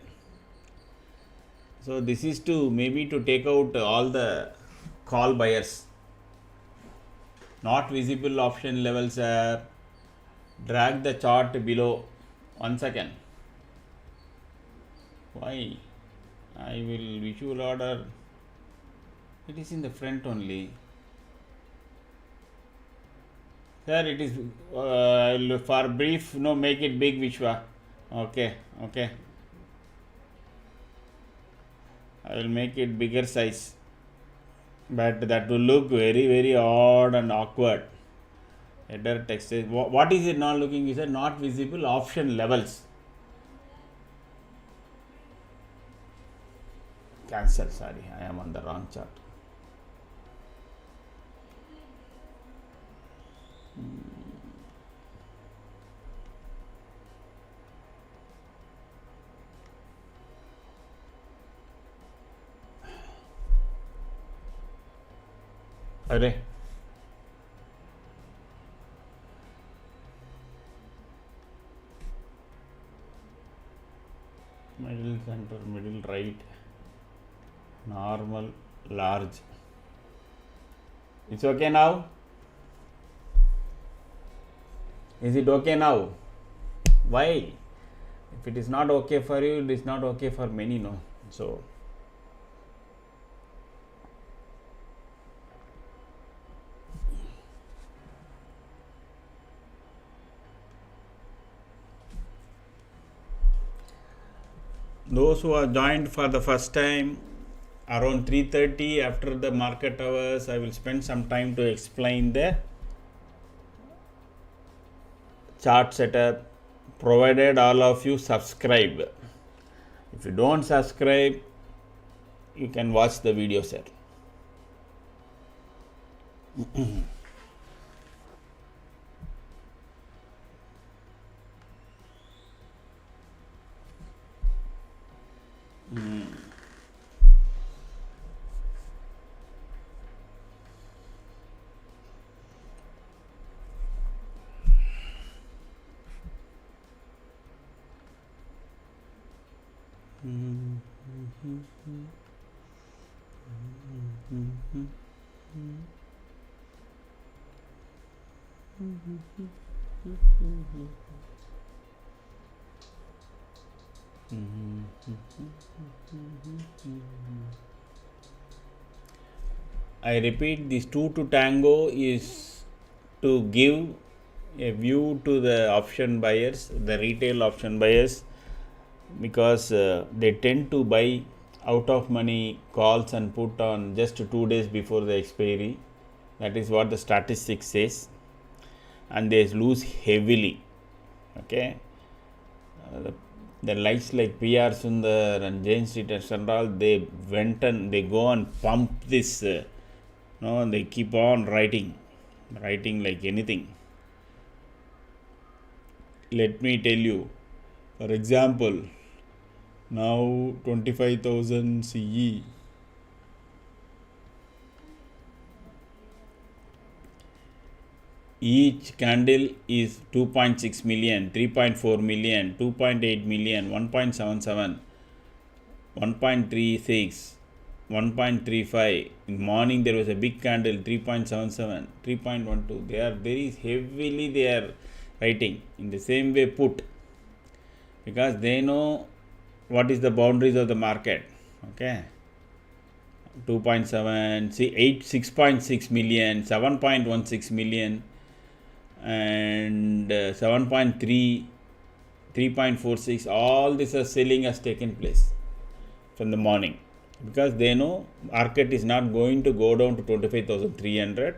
So this is to maybe to take out all the call buyers. Not visible option levels are. Drag the chart below. 1 second. Why? I will visual order. It is in the front only. Sir, it is for brief. No, make it big, Vishwa. Okay. I will make it bigger size. But that will look very, very odd and awkward. Header text. What is it not looking? Is it not visible option levels? Cancel. Sorry, I am on the wrong chart. Array. Middle center, middle right, normal, large. It's okay now? Is it okay now? Why? If it is not okay for you, it is not okay for many, no? So Those who are joined for the first time around 3:30 after the market hours, I will spend some time to explain the chart setup, provided all of you subscribe. If you don't subscribe, you can watch the video set. I repeat, this 2 to tango is to give a view to the option buyers, the retail option buyers, because they tend to buy out of money calls and put on just 2 days before the expiry. That is what the statistics says, and they lose heavily. Okay, the likes like PR Sundar and Jane Street and all, they went and they go and pump this. They keep on writing like anything. Let me tell you, for example, now 25,000 CE. Each candle is 2.6 million, 3.4 million, 2.8 million, 1.77, 1.36, 1.35. In morning there was a big candle, 3.77, 3.12. They are very heavily they are writing. In the same way put, because they know what is the boundaries of the market. Okay, 2.7, see 6.6 million, 7.16 million, and 7.3, 3.46. all this are selling has taken place from the morning, because they know market is not going to go down to 25,300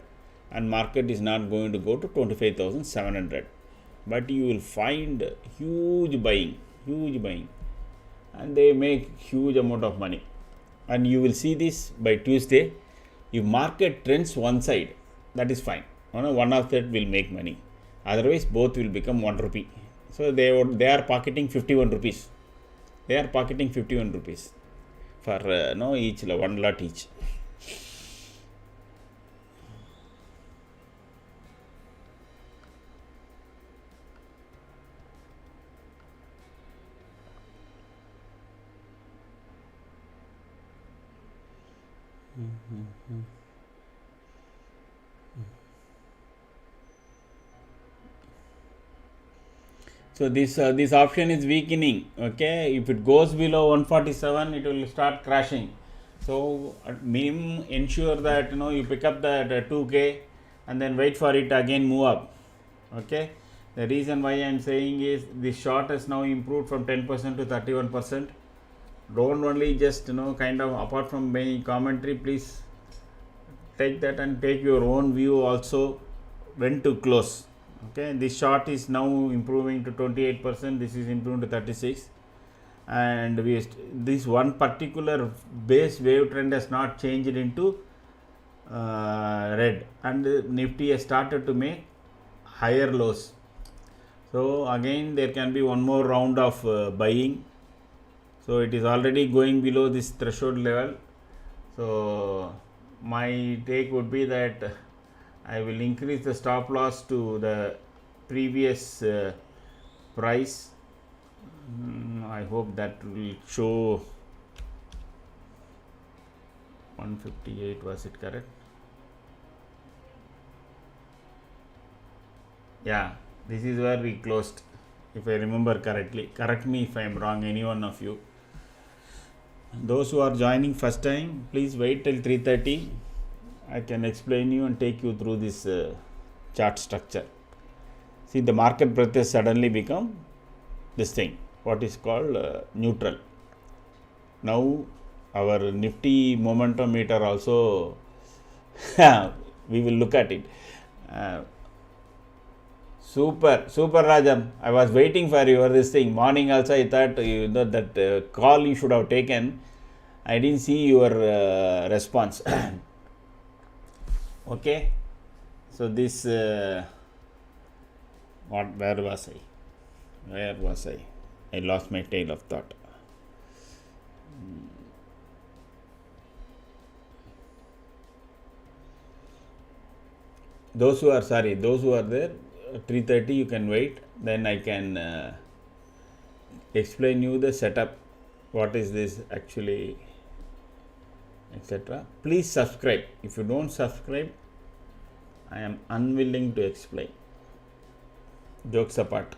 and market is not going to go to 25,700, but you will find huge buying, and they make huge amount of money. And you will see this by Tuesday. If market trends one side, that is fine. One of that will make money. Otherwise, both will become 1 rupee. So they are pocketing 51 rupees. They are pocketing 51 rupees for each one lot each. So this option is weakening. Okay, if it goes below 147, it will start crashing. So at minimum, ensure that you pick up that 2K and then wait for it again move up. Okay, the reason why I am saying is this short has now improved from 10% to 31%. Don't only just kind of, apart from my commentary, please take that and take your own view also when to close. Okay, this short is now improving to 28%. This is improving to 36, and this one particular base wave trend has not changed into red, and Nifty has started to make higher lows. So again there can be one more round of buying. So it is already going below this threshold level. So my take would be that I will increase the stop loss to the previous price. I hope that will show 158. Was it correct? Yeah, this is where we closed, if I remember correctly. Correct me if I am wrong, any one of you. Those who are joining first time, please wait till 3:30. I can explain you and take you through this chart structure. See, the market breadth has suddenly become this thing, what is called neutral. Now our Nifty momentum meter also we will look at it. Super Rajam. I was waiting for your this thing. Morning also I thought that call you should have taken. I didn't see your response. Okay. So this where was I? Where was I? I lost my train of thought. Those who are there, 3:30 you can wait. Then I can explain you the setup. What is this actually, etc. Please subscribe. If you don't subscribe, I am unwilling to explain. Jokes apart.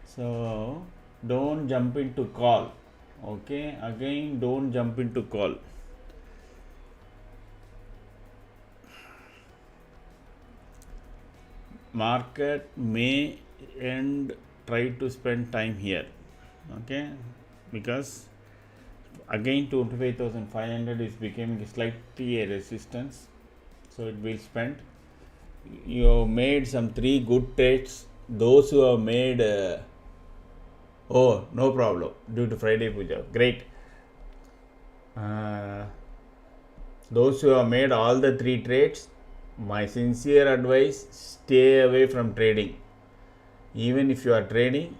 So don't jump into call. Okay, again don't jump into call. Market may and try to spend time here. Okay, because again 25,500 is becoming slightly a resistance, so it will spend. You have made some 3 good trades. Those who have made oh, no problem, due to Friday Puja, great. Those who have made all the 3 trades, my sincere advice, stay away from trading. Even if you are trading,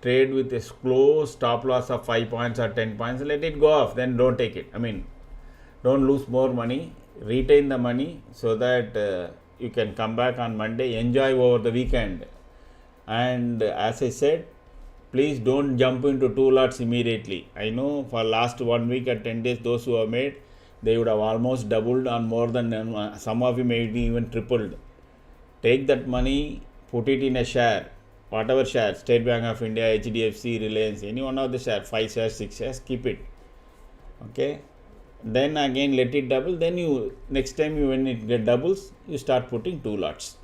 trade with a close stop loss of 5 points or 10 points, let it go off, then don't take it. I mean, don't lose more money, retain the money so that you can come back on Monday, enjoy over the weekend. And as I said, please don't jump into 2 lots immediately. I know for last 1 week or 10 days, those who have made, they would have almost doubled on more than some of you maybe even tripled. Take that money, put it in a share, whatever share, State Bank of India, HDFC, Reliance, any one of the share, 5 shares, 6 shares, keep it. Okay. Then again let it double. Then you next time you when it get doubles, you start putting 2 lots.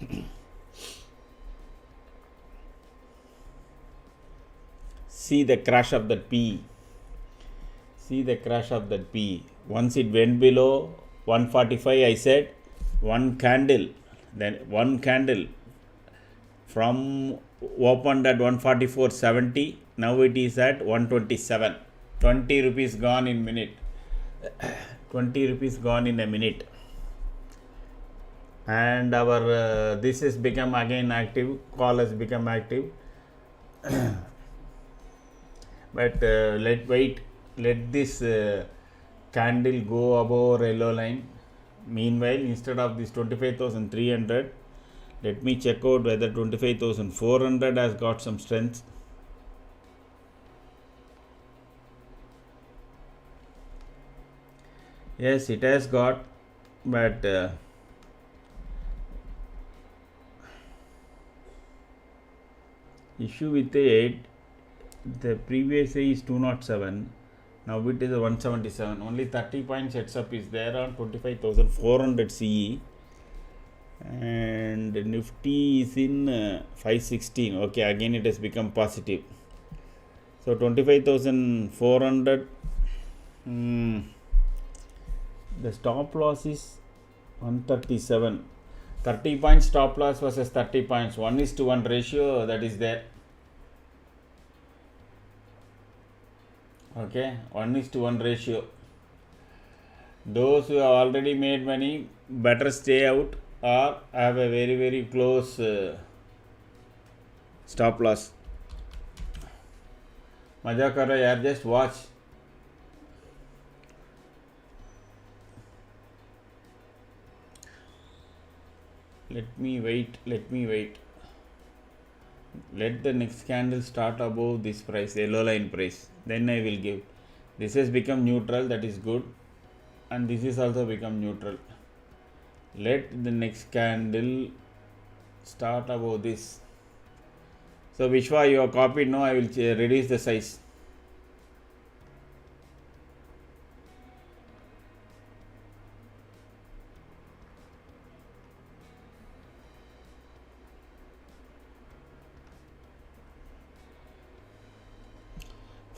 See the crash of that P. See the crash of that P. Once it went below 145, I said one candle. Then one candle from opened at 144.70. Now it is at 127. 20 rupees gone in minute. 20 rupees gone in a minute. And our this has become again active. Call has become active. But let this candle go above yellow line. Meanwhile, instead of this 25,300, let me check out whether 25,400 has got some strength. Yes, it has got, but issue with the 8, the previous A is 207, now it is a 177, only 30 points heads up is there on 25,400 CE, and Nifty is in 516. Okay, again it has become positive. So 25,400, the stop loss is 137. 30 points stop loss versus 30 points, 1:1 ratio that is there. Okay, 1:1 ratio. Those who have already made money, better stay out or have a very close stop loss. Maja kar rahe yaar, just watch. Let me wait. Let the next candle start above this price, yellow line price. Then I will give. This has become neutral, that is good. And this is also become neutral. Let the next candle start above this. So Vishwa, you are copied. No, I will reduce the size.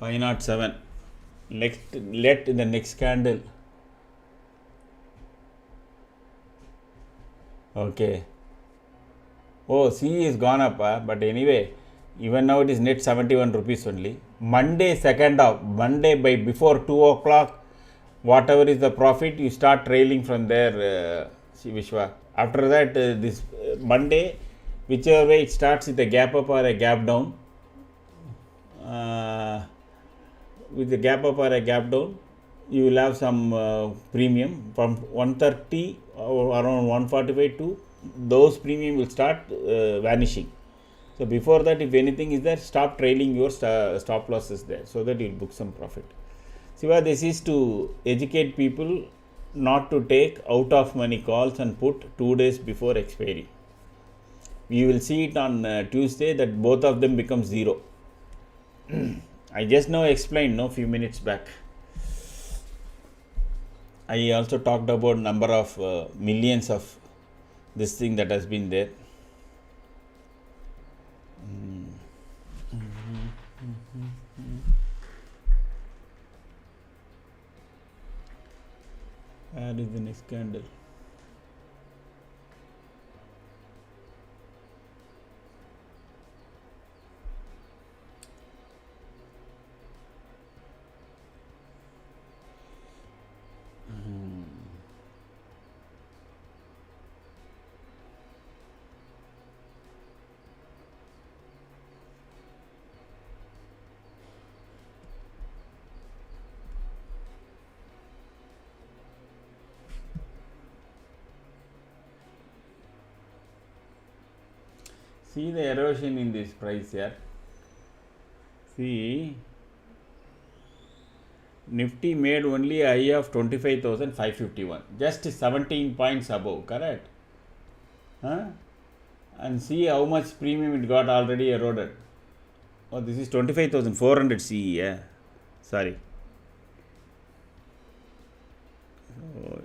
$507. Let in the next candle. Okay. Oh, C is gone up, but anyway, even now it is net 71 rupees only. Monday, second half, Monday by before 2 o'clock, whatever is the profit, you start trailing from there, Vishwa. After that, this Monday, whichever way it starts with a gap up or a gap down, with a gap up or a gap down, you will have some premium from 130 or around 145 to those premium will start vanishing. So before that, if anything is there, stop trailing your stop losses there so that you will book some profit. Siva, this is to educate people not to take out of money calls and put 2 days before expiry. We will see it on Tuesday that both of them become zero. I just now explained no few minutes back. I also talked about number of millions of this thing that has been there. Where is the next candle? See the erosion in this price here. See, Nifty made only a high of 25,551, just 17 points above, correct? And see how much premium it got already eroded. Oh, this is 25,400 CE, yeah. Sorry. So,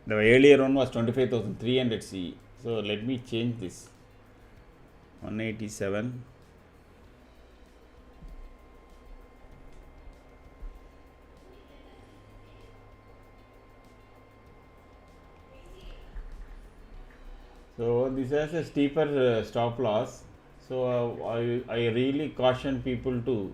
the earlier one was 25,300 CE. So let me change this. 187. So this has a steeper stop loss. So I really caution people to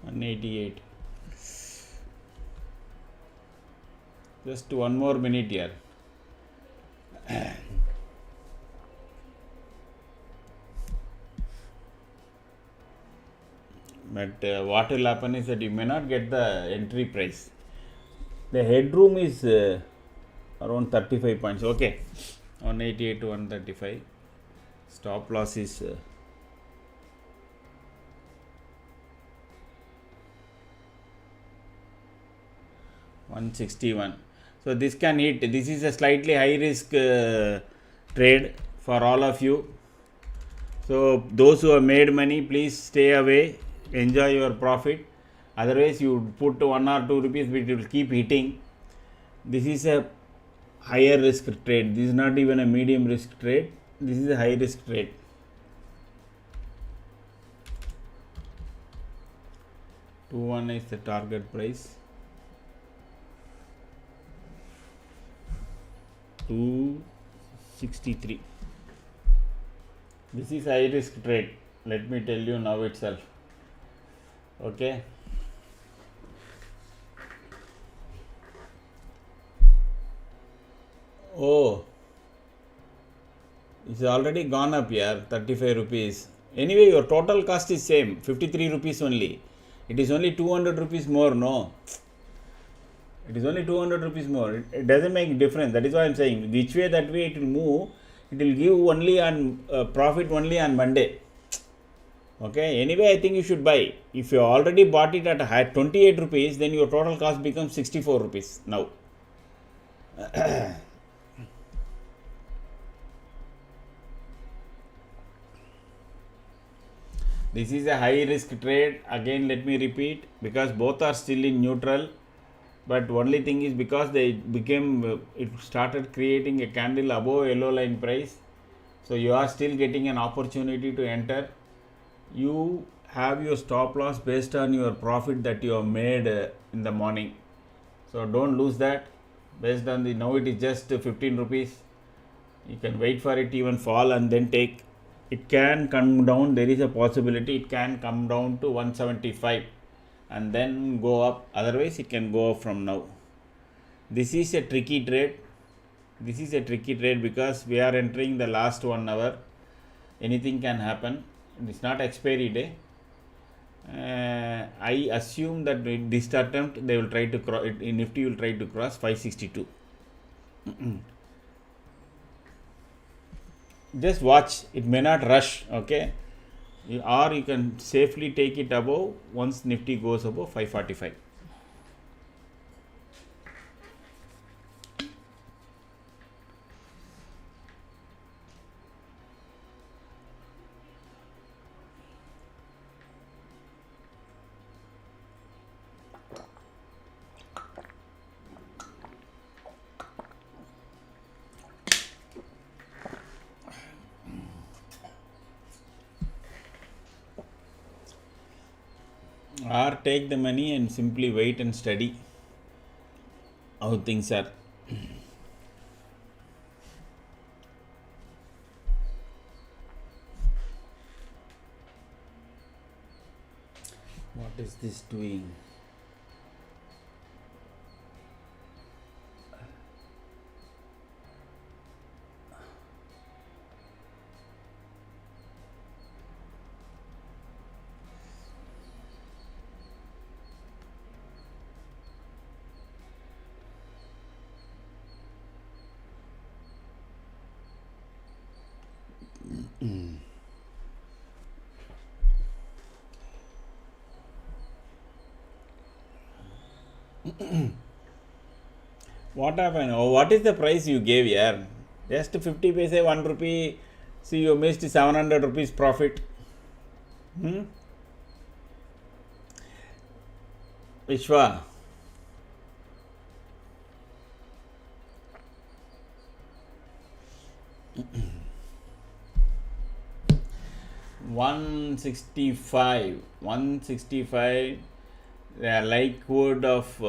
$188. Just 1 more minute here. But what will happen is that you may not get the entry price. The headroom is around 35 points. Okay, 188 to 135. Stop loss is 161. So this can hit. This is a slightly high risk trade for all of you. So those who have made money, please stay away, enjoy your profit. Otherwise you put 1 or 2 rupees, but it will keep hitting. This is a higher risk trade. This is not even a medium risk trade. This is a high risk trade. $2.1 is the target price. 263. This is high risk trade. Let me tell you now itself. Okay. Oh, it's already gone up here, 35 rupees. Anyway, your total cost is same, 53 rupees only. It is only 200 rupees more, no? It is only 200 rupees more. It doesn't make difference. That is why I am saying which way that way it will move. It will give only on profit only on Monday. Okay. Anyway, I think you should buy. If you already bought it at a high 28 rupees, then your total cost becomes 64 rupees now. This is a high risk trade. Again, let me repeat, because both are still in neutral. But only thing is, because they became, it started creating a candle above yellow line price. So you are still getting an opportunity to enter. You have your stop loss based on your profit that you have made in the morning. So don't lose that. Based on the, now it is just 15 rupees. You can wait for it even fall and then take. It can come down. There is a possibility it can come down to 175 and then go up. Otherwise it can go up from now. This is a tricky trade. This is a tricky trade because we are entering the last 1 hour. Anything can happen. It's not expiry day. I assume that in this attempt they will try to cross. Nifty will try to cross 562. Just watch. It may not rush. Okay, or you can safely take it above once Nifty goes above 545. Or take the money and simply wait and study how things are. What is this doing? What happened? Oh, what is the price you gave here? Just 50 paise, 1 rupee. See, you missed 700 rupees profit. Vishwa. 165. 165. The likelihood of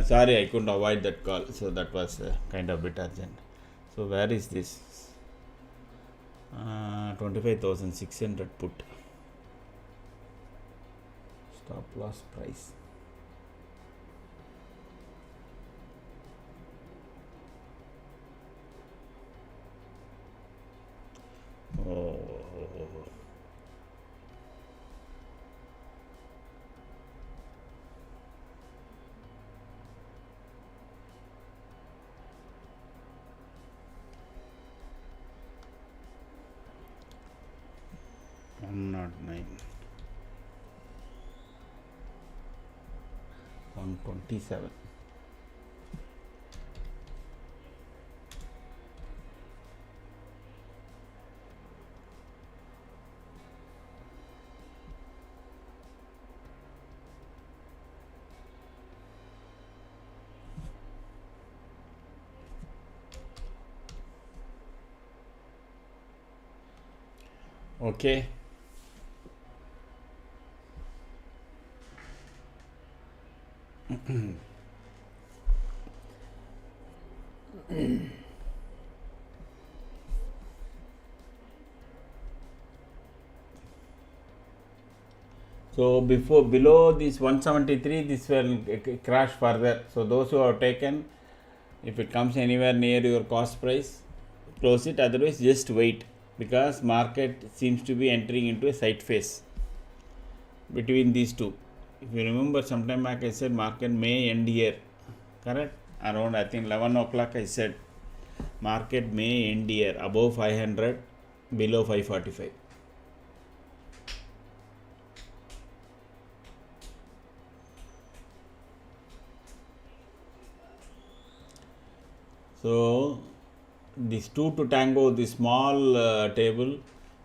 Sorry, I couldn't avoid that call, so that was kind of bit urgent. So where is this? 25,600 put. Stop loss price. Oh. Not 9. 127. Okay. So before below this 173, this will crash further. So those who have taken, if it comes anywhere near your cost price, close it. Otherwise, just wait, because market seems to be entering into a side phase between these two. If you remember, sometime back I said market may end here, correct? Around I think 11 o'clock I said market may end here above 500, below 545. So this 2 to tango, the small table,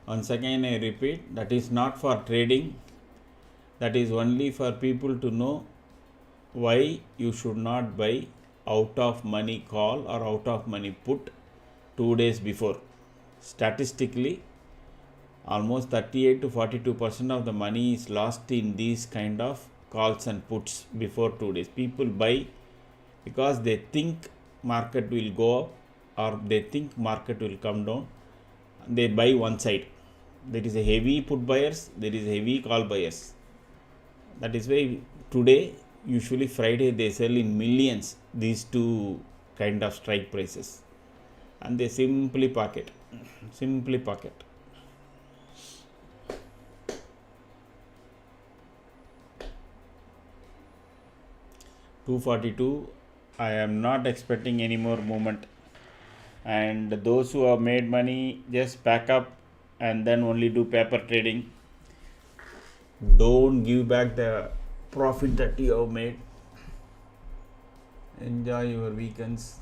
once again I repeat, that is not for trading, that is only for people to know why you should not buy out of money call or out of money put 2 days before. Statistically, almost 38 to 42% of the money is lost in these kind of calls and puts before 2 days. People buy because they think market will go up or they think market will come down. They buy one side. There is a heavy put buyers, there is heavy call buyers. That is why today, usually Friday, they sell in millions these two kind of strike prices, and they simply pocket. 242. I am not expecting any more movement, and those who have made money, just pack up and then only do paper trading. Don't give back the profit that you have made. Enjoy your weekends.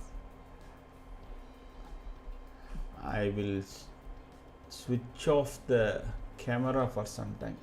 I will switch off the camera for some time.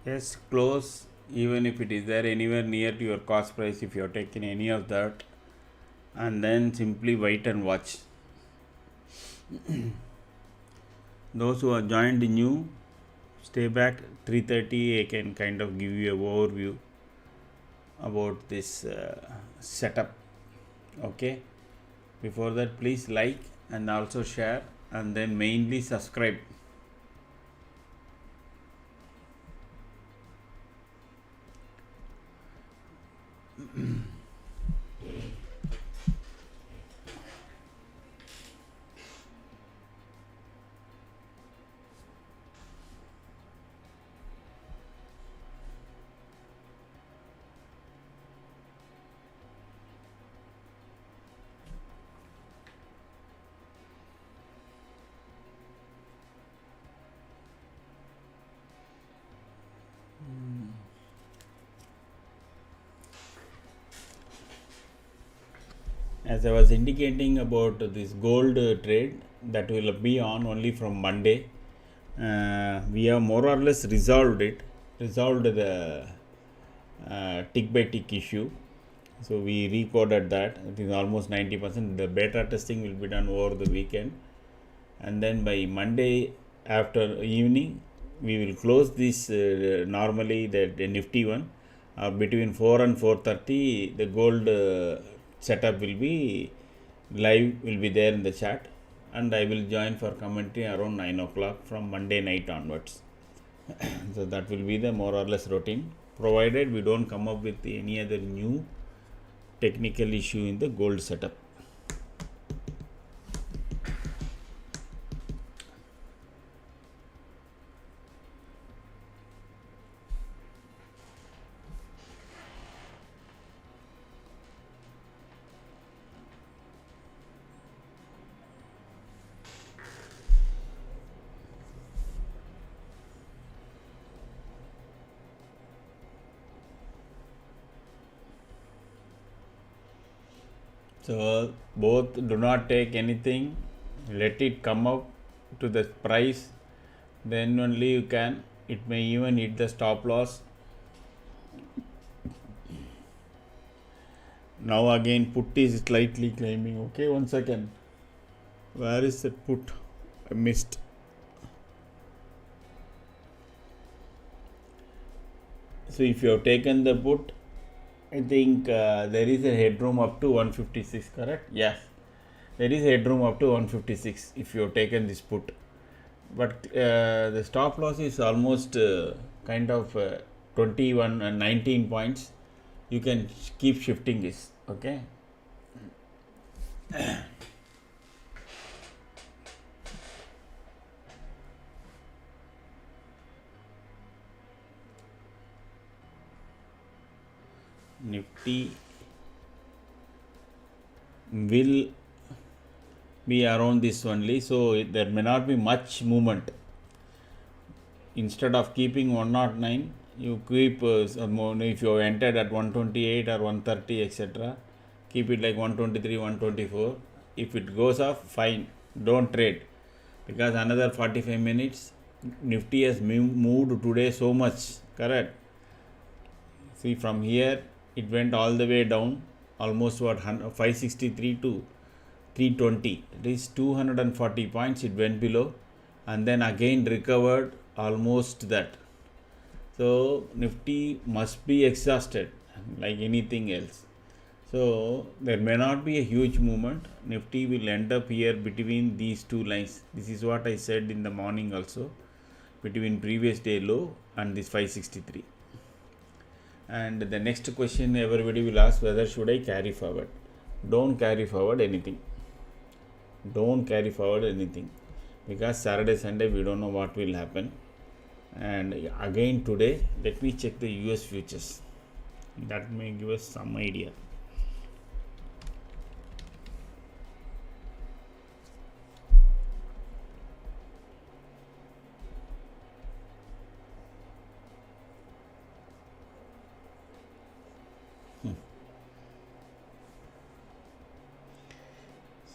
Yes, close, even if it is there anywhere near to your cost price, if you have taken any of that, and then simply wait and watch. Those who are joined new, stay back 3:30. I can kind of give you a overview about this setup. Okay, before that, please like and also share, and then mainly subscribe. As I was indicating about this gold trade, that will be on only from Monday. We have more or less resolved the tick by tick issue. So we recoded that. It is almost 90%. The beta testing will be done over the weekend, and then by Monday after evening we will close this. Normally the Nifty one between 4 and 4:30, the gold setup will be live, will be there in the chat, and I will join for commentary around 9 o'clock from Monday night onwards. So that will be the more or less routine, provided we don't come up with any other new technical issue in the gold setup. So both do not take anything, let it come up to the price, then only you can. It may even hit the stop loss. Now again put is slightly climbing. Okay, 1 second. Where is the put? I missed. So if you have taken the put, I think there is a headroom up to 156, correct? Yes, there is headroom up to 156 if you have taken this put. But the stop loss is almost kind of 21 and 19 points. You can keep shifting this. Okay. Nifty will be around this only, so there may not be much movement. Instead of keeping 109, you keep if you entered at 128 or 130 etc., keep it like 123, 124. If it goes up, fine, don't trade, because another 45 minutes Nifty has moved today so much, correct? See, from here it went all the way down, almost 563 to 320. It is 240 points it went below, and then again recovered almost that. So Nifty must be exhausted like anything else. So there may not be a huge movement. Nifty will end up here between these two lines. This is what I said in the morning also, between previous day low and this 563. And the next question everybody will ask, whether should I carry forward? Don't carry forward anything. Don't carry forward anything, because Saturday, Sunday we don't know what will happen. And again today, let me check the US futures. That may give us some idea.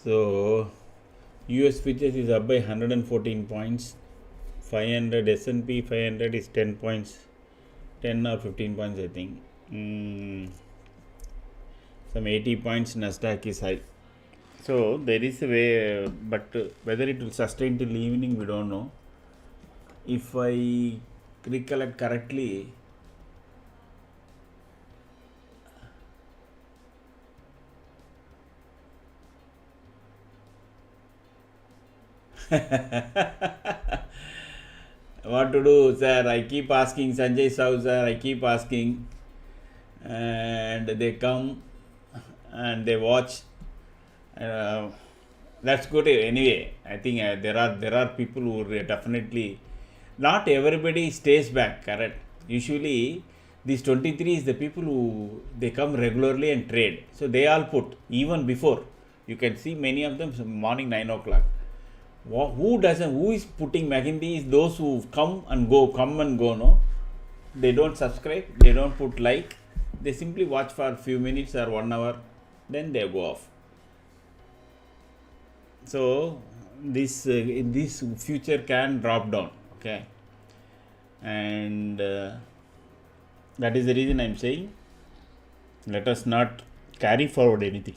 So US futures is up by 114 points. 500 S&P 500 is 10 points 10 or 15 points, I think. Some 80 points Nasdaq is high. So there is a way, but whether it will sustain till evening, we don't know. If I recollect correctly, what to do, sir? I keep asking Sanjay Sahu, sir. I keep asking, and they come and they watch. Uh, that's good anyway. I think there are people who definitely, not everybody stays back. Correct. Usually, these 23 is the people who they come regularly and trade. So they all put even before. You can see many of them morning 9 o'clock. Who doesn't? Who is putting McKinsey is those who come and go. No, they don't subscribe. They don't put like. They simply watch for a few minutes or 1 hour, then they go off. So this future can drop down. Okay, and that is the reason I am saying let us not carry forward anything.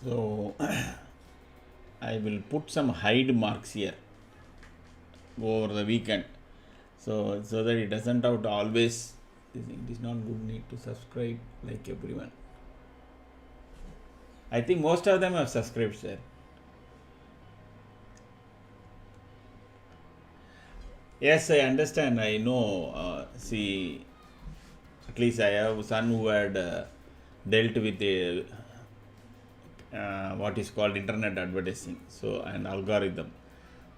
So I will put some hide marks here over the weekend, so that it doesn't out always. It is not good. Need to subscribe like everyone. I think most of them have subscribed, sir. Yes, I understand. I know. See, at least I have a son who had dealt with a what is called internet advertising, so an algorithm.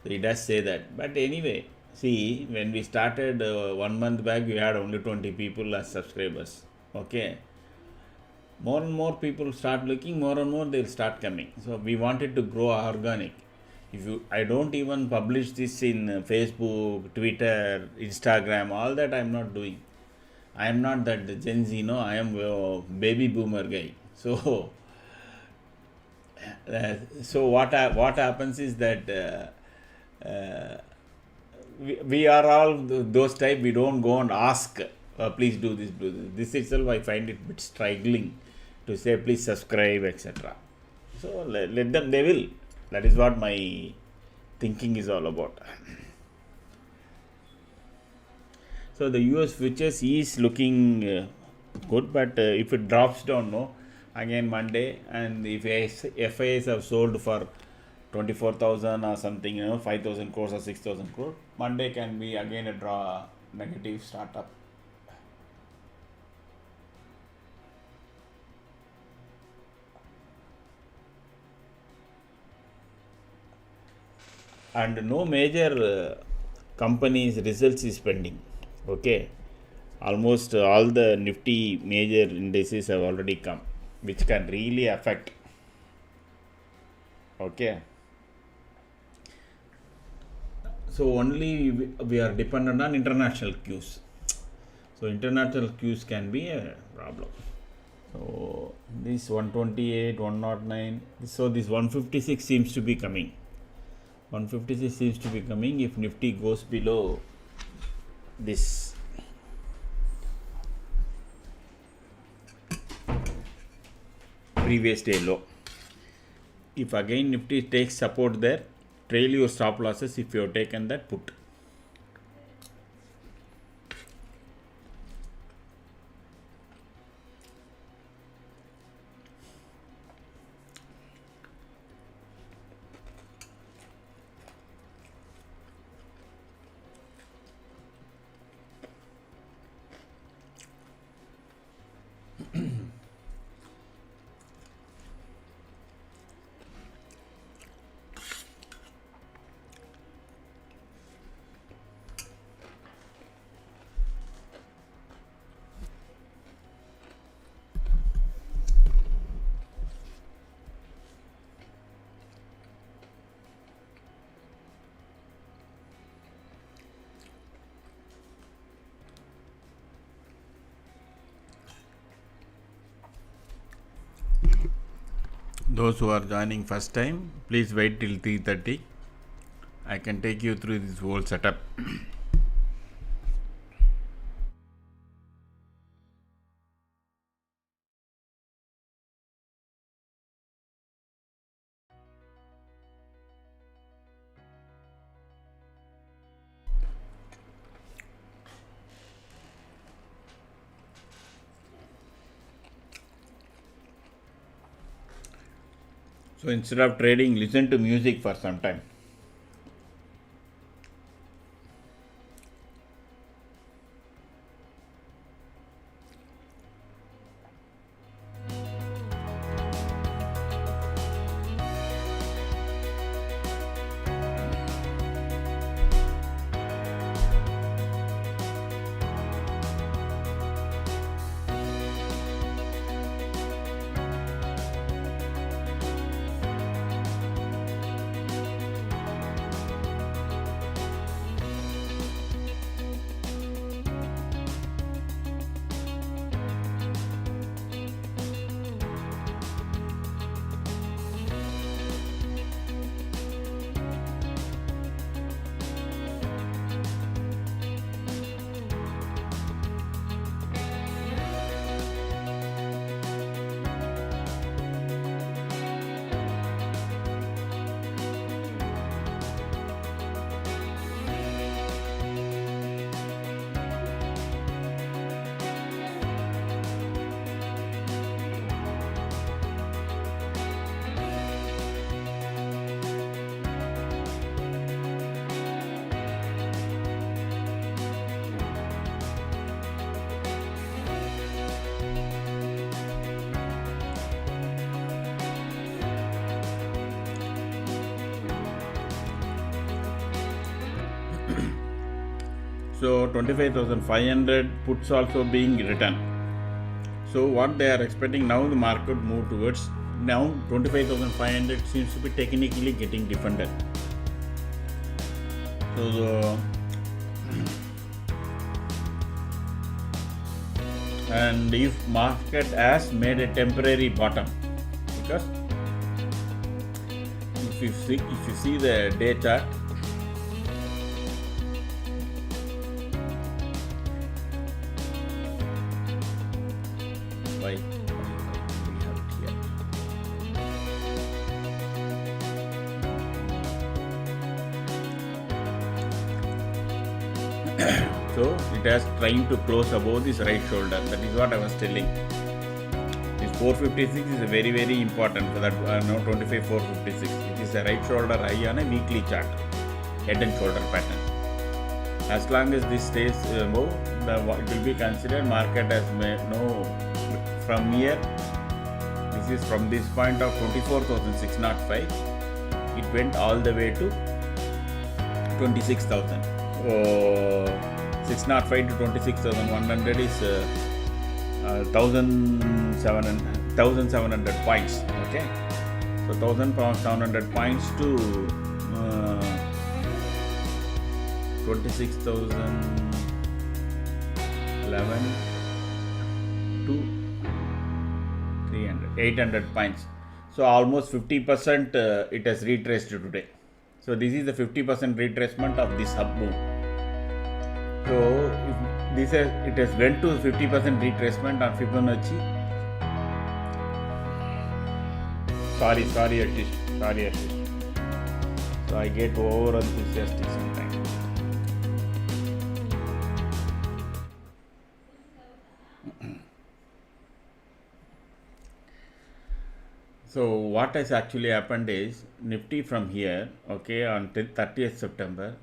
So he does say that. But anyway, see, when we started 1 month back, we had only 20 people as subscribers. Okay. More and more people start looking, more and more they'll start coming. So we wanted to grow organic. I don't even publish this in Facebook, Twitter, Instagram, all that I'm not doing. I am not that Gen Z, no, I am a baby boomer guy. So, what happens is that we are all those type. We don't go and ask, please do this, do this. This itself I find it a bit struggling to say, please subscribe, etc. So let them, they will. That is what my thinking is all about. So the US futures is looking good, but if it drops down, no, again Monday, and if FIAs have sold for 24,000 or something, 5,000 crores or 6,000 crores, Monday can be again a negative startup. And no major companies results is pending. Okay, almost all the Nifty major indices have already come, which can really affect. Okay, so only we are dependent on international cues. So international cues can be a problem. So this 128, 109, so this 156 seems to be coming. 156 seems to be coming if Nifty goes below this previous day low. If again Nifty takes support there, trail your stop losses if you have taken that put. Those who are joining first time, please wait till 3:30. I can take you through this whole setup. So instead of trading, listen to music for some time. So 25,500 puts also being written. So what they are expecting now, the market move towards now 25,500 seems to be technically getting defended. So and if market has made a temporary bottom, because if you see the day chart, why we have it here. So it has trying to close above this right shoulder. That is what I was telling. This 456 is very, very important for that. 25 456. It is a right shoulder high on a weekly chart, head and shoulder pattern. As long as this stays above, it will be considered market as from here. This is from this point of 24,605. It went all the way to 26,000. 605 to 26,100 is 1,700 points. Okay, so 1,700 points to 26,011 to 300, 800 points. So almost 50% it has retraced today. So this is the 50% retracement of this sub move. So if this it has went to 50% retracement on Fibonacci. Sorry Ashish. So I get over enthusiastic sometimes. So what has actually happened is Nifty from here, okay, on 30th September,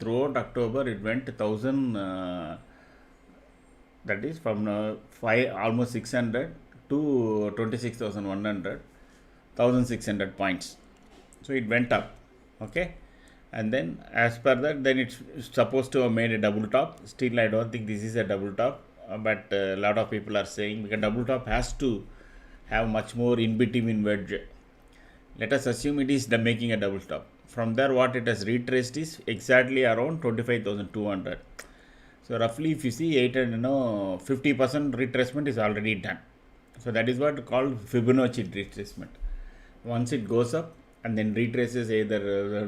throughout October it went 1,000, that is from almost 600 to 26,100, 1,600 points. So it went up, okay, and then as per that, then it's supposed to have made a double top. Still I don't think this is a double top, but a lot of people are saying because double top has to have much more in between wedge. Let us assume it is the making a double top. From there what it has retraced is exactly around 25,200. So roughly if you see 50% retracement is already done. So that is what called Fibonacci retracement. once it goes up and then retraces either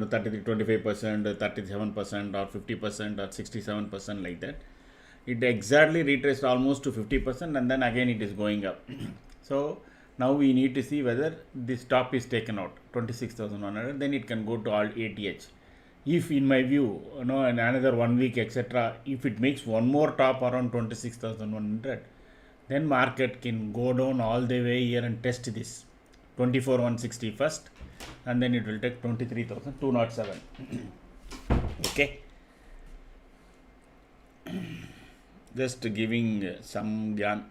33 25%, 37% or 50% or 67% like that, it exactly retraced almost to 50% and then again it is going up. So now we need to see whether this top is taken out 26,100, then it can go to all ATH. If in my view, in another 1 week etc., if it makes one more top around 26,100, then market can go down all the way here and test this 24,160 first, and then it will take 23,207. Okay, just giving some gyan.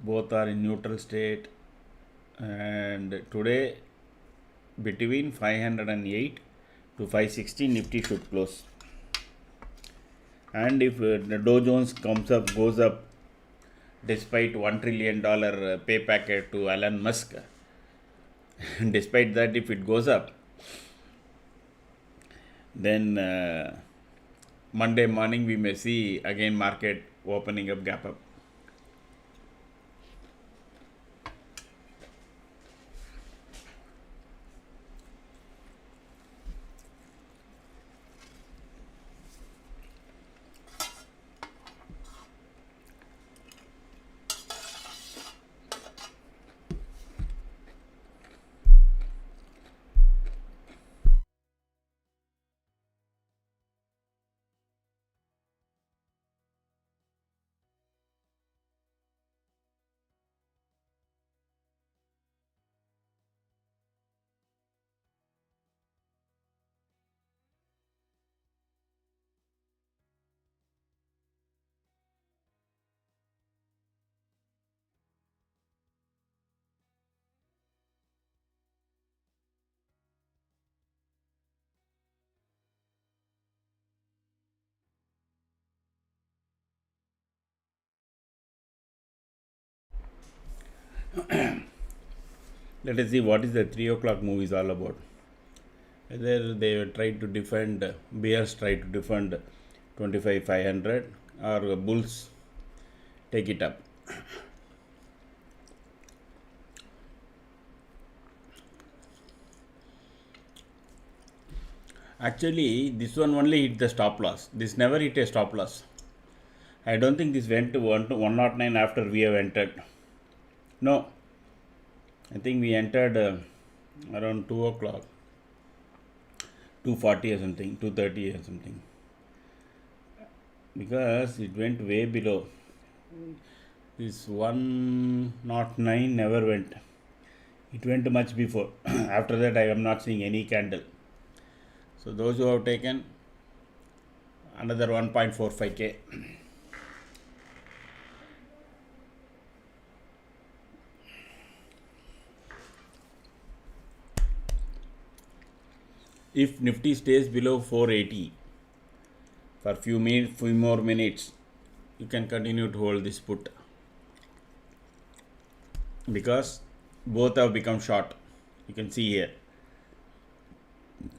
Both are in neutral state, and today between 508 to 560 Nifty should close. And if the Dow Jones goes up despite $1 trillion pay packet to Elon Musk, despite that, if it goes up, then Monday morning we may see again market opening up, gap up. Let us see what is the 3 o'clock move is all about. Whether they try to defend, bears try to defend 25,500 or bulls take it up. Actually, this one only hit the stop loss. This never hit a stop loss. I don't think this went to 109 after we have entered. No, I think we entered around 2 o'clock, 2:40 or something, 2:30 or something, because it went way below. This 109 never went. It went much before. After that, I am not seeing any candle. So those who have taken another 1.45k. If Nifty stays below 480 for few more minutes, you can continue to hold this put, because both have become short. You can see here,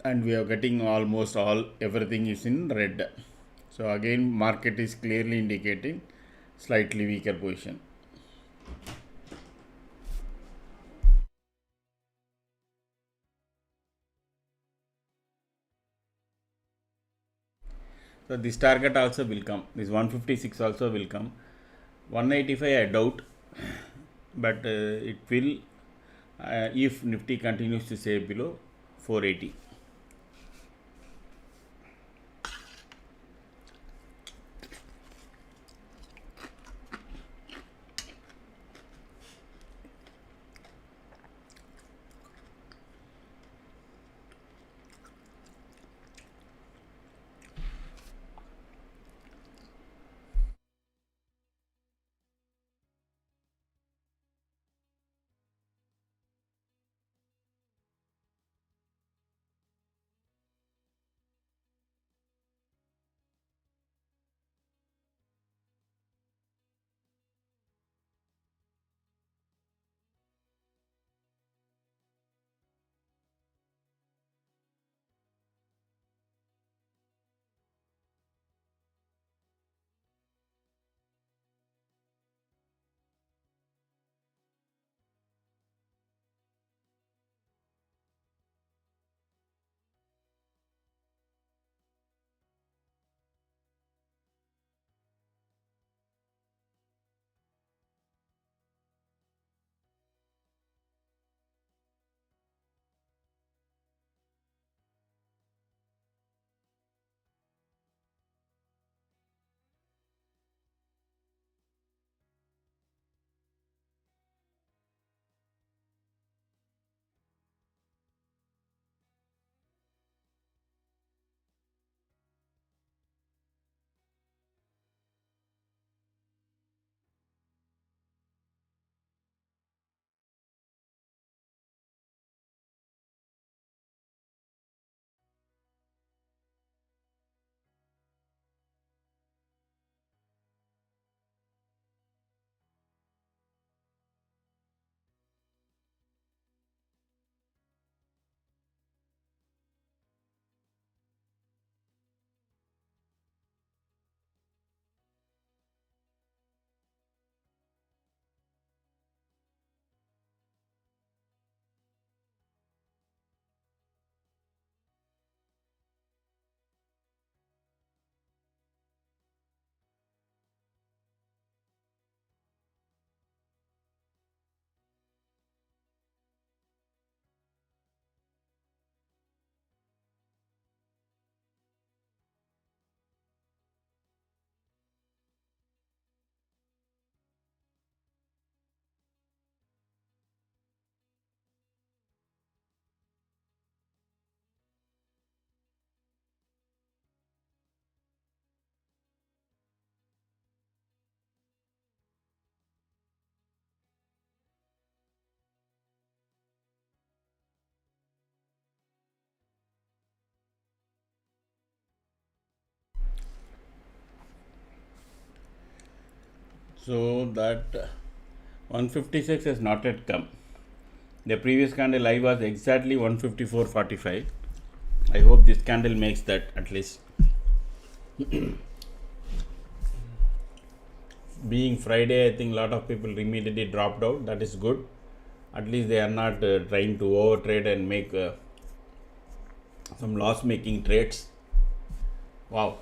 and we are getting almost everything is in red. So again, market is clearly indicating slightly weaker position. So this target also will come. This 156 also will come. 185 I doubt, but it will if Nifty continues to stay below 480. So that 156 has not yet come. The previous candle I was exactly 154.45. I hope this candle makes that at least. Being Friday, I think a lot of people immediately dropped out. That is good. At least they are not trying to overtrade and make some loss making trades. Wow.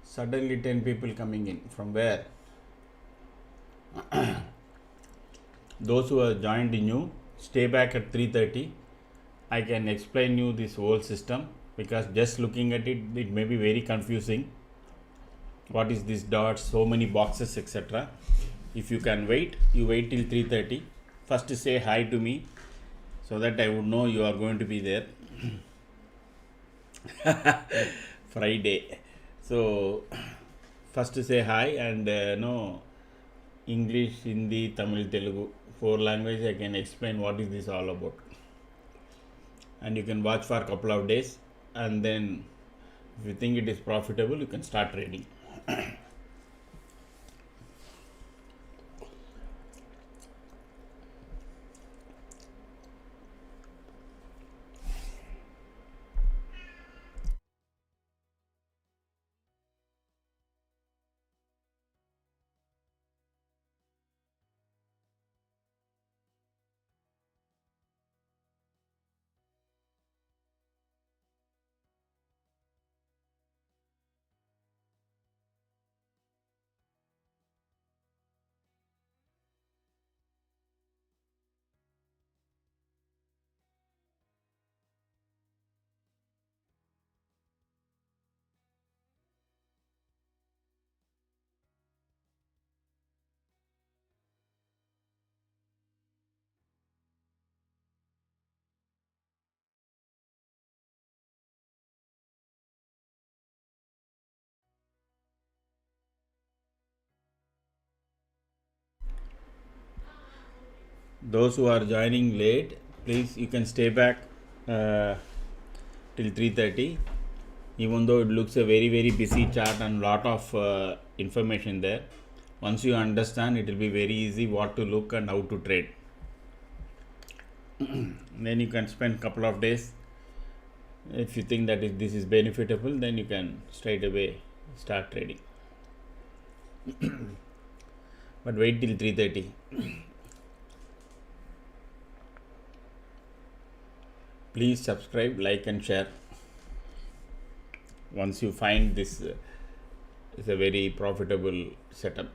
Suddenly 10 people coming in. From where? Those who are joined new, stay back at 3:30. I can explain you this whole system, because just looking at it, it may be very confusing. What is this dots, so many boxes, etc. If you can wait, you wait till 3:30. First say hi to me, so that I would know you are going to be there. Friday. So first say hi, and no English, Hindi, Tamil, Telugu, 4 languages. I can explain what is this all about. And you can watch for a couple of days, and then if you think it is profitable, you can start trading. Those who are joining late, please, you can stay back till 3:30. Even though it looks a very very busy chart and lot of information there, once you understand, it will be very easy what to look and how to trade. Then you can spend couple of days. If you think that this is benefitable, then you can straight away start trading. But wait till 3:30. Please subscribe, like and share. Once you find this is a very profitable setup.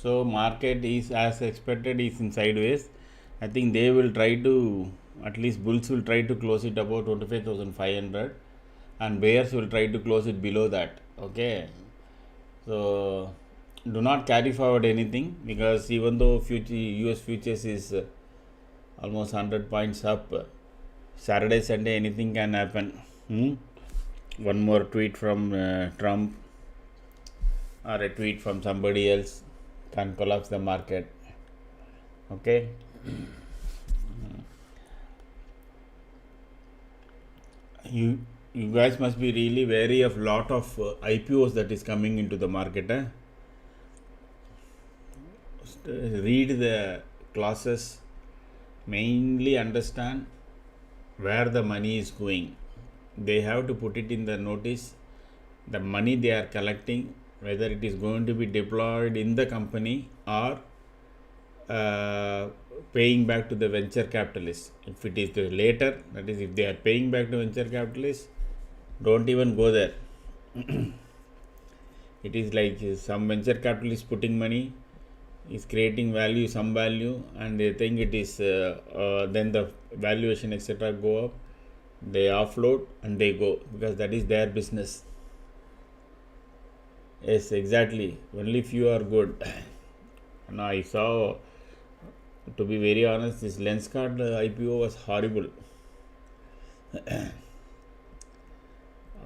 So market is, as expected, is in sideways. I think they will try to, at least bulls will try to close it above 25,500, and bears will try to close it below that. Okay, so do not carry forward anything, because even though US futures is almost 100 points up, Saturday Sunday anything can happen. One more tweet from Trump, or a tweet from somebody else, can collapse the market. Okay. You guys must be really wary of lot of IPOs that is coming into the market. Read the clauses, mainly understand where the money is going. They have to put it in the notice, the money they are collecting, whether it is going to be deployed in the company or paying back to the venture capitalists. If it is the later, that is, if they are paying back to venture capitalists, don't even go there. It is like some venture capitalists putting money, is creating value, some value, and they think it is then the valuation etc go up, they offload and they go, because that is their business. Yes, exactly, only few are good. Now I saw, to be very honest, this Lenskart IPO was horrible.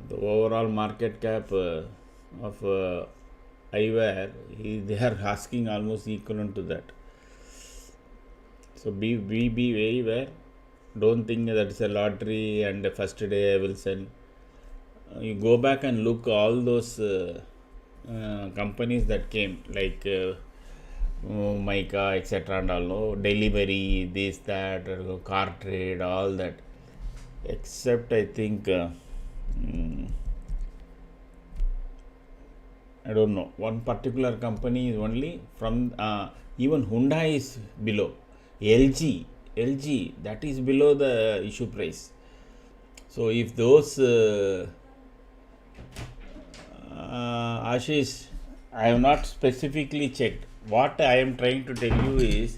The overall market cap of eyewear, they are asking almost equivalent to that. So be very aware. Don't think that it's a lottery and the first day I will sell. You go back and look all those companies that came, like Mica, etc. and all, no? Delivery, this, that, car trade, all that. Except I think, I don't know, one particular company is only from, even Hyundai is below. LG, that is below the issue price. So if those, Ashish, I have not specifically checked. What I am trying to tell you is,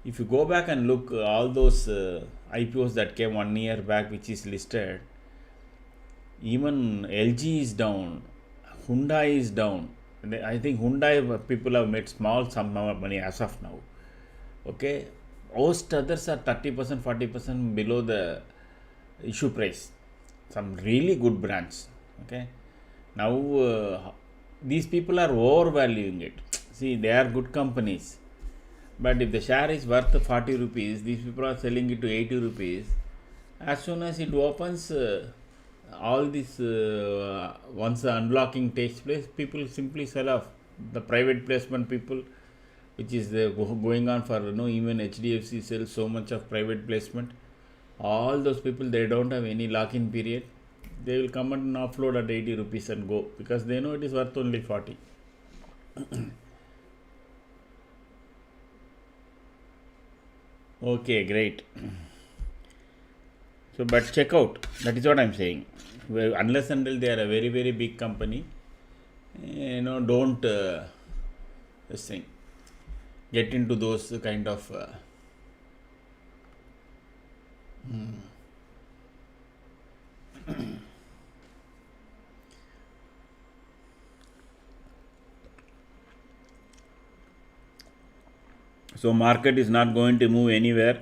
if you go back and look all those IPOs that came 1 year back, which is listed, even LG is down, Hyundai is down. I think Hyundai people have made small sum of money as of now. Okay, most others are 30%, 40% below the issue price. Some really good brands. Okay, now these people are overvaluing it. See, they are good companies, but if the share is worth 40 rupees, these people are selling it to 80 rupees. As soon as it opens, all this, once the unlocking takes place, people simply sell off. The private placement people, which is going on for, even HDFC sells so much of private placement. All those people, they don't have any lock-in period. They will come and offload at 80 rupees and go, because they know it is worth only 40. Okay, great. So, but check out. That is what I am saying. Well, unless until they are a very very big company, don't this thing, get into those kind of. So market is not going to move anywhere.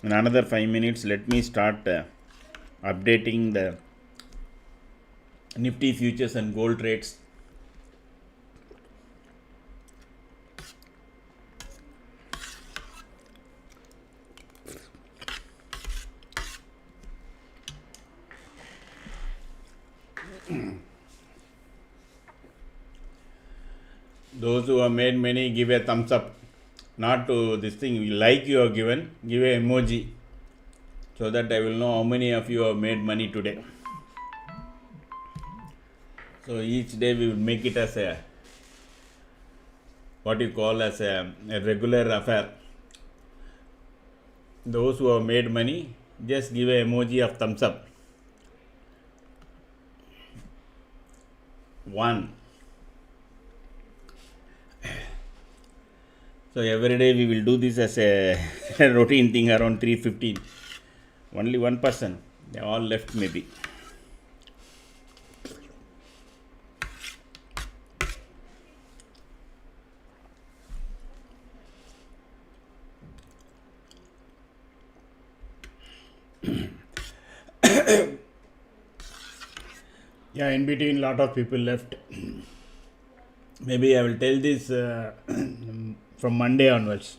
In another 5 minutes, let me start updating the Nifty futures and gold rates. Those who have made money, give a thumbs up. Not to this thing, like you have given, give a emoji, so that I will know how many of you have made money today. So each day we will make it as a, what you call as a regular affair. Those who have made money, just give a emoji of thumbs up. 1. So every day we will do this as a routine thing around 3:15. Only one person, they all left maybe. Yeah, in between lot of people left. Maybe I will tell this from Monday onwards.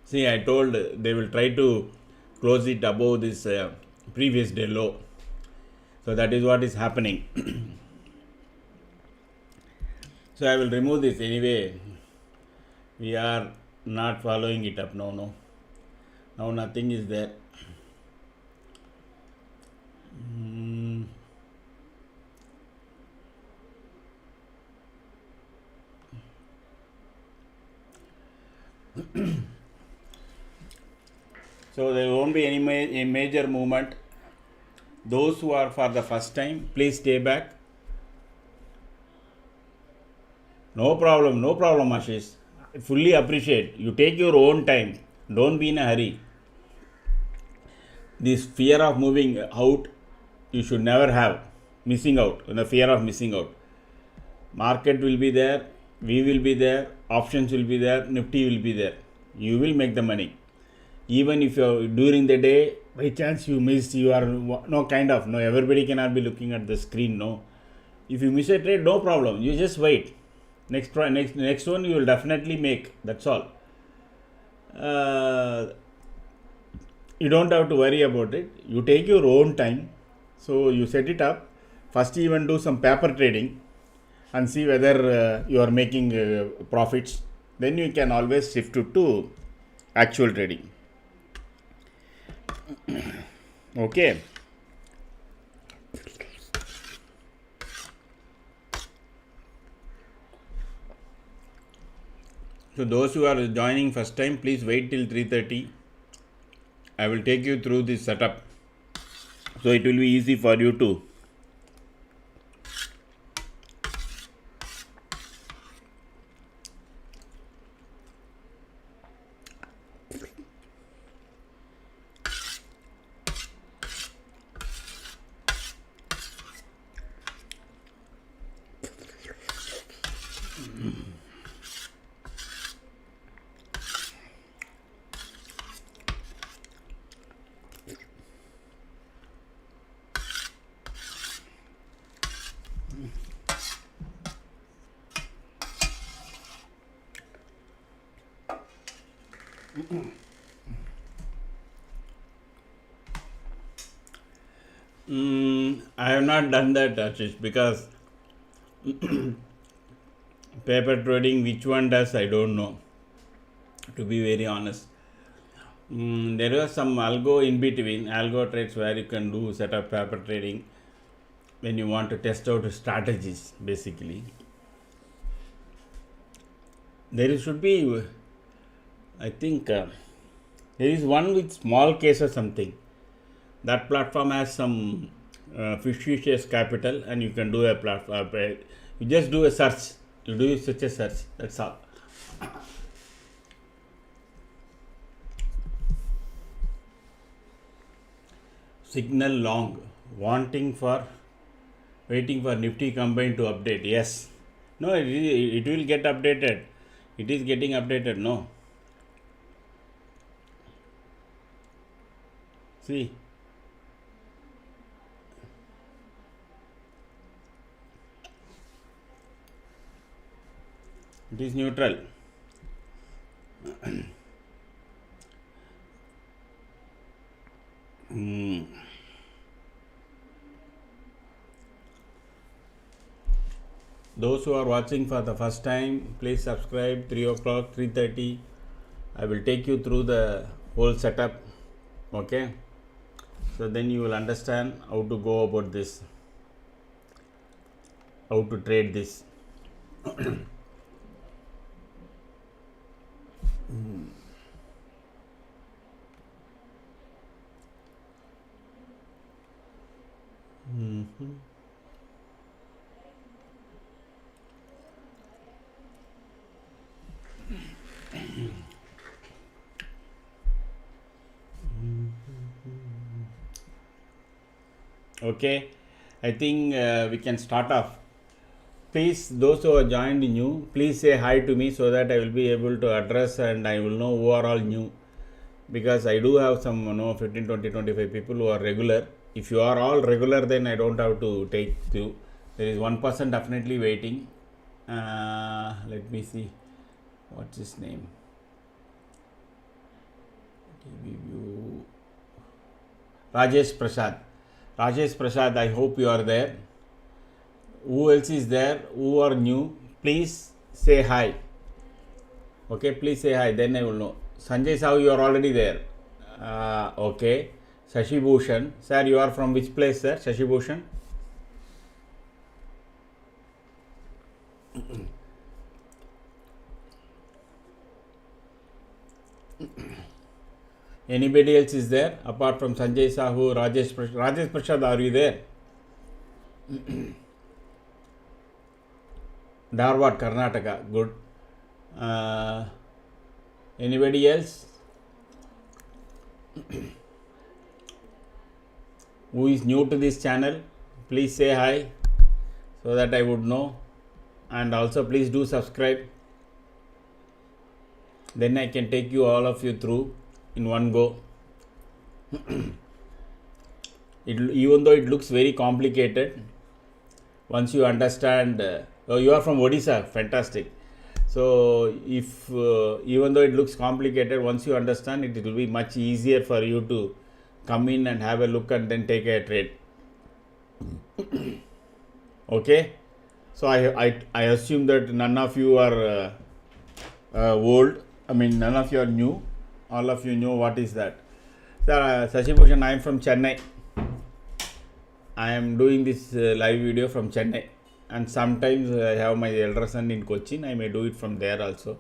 See, I told they will try to close it above this previous day low. So that is what is happening. So I will remove this anyway. We are not following it up. No. Now nothing is there. So there won't be any major movement. Those who are for the first time, please stay back. No problem, Ashish. I fully appreciate. You take your own time. Don't be in a hurry. This fear of moving out, you should never have. Missing out, the fear of missing out. Market will be there, we will be there, options will be there, Nifty will be there. You will make the money. Even if you're during the day, by chance you miss, you are no, everybody cannot be looking at the screen, no. If you miss a trade, no problem, you just wait. Next one you will definitely make, that's all. You don't have to worry about it. You take your own time. So you set it up. First even do some paper trading and see whether you are making profits. Then you can always shift it to actual trading. Okay. So those who are joining first time, please wait till 3:30. I will take you through this setup. So it will be easy for you to I have not done that, Ashish, because paper trading, which one does, I don't know, to be very honest. There are some algo in between, algo trades where you can do set up paper trading when you want to test out strategies, basically. There should be, I think, there is one with small case or something. That platform has some fictitious capital, and you can do a platform. You just do a search. You do such a search. That's all. Signal long, waiting for Nifty combine to update. Yes. No, it will get updated. It is getting updated. No. See. It is neutral. Those who are watching for the first time, please subscribe. 3 o'clock, 3:30. I will take you through the whole setup. Okay. So then you will understand how to go about this, how to trade this. Okay, I think we can start off. Please, those who are joined new, please say hi to me so that I will be able to address and I will know who are all new, because I do have some 15, 20, 25 people who are regular. If you are all regular, then I don't have to take you. There is one person definitely waiting. Let me see, what's his name? Rajesh Prasad, I hope you are there. Who else is there? Who are new? Please say hi. Okay, please say hi, then I will know. Sanjay Sahu, you are already there. Okay. Shashi Bhushan. Sir, you are from which place, sir? Shashi Bhushan? Anybody else is there apart from Sanjay Sahu, Rajesh Prasad, are you there? Dharwad, Karnataka, good. Anybody else who is new to this channel? Please say hi so that I would know, and also please do subscribe, then I can take you all of you through in one go. Even though it looks very complicated, once you understand, you are from Odisha, fantastic. So if even though it looks complicated, once you understand it, it will be much easier for you to come in and have a look and then take a trade. Okay, so I assume that none of you are old, I mean none of you are new, all of you know what is that. Sir, Sashi Bhushan, I am from Chennai. I am doing this live video from Chennai, and sometimes I have my elder son in Cochin. I may do it from there also.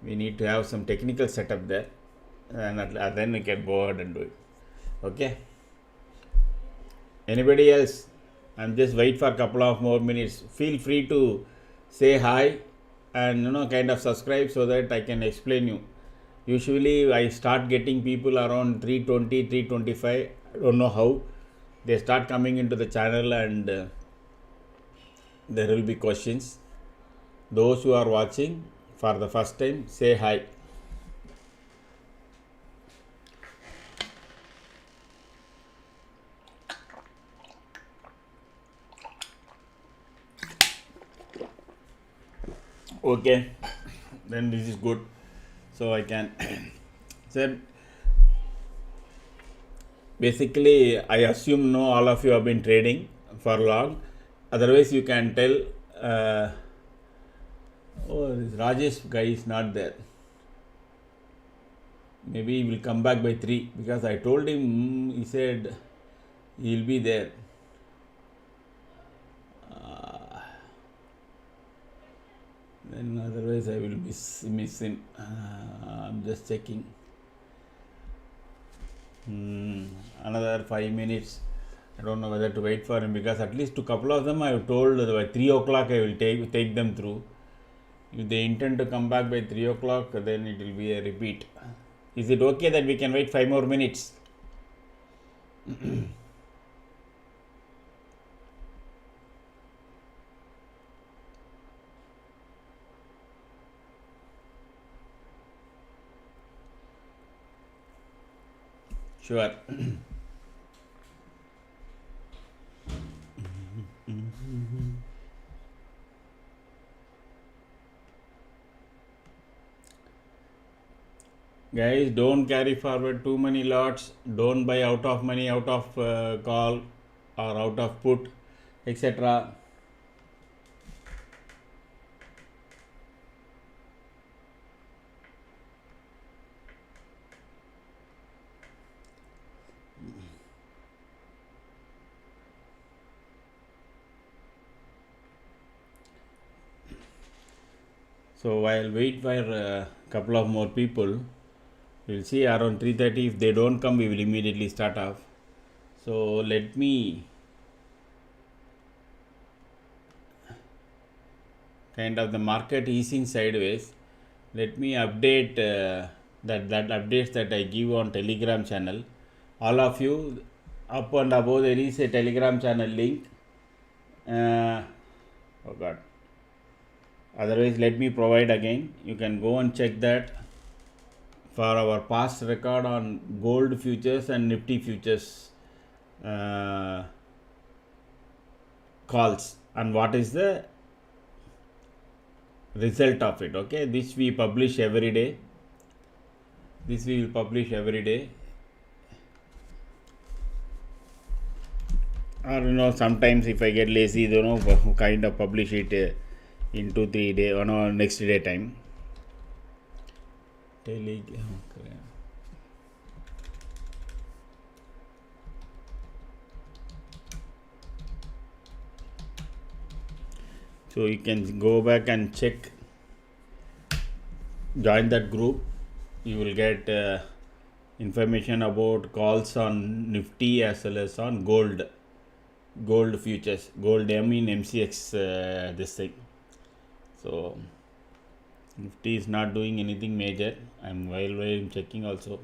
We need to have some technical setup there, and then we can go ahead and do it. Okay. Anybody else? I'm just wait for a couple of more minutes. Feel free to say hi and kind of subscribe so that I can explain you. Usually I start getting people around 320, 325. I don't know how. They start coming into the channel and there will be questions. Those who are watching for the first time, say hi. Okay, then this is good. So I can say, basically I assume all of you have been trading for long. Otherwise you can tell, this Rajesh guy is not there. Maybe he will come back by 3 because I told him, he said he will be there. Then otherwise I will miss him. I'm just checking. Another 5 minutes. I don't know whether to wait for him because at least a couple of them I have told by 3 o'clock I will take them through. If they intend to come back by 3 o'clock, then it will be a repeat. Is it okay that we can wait 5 more minutes? Sure. Guys, don't carry forward too many lots. Don't buy out of money, out of call or out of put, etc. So I'll wait for a couple of more people. We'll see around 3:30. If they don't come, we will immediately start off. So let me kind of the market easing sideways. Let me update that updates that I give on Telegram channel. All of you, up and above there is a Telegram channel link. Oh God. Otherwise, let me provide again. You can go and check that for our past record on gold futures and Nifty futures calls, and what is the result of it. Okay, this we publish every day. This we will publish every day. Or sometimes if I get lazy, kind of publish it in 2-3 days or next day time. Telegram. So you can go back and check, join that group. You will get information about calls on Nifty as well as on gold futures, gold M in MCX, this thing. So Nifty is not doing anything major. While I'm checking also.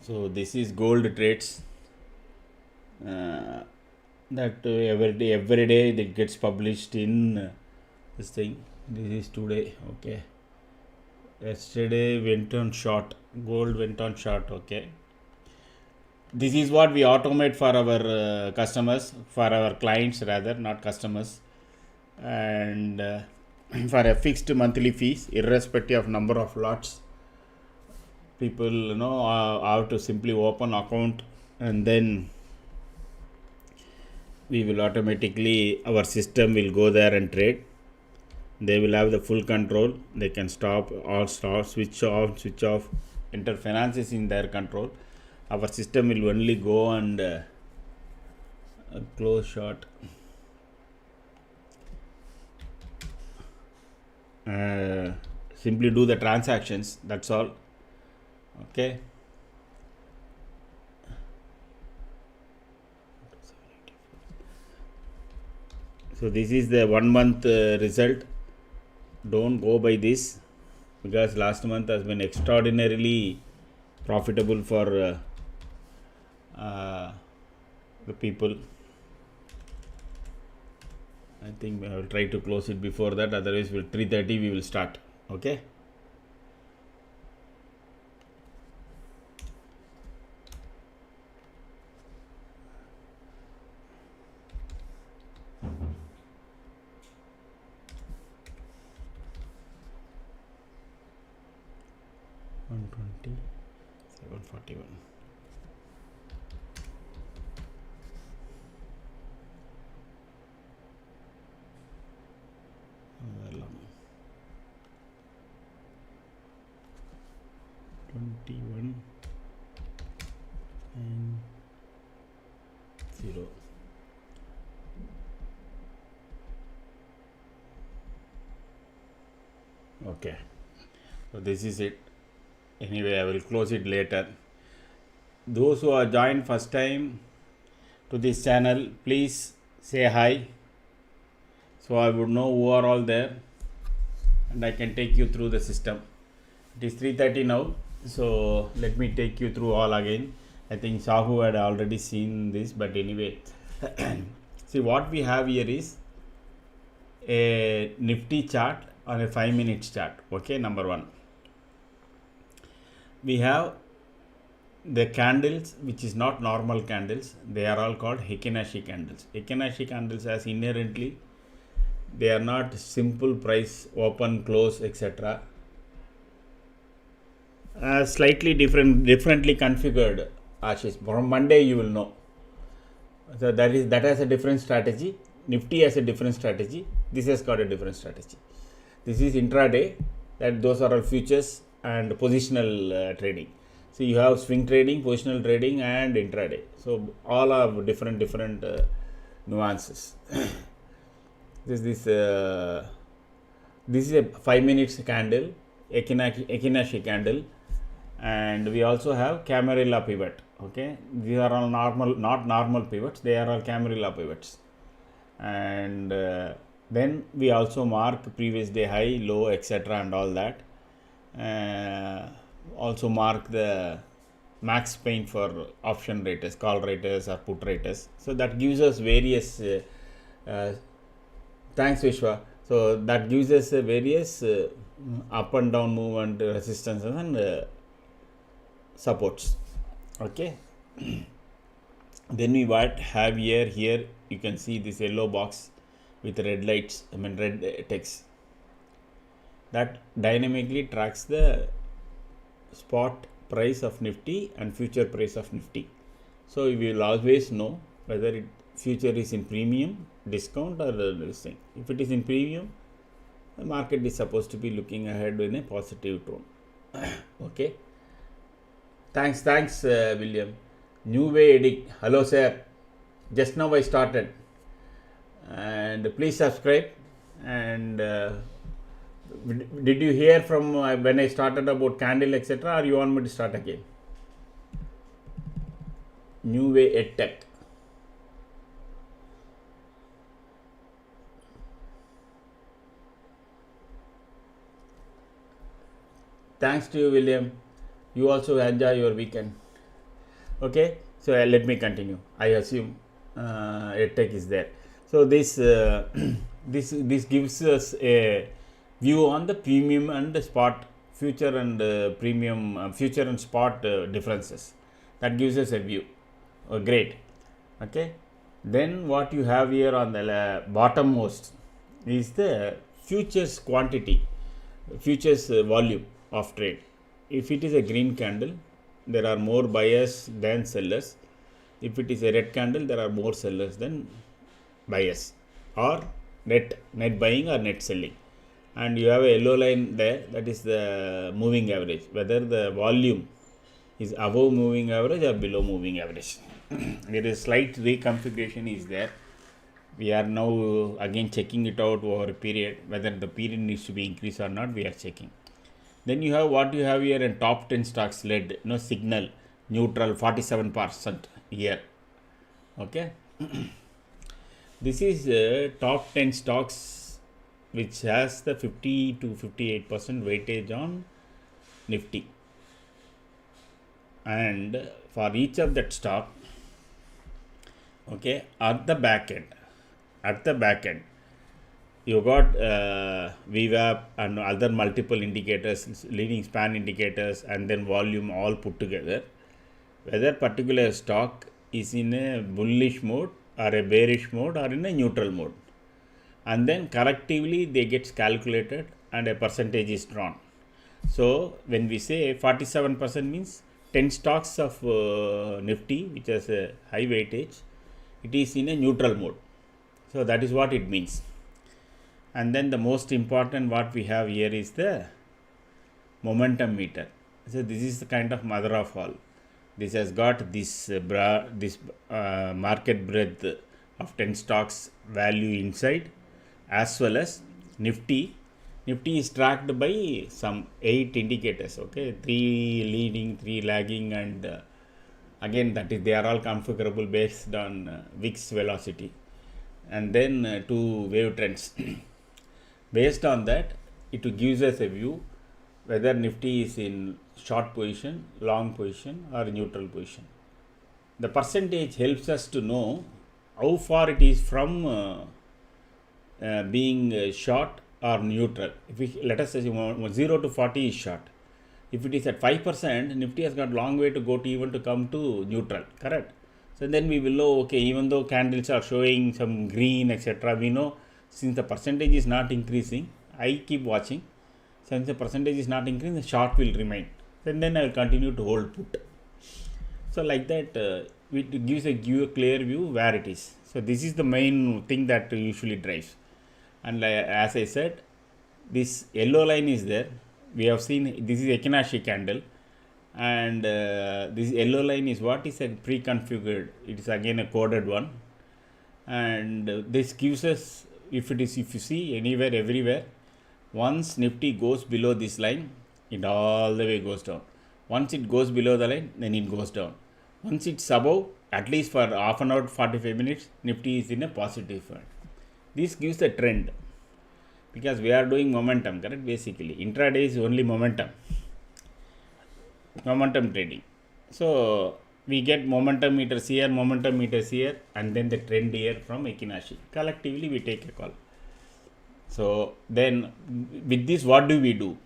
So this is gold trades. That every day that gets published in this thing. This is today. Okay. Yesterday went on short. Gold went on short. Okay. This is what we automate for our customers, for our clients rather, not customers, and for a fixed monthly fees, irrespective of number of lots. People know how to simply open account, and then we will automatically, our system will go there and trade. They will have the full control. They can stop, switch off. Enter finance is in their control. Our system will only go and close short. Simply do the transactions. That's all. Okay. So this is the 1 month result. Don't go by this, because last month has been extraordinarily profitable for the people. I think I will try to close it before that, otherwise 3:30 we will start. Okay. $120, $741. $21 and 0. Okay, so this is it. Anyway, I will close it later. Those who are joined first time to this channel, please say hi, so I would know who are all there and I can take you through the system. It is 3:30 now, so let me take you through all again. I think Sahu had already seen this, but anyway, see what we have here is a Nifty chart on a 5-minute chart. Okay, number one. We have the candles, which is not normal candles. They are all called Heikin-Ashi candles. Heikin-Ashi candles, as inherently, they are not simple price, open, close, etc. Slightly differently configured. Ashish, from Monday you will know. So that has a different strategy. Nifty has a different strategy. This has got a different strategy. This is intraday. Those are all futures and positional trading. So you have swing trading, positional trading, and intraday. So all have different nuances. This is a 5 minutes candle, Heikin-Ashi candle, and we also have Camarilla pivot. Okay, these are all not normal pivots. They are all Camarilla pivots, and then we also mark previous day high, low, etc. and all that. Also mark the max pain for option raters, call raters or put raters. So that gives us various thanks Vishwa. So that gives us various up and down movement, resistances and supports. Okay. Then we have here you can see this yellow box with red lights, red text, that dynamically tracks the spot price of Nifty and future price of Nifty. So we will always know whether future is in premium, discount, or this thing. If it is in premium, the market is supposed to be looking ahead in a positive tone. Okay. Thanks, William. New Way Edict. Hello, sir. Just now I started. And please subscribe and Did you hear from when I started about candle etc., or you want me to start again? New way EdTech. Thanks to you, William. You also enjoy your weekend. Okay, so let me continue. I assume EdTech is there. So this this gives us a view on the premium and the spot future and premium future and spot differences. That gives us a view. Oh, great. Okay. Then what you have here on the bottommost is the futures quantity, futures volume of trade. If it is a green candle, there are more buyers than sellers. If it is a red candle, there are more sellers than buyers, or net buying or net selling. And you have a yellow line there, that is the moving average, whether the volume is above moving average or below moving average. There is slight reconfiguration is there. We are now again checking it out over a period, whether the period needs to be increased or not, we are checking. Then you have what you have here in top 10 stocks led, signal, neutral, 47% here. Okay. This is top 10 stocks which has the 50 to 58% weightage on Nifty. And for each of that stock, okay, at the back end, you got VWAP and other multiple indicators, leading span indicators, and then volume all put together. Whether particular stock is in a bullish mode or a bearish mode or in a neutral mode, and then collectively they get calculated and a percentage is drawn. So when we say 47% means 10 stocks of Nifty which has a high weightage, it is in a neutral mode. So that is what it means. And then the most important what we have here is the momentum meter. So this is the kind of mother of all. This has got this market breadth of 10 stocks value inside, as well as Nifty. Nifty is tracked by some 8 indicators. Okay, 3 leading, 3 lagging, and again that is they are all configurable based on VIX velocity, and then 2 wave trends. Based on that, it gives us a view whether Nifty is in short position, long position, or neutral position. The percentage helps us to know how far it is from being short or neutral. If we, let us say 0 to 40 is short. If it is at 5%, Nifty has got long way to go to even to come to neutral, correct? So then we will know, okay, even though candles are showing some green, etc., we know since the percentage is not increasing, I keep watching. Since the percentage is not increasing, the short will remain. Then I will continue to hold put. So like that, it gives a clear view where it is. So this is the main thing that usually drives. And as I said, this yellow line is there. We have seen this is Ekinashi candle, and this yellow line is what is a pre-configured. It is again a coded one, and this gives us, if you see anywhere, everywhere, once Nifty goes below this line, it all the way goes down. Once it goes below the line, then it goes down. Once it's above, at least for half an hour, 45 minutes, Nifty is in a positive trend. This gives a trend, because we are doing momentum, correct? Basically, intraday is only momentum trading. So we get momentum meters here, and then the trend here from Ekinashi. Collectively, we take a call. So then with this, what do we do?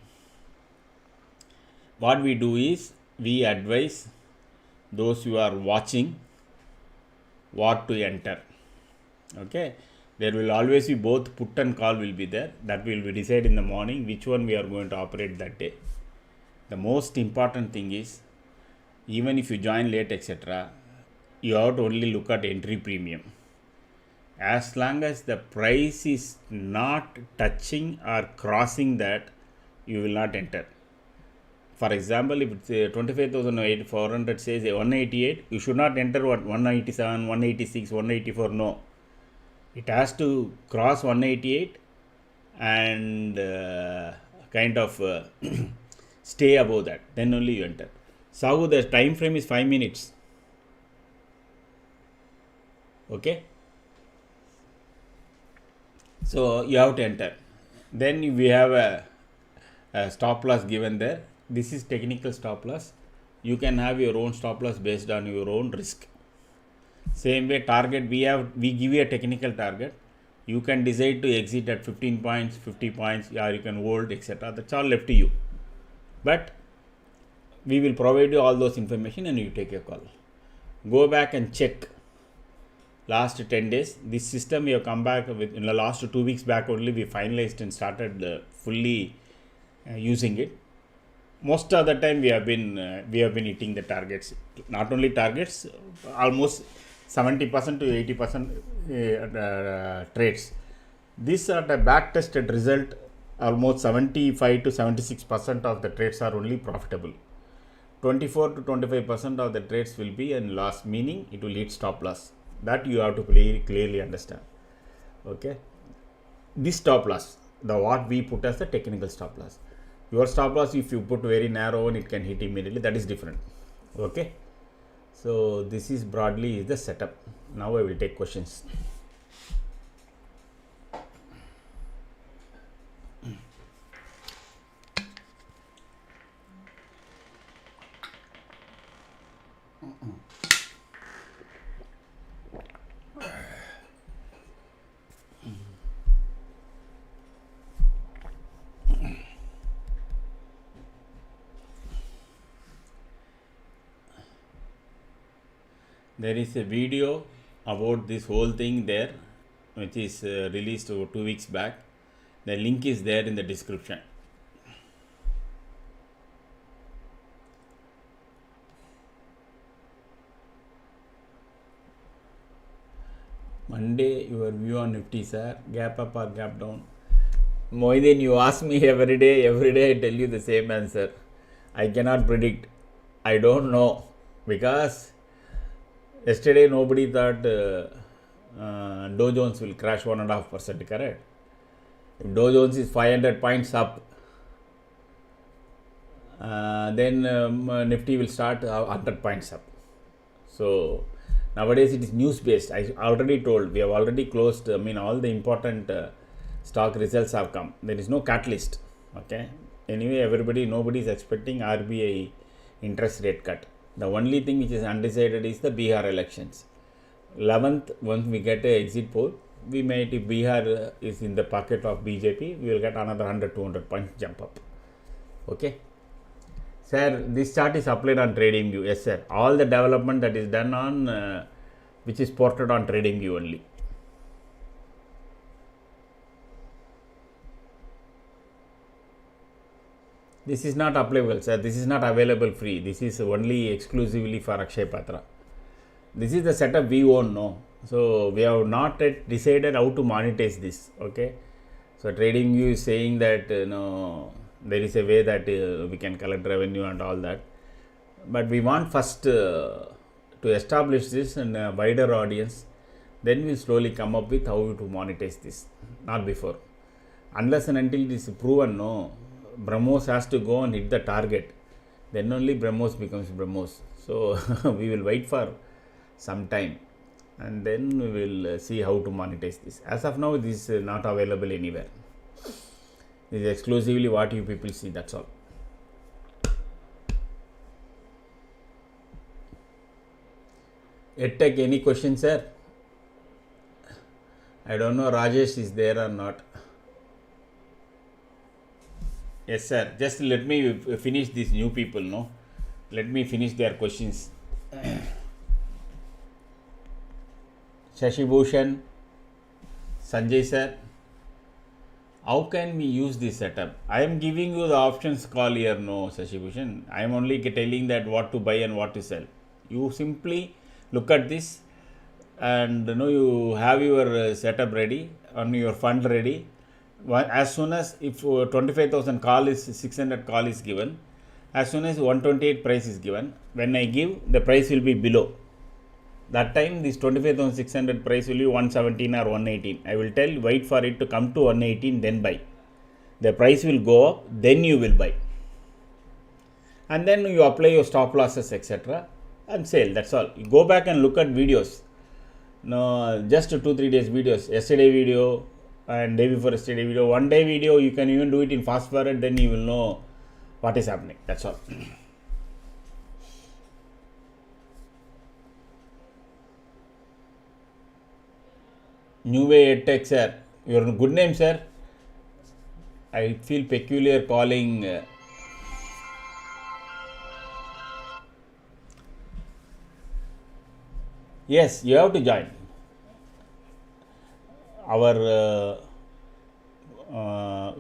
What we do is we advise those who are watching what to enter. Okay, there will always be both put and call will be there. That will be decided in the morning which one we are going to operate that day. The most important thing is, even if you join late, etc., you have to only look at entry premium. As long as the price is not touching or crossing that, you will not enter. For example, if it's 25,400 says 188, you should not enter what 197, 186, 184. No, it has to cross 188 and kind of stay above that, then only you enter. Sahu, the time frame is 5 minutes. Okay, so you have to enter. Then we have a stop loss given there. This is technical stop loss. You can have your own stop loss based on your own risk. Same way, target, we give you a technical target. You can decide to exit at 15 points, 50 points, or you can hold, etc. That's all left to you. But we will provide you all those information and you take a call. Go back and check last 10 days. This system we have come back with in the last 2 weeks back only. We finalized and started fully using it. Most of the time we have been hitting the targets. Not only targets, almost 70% to 80% trades. These are the back tested result. Almost 75 to 76% of the trades are only profitable. 24 to 25% of the trades will be in loss, meaning it will hit stop loss. That you have to clearly understand. Okay, this stop loss, the what we put as the technical stop loss. Your stop loss, if you put very narrow and it can hit immediately, that is different. Okay, so this is broadly the setup. Now I will take questions. There is a video about this whole thing there, which is released 2 weeks back. The link is there in the description. Monday, your view on Nifty, sir. Gap up or gap down? Moidin, you ask me every day I tell you the same answer. I cannot predict. I don't know, because yesterday nobody thought Dow Jones will crash 1.5%, correct? If Dow Jones is 500 points up, then Nifty will start 100 points up. So nowadays it is news based. I already told, we have already closed, all the important stock results have come. There is no catalyst. Okay, anyway, nobody is expecting RBI interest rate cut. The only thing which is undecided is the Bihar elections. 11th, once we get a exit poll, we might, if Bihar is in the pocket of BJP, we will get another 100-200 points jump up. Okay. Sir, this chart is applied on TradingView. Yes, sir. All the development that is done on, which is ported on TradingView only. This is not applicable, sir. This is not available free. This is only exclusively for Akshay Patra. This is the setup we own, no. So we have not yet decided how to monetize this. Okay. So TradingView is saying that there is a way that we can collect revenue and all that. But we want first to establish this in a wider audience. Then we'll slowly come up with how to monetize this. Not before. Unless and until it is proven, no. BrahMos has to go and hit the target, then only BrahMos becomes BrahMos. So we will wait for some time and then we will see how to monetize this. As of now, this is not available anywhere. This is exclusively what you people see, that's all. EdTech, any questions, sir? I don't know Rajesh is there or not. Yes, sir. Just let me finish these new people, no? Let me finish their questions. Shashi Bhushan, Sanjay sir, how can we use this setup? I am giving you the options call here, no, Shashi Bhushan. I am only telling that what to buy and what to sell. You simply look at this and you have your setup ready, and your fund ready. As soon as, if 25,000 call is 600 call is given, as soon as 128 price is given, when I give, the price will be below. That time this 25,600 price will be 117 or 118. I will tell, wait for it to come to 118, then buy. the price will go up, then you will buy. And then you apply your stop losses, etc. and sell. That's all. You go back and look at videos. No, just 2-3 days videos. Yesterday video and day before yesterday video. One day video, you can even do it in fast forward, then you will know what is happening. That's all. New Way EdTech, sir. Your good name, sir. I feel peculiar calling. Yes, you have to join. Our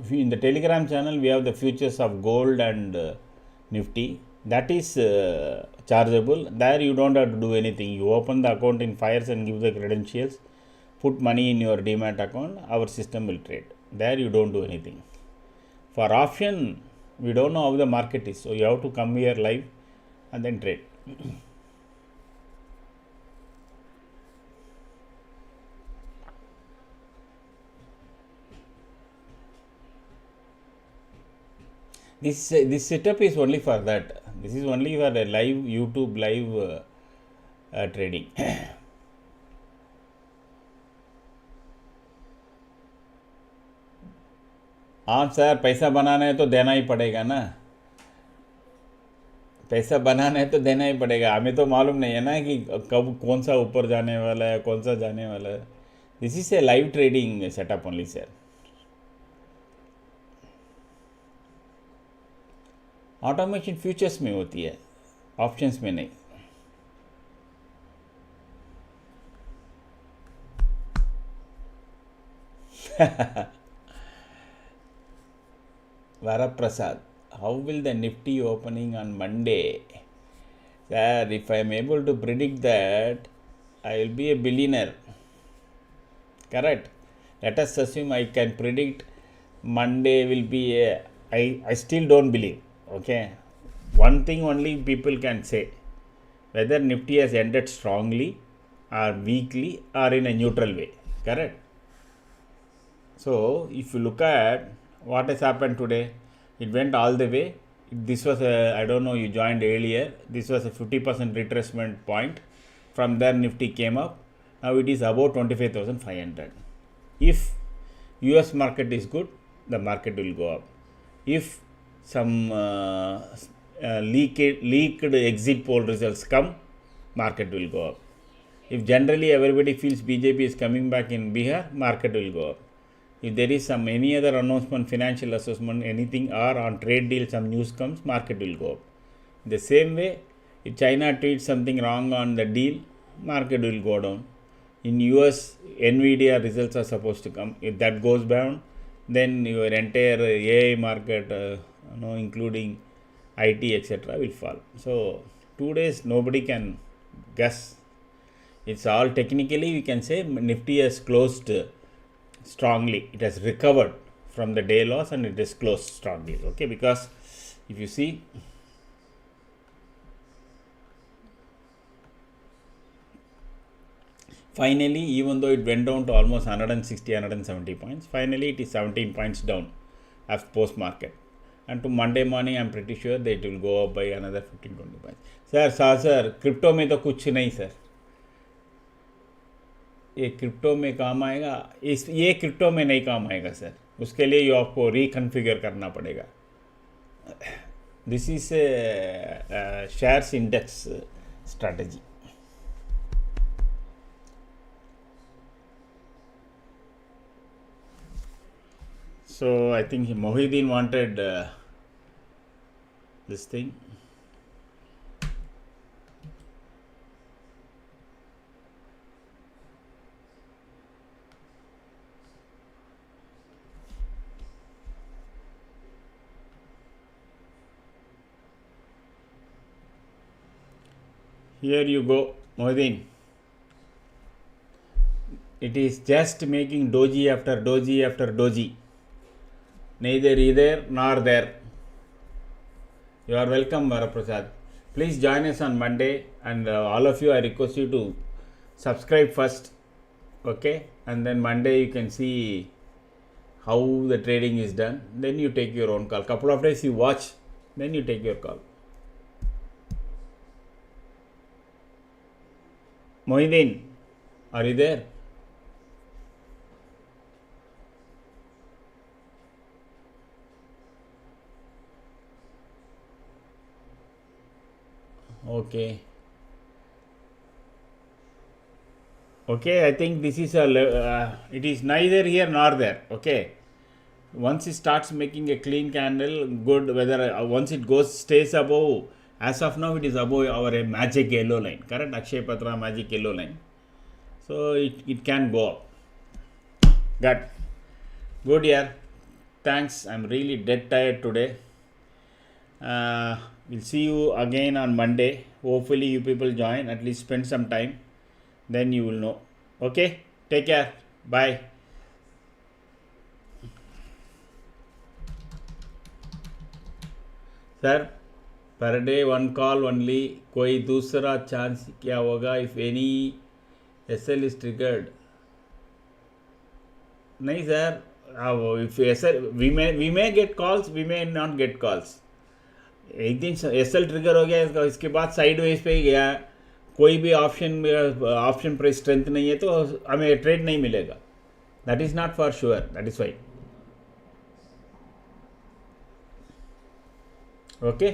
in the Telegram channel, we have the futures of gold and Nifty. That is chargeable. There you don't have to do anything. You open the account in Fires and give the credentials. Put money in your demat account. Our system will trade. There you don't do anything. For option, we don't know how the market is. So you have to come here live and then trade. This setup is only for that. This is only for a live YouTube live trading. हाँ sir, पैसा बनाना है तो देना ही पड़ेगा ना. पैसा बनाना है तो देना ही पड़ेगा. हमें तो मालूम नहीं है ना कि कब कौन सा ऊपर जाने वाला है, कौन सा जाने वाला है. This is a live trading setup only sir. Automation futures में होती है, ऑप्शंस में नहीं. Varaprasad, how will the Nifty opening on Monday? Sir, if I am able to predict that, I will be a billionaire. Correct? Let us assume I can predict Monday will be a... I still don't believe. Okay? One thing only people can say. Whether Nifty has ended strongly or weakly or in a neutral way. Correct? So, if you look at what has happened today, it went all the way. This was a, I don't know, you joined earlier. This was a 50% retracement point. From there, Nifty came up. Now it is about 25,500. If US market is good, the market will go up. If some leaked exit poll results come, market will go up. If generally everybody feels BJP is coming back in Bihar, market will go up. If there is some any other announcement, financial assessment, anything or on trade deal, some news comes, market will go up. The same way, if China tweets something wrong on the deal, market will go down. In US, NVIDIA results are supposed to come. If that goes down, then your entire AI market, including IT, etc., will fall. So 2 days, nobody can guess. It's all technically, we can say Nifty has closed strongly. It has recovered from the day loss and it is closed strongly. Okay, because if you see, finally, even though it went down to almost 160, 170 points, finally it is 17 points down as post market. And to Monday morning, I am pretty sure that it will go up by another 15-20 points. Sir, crypto में तो कुछ नहीं sir. ये crypto में काम आएगा, ये crypto में नहीं काम आएगा सर. उसके लिए ये आपको रिकन्फिगर करना पड़ेगा. This is shares index strategy. So I think Mohideen wanted this thing. Here you go, Mohideen. It is just making doji after doji after doji. Neither either nor there. You are welcome, Varaprasad. Please join us on Monday, and all of you, I request you to subscribe first. Okay, and then Monday you can see how the trading is done, then you take your own call. Couple of days you watch, then you take your call. Mohideen, are you there? Okay. Okay, I think this is it is neither here nor there. Okay. Once it starts making a clean candle, good. Whether once it goes stays above, as of now it is above our magic yellow line. Correct, Akshay Patra magic yellow line. So it can go up. Got good, yeah. Thanks. I'm really dead tired today. We'll see you again on Monday. Hopefully you people join. At least spend some time. Then you will know. Okay. Take care. Bye. Sir, per day one call only. कोई दूसरा chance क्या होगा if any SL is triggered? नहीं sir, if SL we may get calls, we may not get calls. एक दिन SL trigger हो गया, इसके बाद साइड वेज पे ही गया, कोई भी ऑप्शन प्राइस स्ट्रेंथ नहीं है तो हमें ट्रेड नहीं मिलेगा. That is not for sure. That is why. Okay.